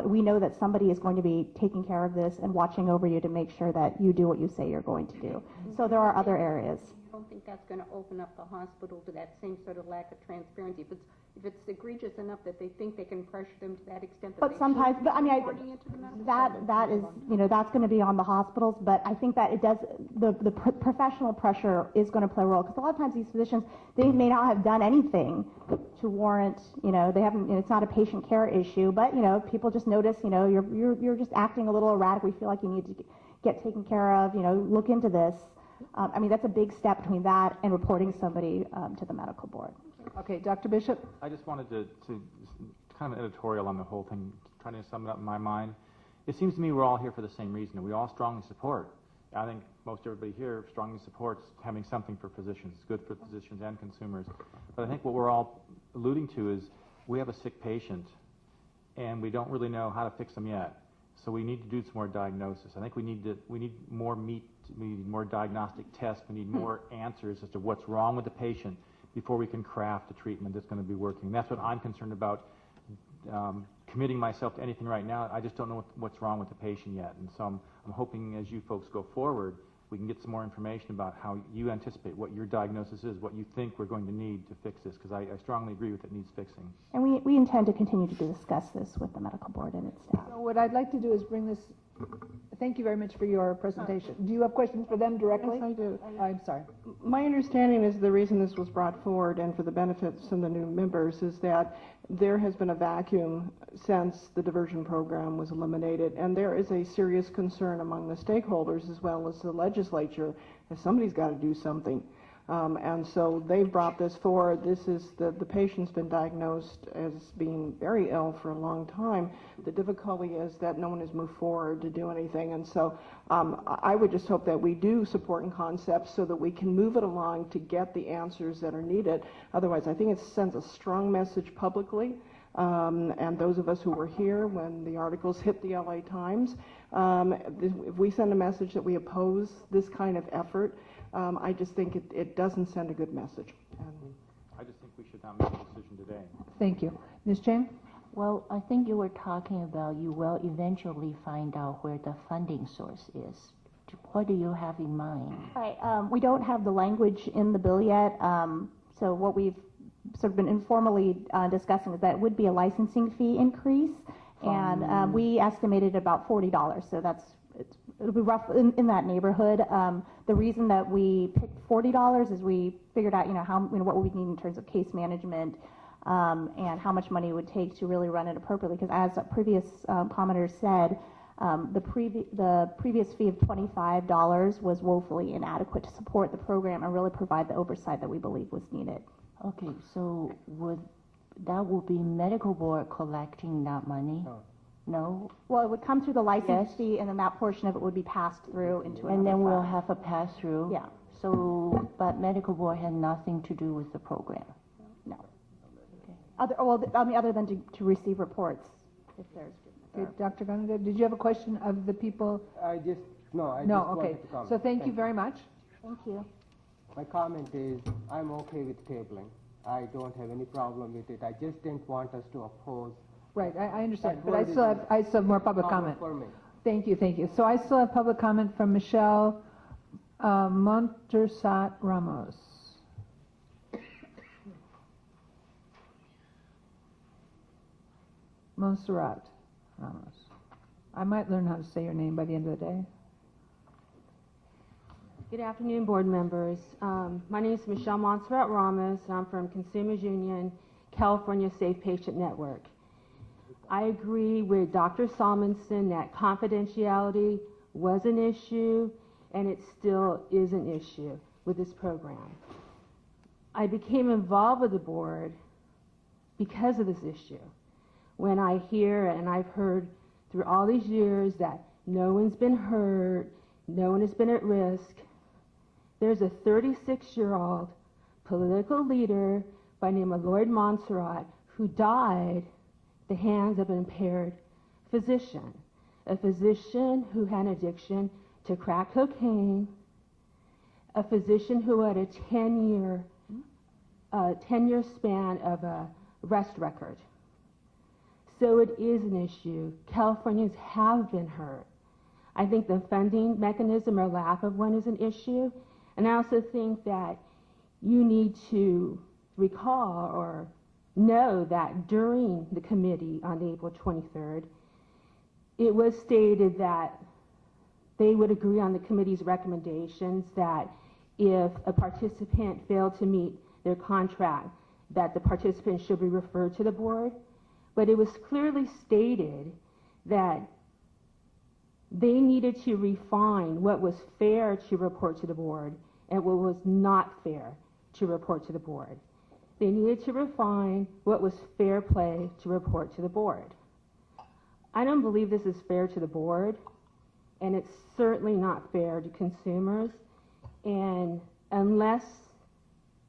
we know that somebody is going to be taking care of this and watching over you to make sure that you do what you say you're going to do. So there are other areas. I don't think that's going to open up the hospital to that same sort of lack of transparency. If it's egregious enough that they think they can pressure them to that extent, but sometimes, that is, that's going to be on the hospitals. But I think that it does. The professional pressure is going to play a role because a lot of times these physicians, they may not have done anything to warrant. They haven't. It's not a patient care issue, but people just notice. You're just acting a little erratic. We feel like you need to get taken care of. Look into this. That's a big step between that and reporting somebody to the medical board. Okay, Dr. Bishop? I just wanted to kind of editorial on the whole thing, trying to sum it up in my mind. It seems to me we're all here for the same reason, and we all strongly support. I think most everybody here strongly supports having something for physicians. It's good for physicians and consumers. But I think what we're all alluding to is we have a sick patient, and we don't really know how to fix them yet. So we need to do some more diagnosis. I think we need more meat, we need more diagnostic tests, we need more answers as to what's wrong with the patient before we can craft a treatment that's going to be working. That's what I'm concerned about, committing myself to anything right now. I just don't know what's wrong with the patient yet. And so I'm hoping as you folks go forward, we can get some more information about how you anticipate what your diagnosis is, what you think we're going to need to fix this, because I strongly agree with it needs fixing. And we intend to continue to discuss this with the medical board and its staff. So what I'd like to do is bring this, thank you very much for your presentation. Do you have questions for them directly? Yes, I do. I'm sorry. My understanding is the reason this was brought forward and for the benefits of the new members is that there has been a vacuum since the diversion program was eliminated, and there is a serious concern among the stakeholders as well as the legislature that somebody's got to do something. And so they've brought this forward. This is the patient's been diagnosed as being very ill for a long time. The difficulty is that no one has moved forward to do anything. And so I would just hope that we do support in concept so that we can move it along to get the answers that are needed. Otherwise, I think it sends a strong message publicly. And those of us who were here when the articles hit the LA Times, if we send a message that we oppose this kind of effort, I just think it doesn't send a good message. I just think we should not make a decision today. Thank you. Ms. Chang? Well, I think you were talking about you will eventually find out where the funding source is. What do you have in mind? Right. We don't have the language in the bill yet. So what we've sort of been informally discussing is that it would be a licensing fee increase, And we estimated about $40, so it'll be rough in that neighborhood. The reason that we picked $40 is we figured out, what we need in terms of case management, and how much money it would take to really run it appropriately. Because as a previous commenter said, the previous fee of $25 was woefully inadequate to support the program and really provide the oversight that we believe was needed. Okay, so that would be medical board collecting that money? No? Well, it would come through the license fee, and then that portion of it would be passed through into another And then we'll fund. have a pass-through? Yeah. So, but medical board had nothing to do with the program? No. Other than to receive reports, if there's. Okay, Dr. Gunnar, did you have a question of the people? I just Okay. wanted to comment. So thank you very much. Thank you. My comment is, I'm okay with tabling. I don't have any problem with it. I just didn't want us to oppose. Right, I understand, That but I word still is have more public common comment. for me. Thank you. So I still have public comment from Michelle Montersat Ramos. Montserrat Ramos. I might learn how to say your name by the end of the day. Good afternoon, board members. My name is Michelle Montserrat Ramos, and I'm from Consumers Union, California Safe Patient Network. I agree with Dr. Salmonson that confidentiality was an issue, and it still is an issue with this program. I became involved with the board because of this issue. When I hear, and I've heard through all these years, that no one's been hurt, no one has been at risk, there's a 36-year-old political leader by the name of Lloyd Montserrat who died at the hands of an impaired physician, a physician who had an addiction to crack cocaine, a physician who had a 10-year span of a arrest record. So it is an issue. Californians have been hurt. I think the funding mechanism or lack of one is an issue. And I also think that you need to recall or know that during the committee on April 23rd, it was stated that they would agree on the committee's recommendations that if a participant failed to meet their contract, that the participant should be referred to the board. But it was clearly stated that they needed to refine what was fair to report to the board and what was not fair to report to the board. They needed to refine what was fair play to report to the board. I don't believe this is fair to the board, and it's certainly not fair to consumers. And unless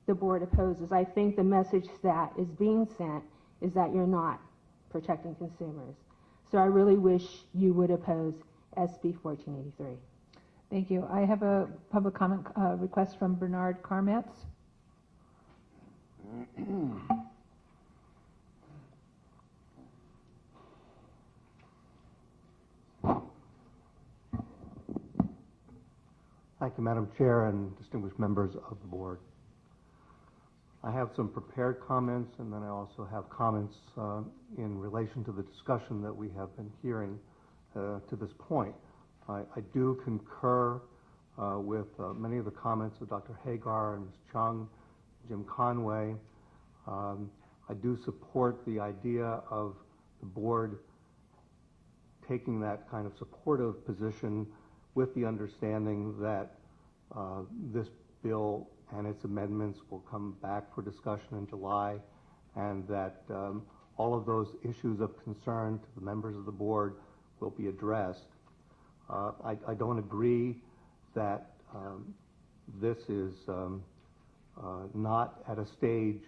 the board opposes, I think the message that is being sent is that you're not protecting consumers. So I really wish you would oppose SB 1483. Thank you. I have a public comment request from Bernard Carmetz. Thank you, Madam Chair and distinguished members of the board. I have some prepared comments, and then I also have comments in relation to the discussion that we have been hearing to this point. I do concur with many of the comments of Dr. Hagar and Ms. Chung, Jim Conway. I do support the idea of the board taking that kind of supportive position with the understanding that this bill and its amendments will come back for discussion in July, and that all of those issues of concern to the members of the board will be addressed. I don't agree that this is not at a stage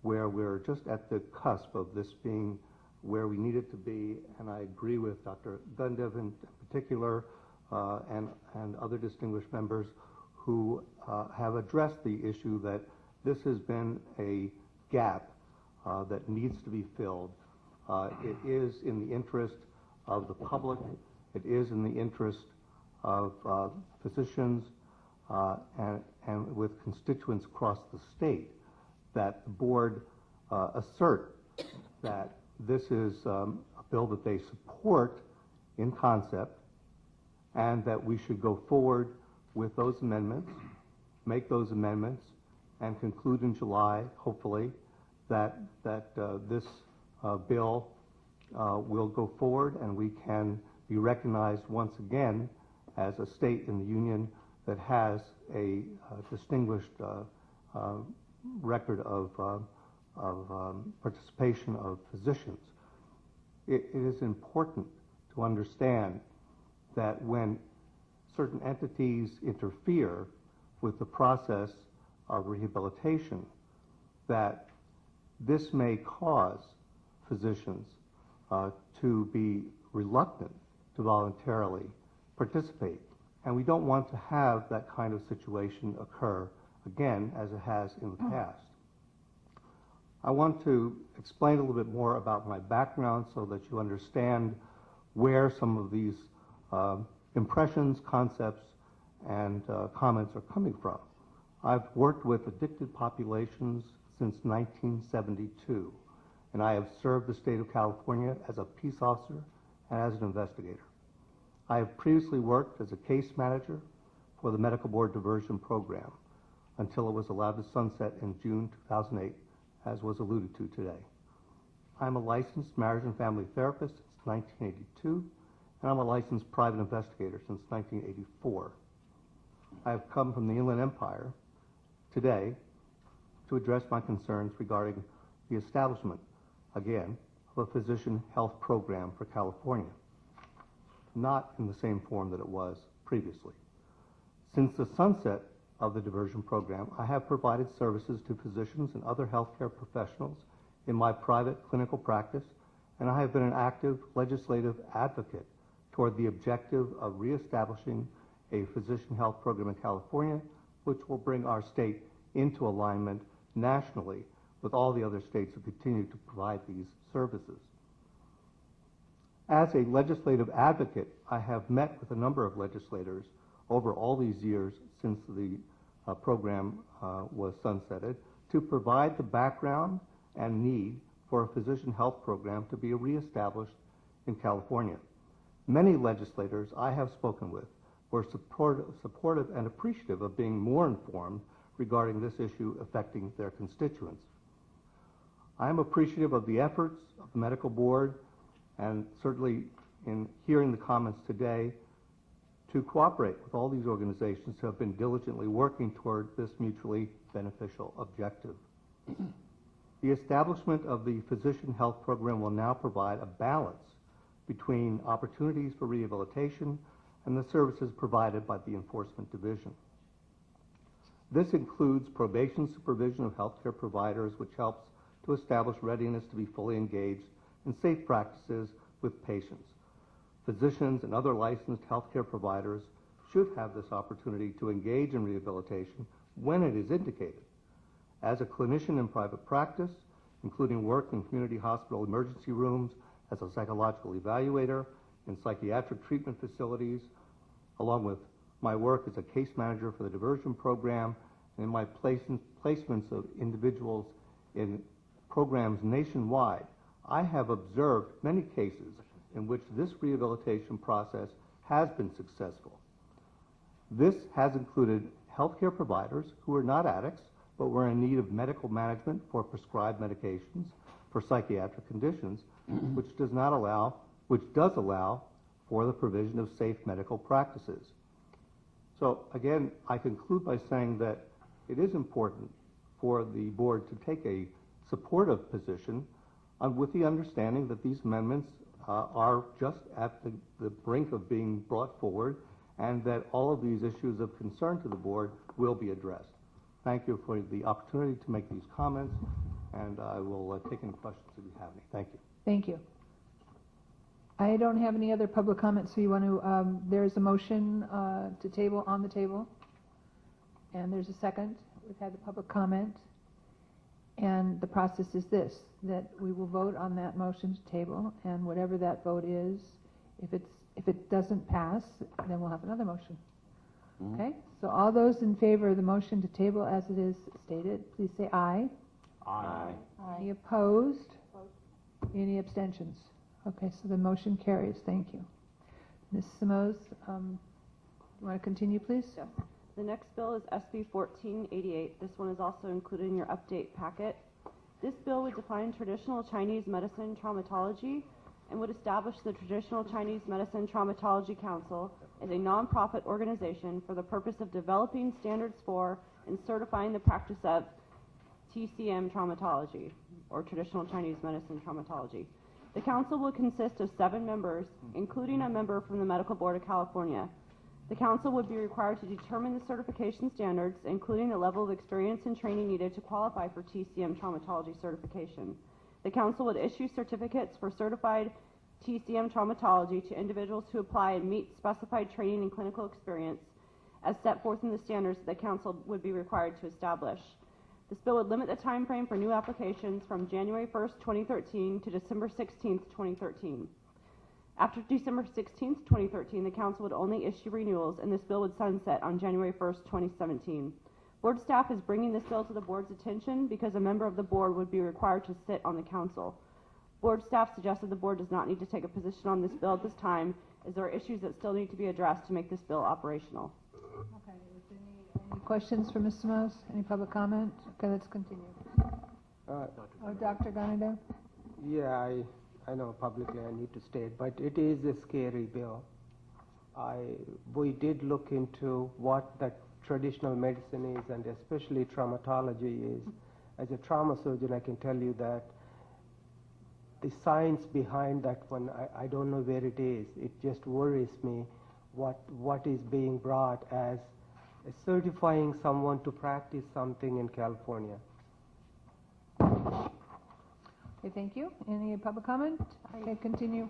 where we're just at the cusp of this being where we need it to be, and I agree with Dr. Gundev in particular and other distinguished members who have addressed the issue that this has been a gap that needs to be filled. It is in the interest of the public, it is in the interest of physicians and with constituents across the state that the board assert that this is a bill that they support in concept, and that we should go forward with those amendments, make those amendments, and conclude in July, hopefully, that this bill will go forward and we can be recognized once again as a state in the union that has a distinguished record of participation of physicians. It is important to understand that when certain entities interfere with the process of rehabilitation, that this may cause physicians to be reluctant to voluntarily participate. And we don't want to have that kind of situation occur again as it has in the past. I want to explain a little bit more about my background so that you understand where some of these impressions, concepts, and comments are coming from. I've worked with addicted populations since 1972, and I have served the state of California as a peace officer and as an investigator. I have previously worked as a case manager for the Medical Board Diversion Program until it was allowed to sunset in June 2008, as was alluded to today. I'm a licensed marriage and family therapist since 1982, and I'm a licensed private investigator since 1984. I have come from the Inland Empire today to address my concerns regarding the establishment, again, of a physician health program for California, not in the same form that it was previously. Since the sunset of the diversion program, I have provided services to physicians and other healthcare professionals in my private clinical practice, and I have been an active legislative advocate toward the objective of reestablishing a physician health program in California, which will bring our state into alignment nationally with all the other states who continue to provide these services. As a legislative advocate, I have met with a number of legislators over all these years since the program was sunsetted to provide the background and need for a physician health program to be reestablished in California. Many legislators I have spoken with were supportive and appreciative of being more informed regarding this issue affecting their constituents. I am appreciative of the efforts of the medical board, and certainly in hearing the comments today, to cooperate with all these organizations who have been diligently working toward this mutually beneficial objective. The establishment of the physician health program will now provide a balance between opportunities for rehabilitation and the services provided by the Enforcement Division. This includes probation supervision of healthcare providers, which helps to establish readiness to be fully engaged in safe practices with patients. Physicians and other licensed healthcare providers should have this opportunity to engage in rehabilitation when it is indicated. As a clinician in private practice, including work in community hospital emergency rooms, as a psychological evaluator in psychiatric treatment facilities, along with my work as a case manager for the diversion program, and in my placements of individuals in programs nationwide, I have observed many cases in which this rehabilitation process has been successful. This has included healthcare providers who are not addicts, but were in need of medical management for prescribed medications for psychiatric conditions, which does allow for the provision of safe medical practices. So again, I conclude by saying that it is important for the board to take a supportive position with the understanding that these amendments are just at the brink of being brought forward, and that all of these issues of concern to the board will be addressed. Thank you for the opportunity to make these comments, and I will take any questions if you have any. Thank you. Thank you. I don't have any other public comments, so you want to, there's a motion to table on the table, and there's a second. We've had the public comment, and the process is this, that we will vote on that motion to table, and whatever that vote is, if it doesn't pass, then we'll have another motion. Okay, so all those in favor of the motion to table as it is stated, please say aye. Aye. Any opposed? Any abstentions? Okay, so the motion carries. Thank you. Ms. Simoes, you want to continue, please? Yes. The next bill is SB 1488. This one is also included in your update packet. This bill would define traditional Chinese medicine traumatology and would establish the Traditional Chinese Medicine Traumatology Council as a nonprofit organization for the purpose of developing standards for and certifying the practice of TCM traumatology, or Traditional Chinese Medicine Traumatology. The council will consist of 7 members, including a member from the Medical Board of California. The council would be required to determine the certification standards, including the level of experience and training needed to qualify for TCM traumatology certification. The council would issue certificates for certified TCM traumatology to individuals who apply and meet specified training and clinical experience as set forth in the standards that the council would be required to establish. This bill would limit the time frame for new applications from January 1st, 2013 to December 16th, 2013. After December 16th, 2013, the council would only issue renewals, and this bill would sunset on January 1st, 2017. Board staff is bringing this bill to the board's attention because a member of the board would be required to sit on the council. Board staff suggested the board does not need to take a position on this bill at this time, as there are issues that still need to be addressed to make this bill operational. Okay, is any questions for Ms. Simoes? Any public comment? Okay, let's continue. Dr. Ganido? Yeah, I know publicly I need to state, but it is a scary bill. We did look into what that traditional medicine is, and especially traumatology is. As a trauma surgeon, I can tell you that the science behind that one, I don't know where it is. It just worries me what is being brought as certifying someone to practice something in California. Okay, thank you. Any public comment? Okay, continue.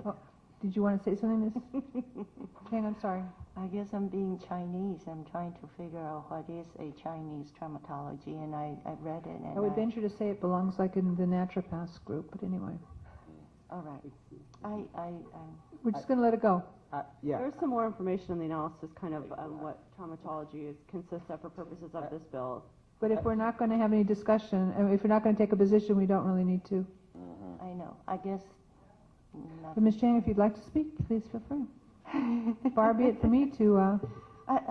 Oh, did you want to say something, Ms. Chang? I'm sorry. I guess I'm being Chinese. I'm trying to figure out what is a Chinese traumatology, and I read it. And I would venture to say it belongs like in the naturopaths group, but anyway. All right. We're just going to let it go. Yeah. There's some more information in the analysis, kind of what traumatology consists of for purposes of this bill. But if we're not going to have any discussion, and if we're not going to take a position, we don't really need to. I know. I guess. But Ms. Chang, if you'd like to speak, please feel free. Far be it for me to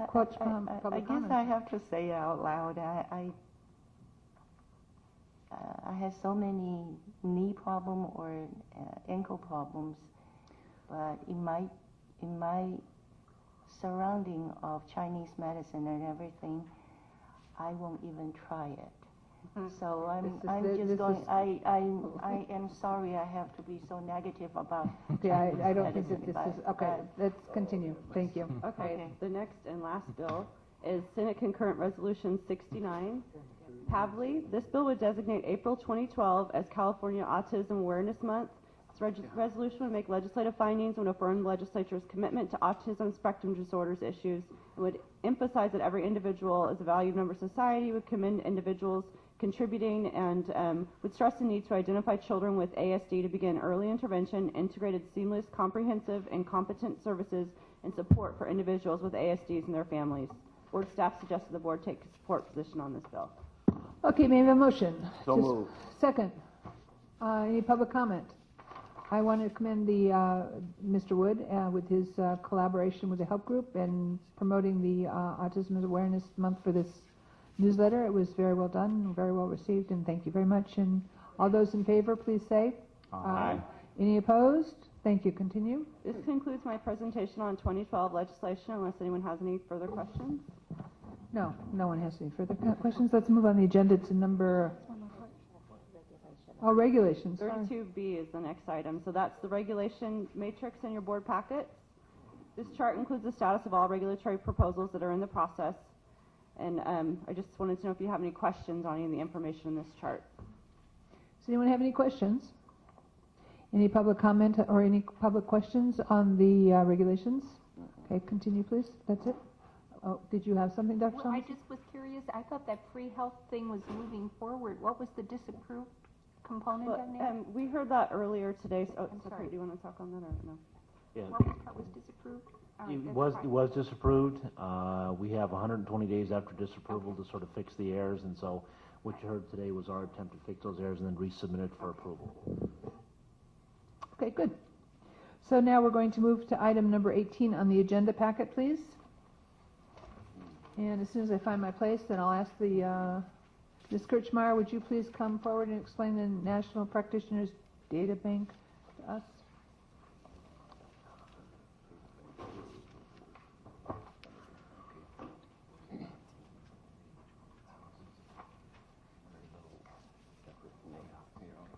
quote public I guess comment. I have to say out loud. I had so many knee problem or ankle problems, but in my surrounding of Chinese medicine and everything, I won't even try it. So I am sorry I have to be so negative about Okay, I don't think that this is, okay, let's continue. Thank you. Okay, the next and last bill is Senate Concurrent Resolution 69. PAVLI, this bill would designate April 2012 as California Autism Awareness Month. This resolution would make legislative findings and would affirm the legislature's commitment to autism spectrum disorders issues, and would emphasize that every individual is a valued member of society, would commend individuals contributing, and would stress the need to identify children with ASD to begin early intervention, integrated, seamless, comprehensive, and competent services and support for individuals with ASDs and their families. Board staff suggested the board take a support position on this bill. Okay, may I have a motion? So moved. Second. Any public comment? I want to commend Mr. Wood with his collaboration with the help group and promoting the Autism Awareness Month for this newsletter. It was very well done, very well received, and thank you very much. And all those in favor, please say Aye. Any opposed? Thank you. Continue. This concludes my presentation on 2012 legislation, unless anyone has any further questions. No, no one has any further questions. Let's move on the agenda to number... Oh, regulations. Sorry. 32B is the next item. So that's the regulation matrix in your board packet. This chart includes the status of all regulatory proposals that are in the process. And I just wanted to know if you have any questions on any of the information in this chart. Does anyone have any questions? Any public comment or any public questions on the regulations? Okay, continue, please. That's it. Oh, did you have something, Dr. Well, I Thomas? just was curious. I thought that free health thing was moving forward. What was the disapproved component on there? We heard that earlier today. So, I'm sorry. do you want to talk on that or no? Yeah. What was disapproved? All right, It was disapproved. We have 120 days after disapproval to sort of fix the errors, and so what you heard today was our attempt to fix those errors and then resubmit it for approval. Okay, good. So now we're going to move to item number 18 on the agenda packet, please. And as soon as I find my place, then I'll ask the Ms. Kirchmeyer, would you please come forward and explain the National Practitioners Data Bank to us?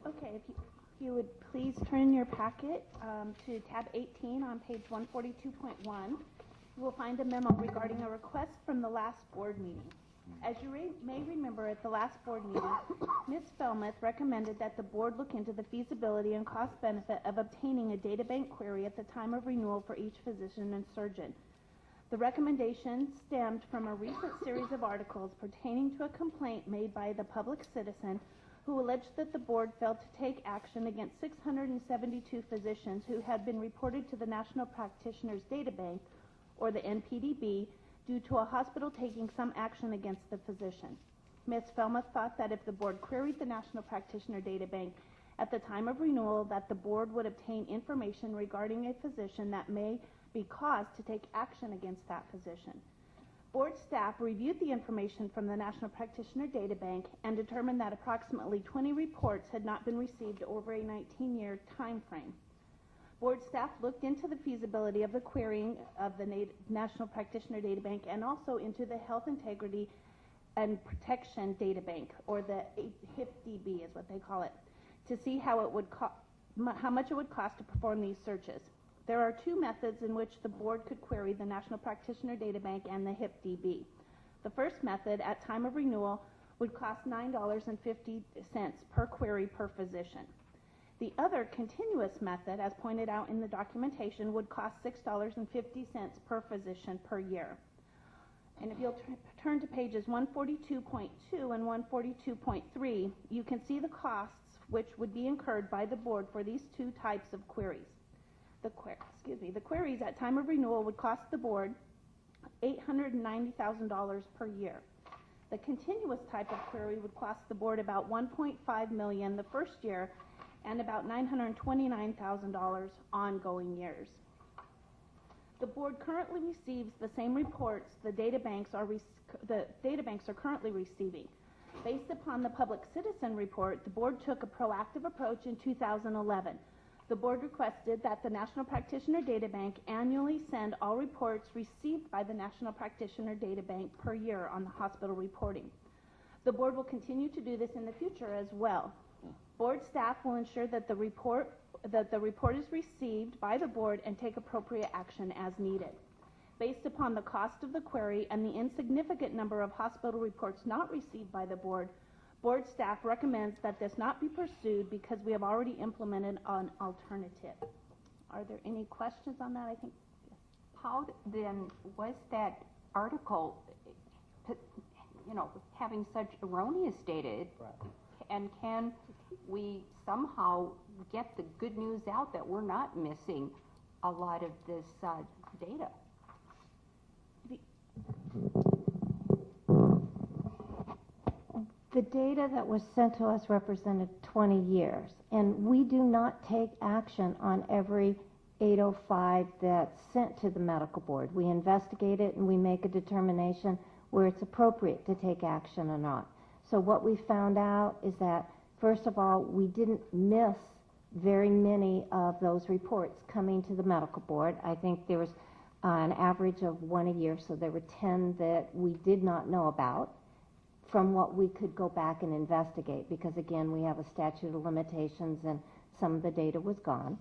Okay, if you would please turn in your packet to tab 18 on page 142.1. You will find a memo regarding a request from the last board meeting. As you may remember, at the last board meeting, Ms. Felmuth recommended that the board look into the feasibility and cost benefit of obtaining a data bank query at the time of renewal for each physician and surgeon. The recommendation stemmed from a recent series of articles pertaining to a complaint made by the public citizen who alleged that the board failed to take action against 672 physicians who had been reported to the National Practitioners Data Bank, or the NPDB, due to a hospital taking some action against the physician. Ms. Felmuth thought that if the board queried the National Practitioner Data Bank at the time of renewal, that the board would obtain information regarding a physician that may be cause to take action against that physician. Board staff reviewed the information from the National Practitioner Data Bank and determined that approximately 20 reports had not been received over a 19-year time frame. Board staff looked into the feasibility of the querying of the National Practitioner Data Bank and also into the Health Integrity and Protection Data Bank, or the HIPDB is what they call it, to see how much it would cost to perform these searches. There are two methods in which the board could query the National Practitioner Data Bank and the HIPDB. The first method, at time of renewal, would cost $9.50 per query per physician. The other, continuous method, as pointed out in the documentation, would cost $6.50 per physician per year. And if you'll turn to pages 142.2 and 142.3, you can see the costs which would be incurred by the board for these two types of queries. The queries at time of renewal would cost the board $890,000 per year. The continuous type of query would cost the board about $1.5 million the first year and about $929,000 ongoing years. The board currently receives the same reports the data banks are currently receiving. Based upon the public citizen report, the board took a proactive approach in 2011. The board requested that the National Practitioner Data Bank annually send all reports received by the National Practitioner Data Bank per year on the hospital reporting. The board will continue to do this in the future as well. Board staff will ensure that the report is received by the board and take appropriate action as needed. Based upon the cost of the query and the insignificant number of hospital reports not received by the board, board staff recommends that this not be pursued because we have already implemented an alternative. Are there any questions on that? I think. How then was that article, having such erroneous data, and can we somehow get the good news out that we're not missing a lot of this data? The data that was sent to us represented 20 years, and we do not take action on every 805 that's sent to the medical board. We investigate it and we make a determination where it's appropriate to take action or not. So what we found out is that, first of all, we didn't miss very many of those reports coming to the medical board. I think there was an average of one a year, so there were 10 that we did not know about from what we could go back and investigate, because again, we have a statute of limitations and some of the data was gone.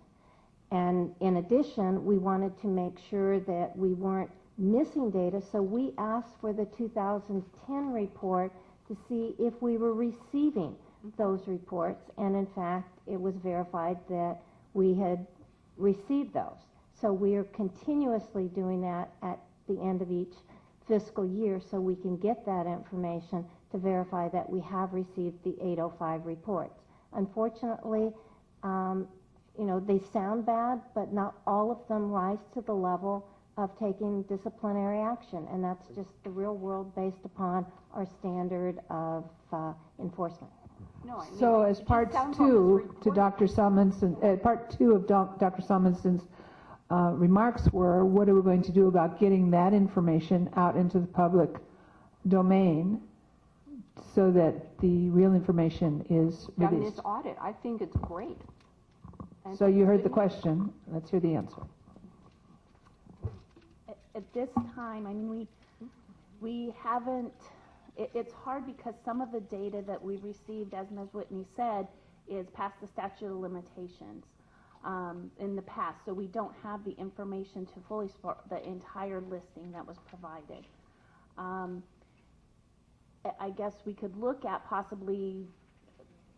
And in addition, we wanted to make sure that we weren't missing data, so we asked for the 2010 report to see if we were receiving those reports, and in fact, it was verified that we had received those. So we are continuously doing that at the end of each fiscal year so we can get that information to verify that we have received the 805 reports. Unfortunately, they sound bad, but not all of them rise to the level of taking disciplinary action, and that's just the real world based upon our standard of enforcement. No, I mean, So as it part just sounds two almost to Dr. Salmonson, part two of Dr. Salmonson's remarks were, what are we going to do about getting that information out into the public domain so that the real information is I mean, released? this audit, I think it's great. And So you heard the question. Let's hear the answer. At this time, I mean, we haven't, it's hard because some of the data that we've received, as Ms. Whitney said, is past the statute of limitations in the past. So we don't have the information to fully support the entire listing that was provided. I guess we could look at possibly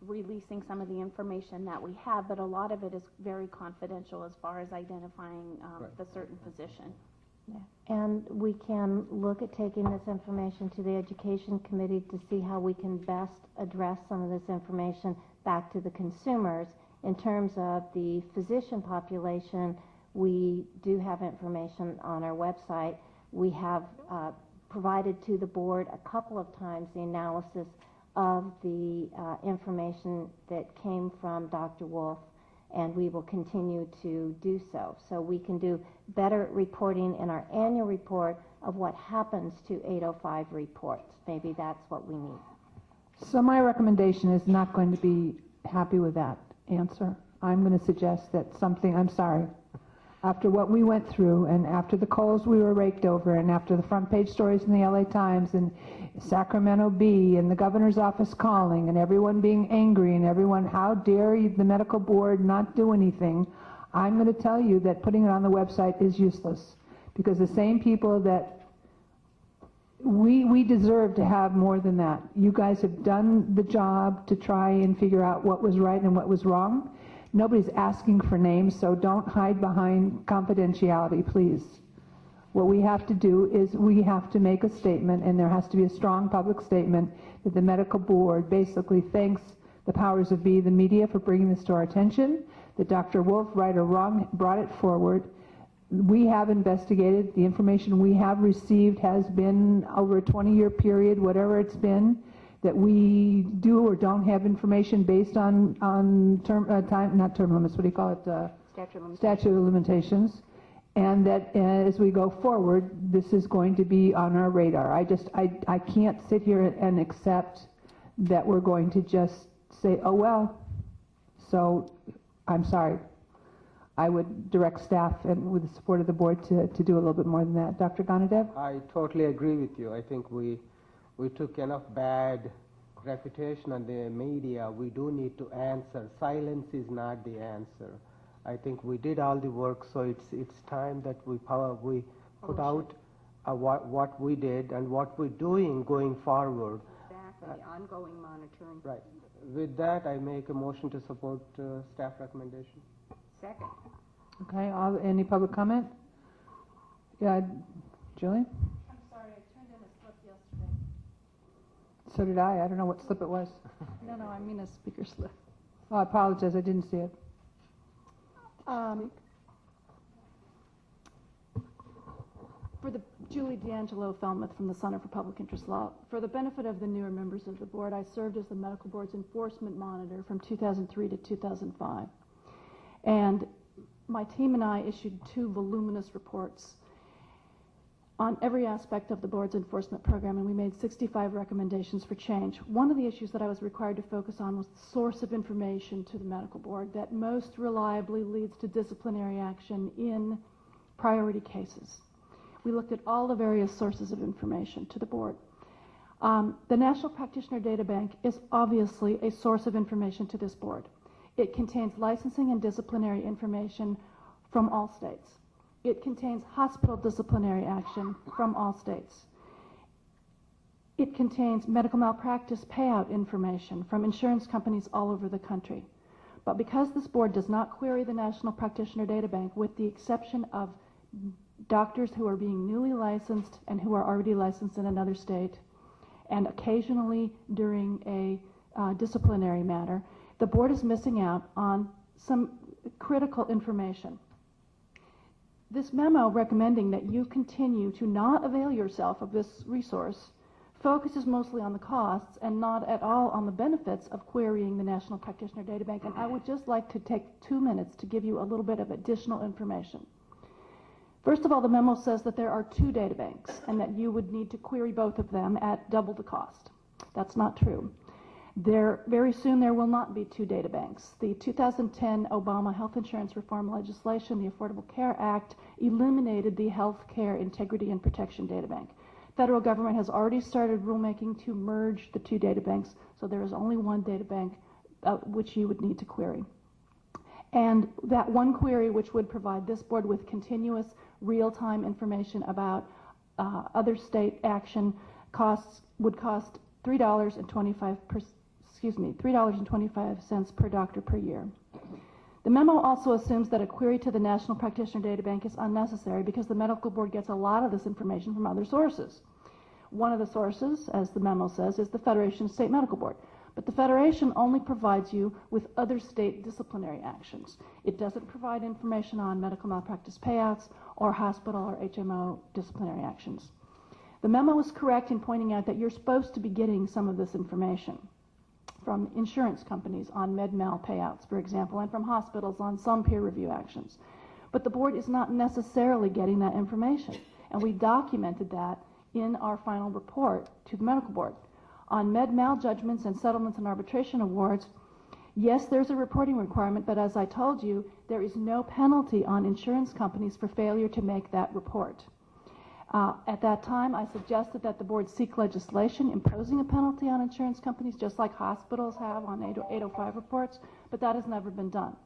releasing some of the information that we have, but a lot of it is very confidential as far as identifying the certain position. Yeah. And we can look at taking this information to the Education Committee to see how we can best address some of this information back to the consumers. In terms of the physician population, we do have information on our website. We have provided to the board a couple of times the analysis of the information that came from Dr. Wolf, and we will continue to do so. So we can do better reporting in our annual report of what happens to 805 reports. Maybe that's what we need. So my recommendation is not going to be happy with that answer. I'm going to suggest that something, I'm sorry, after what we went through and after the coals we were raked over and after the front page stories in the LA Times and Sacramento Bee and the governor's office calling and everyone being angry and everyone, how dare the medical board not do anything, I'm going to tell you that putting it on the website is useless because the same people that we deserve to have more than that. You guys have done the job to try and figure out what was right and what was wrong. Nobody's asking for names, so don't hide behind confidentiality, please. What we have to do is we have to make a statement, and there has to be a strong public statement that the medical board basically thanks the powers that be, the media, for bringing this to our attention, that Dr. Wolf, right or wrong, brought it forward. We have investigated. The information we have received has been over a 20-year period, whatever it's been, that we do or don't have information based on not term limits, what do you call it? Statute of limitations. And that as we go forward, this is going to be on our radar. I can't sit here and accept that we're going to just say, oh well. So I'm sorry. I would direct staff and with the support of the board to do a little bit more than that. Dr. Ganadev? I totally agree with you. I think we took enough bad reputation on the media. We do need to answer. Silence is not the answer. I think we did all the work, so it's time that we put out what we did and what we're doing going forward. Exactly, ongoing monitoring. Right. With that, I make a motion to support staff recommendation. Second. Okay, any public comment? Yeah, Julie? I'm sorry, I turned in a slip yesterday. So did I. I don't know what slip it was. No, I mean a speaker slip. Oh, I apologize. I didn't see it. For the Julie D'Angelo Felmuth from the Center for Public Interest Law, for the benefit of the newer members of the board, I served as the medical board's enforcement monitor from 2003 to 2005. And my team and I issued 2 voluminous reports on every aspect of the board's enforcement program, and we made 65 recommendations for change. One of the issues that I was required to focus on was the source of information to the medical board that most reliably leads to disciplinary action in priority cases. We looked at all the various sources of information to the board. The National Practitioner Data Bank is obviously a source of information to this board. It contains licensing and disciplinary information from all states. It contains hospital disciplinary action from all states. It contains medical malpractice payout information from insurance companies all over the country. But because this board does not query the National Practitioner Data Bank, with the exception of doctors who are being newly licensed and who are already licensed in another state, and occasionally during a disciplinary matter, the board is missing out on some critical information. This memo recommending that you continue to not avail yourself of this resource focuses mostly on the costs and not at all on the benefits of querying the National Practitioner Databank. And I would just like to take 2 minutes to give you a little bit of additional information. First of all, the memo says that there are 2 databanks and that you would need to query both of them at double the cost. That's not true. Very soon there will not be 2 databanks. The 2010 Obama health insurance reform legislation, the Affordable Care Act, eliminated the Health Care Integrity and Protection Databank. Federal government has already started rulemaking to merge the 2 databanks, so there is only 1 databank which you would need to query. And that one query, which would provide this board with continuous real-time information about other state action, would cost $3.25 per doctor per year. The memo also assumes that a query to the National Practitioner Databank is unnecessary because the medical board gets a lot of this information from other sources. One of the sources, as the memo says, is the Federation of State Medical Board. But the Federation only provides you with other state disciplinary actions. It doesn't provide information on medical malpractice payouts or hospital or HMO disciplinary actions. The memo is correct in pointing out that you're supposed to be getting some of this information from insurance companies on med-mal payouts, for example, and from hospitals on some peer review actions. But the board is not necessarily getting that information, and we documented that in our final report to the medical board. On med-mal judgments and settlements and arbitration awards, yes, there's a reporting requirement, but as I told you, there is no penalty on insurance companies for failure to make that report. At that time, I suggested that the board seek legislation imposing a penalty on insurance companies, just like hospitals have on 805 reports, but that has never been done.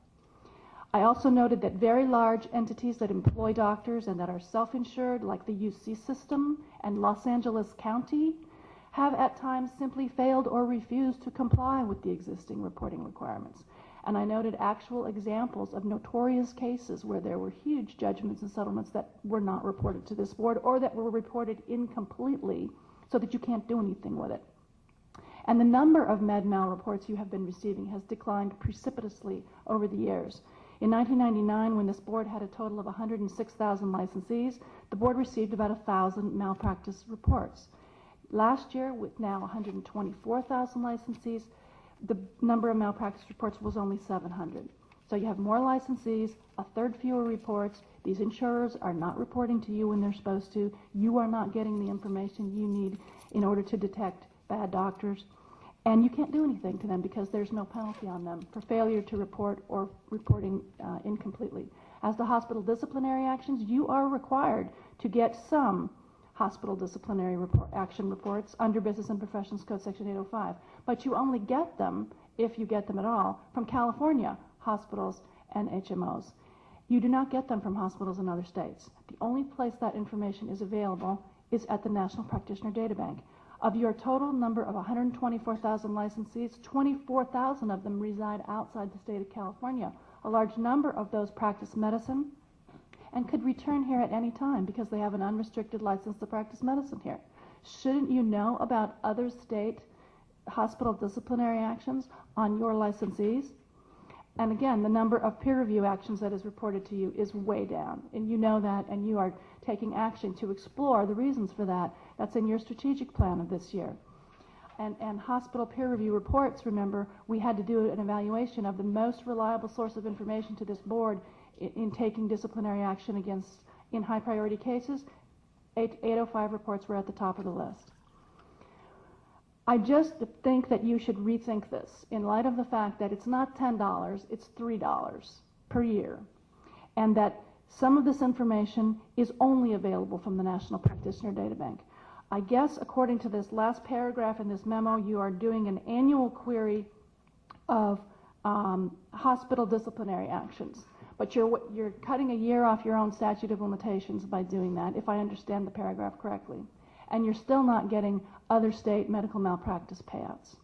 I also noted that very large entities that employ doctors and that are self-insured, like the UC system and Los Angeles County, have at times simply failed or refused to comply with the existing reporting requirements. And I noted actual examples of notorious cases where there were huge judgments and settlements that were not reported to this board or that were reported incompletely so that you can't do anything with it. And the number of med-mal reports you have been receiving has declined precipitously over the years. In 1999, when this board had a total of 106,000 licensees, the board received about 1,000 malpractice reports. Last year, with now 124,000 licensees, the number of malpractice reports was only 700. So you have more licensees, a third fewer reports. These insurers are not reporting to you when they're supposed to. You are not getting the information you need in order to detect bad doctors. And you can't do anything to them because there's no penalty on them for failure to report or reporting incompletely. As to hospital disciplinary actions, you are required to get some hospital disciplinary action reports under Business and Professions Code Section 805. But you only get them, if you get them at all, from California hospitals and HMOs. You do not get them from hospitals in other states. The only place that information is available is at the National Practitioner Databank. Of your total number of 124,000 licensees, 24,000 of them reside outside the state of California. A large number of those practice medicine and could return here at any time because they have an unrestricted license to practice medicine here. Shouldn't you know about other state hospital disciplinary actions on your licensees? And again, the number of peer review actions that is reported to you is way down. And you know that, and you are taking action to explore the reasons for that. That's in your strategic plan of this year. And hospital peer review reports, remember, we had to do an evaluation of the most reliable source of information to this board in taking disciplinary action against, in high priority cases. 805 reports were at the top of the list. I just think that you should rethink this in light of the fact that it's not $10, it's $3 per year, and that some of this information is only available from the National Practitioner Databank. I guess according to this last paragraph in this memo, you are doing an annual query of hospital disciplinary actions. But you're cutting a year off your own statute of limitations by doing that, if I understand the paragraph correctly. And you're still not getting other state medical malpractice payouts.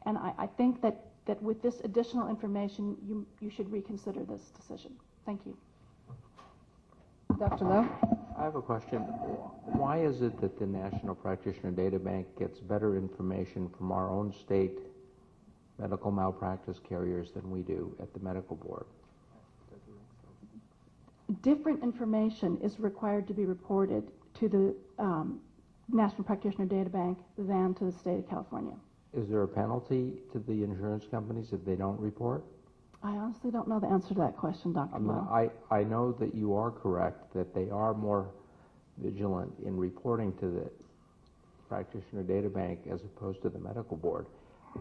And I think that with this additional information, you should reconsider this decision. Thank you. Dr. Lowe? I have a question. Why is it that the National Practitioner Databank gets better information from our own state medical malpractice carriers than we do at the medical board? different information is required to be reported to the National Practitioner Data Bank than to the state of California. Is there a penalty to the insurance companies if they don't report? I honestly don't know the answer to that question, Dr. Lowe. I know that you are correct, that they are more vigilant in reporting to the practitioner data bank as opposed to the medical board.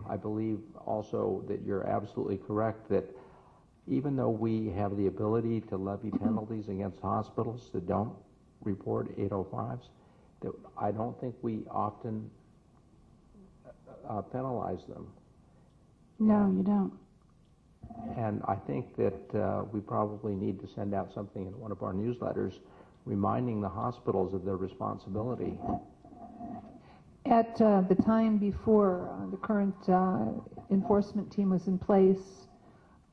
I believe also that you're absolutely correct that even though we have the ability to levy penalties against hospitals that don't report 805s, that I don't think we often penalize them. No, you don't. And I think that we probably need to send out something in one of our newsletters reminding the hospitals of their responsibility. At the time before the current enforcement team was in place,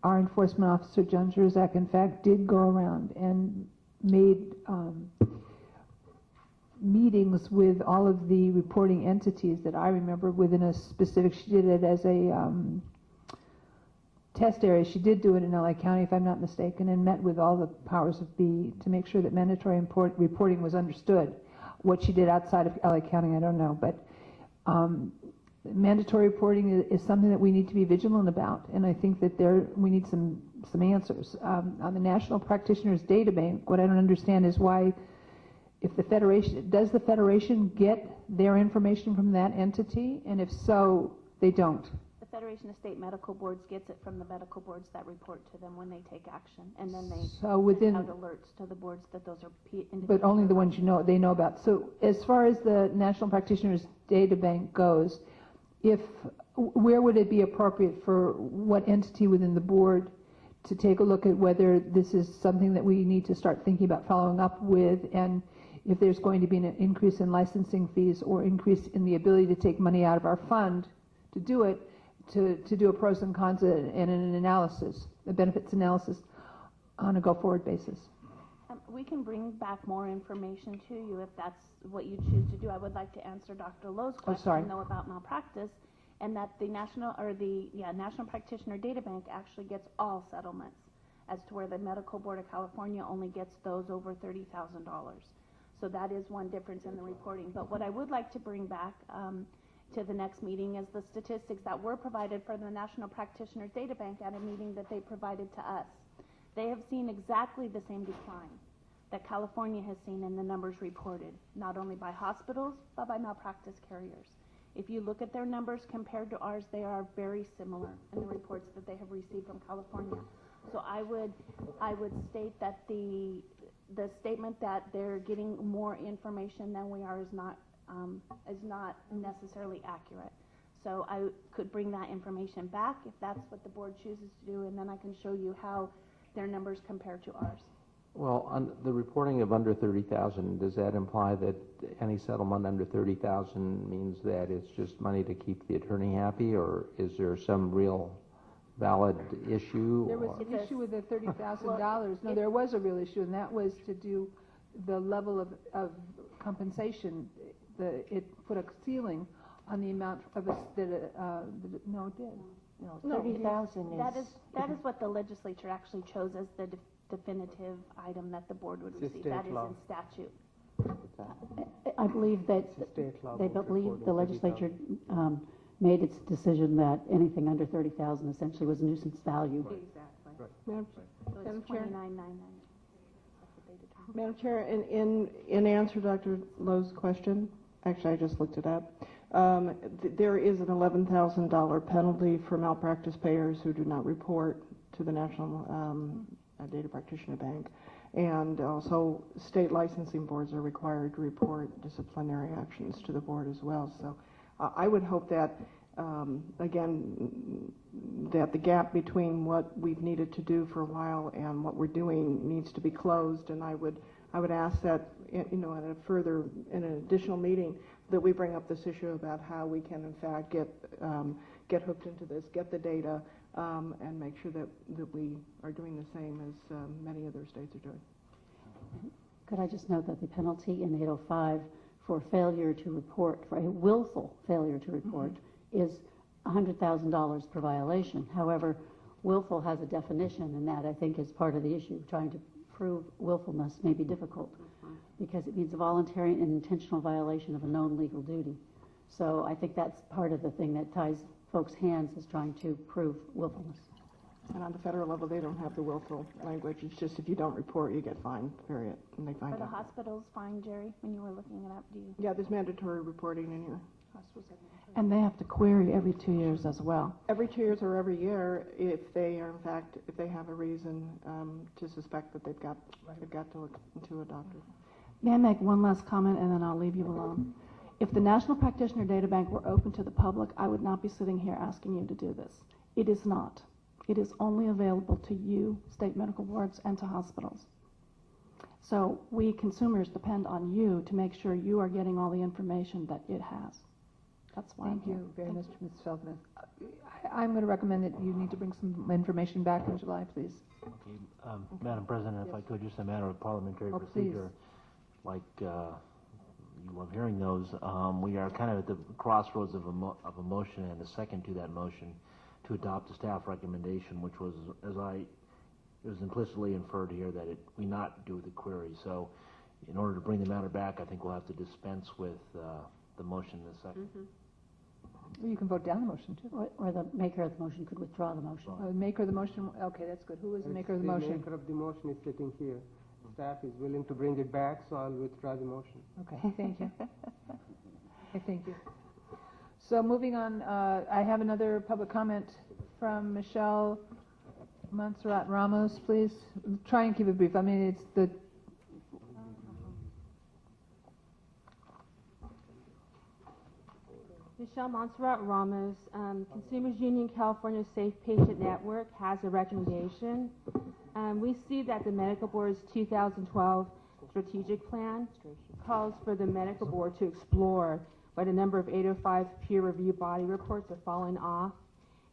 our enforcement officer, John Jerzak, in fact, did go around and made meetings with all of the reporting entities that I remember within a specific, she did it as a test area. She did do it in LA County, if I'm not mistaken, and met with all the powers of B to make sure that mandatory reporting was understood. What she did outside of LA County, I don't know, but mandatory reporting is something that we need to be vigilant about, and I think that we need some answers. On the National Practitioners Data Bank, what I don't understand is why, if the Federation, does the Federation get their information from that entity? And if so, they don't. The Federation of State Medical Boards gets it from the medical boards that report to them when they take action, and then they send out alerts to the boards that those are but only the ones they know about. So as far as the National Practitioners Data Bank goes, where would it be appropriate for what entity within the board to take a look at whether this is something that we need to start thinking about following up with, and if there's going to be an increase in licensing fees or increase in the ability to take money out of our fund to do it, to do a pros and cons and an analysis, a benefits analysis on a go-forward basis. We can bring back more information to you if that's what you choose to do. I would like to answer Dr. Lowe's question, though, about malpractice, and that the National Practitioner Data Bank actually gets all settlements, as to where the Medical Board of California only gets those over $30,000. So that is one difference in the reporting. But what I would like to bring back to the next meeting is the statistics that were provided for the National Practitioner Data Bank at a meeting that they provided to us. They have seen exactly the same decline that California has seen in the numbers reported, not only by hospitals, but by malpractice carriers. If you look at their numbers compared to ours, they are very similar in the reports that they have received from California. So I would state that the statement that they're getting more information than we are is not necessarily accurate. So I could bring that information back if that's what the board chooses to do, and then I can show you how their numbers compare to ours. Well, on the reporting of under 30,000, does that imply that any settlement under 30,000 means that it's just money to keep the attorney happy, or is there some real valid issue? There was an issue with the $30,000. No, there was a real issue, and that was to do the level of compensation. It put a ceiling on the amount of no, it did. No, 30,000 is... That is what the legislature actually chose as the definitive item that the board would receive. That is in statute. I believe that the legislature made its decision that anything under 30,000 essentially was nuisance value. Exactly. Right. So Madam it's Chair? 2999. Madam Chair, in answer to Dr. Lowe's question, actually I just looked it up, there is an $11,000 penalty for malpractice payers who do not report to the National Data Practitioner Bank, and also state licensing boards are required to report disciplinary actions to the board as well. So I would hope that, again, that the gap between what we've needed to do for a while and what we're doing needs to be closed, and I would ask that, in an additional meeting, that we bring up this issue about how we can in fact get hooked into this, get the data, and make sure that we are doing the same as many other states are doing. Could I just note that the penalty in 805 for failure to report, for a willful failure to report, is $100,000 per violation. However, willful has a definition, and that I think is part of the issue, trying to prove willfulness may be difficult because it means a voluntary and intentional violation of a known legal duty. So I think that's part of the thing that ties folks' hands is trying to prove willfulness. And on the federal level, they don't have the willful language. It's just if you don't report, you get fined, period. And they find Are the out. hospitals fine, Jerry, when you were looking it up? Do you? Yeah, there's mandatory reporting in here. And they have to query every 2 years as well. Every 2 years or every year, if they are in fact, if they have a reason to suspect that they've got to look into a doctor. May I make one last comment and then I'll leave you alone? If the National Practitioner Data Bank were open to the public, I would not be sitting here asking you to do this. It is not. It is only available to you, state medical boards, and to hospitals. So we consumers depend on you to make sure you are getting all the information that it has. That's why I'm here. Thank you very much, Ms. Feldman. I'm going to recommend that you need to bring some information back in July, please. Okay, Madam President, if I could, just a matter of parliamentary procedure. Like you love hearing those, we are kind of at the crossroads of a motion and a second to that motion to adopt a staff recommendation, which was, it was implicitly inferred here that we not do the query. So in order to bring the matter back, I think we'll have to dispense with the motion in a second. You can vote down the motion, too. Or the maker of the motion could withdraw the motion. The maker of the motion, okay, that's good. Who is the maker of the motion? The maker of the motion is sitting here. Staff is willing to bring it back, so I'll withdraw the motion. Okay, thank you. Okay, thank you. So moving on, I have another public comment from Michelle Montserrat Ramos, please. Try and keep it brief. I mean, it's the... Michelle Montserrat Ramos, Consumers Union California Safe Patient Network has a recommendation. We see that the Medical Board's 2012 strategic plan calls for the Medical Board to explore why the number of 805 peer review body reports are falling off.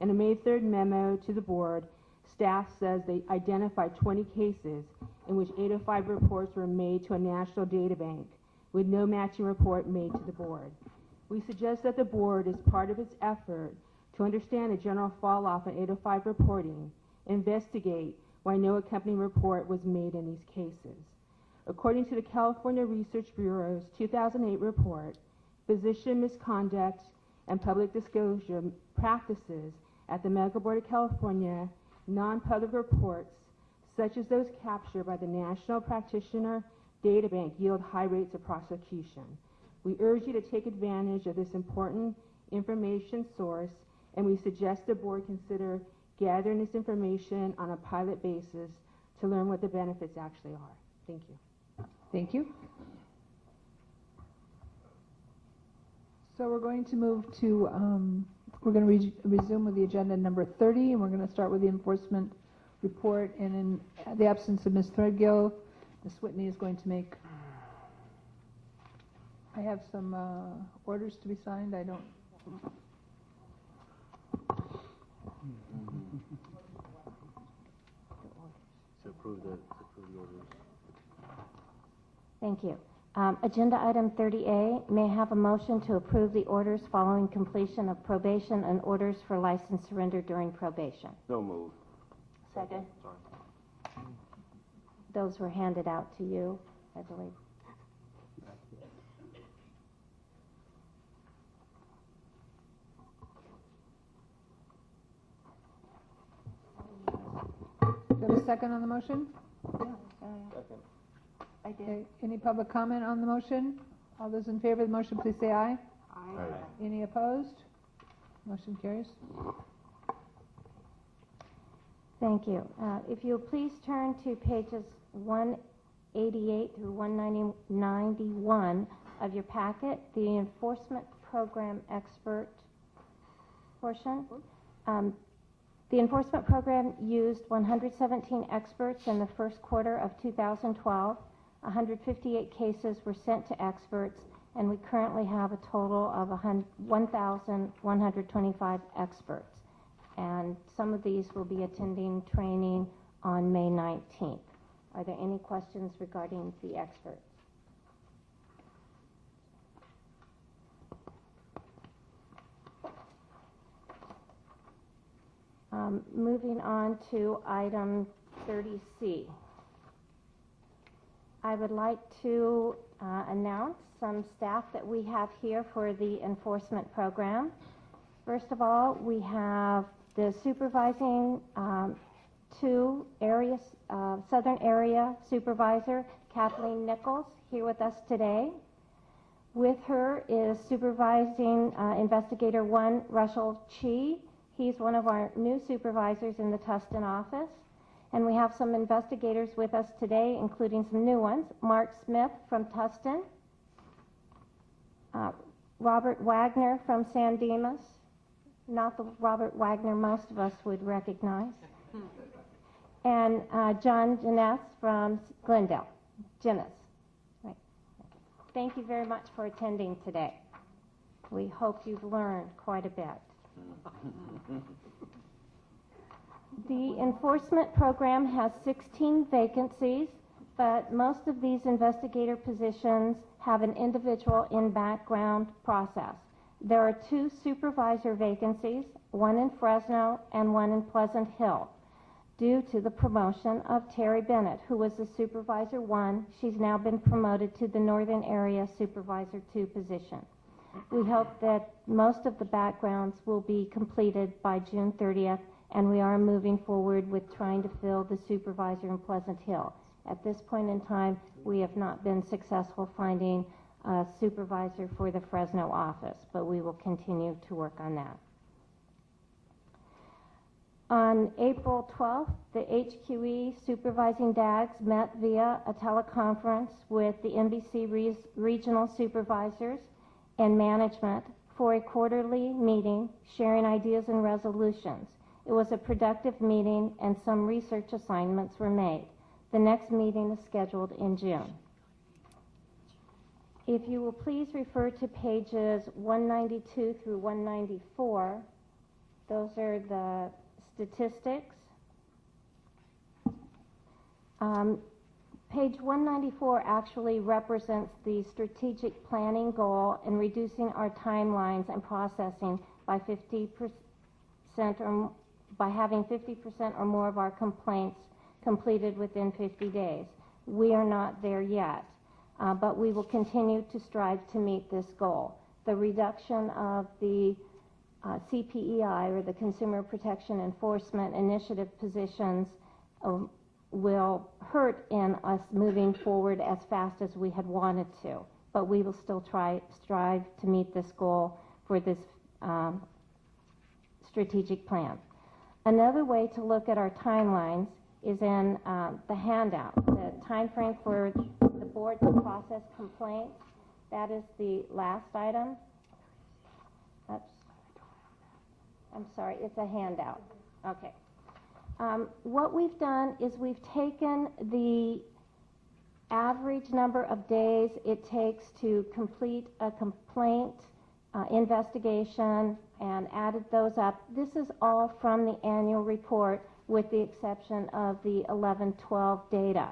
In a May 3rd memo to the Board, staff says they identified 20 cases in which 805 reports were made to a national data bank with no matching report made to the Board. We suggest that the Board, as part of its effort to understand the general fall-off in 805 reporting, investigate why no accompanying report was made in these cases. According to the California Research Bureau's 2008 report, physician misconduct and public disclosure practices at the Medical Board of California, non-public reports, such as those captured by the National Practitioner Data Bank, yield high rates of prosecution. We urge you to take advantage of this important information source, and we suggest the Board consider gathering this information on a pilot basis to learn what the benefits actually are. Thank you. Thank you. So we're going to move to, we're going to resume with the agenda number 30, and we're going to start with the enforcement report. And in the absence of Ms. Threadgill, Ms. Whitney is going to make, I have some orders to be signed. I don't. To approve the orders. Thank you. Agenda item 30A, may I have a motion to approve the orders following completion of probation and orders for license surrender during probation? So moved. Second. Those were handed out to you, I believe. Do you have a second on the motion? Second. I did. Okay. Any public comment on the motion? All those in favor of the motion, please say aye. Aye. Any opposed? Motion carries. Thank you. If you'll please turn to pages 188 through 191 of your packet, the enforcement program expert portion. The enforcement program used 117 experts in the first quarter of 2012. 158 cases were sent to experts, and we currently have a total of 1,125 experts. And some of these will be attending training on May 19th. Are there any questions regarding the experts? Moving on to item 30C. I would like to announce some staff that we have here for the enforcement program. First of all, we have the supervising two areas, Southern Area Supervisor Kathleen Nichols, here with us today. With her is Supervising Investigator 1 Russell Chi. He's one of our new supervisors in the Tustin office. And we have some investigators with us today, including some new ones. Mark Smith from Tustin, Robert Wagner from San Dimas, not the Robert Wagner most of us would recognize, and John Janess from Glendale. Janess. Right. Thank you very much for attending today. We hope you've learned quite a bit. The enforcement program has 16 vacancies, but most of these investigator positions have an individual in-background process. There are 2 supervisor vacancies, one in Fresno and one in Pleasant Hill, due to the promotion of Terry Bennett, who was the Supervisor 1. She's now been promoted to the Northern Area Supervisor 2 position. We hope that most of the backgrounds will be completed by June 30th, and we are moving forward with trying to fill the supervisor in Pleasant Hill. At this point in time, we have not been successful finding a supervisor for the Fresno office, but we will continue to work on that. On April 12th, the HQE supervising DAGs met via a teleconference with the NBC regional supervisors and management for a quarterly meeting sharing ideas and resolutions. It was a productive meeting and some research assignments were made. The next meeting is scheduled in June. If you will please refer to pages 192 through 194, those are the statistics. Page 194 actually represents the strategic planning goal in reducing our timelines and processing by 50% or by having 50% or more of our complaints completed within 50 days. We are not there yet, but we will continue to strive to meet this goal. The reduction of the CPEI, or the Consumer Protection Enforcement Initiative positions, will hurt in us moving forward as fast as we had wanted to, but we will still strive to meet this goal for this strategic plan. Another way to look at our timelines is in the handout. The time frame for the board to process complaints, that is the last item. Oops. I'm sorry, it's a handout. Okay. What we've done is we've taken the average number of days it takes to complete a complaint investigation and added those up. This is all from the annual report with the exception of the 11-12 data.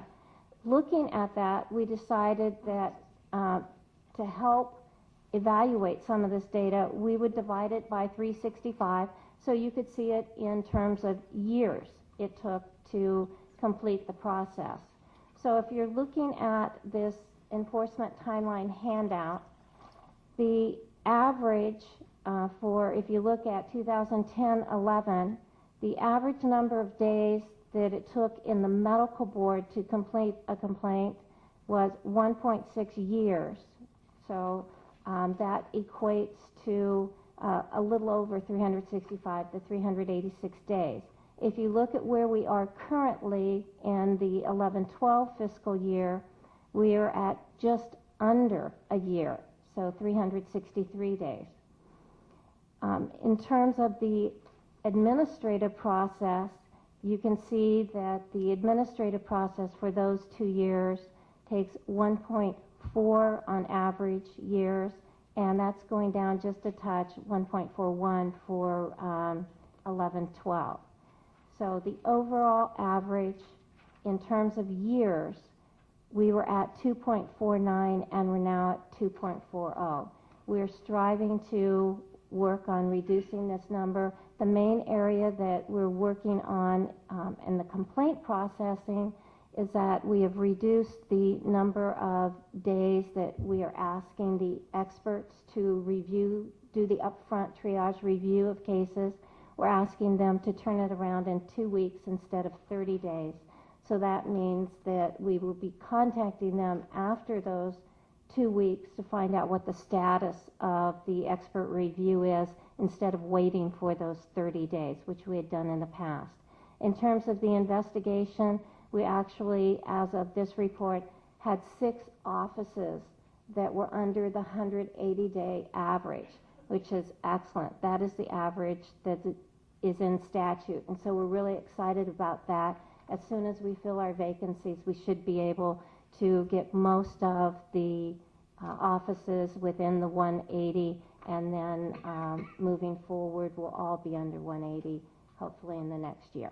Looking at that, we decided that to help evaluate some of this data, we would divide it by 365 so you could see it in terms of years it took to complete the process. So if you're looking at this enforcement timeline handout, the average if you look at 2010-11, the average number of days that it took in the medical board to complete a complaint was 1.6 years. So that equates to a little over 365 to 386 days. If you look at where we are currently in the 11-12 fiscal year, we are at just under a year, so 363 days. In terms of the administrative process, you can see that the administrative process for those 2 years takes 1.4 on average years, and that's going down just a touch, 1.41 for 11-12. So the overall average in terms of years, we were at 2.49 and we're now at 2.40. We're striving to work on reducing this number. The main area that we're working on in the complaint processing is that we have reduced the number of days that we are asking the experts to review, do the upfront triage review of cases. We're asking them to turn it around in 2 weeks instead of 30 days. So that means that we will be contacting them after those 2 weeks to find out what the status of the expert review is instead of waiting for those 30 days, which we had done in the past. In terms of the investigation, we actually, as of this report, had 6 offices that were under the 180-day average, which is excellent. That is the average that is in statute. And so we're really excited about that. As soon as we fill our vacancies, we should be able to get most of the offices within the 180, and then moving forward, we'll all be under 180, hopefully in the next year.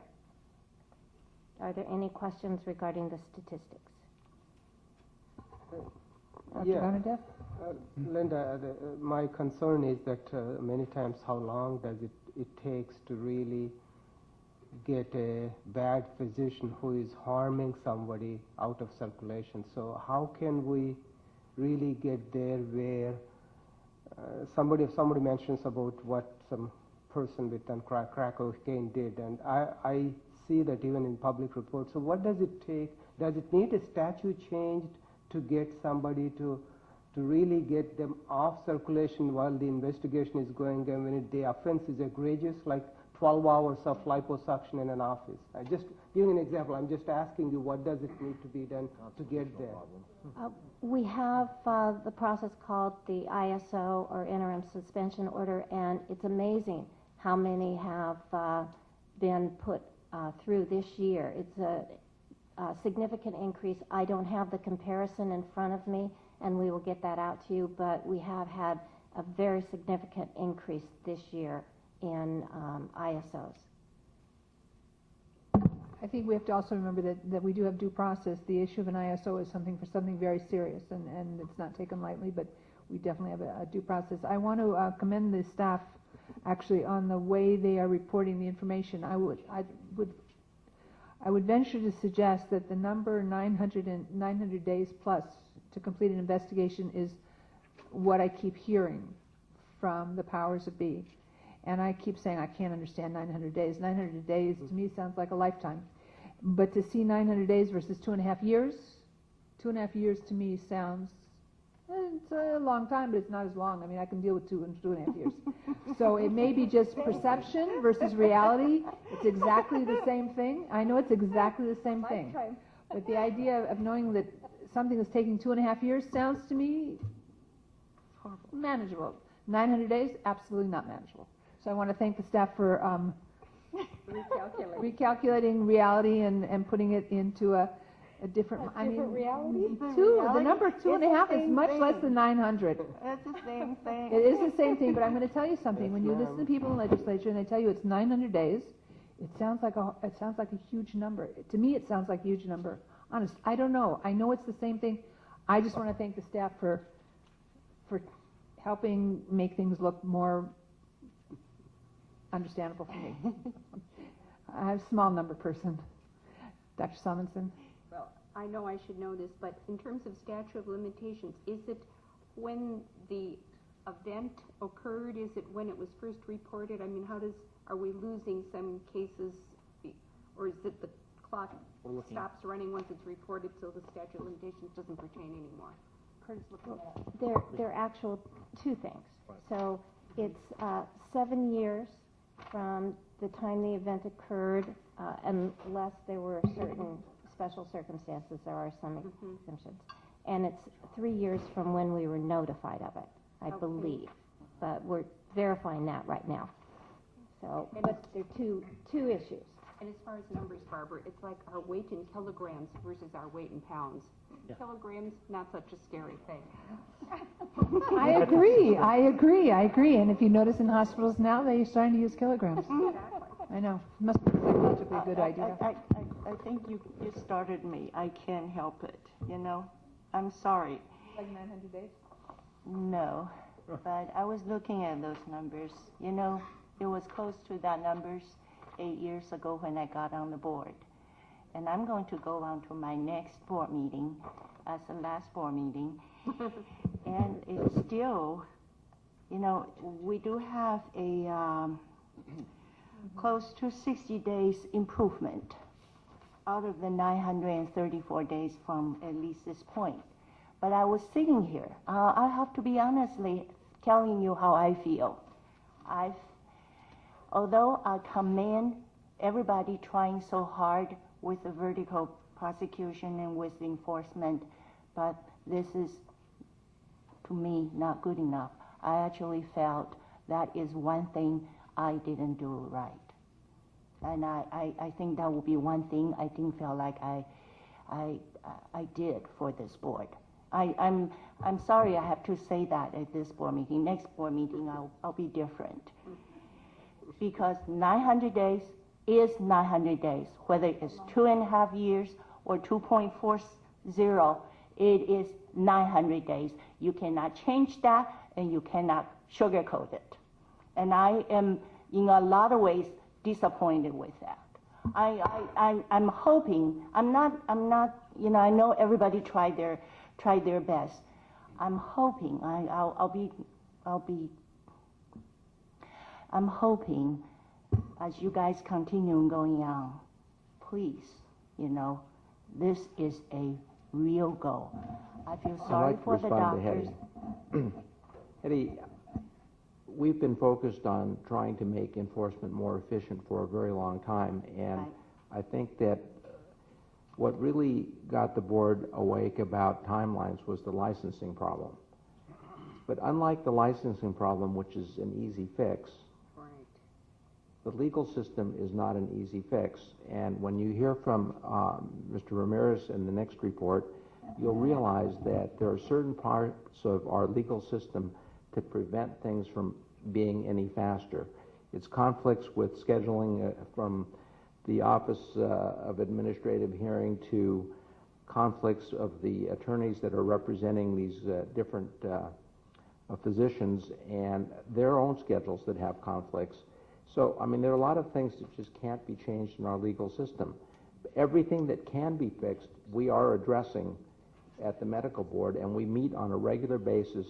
Are there any questions regarding the statistics? Yeah. Linda, my concern is that many times how long does it takes to really get a bad physician who is harming somebody out of circulation. So how can we really get there where somebody mentions about what some person with crack cocaine did, and I see that even in public reports. So what does it take? Does it need a statute changed to get somebody to really get them off circulation while the investigation is going, and when the offense is egregious, like 12 hours of liposuction in an office? I just giving an example. I'm just asking you, what does it need to be done to get there? We have the process called the ISO, or interim suspension order, and it's amazing how many have been put through this year. It's a significant increase. I don't have the comparison in front of me, and we will get that out to you, but we have had a very significant increase this year in ISOs. I think we have to also remember that we do have due process. The issue of an ISO is something very serious, and it's not taken lightly, but we definitely have a due process. I want to commend the staff actually on the way they are reporting the information. I would venture to suggest that the number 900 days plus to complete an investigation is what I keep hearing from the powers that be. And I keep saying I can't understand 900 days. 900 days to me sounds like a lifetime. But to see 900 days versus 2.5 years, 2.5 years to me sounds, it's a long time, but it's not as long. I mean, I can deal with 2.5 years. So it may be just perception versus reality. It's exactly the same thing. I know it's exactly the same thing. But the idea of knowing that something is taking 2.5 years sounds to me manageable. 900 days, absolutely not manageable. So I want to thank the staff for recalculating reality and putting it into a different reality? The number 2.5 is much less than 900. It's the same thing. It is the same thing, but I'm going to tell you something. When you listen to people in the legislature and they tell you it's 900 days, it sounds like a huge number. To me, it sounds like a huge number. Honest, I don't know. I know it's the same thing. I just want to thank the staff for helping make things look more understandable for me. I'm a small number person. Dr. Simonson? Well, I know I should know this, but in terms of statute of limitations, is it when the event occurred? Is it when it was first reported? I mean, are we losing some cases, or is it the clock stops running once it's reported, so the statute of limitations doesn't pertain anymore? Curtis, there are actual two things. So it's 7 years from the time the event occurred, unless there were certain special circumstances. There are some exemptions. And it's 3 years from when we were notified of it, I believe. But we're verifying that right now. So, but there are two issues. And as far as numbers, Barbara, it's like our weight in kilograms versus our weight in pounds. Yeah. Kilograms, not such a scary thing. I agree. And if you notice in hospitals now, they're starting to use kilograms. Exactly. I know. It must be psychologically a good idea. I think you started me. I can't help it, you know. I'm sorry. Like 900 days? No. But I was looking at those numbers. You know, it was close to that numbers 8 years ago when I got on the board. and I'm going to go on to my next board meeting as the last board meeting. And it's still, you know, we do have a close to 60 days improvement out of the 934 days from at least this point. But I was sitting here. I have to be honestly telling you how I feel. Although I commend everybody trying so hard with the vertical prosecution and with the enforcement, but this is, to me, not good enough. I actually felt that is one thing I didn't do right. And I think that would be one thing I didn't feel like I did for this board. I'm sorry I have to say that at this board meeting. Next board meeting, I'll be different. Because 900 days is 900 days, whether it's 2.5 years or 2.40, it is 900 days. You cannot change that, and you cannot sugarcoat it. And I am, in a lot of ways, disappointed with that. I'm hoping, I'm not, you know, I know everybody tried their best. I'm hoping, I'm hoping as you guys continue going on, please, you know, this is a real goal. I feel sorry for the doctors. Hetty, we've been focused on trying to make enforcement more efficient for a very long time, and I think that what really got the board awake about timelines was the licensing problem. But unlike the licensing problem, which is an easy fix, the legal system is not an easy fix. And when you hear from Mr. Ramirez in the next report, you'll realize that there are certain parts of our legal system to prevent things from being any faster. It's conflicts with scheduling from the Office of Administrative Hearing to conflicts of the attorneys that are representing these different physicians and their own schedules that have conflicts. So, I mean, there are a lot of things that just can't be changed in our legal system. Everything that can be fixed, we are addressing at the medical board, and we meet on a regular basis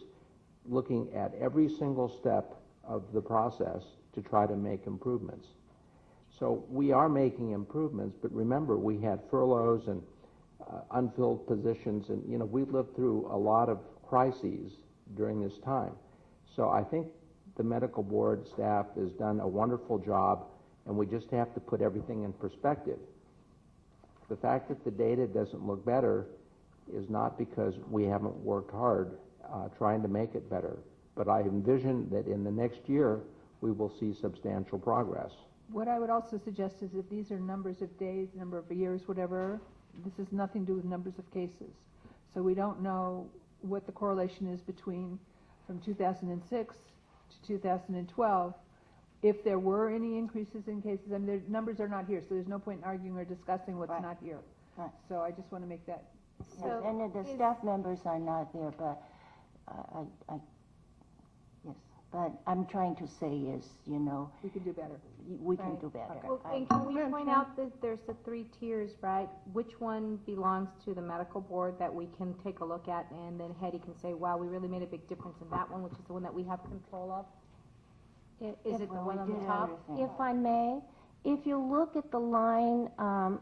looking at every single step of the process to try to make improvements. So we are making improvements, but remember, we had furloughs and unfilled positions, and, you know, we lived through a lot of crises during this time. So I think the medical board staff has done a wonderful job, and we just have to put everything in perspective. The fact that the data doesn't look better is not because we haven't worked hard trying to make it better. But I envision that in the next year, we will see substantial progress. What I would also suggest is if these are numbers of days, number of years, whatever, this has nothing to do with numbers of cases. So we don't know what the correlation is between from 2006 to 2012. If there were any increases in cases, I mean, the numbers are not here, so there's no point in arguing or discussing what's not here. Right. So I just want to make that. Yes, and the staff members are not there, but yes. But I'm trying to say is, you know, we can do better. We can do better. Well, and can we point out that there's the 3 tiers, right? Which one belongs to the medical board that we can take a look at, and then Hetty can say, wow, we really made a big difference in that one, which is the one that we have control of? Is it the one on the top? If I may, if you look at the line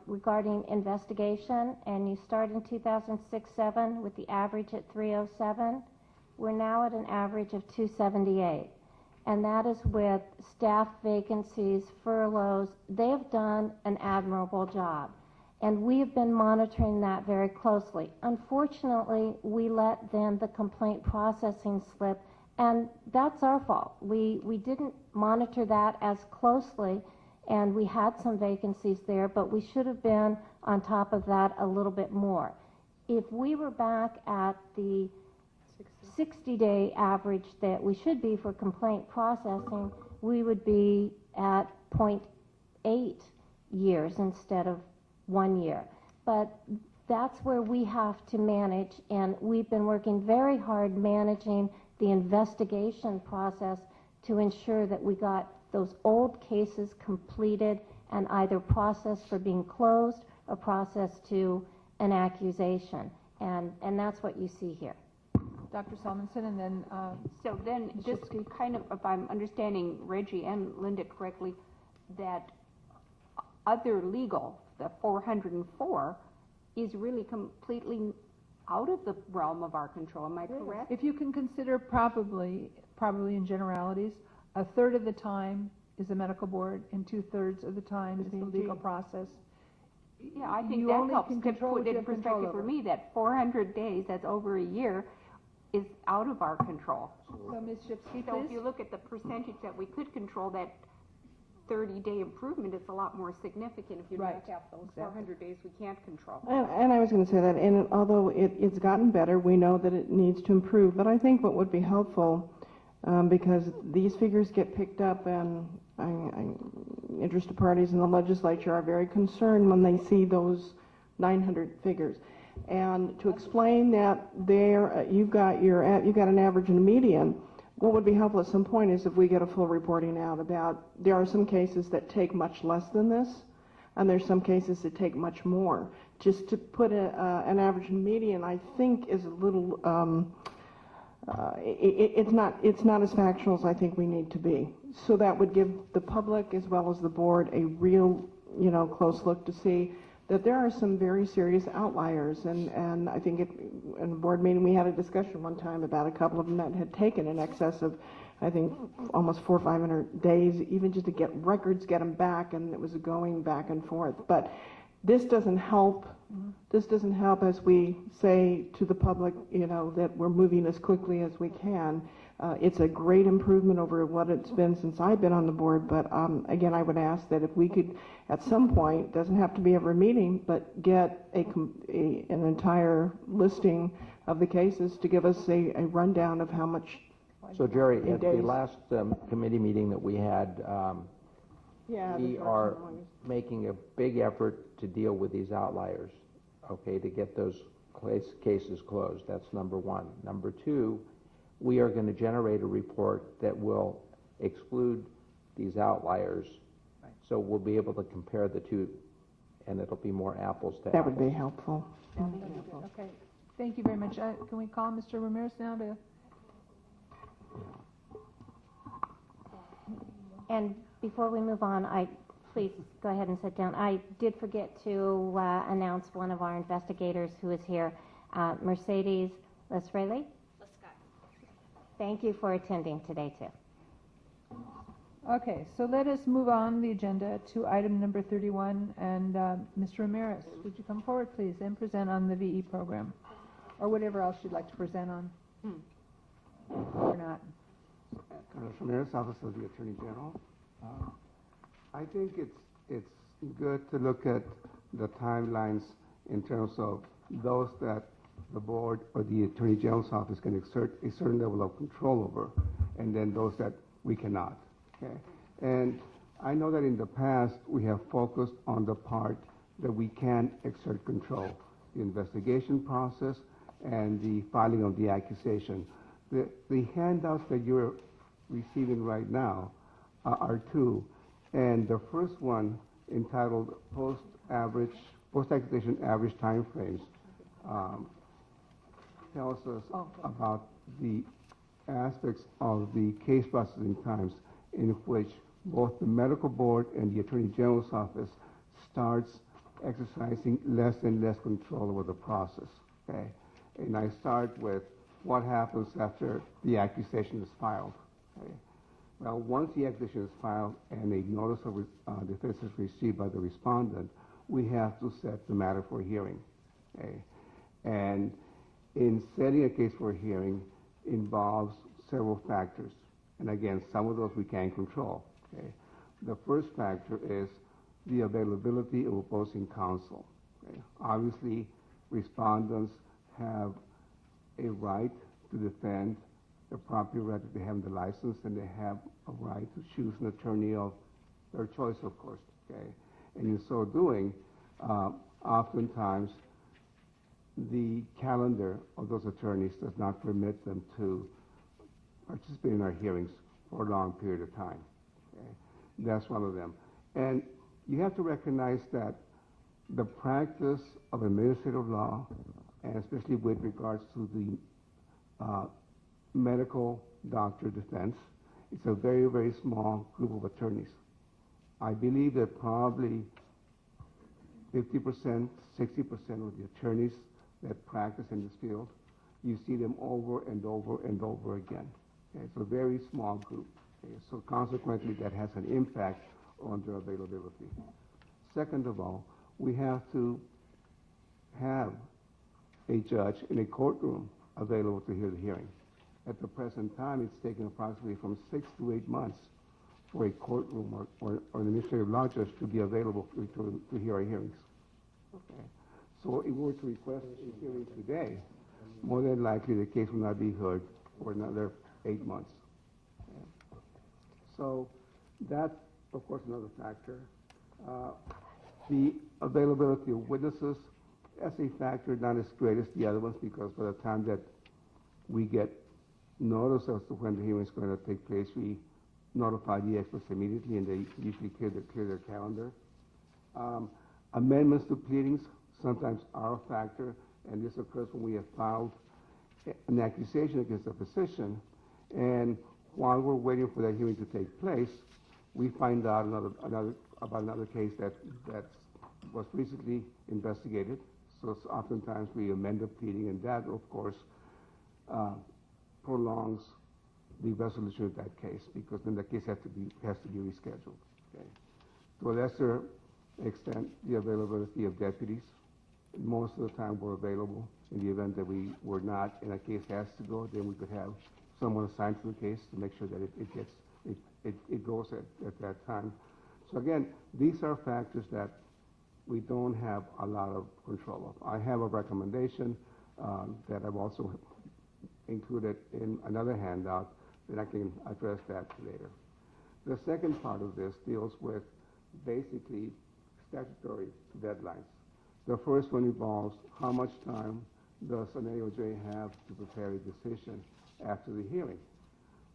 regarding investigation, and you start in 2006-07 with the average at 307, we're now at an average of 278. And that is with staff vacancies, furloughs. They have done an admirable job. And we have been monitoring that very closely. Unfortunately, we let then the complaint processing slip, and that's our fault. We didn't monitor that as closely, and we had some vacancies there, but we should have been on top of that a little bit more. If we were back at the 60-day average that we should be for complaint processing, we would be at 0.8 years instead of 1 year. But that's where we have to manage, and we've been working very hard managing the investigation process to ensure that we got those old cases completed and either processed for being closed a process to an accusation. And that's what you see here. Dr. Salmonson, and then So then, just kind of, if I'm understanding Reggie and Linda correctly, that other legal, the 404, is really completely out of the realm of our control. Am I correct? if you can consider probably in generalities, a third of the time is the medical board and 2/3 of the time is the legal process. Yeah, I think You that only helps can to control put what you it in have control perspective for over. me, that 400 days, that's over a year, is out of our control. So Ms. Shipsky, So if please. you look at the percentage that we could control, that 30-day improvement is a lot more significant if you Right. don't have those 400 days we can't control. And I was going to say that, and although it's gotten better, we know that it needs to improve. But I think what would be helpful, because these figures get picked up, and interested parties in the legislature are very concerned when they see those 900 figures. And to explain that you've got an average and a median. What would be helpful at some point is if we get a full reporting out about, there are some cases that take much less than this, and there's some cases that take much more. Just to put an average and median, I think is a little, it's not as factual as I think we need to be. So that would give the public as well as the board a real, close look to see that there are some very serious outliers, and I think in the board meeting we had a discussion one time about a couple of them that had taken in excess of, I think, almost 400 or 500 days, even just to get records, get them back, and it was going back and forth. But this doesn't help. This doesn't help as we say to the public, that we're moving as quickly as we can. It's a great improvement over what it's been since I've been on the board, but again, I would ask that if we could, at some point, doesn't have to be every meeting, but get an entire listing of the cases to give us a rundown of how much. So Jerry, at the days. last committee meeting that we had, we are making a big effort to deal with these outliers, okay, to get those cases closed. That's number one. Number two, we are going to generate a report that will exclude these outliers, so we'll be able to compare the two, and it'll be more apples to apples. That would be helpful. Okay, thank you very much. Can we call Mr. Ramirez now to? And before we move on, please go ahead and sit down. I did forget to announce one of our investigators who is here, Mercedes Lesrelli. Thank you for attending today, too. Okay, so let us move on the agenda to item number 31. And Mr. Ramirez, would you come forward, please, and present on the VE program, or whatever else you'd like to present on, or not. Carlos Ramirez, Office of the Attorney General. I think it's good to look at the timelines in terms of those that the board or the Attorney General's office can exert a certain level of control over, and then those that we cannot. Okay? And I know that in the past we have focused on the part that we can exert control, the investigation process and the filing of the accusation. The handouts that you're receiving right now are two, and the first one, entitled Post-Accusation Average Timeframes, tells us about the aspects of the case processing times in which both the medical board and the Attorney General's office starts exercising less and less control over the process. Okay? And I start with what happens after the accusation is filed. Okay? Well, once the accusation is filed and a notice of defense is received by the respondent, we have to set the matter for hearing. Okay? And in setting a case for hearing involves several factors. And again, some of those we can control. Okay? The first factor is the availability of opposing counsel. Okay? Obviously, respondents have a right to defend the property right that they have in the license, and they have a right to choose an attorney of their choice, of course. Okay? And in so doing, oftentimes the calendar of those attorneys does not permit them to participate in our hearings for a long period of time. Okay? That's one of them. And you have to recognize that the practice of administrative law, and especially with regards to the medical doctor defense, it's a very, very small group of attorneys. I believe that probably 50%, 60% of the attorneys that practice in this field, you see them over and over and over again. Okay? It's a very small group. Okay? So consequently, that has an impact on their availability. Second of all, we have to have a judge in a courtroom available to hear the hearing. At the present time, it's taken approximately from 6 to 8 months for a courtroom or an administrative law judge to be available to hear our hearings. Okay. So if we were to request a hearing today, more than likely the case will not be heard for another 8 months. Okay. So that's, of course, another factor. The availability of witnesses, that's a factor not as great as the other ones, because by the time that we get notice as to when the hearing is going to take place, we notify the experts immediately, and they usually clear their calendar. Amendments to pleadings sometimes are a factor, and this occurs when we have filed an accusation against a physician, and while we're waiting for that hearing to take place, we find out about another case that was recently investigated. So oftentimes we amend the pleading, and that, of course, prolongs the resolution of that case, because then the case has to be rescheduled. Okay. To a lesser extent, the availability of deputies. Most of the time we're available. In the event that we were not and a case has to go, then we could have someone assigned to the case to make sure that it goes at that time. So again, these are factors that we don't have a lot of control of. I have a recommendation that I've also included in another handout, and I can address that later. The second part of this deals with basically statutory deadlines. The first one involves how much time does an AOJ have to prepare a decision after the hearing?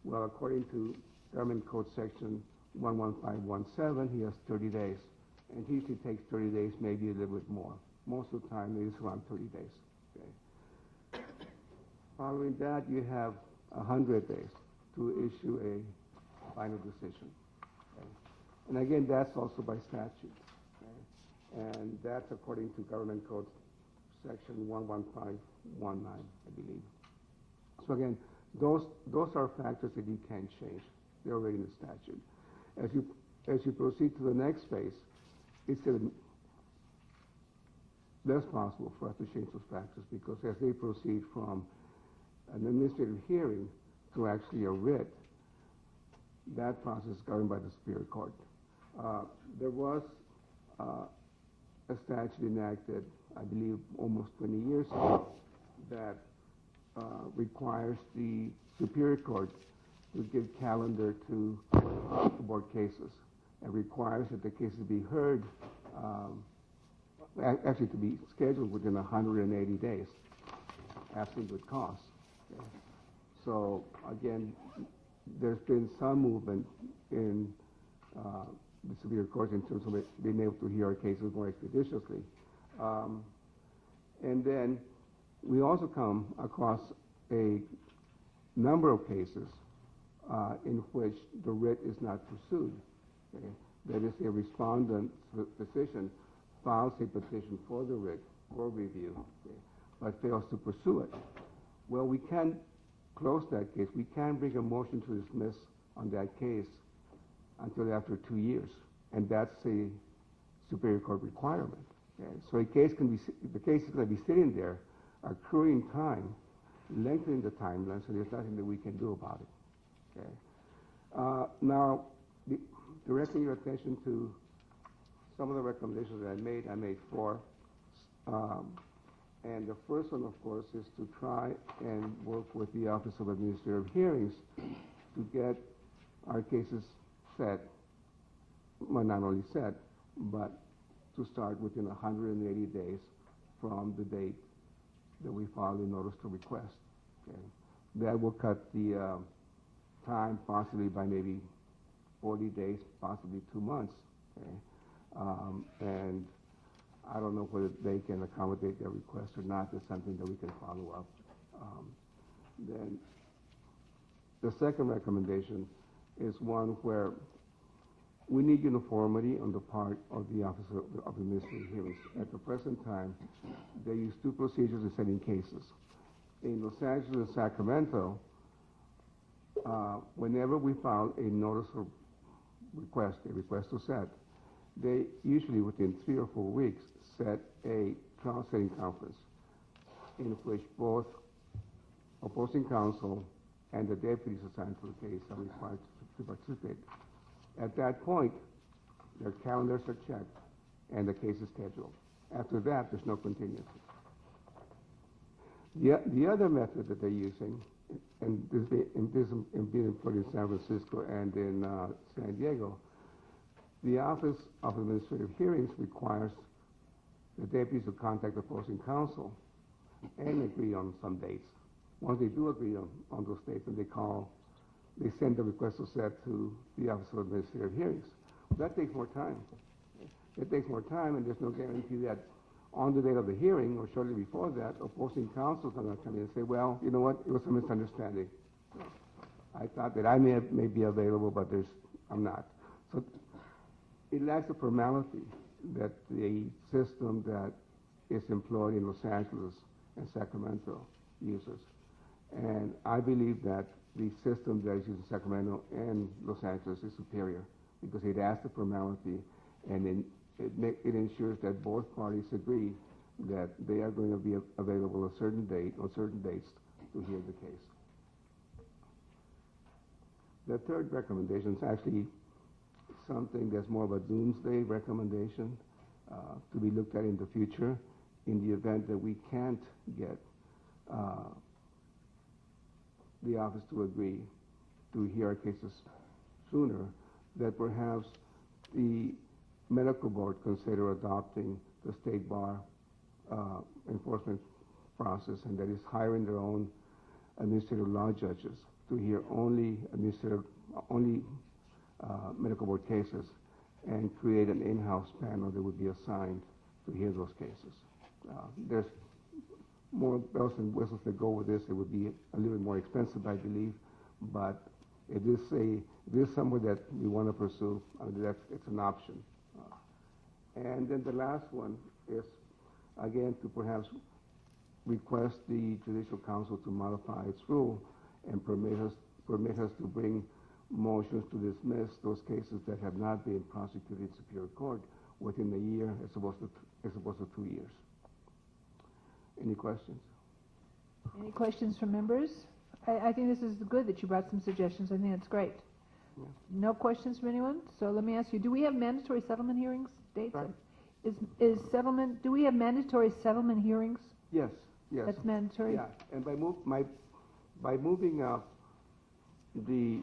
Well, according to Government Code Section 11517, he has 30 days. And he usually takes 30 days, maybe a little bit more. Most of the time, it is around 30 days. Okay. Following that, you have 100 days to issue a final decision. Okay. And again, that's also by statute. Okay. And that's according to Government Code Section 11519, I believe. So again, those are factors that you can't change. They're already in the statute. As you proceed to the next phase, it's less possible for us to change those factors, because as they proceed from an administrative hearing to actually a writ, that process is governed by the Superior Court. There was a statute enacted, I believe, almost 20 years ago that requires the Superior Court to give calendar to board cases, and requires that the cases be heard, actually to be scheduled within 180 days, absent good cause. Okay. So again, there's been some movement in the Superior Court in terms of being able to hear our cases more expeditiously. And then we also come across a number of cases in which the writ is not pursued. Okay. That is, a respondent physician files a petition for the writ for review, okay, but fails to pursue it. Well, we can't close that case. We can't bring a motion to dismiss on that case until after 2 years, and that's a Superior Court requirement. Okay. So the case is going to be sitting there, accruing time, lengthening the timeline, so there's nothing that we can do about it. Okay. Now, directing your attention to some of the recommendations that I made 4. And the first one, of course, is to try and work with the Office of Administrative Hearings to get our cases set, well, not only set, but to start within 180 days from the date that we file the notice to request. Okay. That will cut the time possibly by maybe 40 days, possibly 2 months. Okay. And I don't know whether they can accommodate their request or not. It's something that we can follow up. Then the second recommendation is one where we need uniformity on the part of the Office of Administrative Hearings. At the present time, they use two procedures in setting cases. In Los Angeles and Sacramento, whenever we file a notice of request, a request to set, they usually within 3 or 4 weeks set a trial setting conference in which both opposing counsel and the deputies assigned to the case are required to participate. At that point, their calendars are checked and the case is scheduled. After that, there's no continuity. The other method that they're using, and this being employed in San Francisco and in San Diego, the Office of Administrative Hearings requires the deputies to contact opposing counsel and agree on some dates. Once they do agree on those dates, then they send the request to set to the Office of Administrative Hearings. That takes more time. It takes more time, and there's no guarantee that on the date of the hearing or shortly before that, opposing counsel is going to come in and say, well, you know what, it was a misunderstanding. I thought that I may be available, but I'm not. So it lacks the formality that the system that is employed in Los Angeles and Sacramento uses. And I believe that the system that is used in Sacramento and Los Angeles is superior because it adds the formality and it ensures that both parties agree that they are going to be available a certain date or certain dates to hear the case. The third recommendation is actually something that's more of a doomsday recommendation to be looked at in the future in the event that we can't get the office to agree to hear our cases sooner, that perhaps the medical board consider adopting the state bar enforcement process, and that is hiring their own administrative law judges to hear only medical board cases and create an in-house panel that would be assigned to hear those cases. There's more bells and whistles that go with this. It would be a little bit more expensive, I believe, but it is somewhere that we want to pursue. I mean, it's an option. And then the last one is, again, to perhaps request the Judicial Council to modify its rule and permit us to bring motions to dismiss those cases that have not been prosecuted in Superior Court within a year as opposed to 2 years. Any questions? Any questions from members? I think this is good that you brought some suggestions. I think that's great. Yeah. No questions from anyone? So let me ask you, do we have mandatory settlement hearings dates? Right. Do we have mandatory settlement hearings? Yes, yes. That's mandatory? Yeah, and by moving up the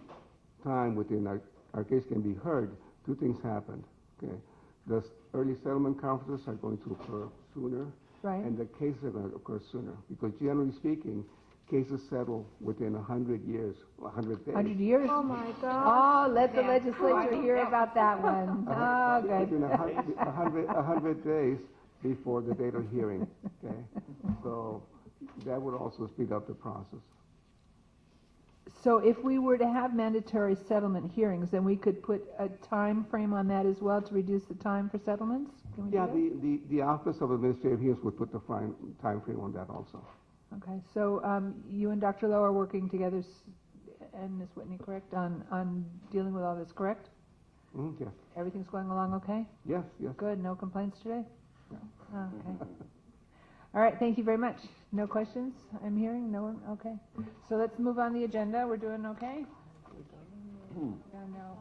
time within our case can be heard, two things happened. Okay, the early settlement conferences are going to occur sooner, right, and the cases are going to occur sooner because generally speaking, cases settle within 100 years, 100 days. 100 years? Oh my God! Oh, let the legislature hear about that one. Oh, good. Within 100 days before the date of hearing. Okay, so that would also speed up the process. So if we were to have mandatory settlement hearings, then we could put a time frame on that as well to reduce the time for settlements? Can we do that? The Office of Administrative Hearings would put the time frame on that also. Okay, so you and Dr. Lowe are working together, and Ms. Whitney, correct, on dealing with all this, correct? Yes. Everything's going along okay? Yes, yes. Good, no complaints today? Okay. All right, thank you very much. No questions I'm hearing? No one? Okay. So let's move on the agenda. We're doing okay? Yeah, no.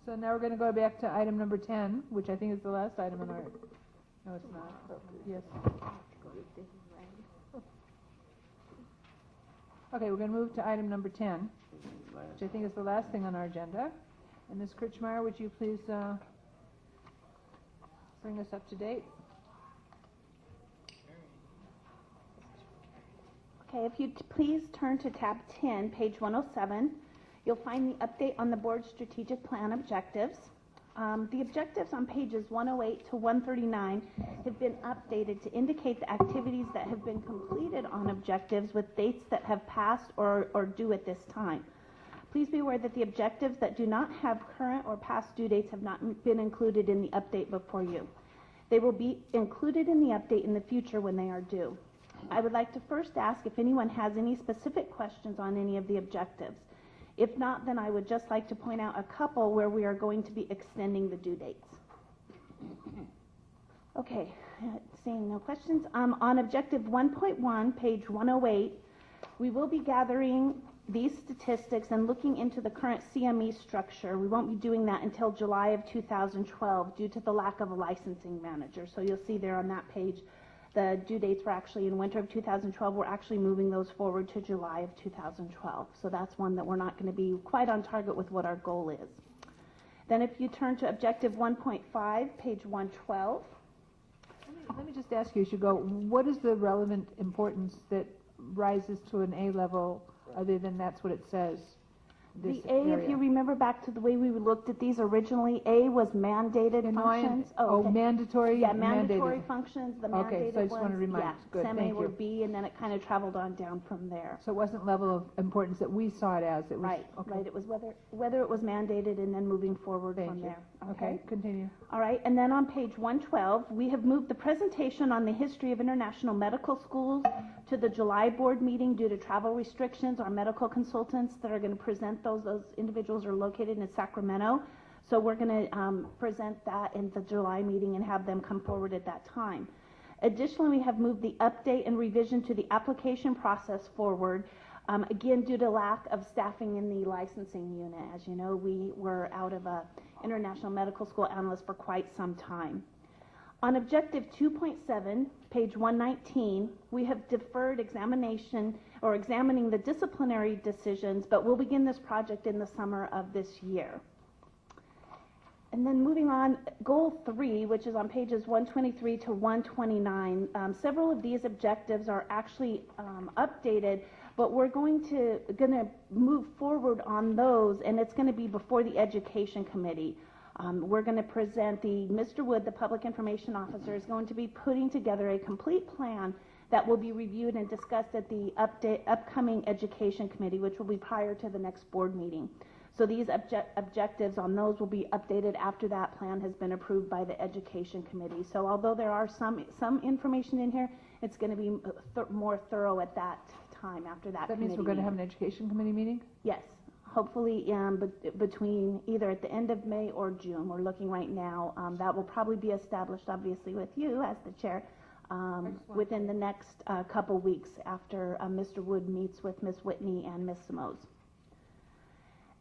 So now we're going to go back to item number 10, which I think is the last item on our... No, it's not. Yes. Okay, we're going to move to item number 10, which I think is the last thing on our agenda. And Ms. Kirchmeier, would you please bring us up to date? Okay, if you'd please turn to tab 10, page 107, you'll find the update on the board's strategic plan objectives. The objectives on pages 108 to 139 have been updated to indicate the activities that have been completed on objectives with dates that have passed or due at this time. Please be aware that the objectives that do not have current or past due dates have not been included in the update before you. They will be included in the update in the future when they are due. I would like to first ask if anyone has any specific questions on any of the objectives. If not, then I would just like to point out a couple where we are going to be extending the due dates. Okay, seeing no questions. On objective 1.1, page 108, we will be gathering these statistics and looking into the current CME structure. We won't be doing that until July of 2012 due to the lack of a licensing manager. So you'll see there on that page, the due dates were actually in winter of 2012. We're actually moving those forward to July of 2012. So that's one that we're not going to be quite on target with what our goal is. Then if you turn to objective 1.5, page 112. Let me just ask you as you go, what is the relevant importance that rises to an A level other than that's what it says? The A, if you remember back to the way we looked at these originally, A was mandated functions. Okay. Mandatory? Yeah, mandatory functions, the mandated okay, so I just want to remind. Yeah, Good, Sem A thank were you. B, and then it kind of traveled on down from there. So it wasn't level of importance that we saw it as. It was, Right, okay. right. It was whether it was mandated and then moving forward from there. Okay, continue. All right, and then on page 112, we have moved the presentation on the history of international medical schools to the July board meeting due to travel restrictions. Our medical consultants that are going to present those individuals are located in Sacramento. So we're going to present that in the July meeting and have them come forward at that time. Additionally, we have moved the update and revision to the application process forward, again, due to lack of staffing in the licensing unit. As you know, we were out of a international medical school analyst for quite some time. On objective 2.7, page 119, we have deferred examination or examining the disciplinary decisions, but we'll begin this project in the summer of this year. And then moving on, goal 3, which is on pages 123 to 129, several of these objectives are actually updated, but we're going to move forward on those, and it's going to be before the Education Committee. We're going to present Mr. Wood, the Public Information Officer, is going to be putting together a complete plan that will be reviewed and discussed at the upcoming Education Committee, which will be prior to the next board meeting. So these objectives on those will be updated after that plan has been approved by the Education Committee. So although there are some information in here, it's going to be more thorough at that time after that. That means we're going to have an Education Committee meeting? Yes. Hopefully between either at the end of May or June. We're looking right now. That will probably be established, obviously, with you as the chair within the next couple weeks after Mr. Wood meets with Ms. Whitney and Ms. Simoes.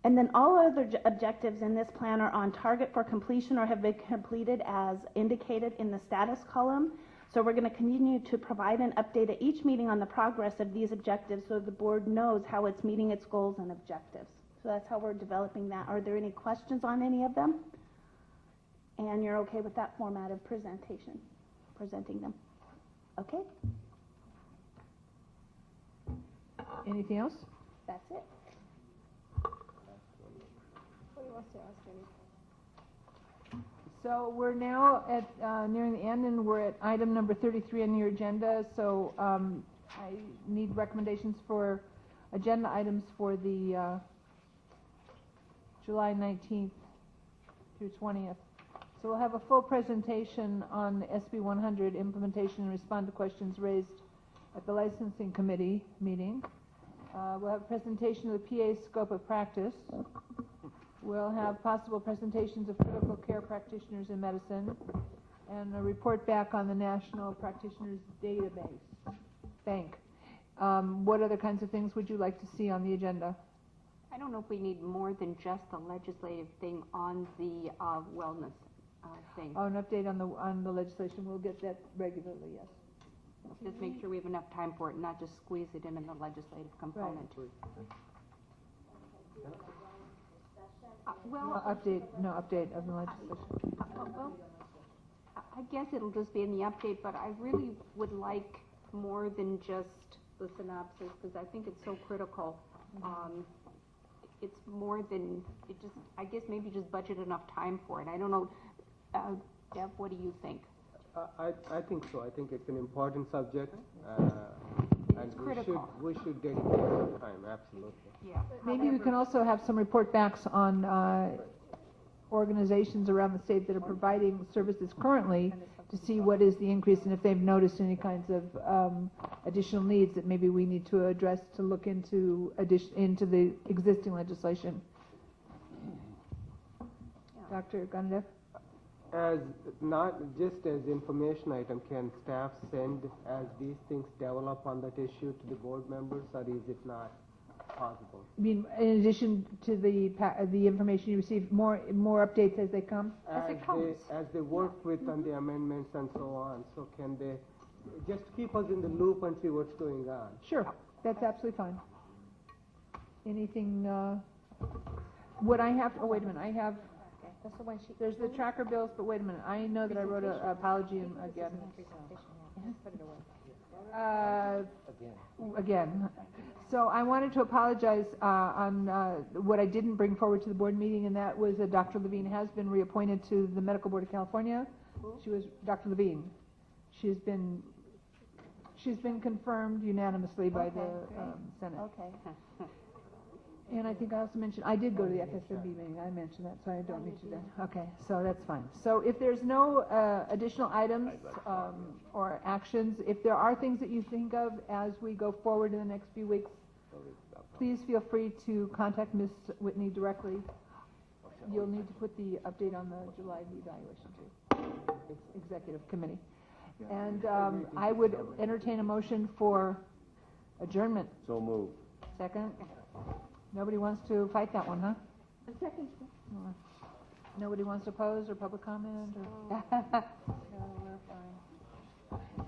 And then all other objectives in this plan are on target for completion or have been completed as indicated in the status column. So we're going to continue to provide an update at each meeting on the progress of these objectives so the board knows how it's meeting its goals and objectives. So that's how we're developing that. Are there any questions on any of them? And you're okay with that format of presenting them? Okay. Anything else? That's it. So we're now at nearing the end, and we're at item number 33 on your agenda. So I need recommendations for agenda items for the July 19th through 20th. So we'll have a full presentation on SB 100 implementation and respond to questions raised at the licensing committee meeting. We'll have a presentation of the PA scope of practice. We'll have possible presentations of critical care practitioners in medicine and a report back on the National Practitioners Database Bank. What other kinds of things would you like to see on the agenda? I don't know if we need more than just a legislative thing on the wellness thing. Oh, an update on the legislation. We'll get that regularly, yes. Just make sure we have enough time for it, not just squeeze it in the legislative component. Right. Well, no update of the legislation. Well, I guess it'll just be in the update, but I really would like more than just the synopsis because I think it's so critical. it's more than, it just, I guess maybe just budget enough time for it. I don't know. Deb, what do you think? I think so. I think it's an important subject, and critical. we should dedicate some time, absolutely. Yeah. Maybe we can also have some report backs on organizations around the state that are providing services currently to see what is the increase and if they've noticed any kinds of additional needs that maybe we need to address to look into the existing legislation. Dr. Gundev? As not just as information item, can staff send as these things develop on that issue to the board members, or is it not possible? I mean, in addition to the information you receive, more updates as they come? As they work with on the amendments and so on, so can they just keep us in the loop and see what's going on? Sure, that's absolutely fine. Anything, what I have, oh wait a minute, I have, there's the tracker bills, but wait a minute, I know that I wrote an apology again. Again. So I wanted to apologize on what I didn't bring forward to the board meeting, and that was that Dr. Levine has been reappointed to the Medical Board of California. She was Dr. Levine. She's been confirmed unanimously by the Senate. Okay. And I think I also mentioned, I did go to the FSMB meeting, I mentioned that, so I don't need to then. Okay, so that's fine. So if there's no additional items or actions, if there are things that you think of as we go forward in the next few weeks, please feel free to contact Ms. Whitney directly. You'll need to put the update on the July evaluation too, executive committee. And I would entertain a motion for adjournment. So moved. Second? Nobody wants to fight that one, huh? Second. Nobody wants to oppose or public comment? Or? No, we're fine.